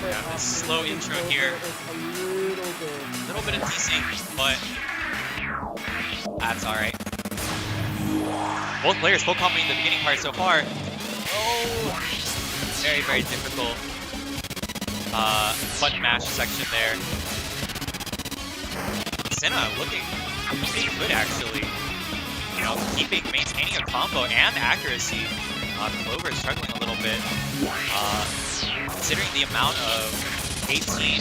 Yeah, a slow intro here. A little bit of desync, but that's alright. Both players full comboing the beginning part so far. Oh, very, very difficult button mash section there. Cinna looking pretty good actually. You know, maintaining a combo and accuracy. Clover is struggling a little bit. Considering the amount of 18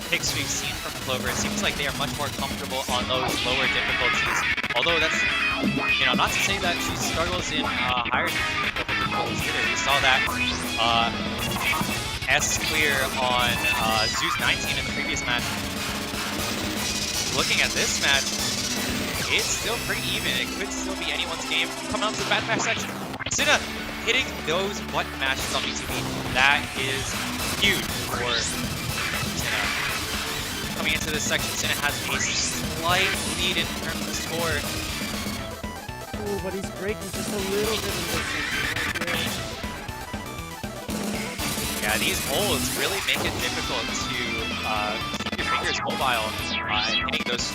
picks we've seen from Clover, it seems like they are much more comfortable on those lower difficulties. Although that's, you know, not to say that she struggles in higher difficulties either. We saw that S clear on Zeus 19 in the previous match. Looking at this match, it's still pretty even. It could still be anyone's game. Coming on to the bad match section. Cinna hitting those button mashes on BTB. That is huge for Cinna. Coming into this section, Cinna has a slight lead in terms of score. Ooh, but he's breaking just a little bit in this section right here. Yeah, these holds really make it difficult to keep your fingers mobile and hitting those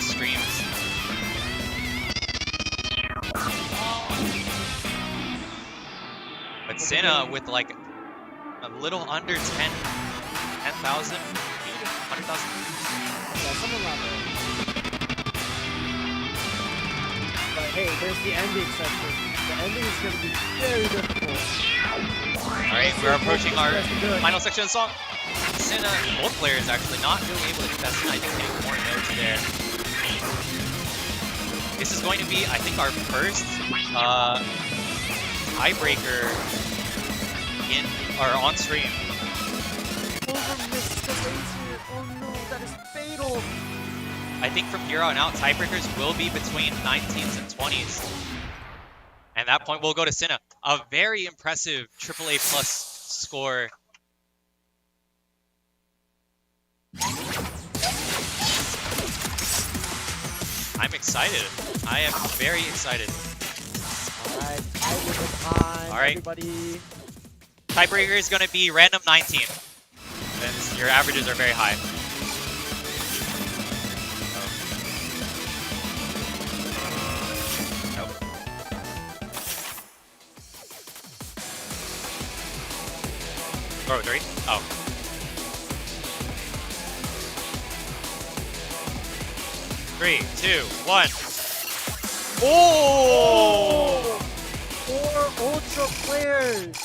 streams. But Cinna with like a little under 10,000 feet, 100,000 feet. Yeah, something like that. But hey, there's the ending section. The ending is going to be very difficult. Alright, we're approaching our final section of the song. Cinna, both players actually not really able to hit that Cinna. I think getting more notes there. This is going to be, I think, our first tiebreaker in or on stream. Clover missed the laser. Oh no, that is fatal. I think from here on out, tiebreakers will be between 19s and 20s. And at that point, we'll go to Cinna. A very impressive AAA plus score. I'm excited. I am very excited. Alright, I give it time, Alright. everybody. Tiebreaker is going to be random 19. Since your averages are very high. Oh, 3? Oh. 3, 2, 1. Oh! 4 Ultra players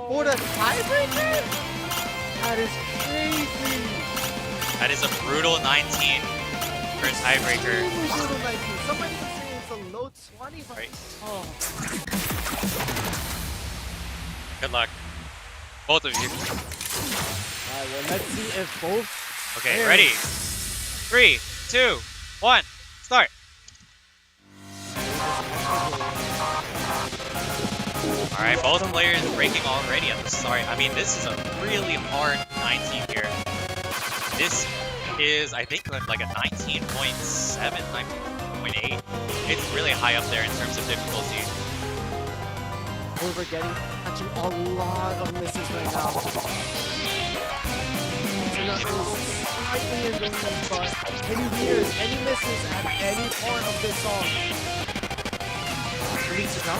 for the tiebreaker? That is crazy. That is a brutal 19 for a tiebreaker. Brutal 19. Somebody would say it's a low 20, but Right. oh. Good luck. Both of you. Alright, well, let's see if both. Okay, players- ready? 3, 2, 1, start. Alright, both players breaking already at the start. I mean, this is a really hard 19 here. This is, I think, like a 19.7, 19.8. It's really high up there in terms of difficulty. Clover catching a lot of misses right now. Cinna is slightly in the lead, but any readers, any misses at any part of this song.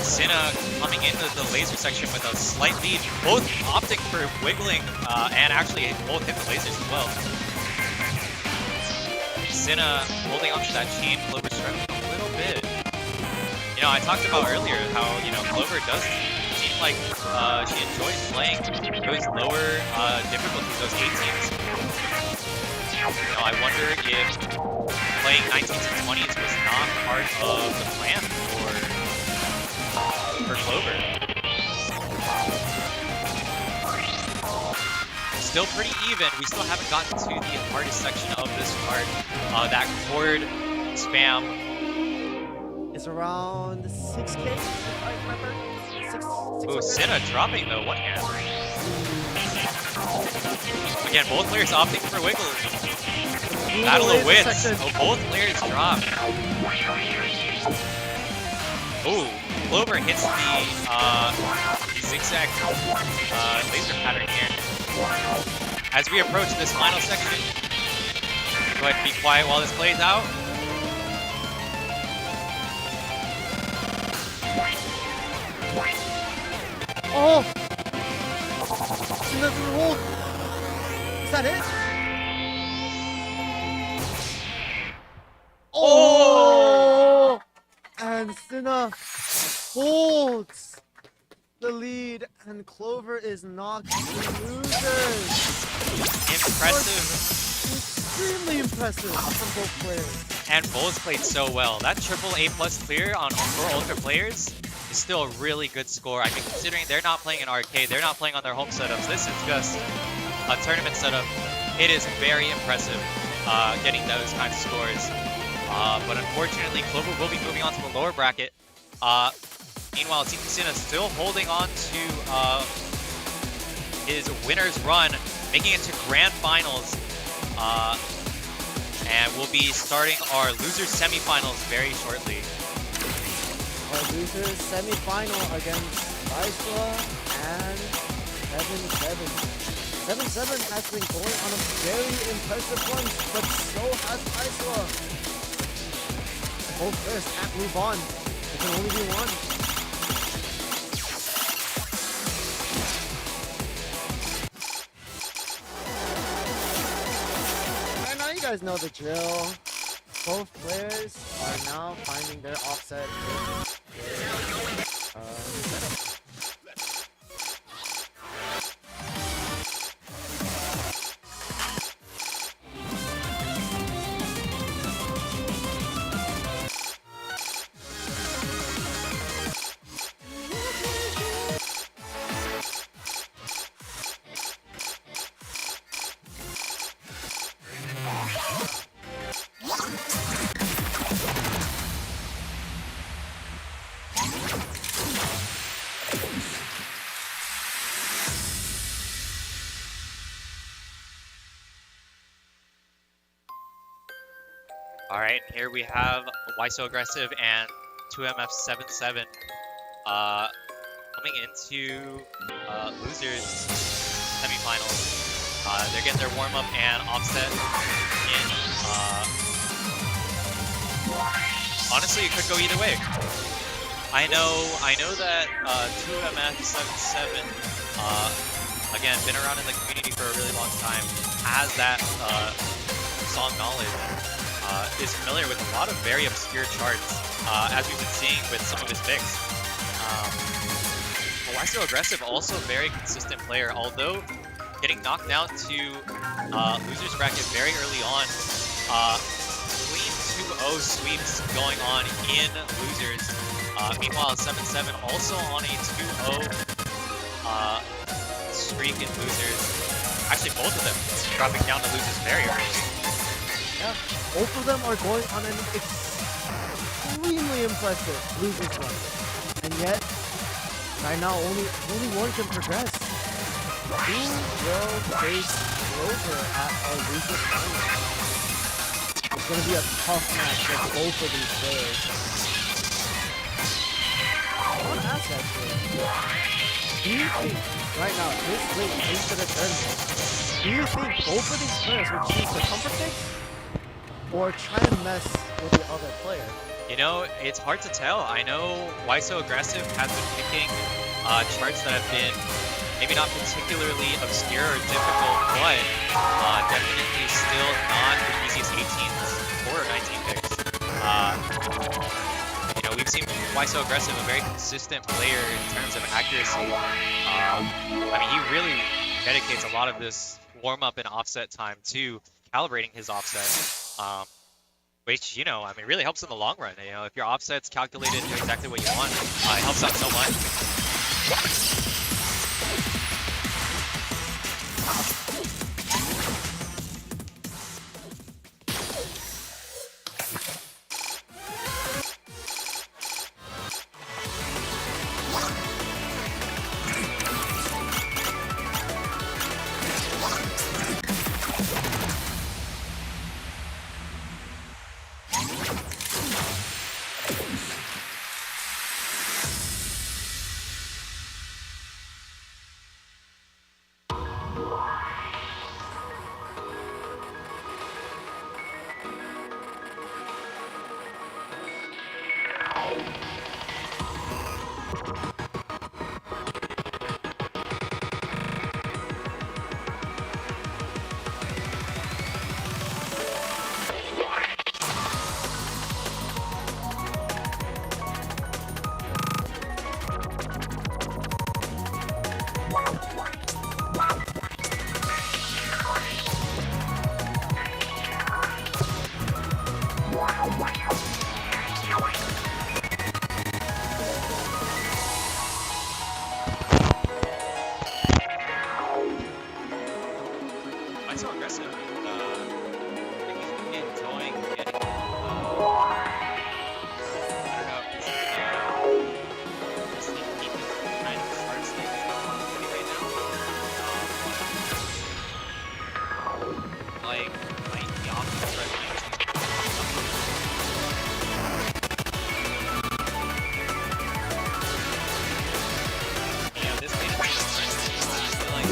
Cinna coming into the laser section with a slight lead, both opting for wiggling and actually both hit the lasers as well. Cinna holding onto that chain, Clover struggling a little bit. You know, I talked about earlier how, you know, Clover does seem like she enjoys playing those lower difficulties, those 18s. I wonder if playing 19s and 20s was not part of the plan for Clover. Still pretty even. We still haven't gotten to the hardest section of this part. That chord spam. It's around 6K, if I remember. Ooh, Senna dropping the one hand. Again, both players opting for wiggle. Battle of wits. Oh, both players drop. Ooh, Clover hits the zigzag laser pattern here. As we approach this final section, go ahead and be quiet while this plays out. Oh! She doesn't hold. Is that it? Oh! And Senna holds the lead, and Clover is knocked to losers. Impressive. Extremely impressive from both players. And both played so well. That triple A+ clear for Ultra players is still a really good score. I mean, considering they're not playing in arcade, they're not playing on their home setups. This is just a tournament setup. It is very impressive getting those kinds of scores. But unfortunately, Clover will be moving on to the lower bracket. Meanwhile, Team Senna still holding on to his winner's run, making it to grand finals. And we'll be starting our losers semifinals very shortly. Our losers semifinal against Isla and 7-7. 7-7 has been going on a very impressive run, but so has Isla. Both players can't move on. It can only be one. You guys know the drill. Both players are now finding their offset setup. Alright, here we have Why So Aggressive and 2MF77 coming into losers semifinals. They're getting their warm-up and offset in. Honestly, it could go either way. I know that 2MF77, again, been around in the community for a really long time, has that song knowledge. Is familiar with a lot of very obscure charts, as we've been seeing with some of his picks. Why So Aggressive, also very consistent player, although getting knocked out to losers bracket very early on. Clean 2-0 sweeps going on in losers. Meanwhile, 7-7 also on a 2-0 streak in losers. Actually, both of them dropping down to losers very early. Yeah, both of them are going on an extremely impressive losers run. And yet, right now, only one can progress. Who will face Clover at our losers final? It's going to be a tough match for both of these players. I want to ask actually, do you think, right now, this late into the tournament, do you think both of these players would choose the comfort pick? Or try and mess with the other player? You know, it's hard to tell. I know Why So Aggressive has been picking charts that have been maybe not particularly obscure or difficult, but definitely still not the easiest 18s or 19 picks. You know, we've we've seen Why So Aggressive, a very consistent player in terms of accuracy. I mean, he really dedicates a lot of this warm-up and offset time to calibrating his offset, which, you know, I mean, really helps in the long run. You know, if your offset's calculated to exactly what you want, it helps out so much. Why so aggressive? I think he's enjoying getting. I don't know if this is keep his kind of start state right now. Like the options resonance. Yeah, this made it I feel like.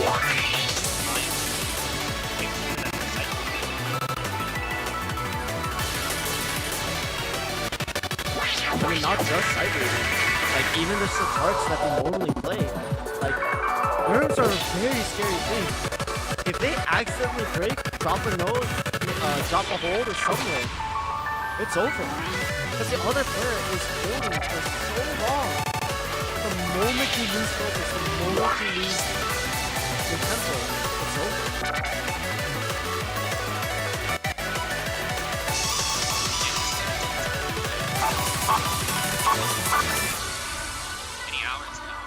I mean, not just side reading. Like, even just the charts that we normally play. Like, worms are a very scary thing. If they accidentally break, drop a node, drop a hold or somewhere, it's over. Because the other player is holding for so long. The moment you lose focus, the moment you lose your tempo, it's over. Many hours now.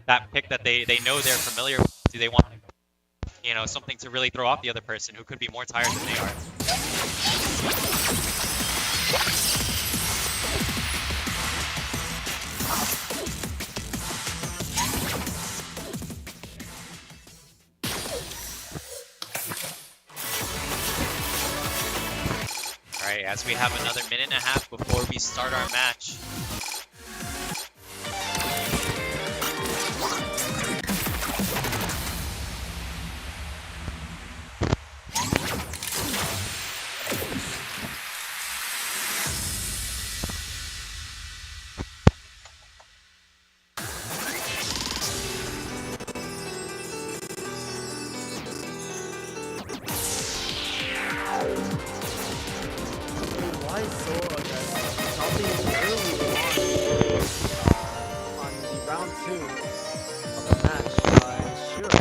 That pick that they know they're familiar with, do they want, you know, something to really throw off the other person who could be more tired than they are? Alright, as we have another minute and a half before we start our match. Why so aggressive? Dropping early on the round 2 of the match by Shiro.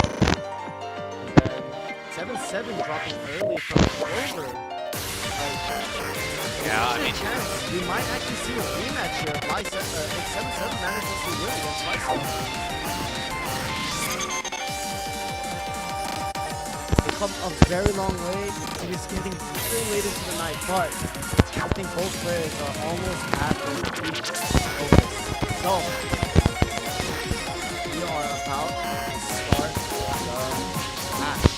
And then 7-7 dropping early from Clover. Yeah, I mean, chance we might actually see a rematch here if 7-7 manages to win against Lysa. They come a very long way. It is getting very late into the night, but I think both players are almost at their peak focus. So, we are about to start the match.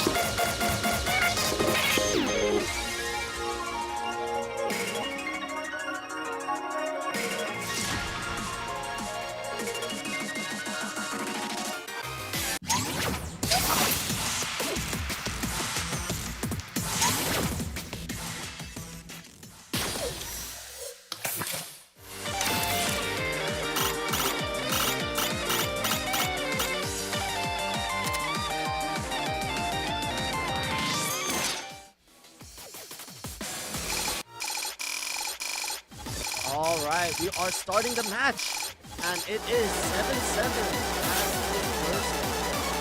All right, we are starting the match, and it is 7-7 as the first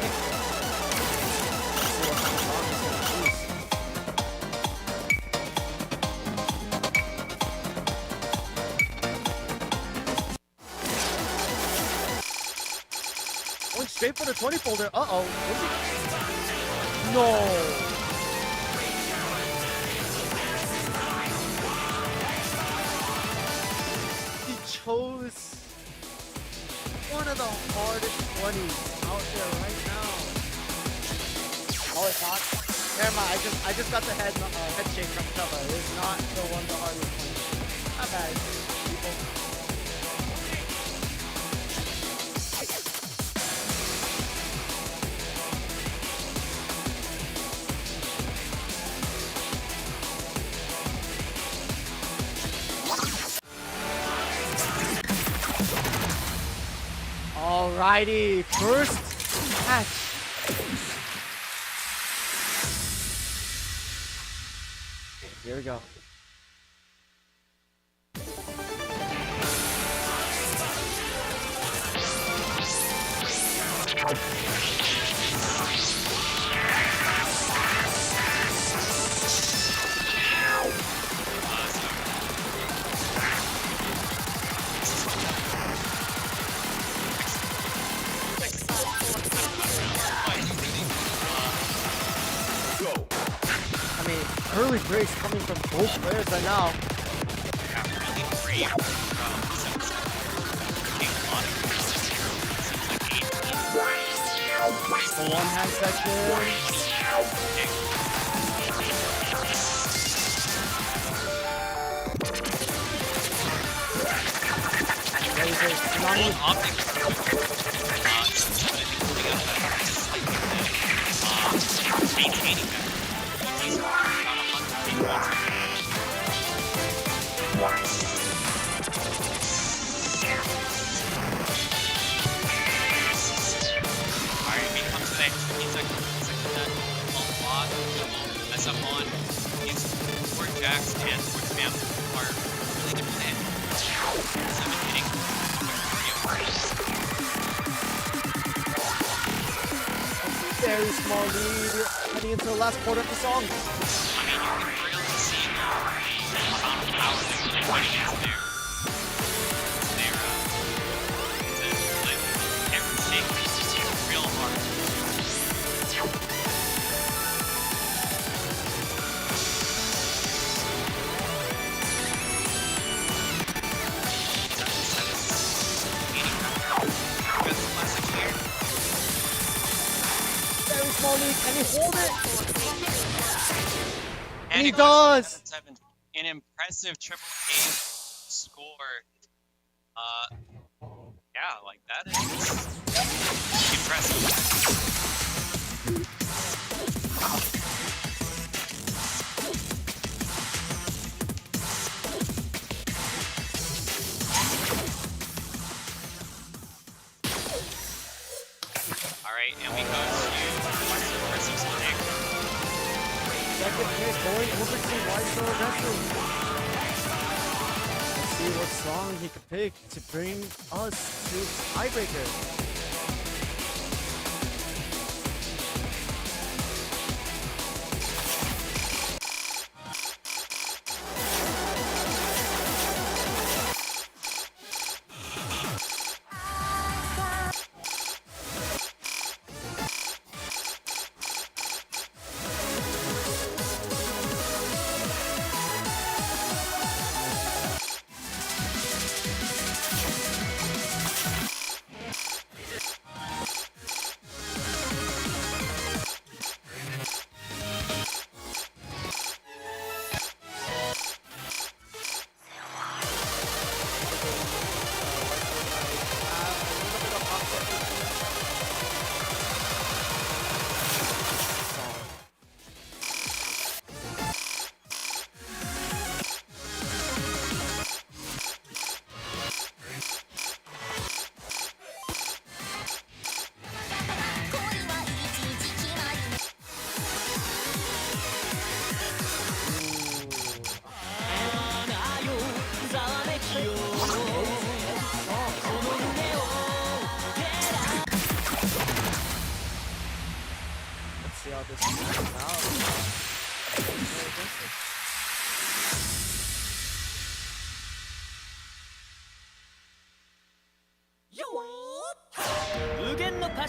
pick. Let's see what kind of song he's gonna choose. Going straight for the 20 folder. Uh-oh. No. He chose one of the hardest 20s out there right now. Oh, it's not? Never mind. I just got the head shake from Chubba. It's not the one of the hardest 20s. Not bad, people. Alrighty, first match. Here we go. I mean, early breaks coming from both players right now. The one hand section. Vortex and revamp are really different. 7 hitting. Very small lead heading into the last quarter of the song. I mean, you can really see the amount of power that they're putting into their everything is real hard. Very small lead. Can he hold it? And he it goes does. 7-7. An impressive triple A score. Yeah, like that is impressive. Alright, and we go to Marcel versus Nick. Second pick going over to Marcel Wrestle. Let's see what song he could pick to bring us to tiebreaker.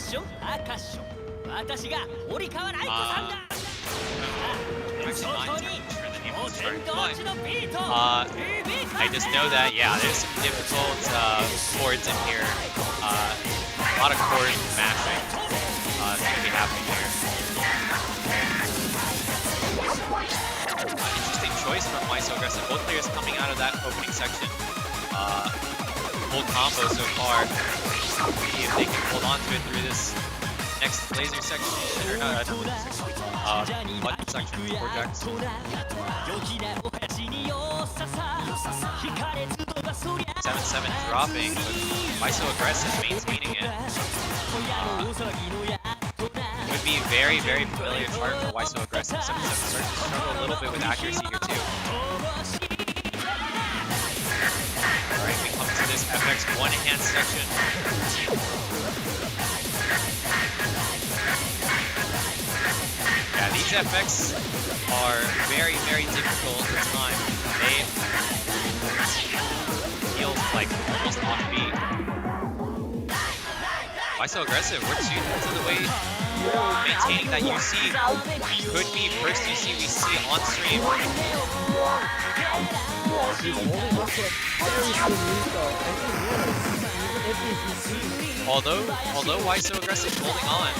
I just know that, yeah, there's some difficult chords in here. A lot of chord mashing is going to be happening here. Interesting choice from Why So Aggressive. Both players coming out of that opening section. Full combo so far. See if they can hold on to it through this next laser section. Or not, button section, projects. 7-7 dropping, but Why So Aggressive maintaining it. Would be very, very familiar chart for Why So Aggressive. 7-7 starting to struggle a little bit with accuracy here too. Alright, we come to this FX one-hand section. Yeah, these FX are very, very difficult at times. They feel like almost offbeat. Why So Aggressive? We're tuned to the way maintaining that UC. Could be first UC we see on stream. Although Why So Aggressive holding on.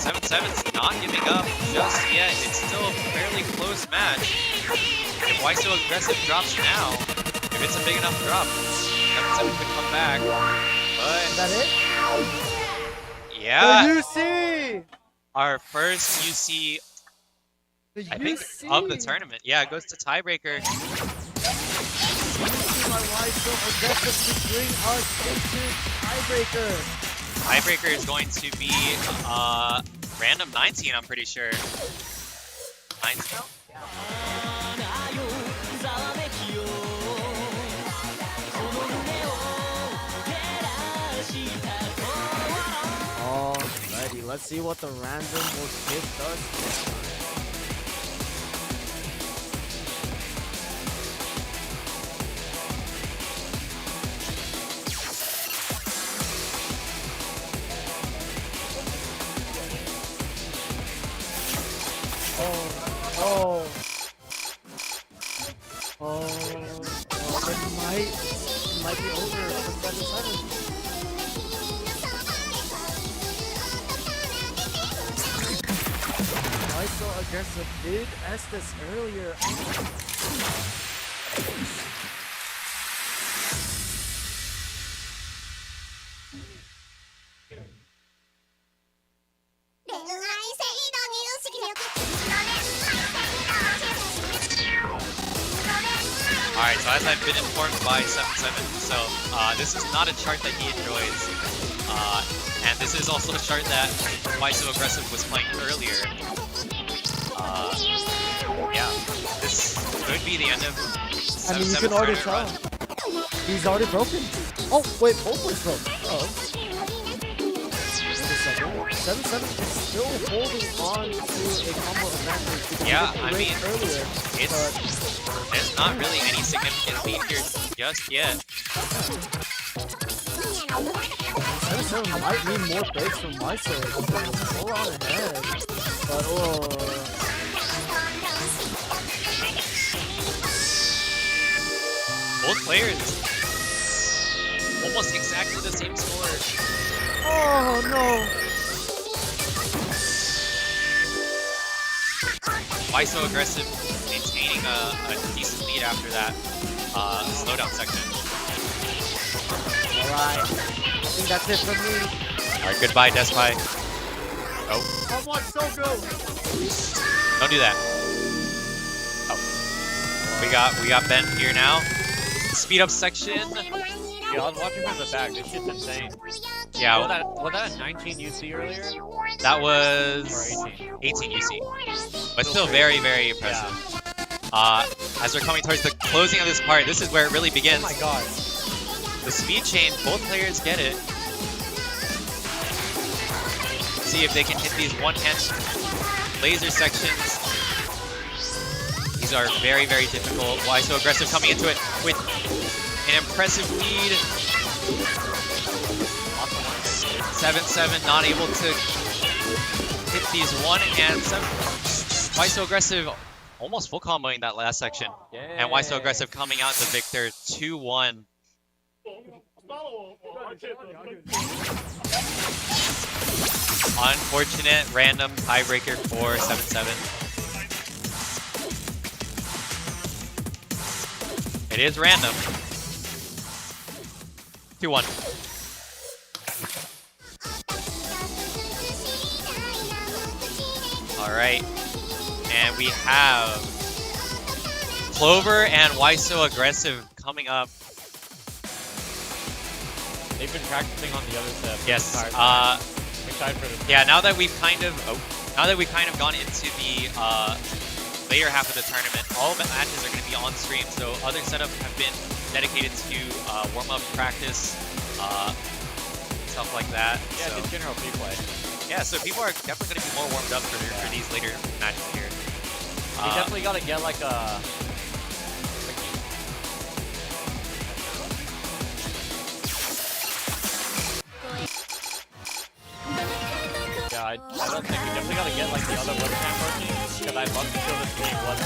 7-7's not giving up just yet. It's still a fairly close match. If Why So Aggressive drops now, if it's a big enough drop, 7-7 could come back. But Is that it? yeah, The UC! our first UC, I think, of the tournament. Yeah, it goes to tiebreaker. Why So Aggressive to bring us into tiebreaker? Tiebreaker is going to be random 19, I'm pretty sure. 19? Alrighty, let's see what the random will give us. It might be over for 7-7. Why So Aggressive did Estes earlier. Alright, so as I've been informed by 7-7, so this is not a chart that he enjoys. And this is also a chart that Why So Aggressive was playing earlier. Yeah, this could be the end of 7-7's I mean, you can already tell. He's already broken. Oh, wait, both was broken. Oh. Wait a second. 7-7 is still holding on to a combo advantage. Yeah, I mean, earlier, there's not really any significant lead here just yet. 7-7 might need more breaks from my side. Hold on ahead. But, both players almost exactly the same score. Oh no! Why So Aggressive maintaining a decent lead after that slowdown section. Alright, I think that's it from me. Alright, goodbye, Despie. Oh. I want so good. Don't do that. Oh. We got Ben here now. Speed up section. Yeah, I was watching from the back. This shit's insane. Yeah. Was that a 19 UC earlier? That was 18 UC. But still very, very impressive. Yeah. As we're coming towards the closing of this part, this is where it really begins. Oh my god. The speed chain, both players get it. See if they can hit these one-hand laser sections. These are very, very difficult. Why So Aggressive coming into it with an impressive lead. 7-7 not able to hit these 1 and 7. Why so aggressive? Almost full comboing that last section. And Why so aggressive coming out the victor 2-1. Unfortunate random tiebreaker for 7-7. It is random. 2-1. Alright. And we have Clover and Why So Aggressive coming up. They've been practicing on the other set. Yes. I'm excited for this. Yeah, now that we've kind of gone into the later half of the tournament, all the matches are going to be on stream, so other setups have been dedicated to warm-up practice, stuff like that. Yeah, so, just general free play. yeah, so people are definitely going to be more warmed up for these later matches here. You definitely got to get like a... Yeah, I don't think you definitely got to get like the other webcam working, because I'd love to show the stream what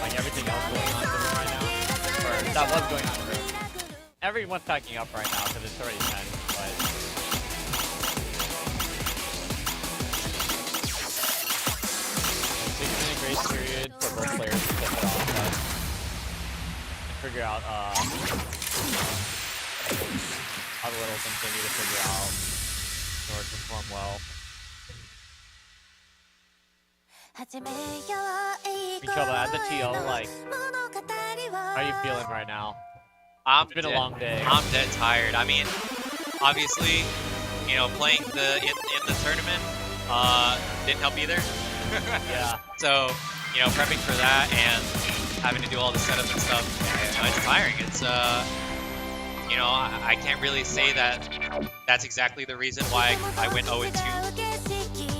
like everything else going on in the room right now. Or that was going on in the room. Everyone's packing up right now because it's already 10, but... Grace period for both players to test it off and figure out other little things they need to figure out in order to perform well. Chubba, as a TO, like, how are you feeling right now? It's been a long day. I'm dead tired. I mean, obviously, you know, playing in the tournament didn't help either. Yeah. So, you know, prepping for that and having to do all the setup and stuff, you know, it's tiring. It's, you know, I can't really say that that's exactly the reason why I went 0-2.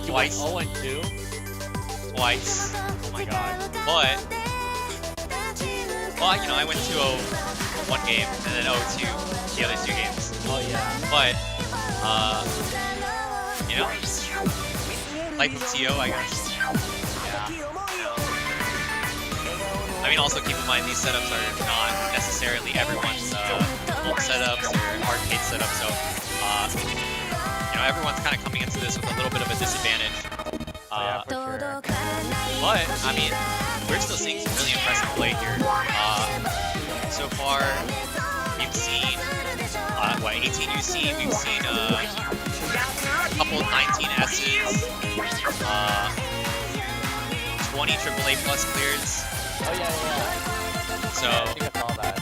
Twice. 0-2? Twice. Oh my god. But, well, you know, I went 2-0 one game and then 0-2 the other 2 games. Oh yeah. But, you know, life of TO, I guess. I mean, also keep in mind these setups are not necessarily everyone's home setups or arcade setups, so you know, everyone's kind of coming into this with a little bit of a disadvantage. Yeah, for sure. But I mean, we're still seeing some really impressive play here. So far, we've seen what 18 UC, we've seen a couple 19 S's, 20 AAA plus clears. Oh yeah, yeah. So I think I saw that.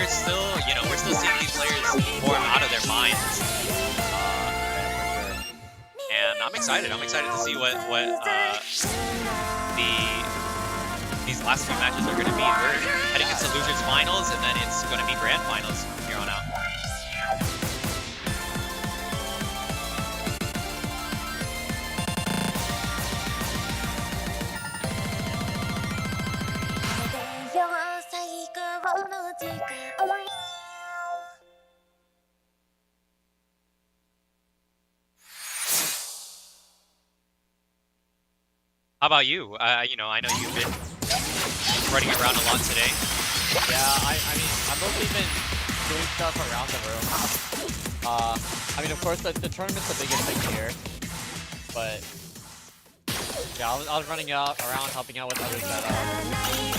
we're still, you know, we're still seeing these players perform out of their minds. And I'm excited. I'm excited to see what these last few matches are going to be. We're heading into losers finals, and then it's going to be grand finals from here on out. How about you? You know, I know you've been running around a lot today. Yeah, I mean, I've mostly been doing stuff around the room. I mean, of course, the tournament's the biggest thing here, but yeah, I was running out around, helping out with other setups,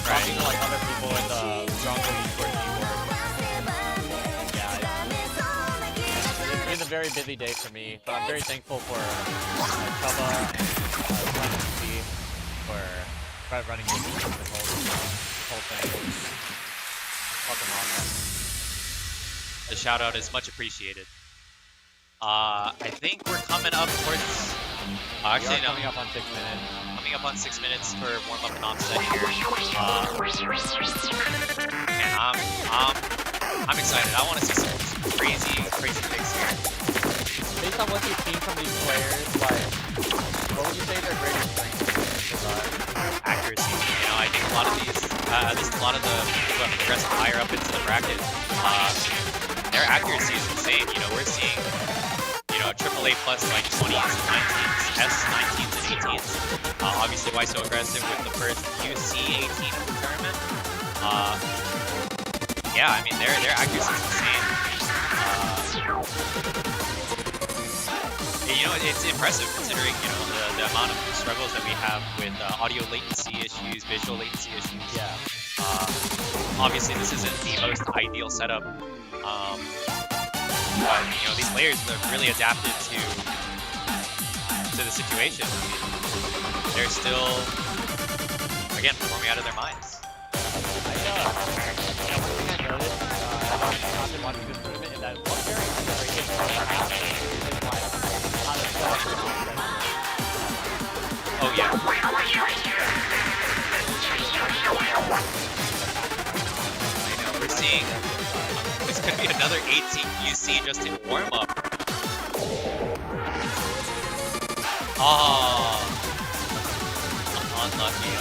talking to like other people in the jungle esports teamwork. Yeah, it's been a very busy day for me, but I'm very thankful for Chubba and Slimedfie for running this whole thing. Fucking awesome. The shout out is much appreciated. I think we're coming up towards. Actually, no. Coming up on 6 minutes. Coming up on 6 minutes for warm up and offset here. And I'm excited. I want to see some crazy picks here. Based on what you've seen from these players, like, what would you say their greatest strength is? Accuracy. You know, I think a lot of these at least a lot of the people who have progressed higher up into the bracket, their accuracy is insane. You know, we're seeing, you know, AAA plus like 20s, 19s, S 19s and 18s. Obviously, why so aggressive with the first UC 18 of the tournament? Yeah, I mean, their accuracy is insane. You know, it's impressive considering, you know, the amount of struggles that we have with audio latency issues, visual latency issues. Yeah. Obviously, this isn't the most ideal setup, but you know, these players have really adapted to the situation. They're still, again, performing out of their minds. I've been watching this tournament, and that one very underrated half is like how to start the offense. Oh yeah. I know, we're seeing this could be another 18 UC just in warm-up. Oh, unlucky.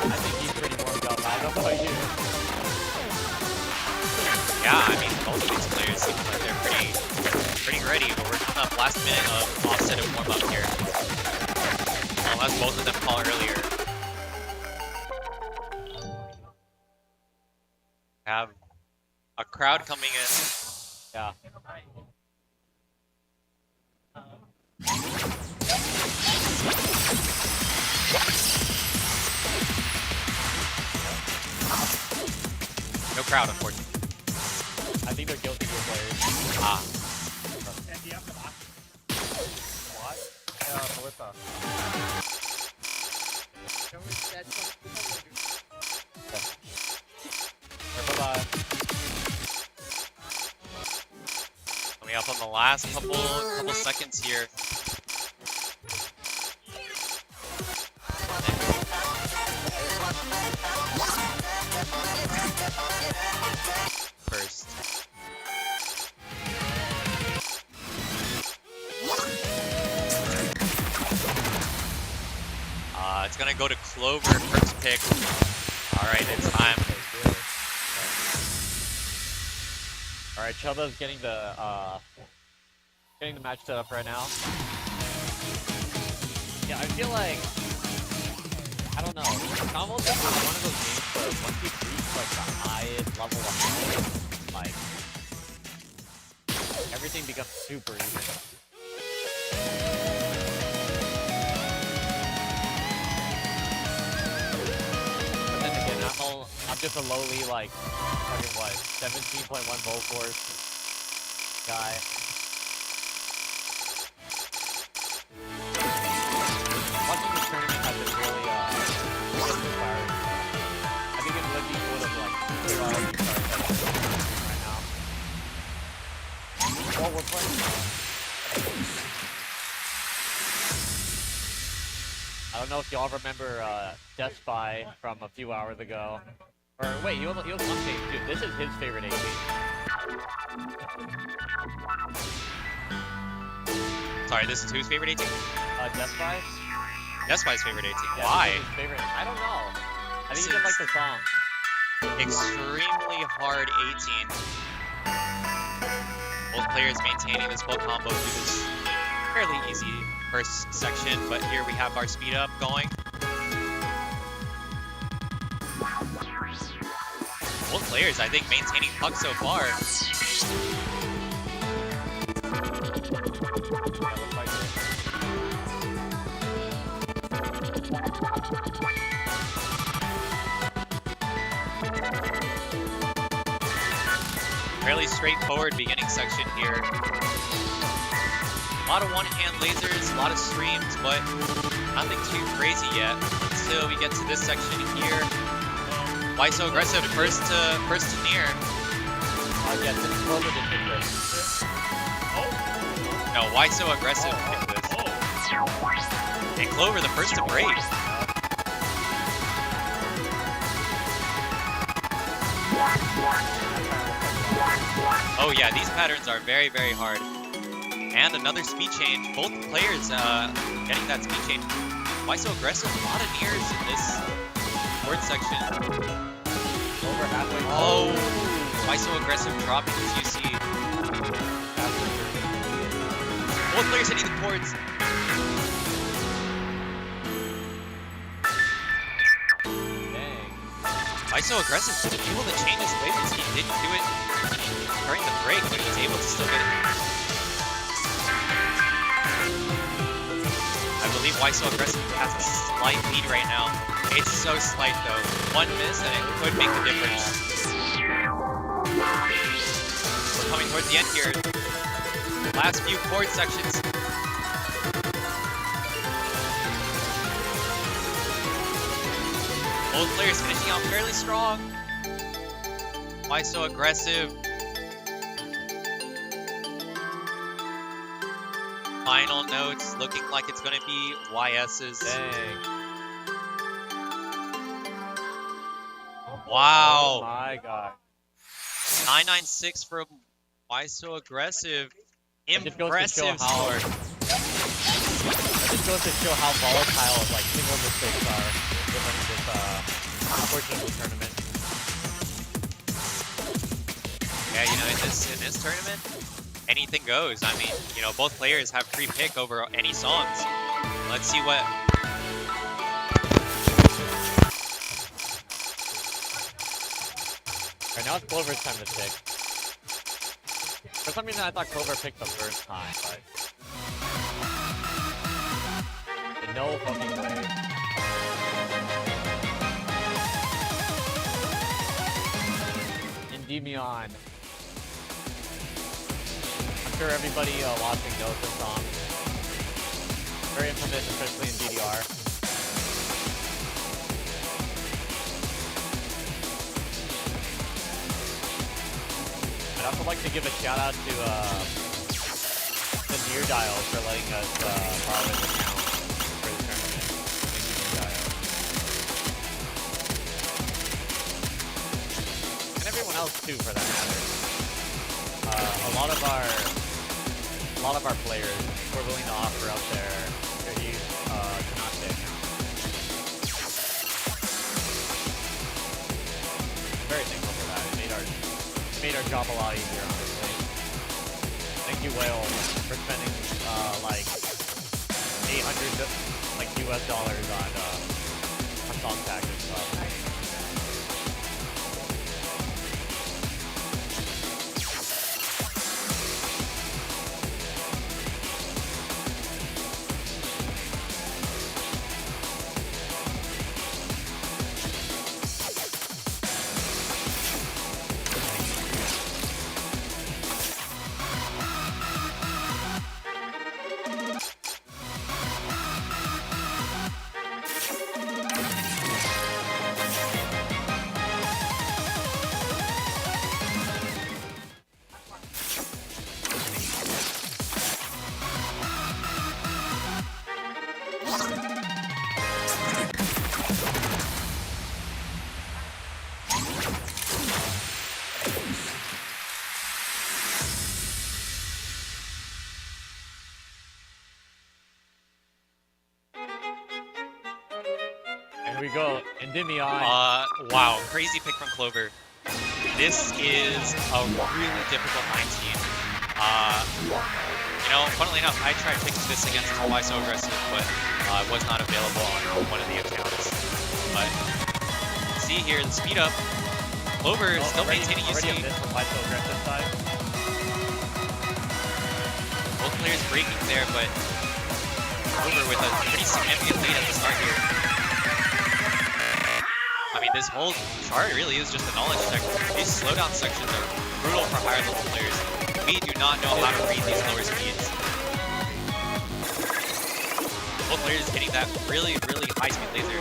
I think he's pretty warmed up. I don't know about you. Yeah, I mean, both of these players seem like they're pretty ready, but we're coming up last minute of offset of warm-up here. Unless both of them call earlier. Have a crowd coming in. Yeah. No crowd, unfortunately. I think they're guilty of players. Ah. What? Melissa. Bye-bye. Coming up on the last couple seconds here. First. It's gonna go to Clover, first pick. Alright, it's time. Alright, Chubba's getting the match set up right now. Yeah, I feel like, I don't know, Combo is one of those games where once you reach like the highest level of play, like everything becomes super easy. But then again, I'm just a lowly like fucking what 17.1 volt force guy. Watching this tournament has been really inspiring. I think it's looking cool to like clear all of these cards right now. Oh, we're playing. I don't know if y'all remember Slimedfie from a few hours ago. Or wait, he was on stage too. This is his favorite 18. Sorry, this is whose favorite 18? Slimedfie? Slimedfie's favorite 18. Yeah, Why? His favorite. I don't know. I think he just likes the song. Extremely hard 18. Both players maintaining this full combo through this fairly easy first section, but here we have our speed up going. Both players, I think, maintaining puck so far. Fairly straightforward beginning section here. A lot of one-hand lasers, a lot of streams, but nothing too crazy yet until we get to this section here. Why so aggressive? First to near. Yeah, this Clover didn't pick this. No, why so aggressive? Pick this. And Clover the first to break. Oh yeah, these patterns are very, very hard. and another speed change. Both players getting that speed change. Why so aggressive? A lot of nears in this fourth section. Over halfway. Oh, why so aggressive dropping his UC? Both players hitting the boards. Why so aggressive? To be able to change his waves, he didn't do it during the break, but he's able to still get it. I believe Why So Aggressive has a slight lead right now. It's so slight though. One miss and it could make the difference. We're coming towards the end here. Last few chord sections. Both players finishing out fairly strong. Why so aggressive? Final notes looking like it's going to be YS's. Dang. Wow. Oh my god. 996 from Why So Aggressive. Impressive That just goes to show how volatile like single mistakes are within this unfortunate tournament. Yeah, you know, in this tournament, anything goes. I mean, you know, both players have free pick over any songs. Let's see what. Right now it's Clover's time to pick. For some reason I thought Clover picked the first time, but no fucking way. Endymion. I'm sure everybody watching knows this song. Very infamous, especially in DDR. I'd also like to give a shout out to the Near Dials for letting us borrow his account for the tournament. Thank you, Near Dial. And everyone else too, for that matter. A lot of our players were willing to offer up their use Kanate account. Very thankful for that. It made our job a lot easier, honestly. Thank you, Whale, for spending like $800 US dollars on song tags and stuff. Here we go, Endymion. Wow, crazy pick from Clover. This is a really difficult 19. You know, funnily enough, I tried picking this against Why So Aggressive, but it was not available on one of the accounts. But see here, the speed up. Clover is still maintaining UC. Already a miss from Why So Aggressive side. Both players breaking there, but Clover with a pretty significant lead at the start here. I mean, this whole chart really is just a knowledge check. These slowdown sections are brutal for higher level players. We do not know how to read these lower speeds. Both players hitting that really, really high speed laser.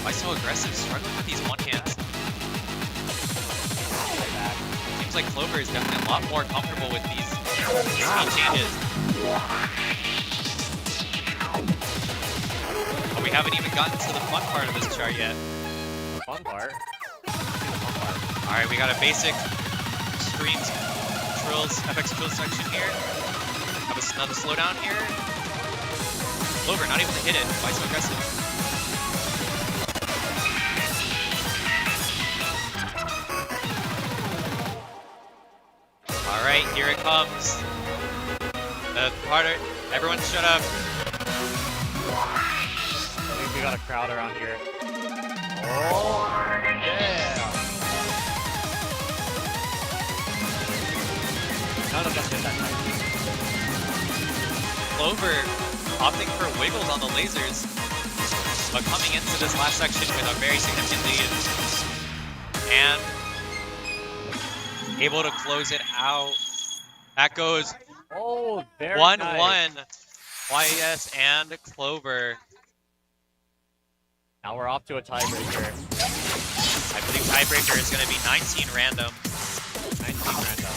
Why so aggressive? Struggling with these one hands. Seems like Clover is definitely a lot more comfortable with these speed changes. But we haven't even gotten to the fun part of this chart yet. The fun part? Alright, we got a basic streams, trills, FX trills section here. Have another slowdown here. Clover, not able to hit it. Why so aggressive? Alright, here it comes. The harder. Everyone shut up. I think we got a crowd around here. Oh, yeah. None of us hit that time. Clover opting for wiggles on the lasers, but coming into this last section with a very significant lead. And able to close it out. That goes Oh, very 1-1. nice. YES and Clover. Now we're off to a tiebreaker. I believe tiebreaker is going to be 19 random. 19 random.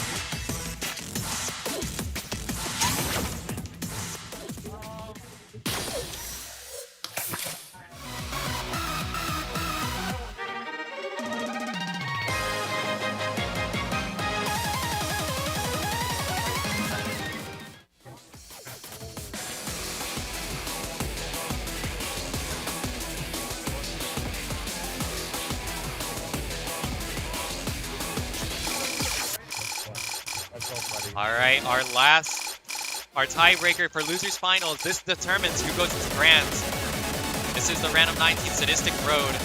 Alright, our tiebreaker for losers finals. This determines who goes into grands. This is the random 19 sadistic road.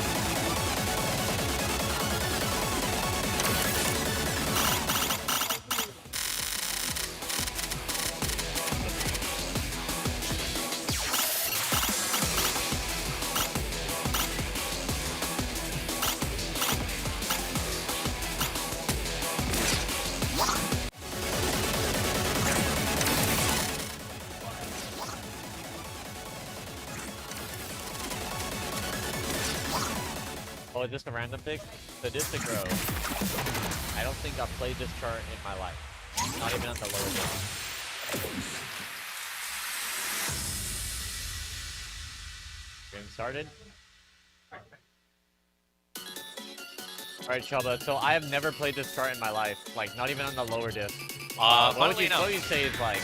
Oh, is this a random pick? Sadistic Row. I don't think I've played this chart in my life. Not even on the lower level. Game started. Alright, Chubba, so I have never played this chart in my life. Like, not even on the lower disc. What would you say is like?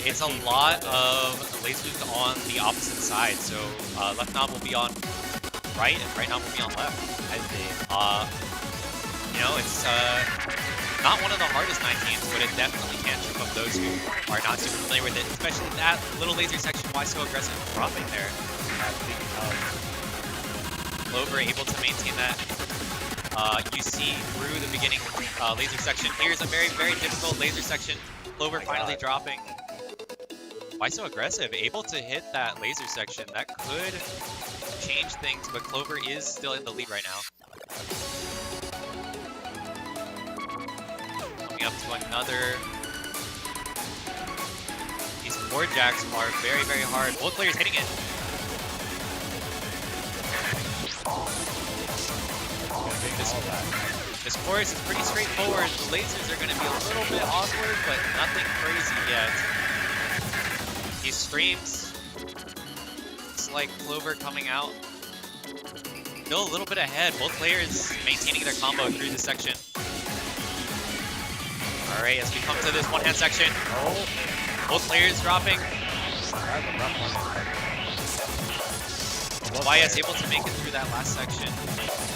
It's a lot of lasers on the opposite side. So left knob will be on right, and right knob will be on left. I see. You know, it's not one of the hardest 19s, but it definitely can trip up those who are not super familiar with it, especially that little laser section. Why so aggressive dropping there? Clover able to maintain that UC through the beginning laser section. Here's a very, very difficult laser section. Clover finally dropping. Why so aggressive? Able to hit that laser section. That could change things, but Clover is still in the lead right now. Coming up to another. These board jacks are very, very hard. Both players hitting it. This course is pretty straightforward. The lasers are going to be a little bit awkward, but nothing crazy yet. These streams, it's like Clover coming out. Still a little bit ahead. Both players maintaining their combo through the section. Alright, as we come to this one-hand section. Both players dropping. YS able to make it through that last section.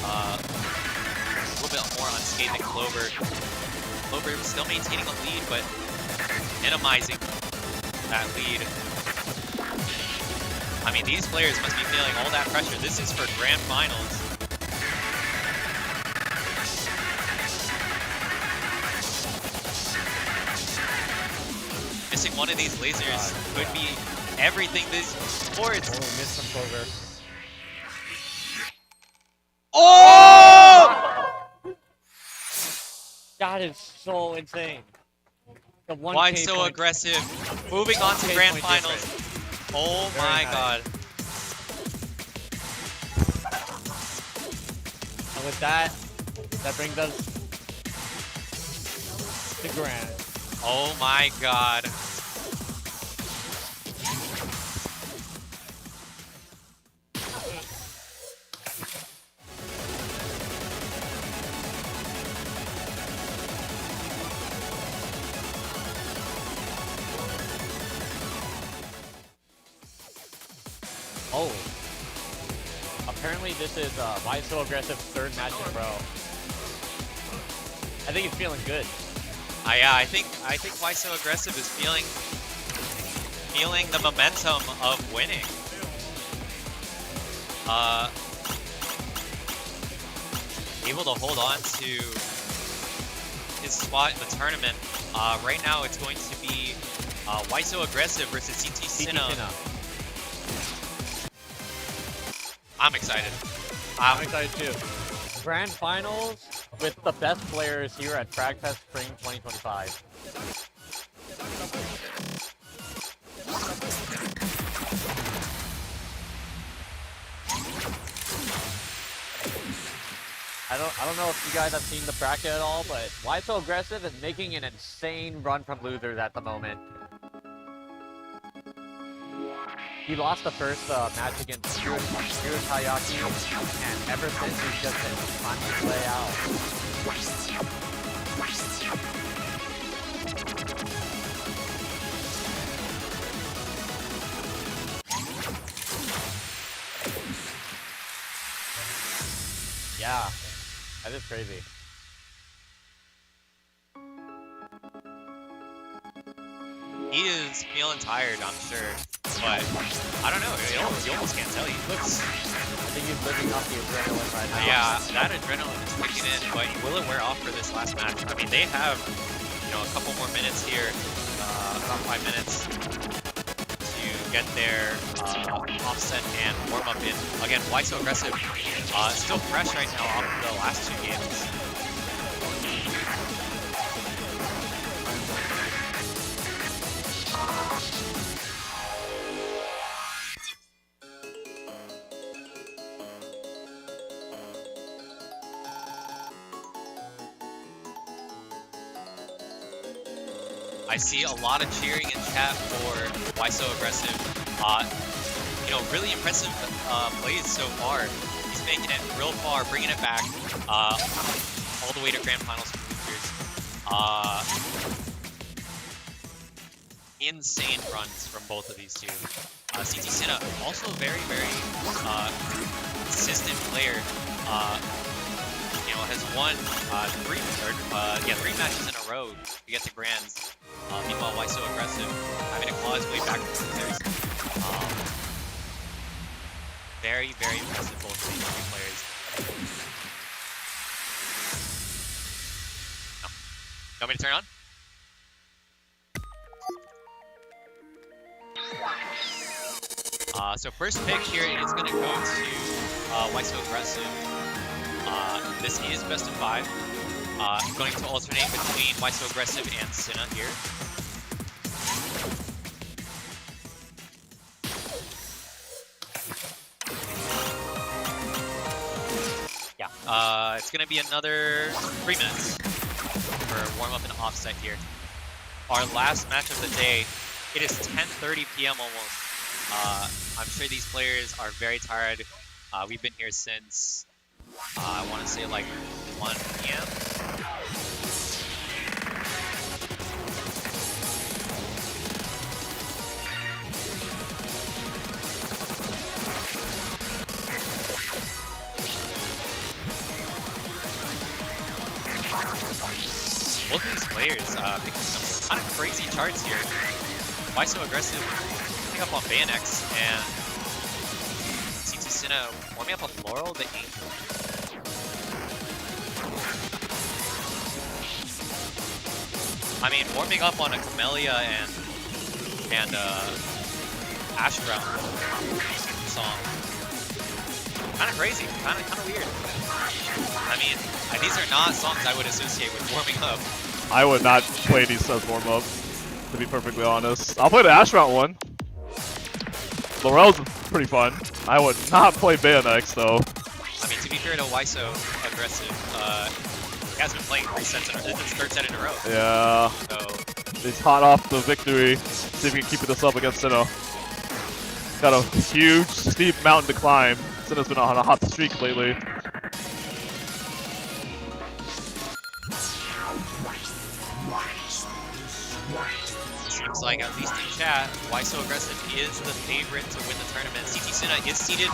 A little bit more unscathed than Clover. Clover still maintaining a lead, but minimizing that lead. I mean, these players must be feeling all that pressure. This is for grand finals. Missing one of these lasers could be everything this sports. Oh, missed some Clover. Oh! That is so insane. The 1K Why so point. aggressive? Moving on to 1K grand point finals. difference. Oh Very my nice. god. And with that, that brings us to grand. Oh my god. Apparently this is Why So Aggressive third match in a row. I think he's feeling good. Yeah, I think Why So Aggressive is feeling the momentum of winning. Able to hold on to his spot in the tournament. Right now it's going to be Why So Aggressive versus CT Sinna. I'm excited. I'm excited too. Grand finals with the best players here at Frag Fest Spring 2025. I don't know if you guys have seen the bracket at all, but Why So Aggressive is making an insane run from losers at the moment. He lost the first match against Shiro Tayaki, and ever since he's just been trying to play out. Yeah, that is crazy. He is feeling tired, I'm sure, but I don't know. You almost can't tell. He looks. I think he's living off the adrenaline right now. Yeah, that adrenaline is kicking in, but will it wear off for this last match? I mean, they have, a couple more minutes here, about 5 minutes to get their offset and warm up in. Again, Why So Aggressive? Still fresh right now off of the last 2 games. I see a lot of cheering in chat for Why So Aggressive. Really impressive plays so far. He's making it real far, bringing it back all the way to Grand Finals for losers. Insane runs from both of these two. CT Sinna, also a very, very consistent player. Has won 3 matches in a row to get to Grands. Meanwhile, Why So Aggressive, having to claw his way back to losers. Very, very impressive, both of these two players. You want me to turn on? So first pick here is going to go to Why So Aggressive. This is best of 5. Going to alternate between Why So Aggressive and Sinna here. Yeah, it's going to be another 3 minutes for warm up and offset here. Our last match of the day, it is 10:30 p.m. almost. I'm sure these players are very tired. We've been here since I want to say like 1 p.m. Both of these players picking some kind of crazy charts here. Why So Aggressive? Picking up on Bayonex and CT Sinna warming up on Laurel the Angel. I mean, warming up on a Camellia and Ash Brown song. Kind of crazy, kind of weird. I mean, these are not songs I would associate with warming up. I would not play these as warm up, to be perfectly honest. I'll play the Ash Route one. Laurel's pretty fun. I would not play Bayonex though. I mean, to be fair to Why So Aggressive, he has been playing 3 sets this is his 3rd set in a row. Yeah. So he's hot off the victory. See if he can keep this up against Sinna. Got a huge, steep mountain to climb. Sinna's been on a hot streak lately. seems like, at least in chat, Why So Aggressive is the favorite to win the tournament. CT Sina is seated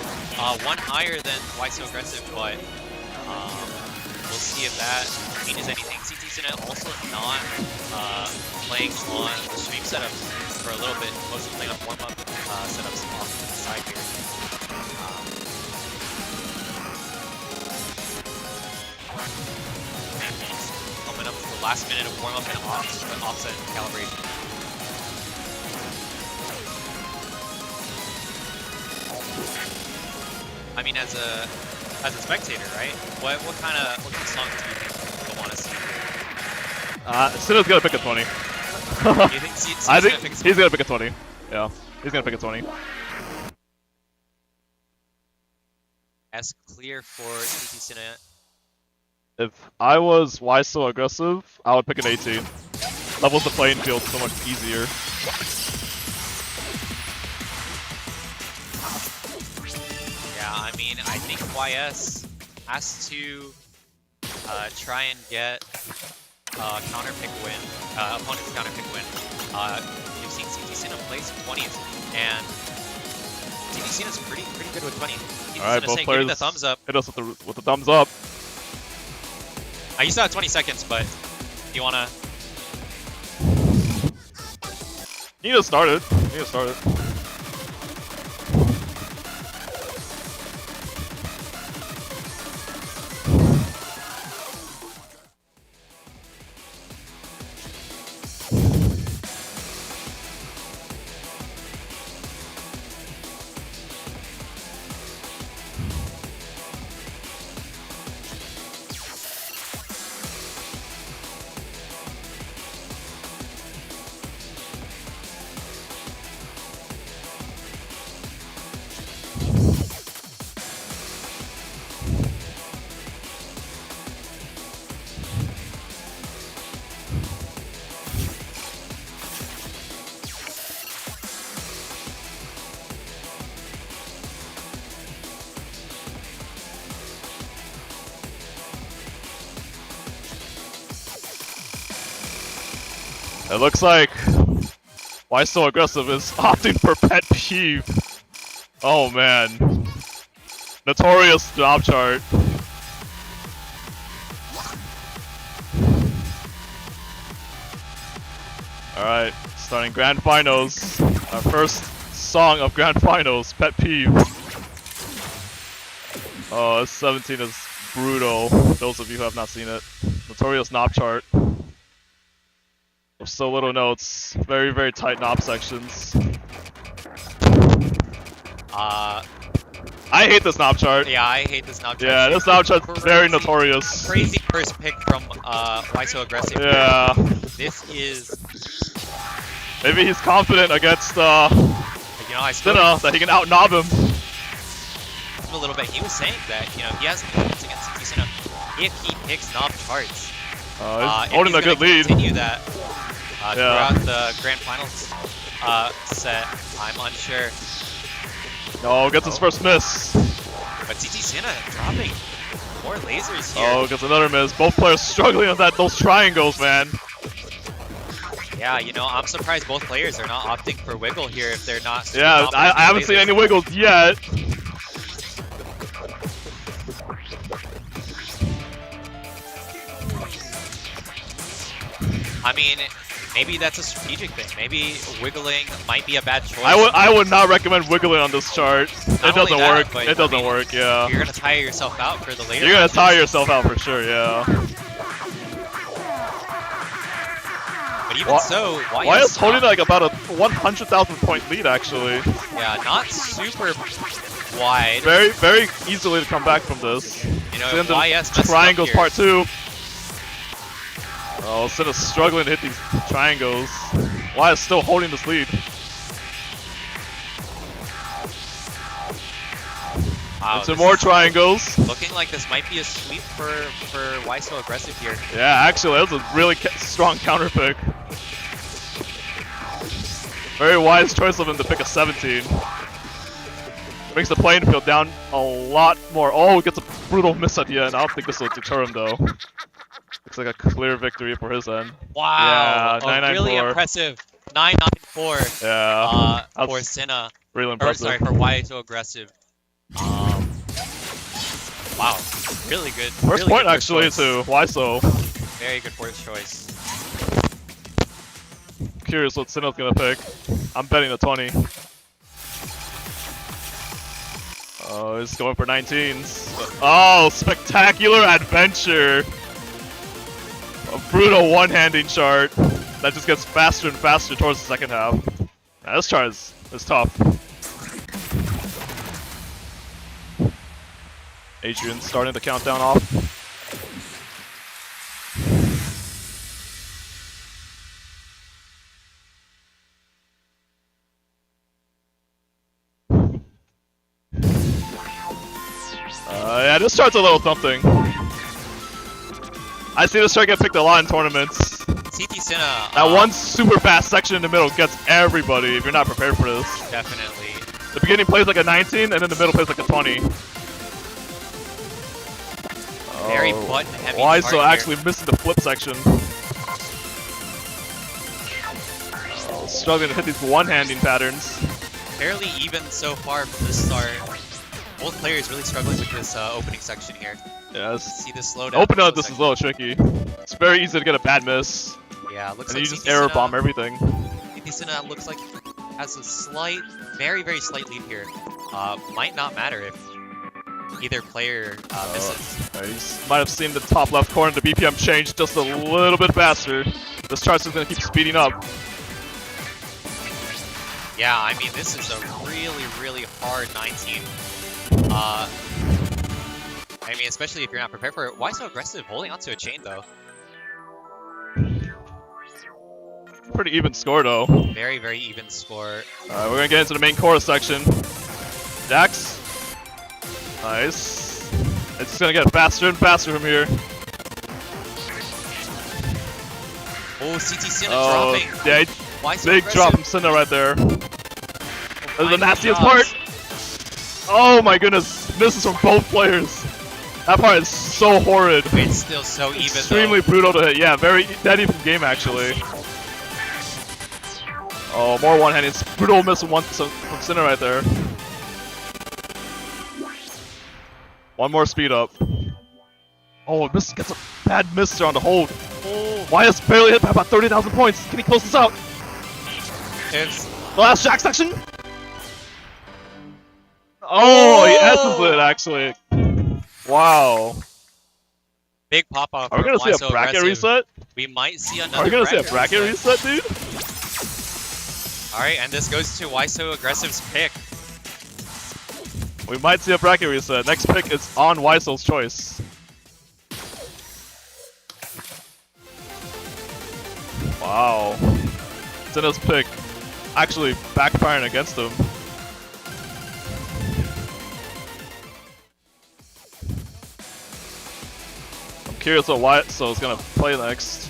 one higher than Why So Aggressive, but we'll see if that changes anything. CT Sina also not playing on the stream setups for a little bit, mostly playing on warm-up setups off to the side here. Coming up to the last minute of warm-up and offset calibration. I mean, as a spectator, right? What kind of songs do you think you'll want to see? Sina's gonna pick a 20. You think Sina's I think gonna pick he's gonna pick a 20. Yeah, he's gonna pick a 20. S clear for CT Sina. If I was Why So Aggressive, I would pick an 18. Levels the playing field so much easier. Yeah, I mean, I think YS has to try and get counter pick win, opponent's counter pick win. You've seen CT Sina play some 20s, and CT Sina's pretty good with 20. Alright, both give me players the thumbs up. hit us with the thumbs up. You still have 20 seconds, but you wanna? You need to start it. You need to start it. It looks like Why So Aggressive is opting for Pet Peeve. Oh man. Notorious job chart. Alright, starting Grand Finals. Our first song of Grand Finals, Pet Peeve. Oh, this 17 is brutal. Those of you who have not seen it. Notorious knob chart. With so little notes. Very, very tight knob sections. I hate this knob chart. Yeah, I hate this knob chart. Yeah, this knob chart's very notorious. Crazy first pick from Why So Aggressive. Yeah. This is. Maybe he's confident against You know, I Sina that he can out knob him. a little bit. He was saying that, you know, he has confidence against CT Sina if he picks knob charts. He's holding a good lead. Continue that Yeah. throughout the grand finals set. I'm unsure. Oh, gets his first miss. But CT Sina dropping more lasers here. Oh, gets another miss. Both players struggling with those triangles, man. Yeah, you know, I'm surprised both players are not opting for wiggle here if they're not. Yeah, I haven't seen any wiggles yet. I mean, maybe that's a strategic thing. Maybe wiggling might be a bad choice. I would not recommend wiggling on this chart. Not It doesn't only that, work. but, It doesn't I mean, work. Yeah. You're gonna tire yourself out for the later. You're gonna matches. tire yourself out for sure. Yeah. But even so, why is holding like about a 100,000 point lead actually? Yeah, not super wide. Very, very easily to come back from this. You know, It's into YS messed up triangles here. part 2. Oh, Sina's struggling to hit these triangles. Why is still holding this lead? Wow, Into this more is triangles. Looking like this might be a sweep for Why So Aggressive here. Yeah, actually, that was a really strong counter pick. Very wise choice of him to pick a 17. Makes the playing field down a lot more. Oh, gets a brutal miss at the end. I don't think this will deter him though. Looks like a clear victory for his end. Wow, Yeah, a really 994. impressive 994 Yeah. for Senna. Really Or impressive. sorry, for why so aggressive. Wow, really good. First really point good actually choice. to Waiso. Very good first choice. Curious what Sinnoh's gonna pick. I'm betting a 20. Oh, he's going for 19s. Oh, spectacular adventure! A brutal one-handing chart that just gets faster and faster towards the second half. Yeah, this chart is tough. Adrian starting the countdown off. Yeah, this chart's a little something. I see this chart get picked a lot in tournaments. CT Senna. That one super fast section in the middle gets everybody if you're not prepared for this. Definitely. The beginning plays like a 19, and then the middle plays like a 20. Very button heavy. Why so chart actually missing the flip section? Struggling to hit these one-handing patterns. Fairly even so far from the start. Both players really struggling with this opening section here. Yes. See this slowdown. Open up, this is a little tricky. It's very easy to get a bad miss. Yeah, looks and like you just CT error Senna- bomb everything. CT Senna looks like has a slight, very, very slight lead here. Might not matter if either player misses. You might have seen the top left corner, the BPM change just a little bit faster. This chart's just gonna keep speeding up. Yeah, I mean, this is a really, really hard 19. I mean, especially if you're not prepared for it. Why so aggressive holding onto a chain, though? Pretty even score, though. Very, very even score. Alright, we're gonna get into the main chorus section. Jax. Nice. It's just gonna get faster and faster from here. Oh, CT Senna dropping. Yeah, Why so big aggressive? drop from Senna right there. This is the nastiest drops. part. Oh my goodness, misses from both players. That part is so horrid. It's still so even, Extremely brutal to hit. Yeah, very dead even game actually. Oh, more one-handed. Brutal miss from Senna right there. One more speed up. Oh, this gets a bad miss on the hold. Why is barely hit by about 30,000 points? Can he close this out? It's the last Jack section. Oh, he S's it actually. Wow. Big pop off. Are we gonna see a bracket reset? We might see another. Are we gonna see a bracket reset, dude? All right, and this goes to Why So Aggressive's pick. We might see a bracket reset. Next pick is on Weisel's choice. Wow. Senna's pick actually backfiring against him. I'm curious what Weisel's gonna play next.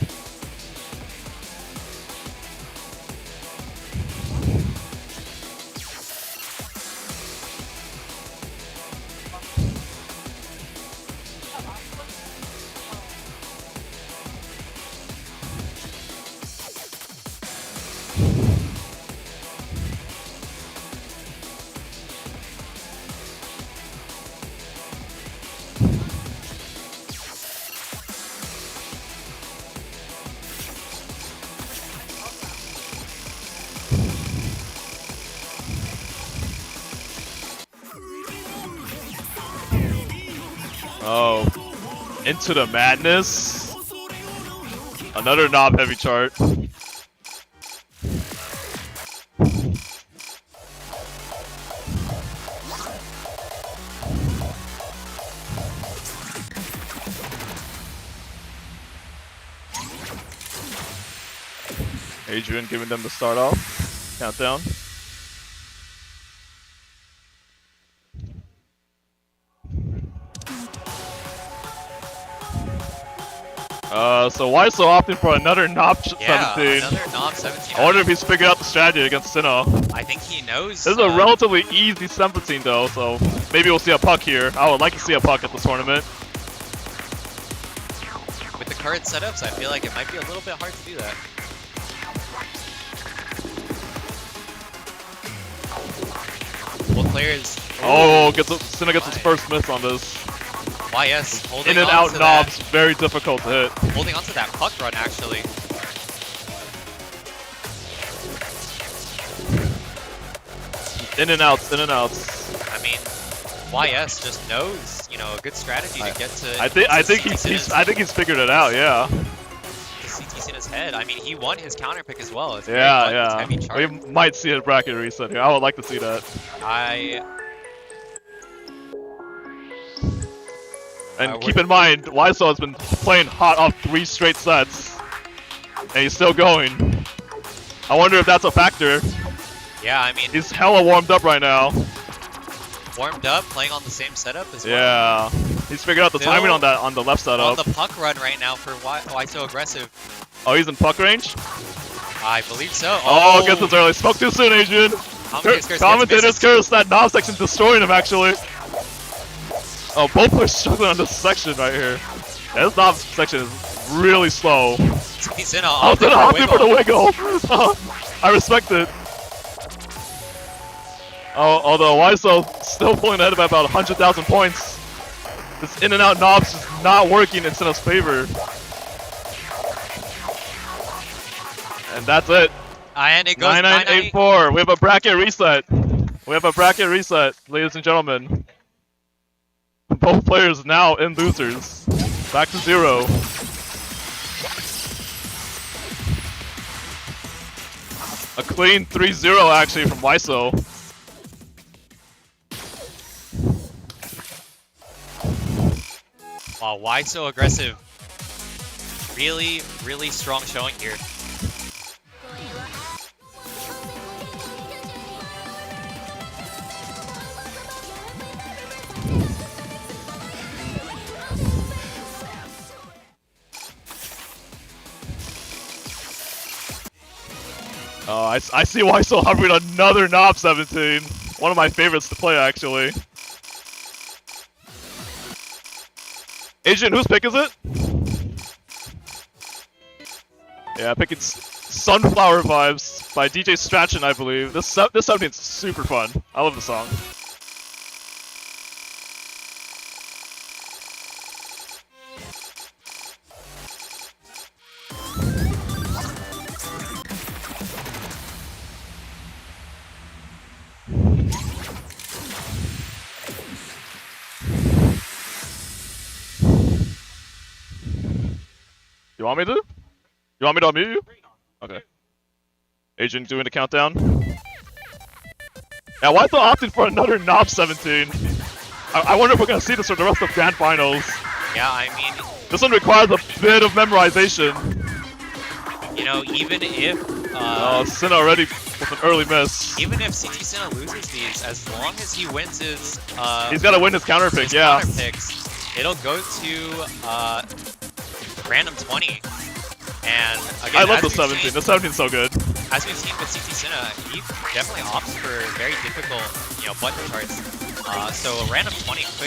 Oh, into the madness. Another knob heavy chart. Adrian giving them the start off. Countdown. So why so opting for another knob 17? Another knob 17. I wonder if he's figured out the strategy against Sinnoh. I think he knows. This is a relatively easy 17 though, so maybe we'll see a puck here. I would like to see a puck at this tournament. With the current setups, I feel like it might be a little bit hard to do that. players. Oh, Cinna gets his first miss on this. YS holding In and on out to knobs, very difficult to hit. holding on to that puck run actually. In and outs, in and outs. I mean, YS just knows, you know, a good strategy to get to. I think he's figured it out. Yeah. CT Cinna's head. I mean, he won his counter pick as well. It's very Yeah, heavy yeah. charge. We might see a bracket reset here. I would like to see that. And keep in mind, Wiseau has been playing hot off 3 straight sets, and he's still going. I wonder if that's a factor. Yeah, I mean, He's hella warmed up right now. warmed up, playing on the same setup as well. Yeah, he's figured out the Still timing on the left setup. On the puck run right now for Why So Aggressive. Oh, he's in puck range? I believe so. Oh, gets this early. Spoke too soon, Adrian. Commentator's curse, that knob section destroying him, actually. Oh, both are struggling on this section right here. Yeah, this knob section is really slow. He's in opting for the wiggle. I respect it. Oh, although Wiseau still pulling ahead by about 100,000 points. This in and out knobs is not working in Cinna's favor. And that's it. And it goes 9984. We have a bracket reset. We have a bracket reset, ladies and gentlemen. Both players now in losers. Back to 0. A clean 3-0 actually from Wiseau. Wow, why so aggressive? Really, really strong showing here. Oh, I see Wiseau hovering another knob 17. One of my favorites to play, actually. Agent, whose pick is it? Yeah, picking Sunflower Vibes by DJ Strachan, I believe. This 17's super fun. I love the song. You want me to? You want me to unmute you? Okay. Agent doing the countdown. Yeah, why still opting for another knob 17? I wonder if we're gonna see this for the rest of Grand Finals. Yeah, I mean, this one requires a bit of memorization. You know, even if Cinna already with an early miss. Even if CT Cinna loses these, as long as he wins his he's gotta win his counter pick, yeah. Counter picks, it'll go to random 20. And again, I love the 17. The 17's so good. As we've seen with CT Cinna, he definitely opts for very difficult, you know, button charts. So a random 20 could play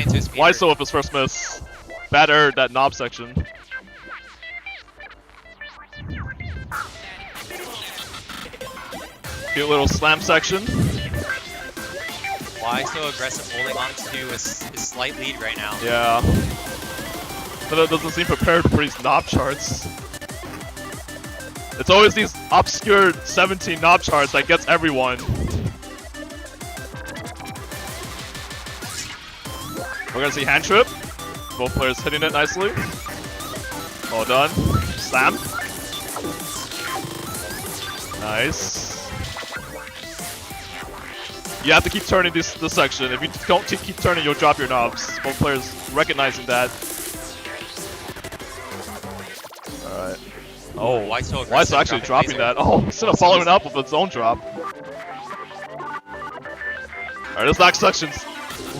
into his favor. Wiseau with his first miss. Bad error that knob section. Cute little slam section. Why so aggressive, holding on to his slight lead right now? Yeah. But it doesn't seem prepared for these knob charts. It's always these obscure 17 knob charts that gets everyone. We're gonna see hand trip. Both players hitting it nicely. All done. Slam. Nice. You have to keep turning this section. If you don't keep turning, you'll drop your knobs. Both players recognizing that. Alright. Oh, why so actually dropping that? Oh, instead of following up with its own drop. Alright, this next section's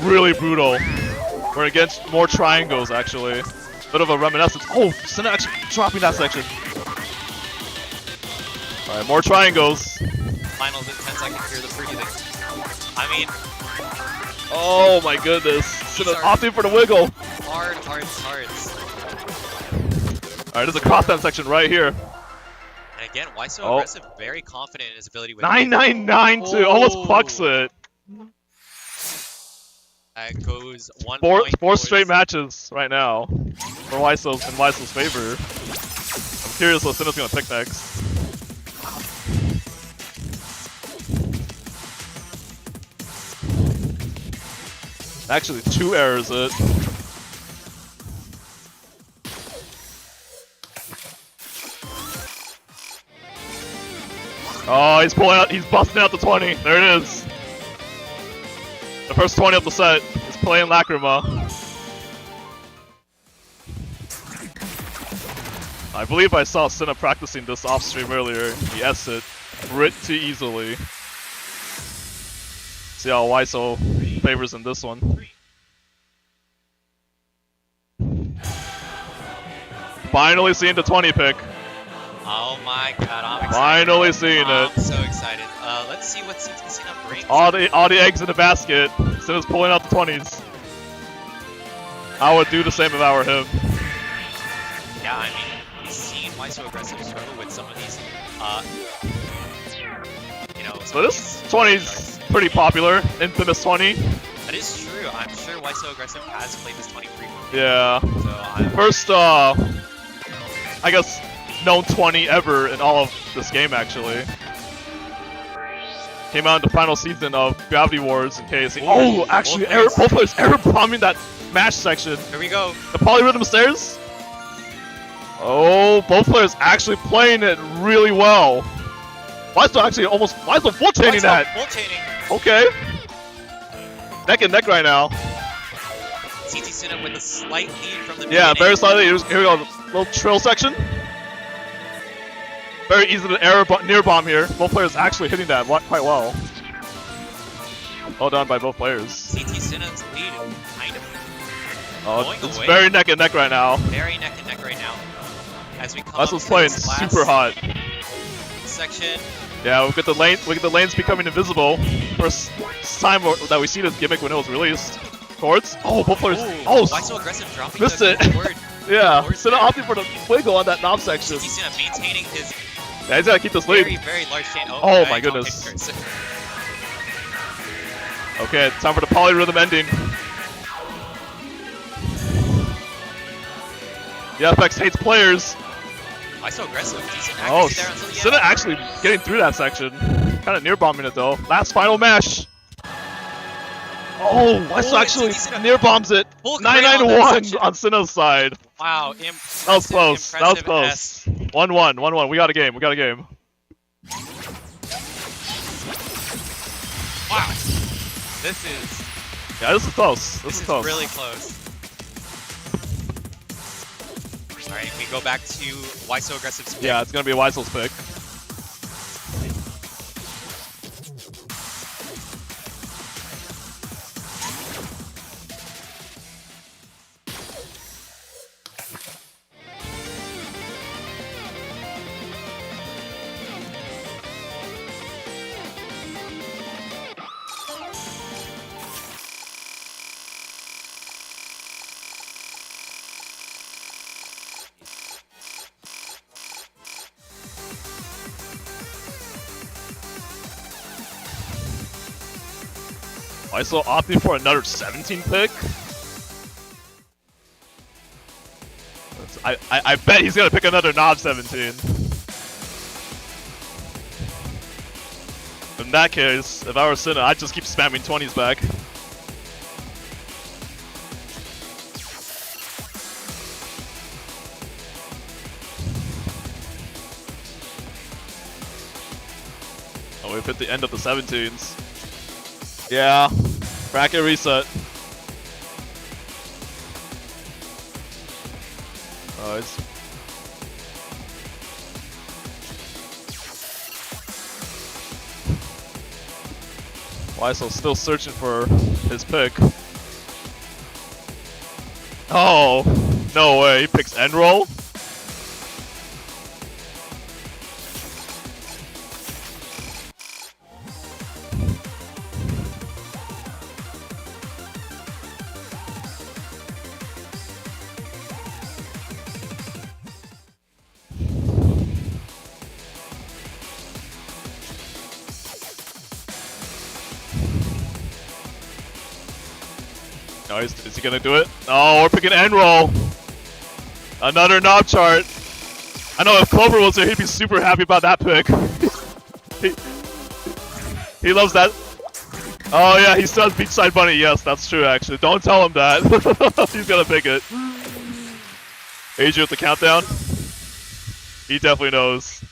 really brutal. We're against more triangles, actually. Bit of a reminiscence. Oh, Cinna actually dropping that section. Alright, more triangles. Finals in 10 seconds here, the breathing. I mean... Oh my goodness. Cinna opting for the wiggle. Hard. Alright, there's a cross-down section right here. And again, why so aggressive? Very confident in his ability with 999 too. Almost pucks it. That goes 1 Four point. four straight towards- matches right now for Weisel's in Weisel's favor. I'm curious what Sinnoh's gonna pick next. Actually, 2 errors it. Oh, he's pulling out, he's busting out the 20. There it is. The first 20 of the set. He's playing Lacrima. I believe I saw Sinnoh practicing this off stream earlier. He S'd it pretty easily. See how Weisel favors in this one. Finally seeing the 20 pick. Oh my god, I'm excited. Finally seeing I'm it. so excited. Let's see what CTC brings. All the eggs in the basket. Sinnoh's pulling out the 20s. I would do the same if I were him. Yeah, I mean, we've seen why so aggressive struggle with some of these, you know. So this 20's pretty popular. Infamous 20. That is true. I'm sure why so aggressive has played this 20 frequently. Yeah. So I'm First, I guess, known 20 ever in all of this game, actually. Came out in the final season of Gravity Wars in KSC. Oh, actually, both players error bombing that match section. Here we go. The polyrhythm stairs. Oh, both players actually playing it really well. Weizel actually almost full chaining that. Full chaining. Okay. Neck and neck right now. CT Sinnoh with a slight lead from the Yeah, beginning. very slightly. Here we go. Little trail section. Very easy to error near bomb here. Both players actually hitting that quite well. Well done by both players. CT Sinnoh's lead kind of Oh, going it's away. very neck and neck right now. Very neck and neck right now. As we come up Weissel's to playing this last super hot. section. Yeah, we get the lanes becoming invisible. First time that we see this gimmick when it was released. Cords. Oh, both players. Oh, Why so aggressive dropping missed the it. forward? Yeah, forward Sinnoh opting for the wiggle on that knob section. CT Sinnoh maintaining his Yeah, he's gotta keep this lead. very large chain. Oh right, my top goodness. hit curse. Okay, time for the polyrhythm ending. The FX hates players. Why so aggressive? Decent Oh, accuracy there until the Sinnoh end. actually getting through that section. Kind of near bombing it though. Last final mash. Oh, Weisel actually near bombs it. Full crit on that 991 section. on Sinnoh's side. Wow, That was close. That was impressive close. 1-1. 1-1. We got a game. We got a game. Wow. This is Yeah, this is close. This is close. really close. Alright, we go back to why so aggressive spin. Yeah, it's gonna be Weisel's pick. Weisel opting for another 17 pick. I bet he's gonna pick another knob 17. In that case, if I were Sinnoh, I'd just keep spamming 20s back. Oh, we've hit the end of the 17s. Yeah, bracket reset. Oh, it's... Weisel still searching for his pick. Oh, no way, he picks end roll? Oh, is he gonna do it? Oh, we're picking end roll. Another knob chart. I know if Clover was there, he'd be super happy about that pick. he loves that. Oh yeah, he still has beachside bunny. Yes, that's true actually. Don't tell him that. He's gonna pick it. Adrian with the countdown. He definitely knows.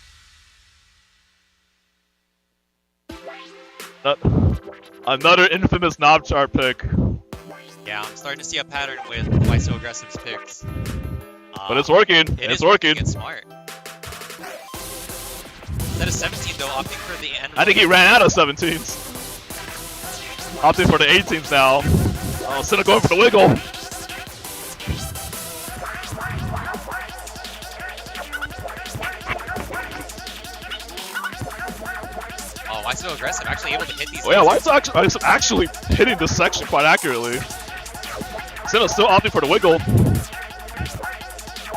Another infamous knob chart pick. Yeah, I'm starting to see a pattern with Why So Aggressive's picks. But it's working. It's working. It's smart. Instead of 17 though, opting for the end. I think he ran out of 17s. Opting for the 18s now. Oh, instead of going for the wiggle. Oh, Why So Aggressive? Actually able to hit these. Oh yeah, Why So actually hitting this section quite accurately. Senna's still opting for the wiggle.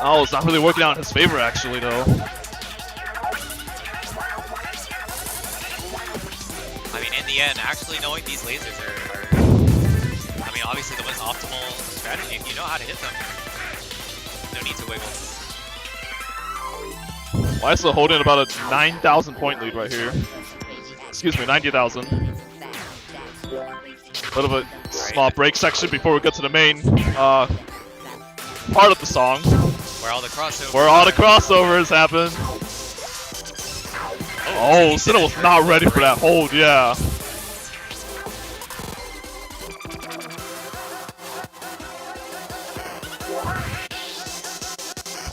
Oh, it's not really working out in his favor actually though. I mean, in the end, actually knowing these lasers are I mean, obviously the most optimal strategy. If you know how to hit them, no need to wiggle. Why is holding about a 9,000 point lead right here? Excuse me, 90,000. A little bit small break section before we get to the main part of the song. Where all the crossovers. Where all the crossovers happen. Oh, Senna was not ready for that hold, yeah.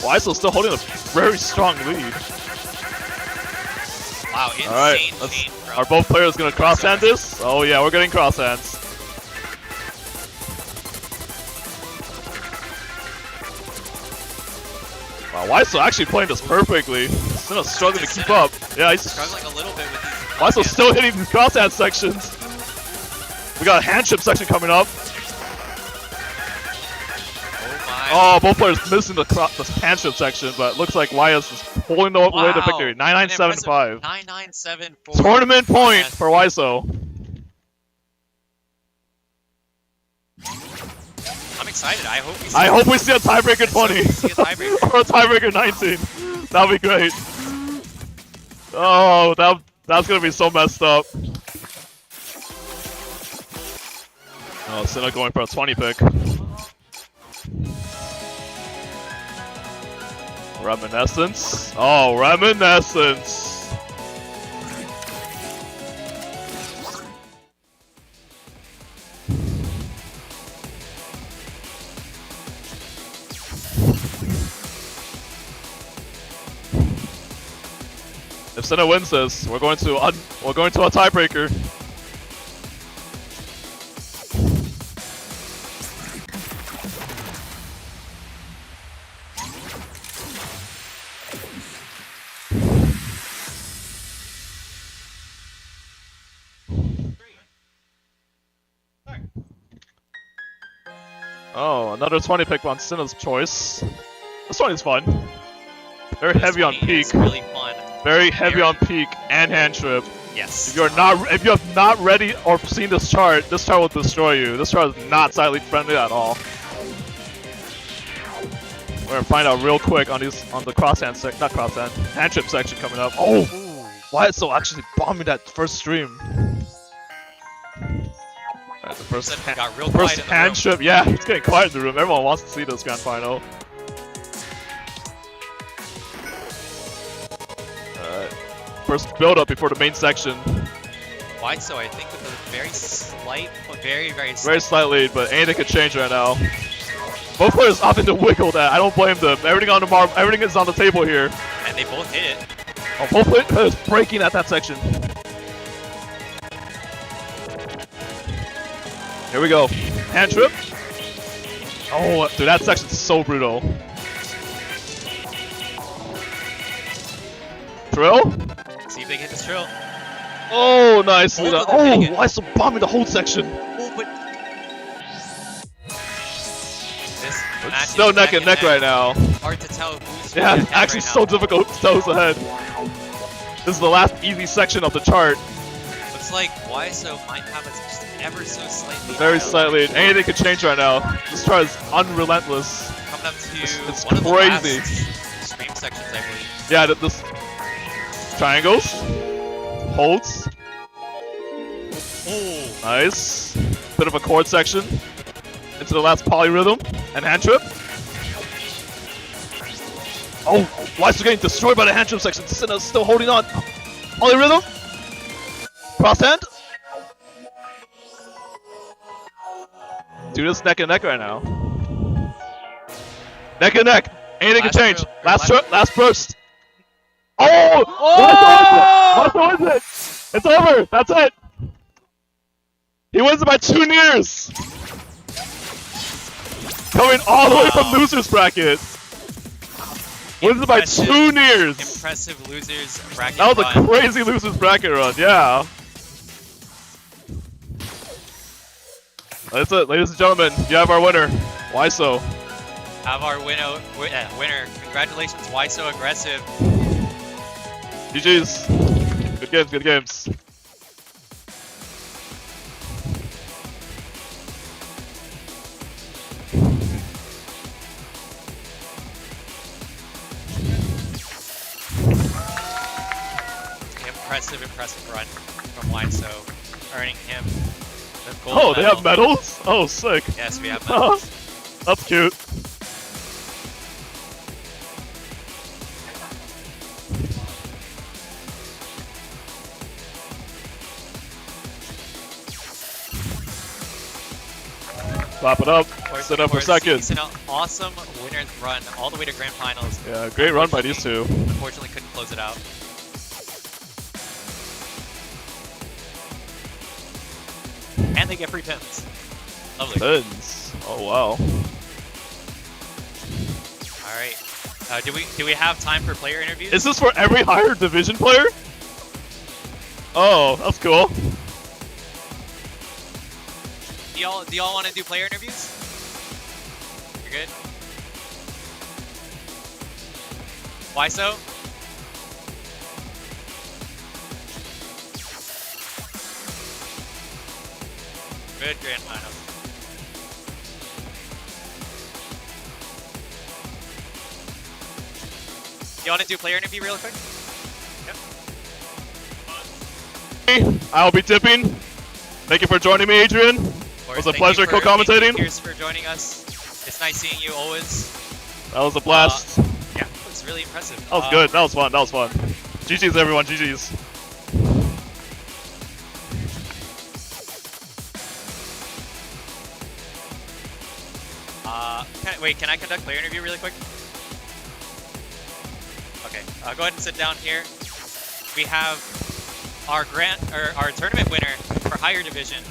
Weisel's still holding a very strong lead. Wow, insane. Alright, are both players gonna cross-hand this? Oh yeah, we're getting cross-hands. Wow, Weisel actually playing this perfectly. Senna's struggling to keep up. Yeah, he's struggling a little bit with these. Weisel's still hitting these cross-hand sections. We got a hand chip section coming up. Oh, both players missing the hand chip section, but looks like Wyas is pulling the way to victory. 9975. 9974. Tournament point for Weiso. I'm excited. I hope we see a tiebreaker 20 or a tiebreaker 19. That'd be great. Oh, that's gonna be so messed up. Oh, Senna going for a 20 pick. Reminiscence. Oh, Reminiscence. If Senna wins this, we're going to a tiebreaker. Oh, another 20 pick on Senna's choice. This one is fun. Very heavy on peak. Really fun. Very heavy on peak and hand trip. Yes. If you have not ready or seen this chart will destroy you. This chart is not slightly friendly at all. We're gonna find out real quick on the hand trip section coming up. Oh, why is so actually bombing that first stream? Alright, the first hand trip. Yeah, it's getting quiet in the room. Everyone wants to see this grand final. First build up before the main section. Why so? I think with a very slight, very slight lead, but anything could change right now. Both players opted to wiggle that. I don't blame them. Everything is on the table here. And they both hit it. Oh, both players breaking at that section. Here we go. Hand trip. Oh, dude, that section's so brutal. Trill? See if they hit this trill. Oh, nice. Oh, why so bombing the whole section? It's still neck and neck right now. Hard to tell who's actually so difficult to tell who's ahead. This is the last easy section of the chart. Looks Looks like YSO might have us just ever so slightly. Very down. slightly. Anything could change right now. This chart is unrelentless. Coming up to It's one crazy. of the last stream sections, I believe. Yeah, this triangles, holds, Oh, nice. Bit of a chord section into the last polyrhythm and hand trip. Oh, Weiss is getting destroyed by the hand trip section. Senna's still holding on. Polyrhythm, cross hand. Dude, it's neck and neck right now. Neck and neck. Anything can change. Last burst. Oh! What is it? It's over. That's it. He wins it by 2 years. Coming all the way from losers bracket. Wins it by 2 years. Impressive losers bracket. That was a run. crazy losers bracket run. Yeah. That's it, ladies and gentlemen. You have our winner. Why so? Have our winner. Congratulations, Why So Aggressive. GG's. Good games, good games. Impressive run from YSO, earning him the gold Oh, they medal. have medals? Oh, sick. Yes, we have medals. That's cute. Clap it up. Sit up for seconds. An awesome winner's run all the way to grand finals. Yeah, great run by these two. Unfortunately, couldn't close it out. And they get free pins. Lovely. Pins. Oh wow. All right. Do we have time for player interviews? Is this for every higher division player? Oh, that's cool. Do y'all want to do player interviews? You're good. Why so? Good grand finals. You want to do player interview real quick? Yep. I'll be tipping. Thank you for joining me, Adrian. It was a pleasure co-commentating. Thank you for joining us. It's nice seeing you always. That was a blast. Yeah, it was really impressive. That was good. That was fun. That was fun. GG's, everyone. GG's. Can I conduct player interview really quick? Okay, go ahead and sit down here. We have our tournament winner for higher division.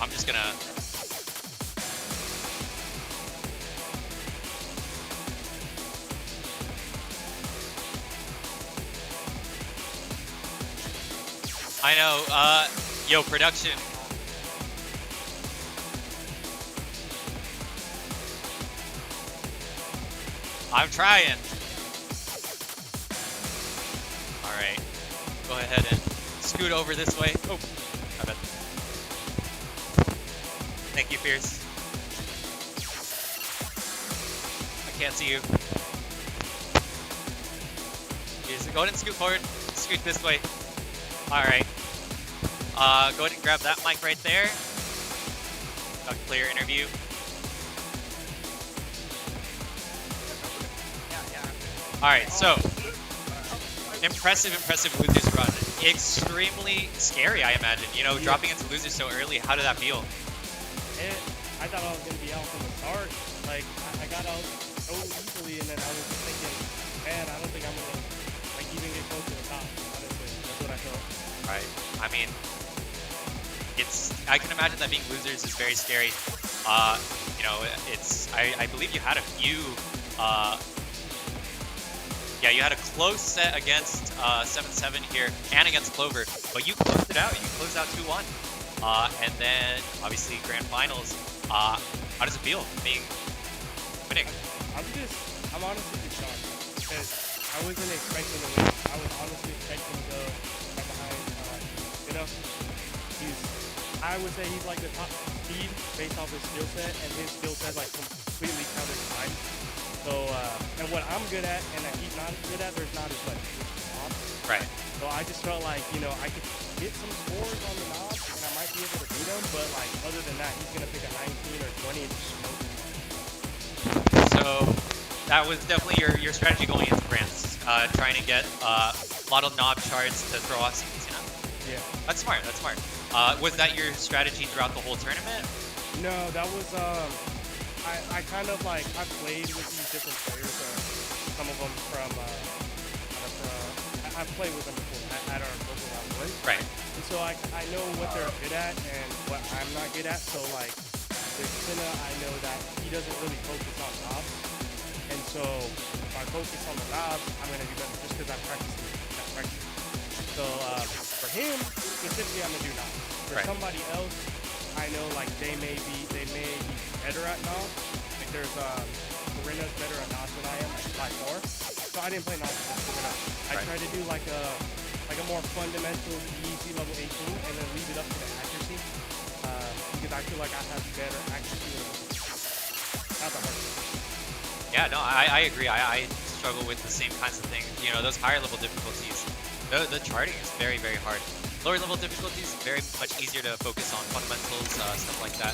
I'm just gonna... I know, yo, production. I'm trying. Alright. Go ahead and scoot over this way. Oh, I bet. Thank you, Fierce. I can't see you. Go ahead and scoot forward. Scoot this way. Alright. Go ahead and grab that mic right there. A clear interview. Alright, so impressive losers run. Extremely scary, I imagine. You know, dropping into losers so early, how did that feel? I thought I was going to be out from the start. Like, I got out so easily, and then I was just thinking, man, I don't think I'm going to, like, even get close to the top, honestly. That's what I felt. Right. I mean, I can imagine that being losers is very scary. You know, I believe you had a few. Yeah, you had a close set against 7-7 here and against Clover, but you closed it out. You closed out 2-1. And then obviously grand finals. How does it feel winning? I'm honestly just shocked because I wasn't expecting to win. I was honestly expecting to go right behind. You know, I would say he's like the top speed based off his skill set, and his skill set like completely counters mine. So, and what I'm good at and that he's not good at, there's not as much, which is knobs. Right. So I just felt like, you know, I could get some scores on the knobs and I might be able to beat him, but like other than that, he's gonna pick a 19 or 20 and just smoke me. So that was definitely your strategy going into Grants, trying to get a lot of knob charts to throw off CPC. Yeah. That's smart. That's smart. Was that your strategy throughout the whole tournament? No, that was I kind of like I played with these different players. Some of them from I've played with them before at our local round one. Right. And so I know what they're good at and what I'm not good at. So like with Senna, I know that he doesn't really focus on knobs. And so if I focus on the knobs, I'm gonna do better just because I'm practicing. So for him specifically, I'm gonna do knobs. For somebody else, I know like they may be better at knobs. Like there's Corinna's better at knobs than I am by far. So I didn't play knobs with Corinna. I tried to do like a more fundamental easy level 18 and then leave it up to the accuracy. Because I feel like I have better accuracy with not the hard. Yeah, no, I agree. I struggle with the same kinds of things. You know, those higher level difficulties, the charting is very, very hard. Lower level difficulties, very much easier to focus on fundamentals, stuff like that.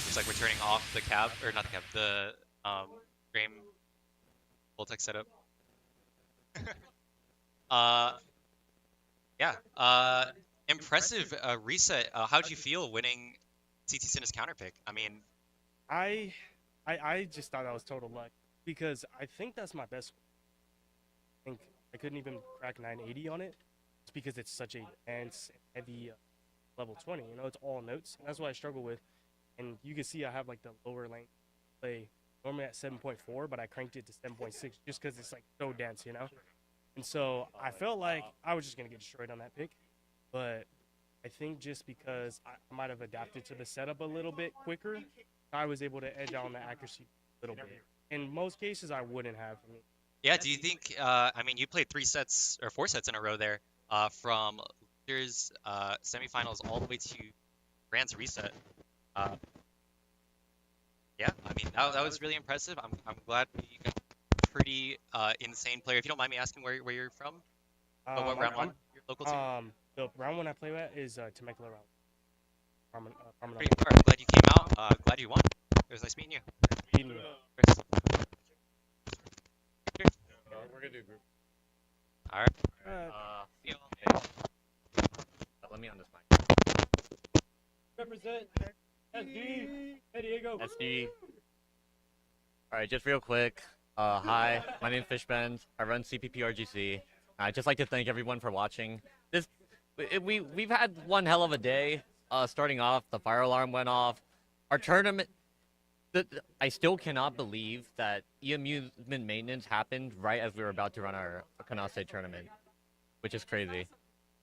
Looks like we're turning off the cab, or not the cab, the frame Voltex setup. Yeah, impressive reset. How'd you feel winning CT Sin's counter pick? I mean, I just thought that was total luck because I think that's my best. I think I couldn't even crack 980 on it. It's because it's such a dense, heavy level 20. You know, it's all notes, and that's what I struggle with. And you can see I have like the lower lane play normally at 7.4, but I cranked it to 7.6 just because it's like so dense, you know. And so I felt like I was just gonna get destroyed on that pick, but I think just because I might have adapted to the setup a little bit quicker, I was able to edge on the accuracy a little bit. In most cases, I wouldn't have. yeah, do you think, I mean, you played 4 sets in a row there, from losers, semifinals all the way to Grand's reset. Yeah, I mean, that was really impressive. I'm glad we got a pretty insane player. If you don't mind me asking where you're from? What round one? Your local team? The round one I play at is Temecula round. Pretty far. I'm glad you came out. Glad you won. It was nice meeting you. Chris. We're gonna do a group. All right. See y'all. Let me on this mic. Represent SD. Hey Diego. SD. All right, just real quick. Hi, my name is Fishbend. I run CPPRGC. I'd just like to thank everyone for watching. We've had one hell of a day. Starting off, the fire alarm went off. Our tournament. I still cannot believe that amusement maintenance happened right as we were about to run our Kanase tournament, which is crazy.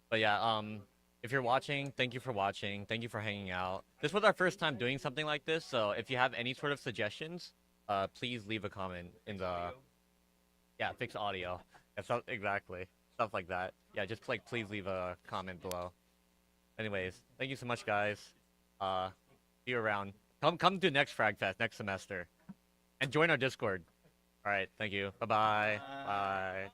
But yeah, if you're watching, thank you for watching. Thank you for hanging out. This was our first time doing something like this, so if you have any sort of suggestions, please leave a comment in the fix audio. Exactly, stuff like that. Yeah, just like please leave a comment below. Anyways, thank you so much, guys. See you around. Come to next Frag Fest next semester, and join our Discord. All right, thank you. Bye-bye. Bye.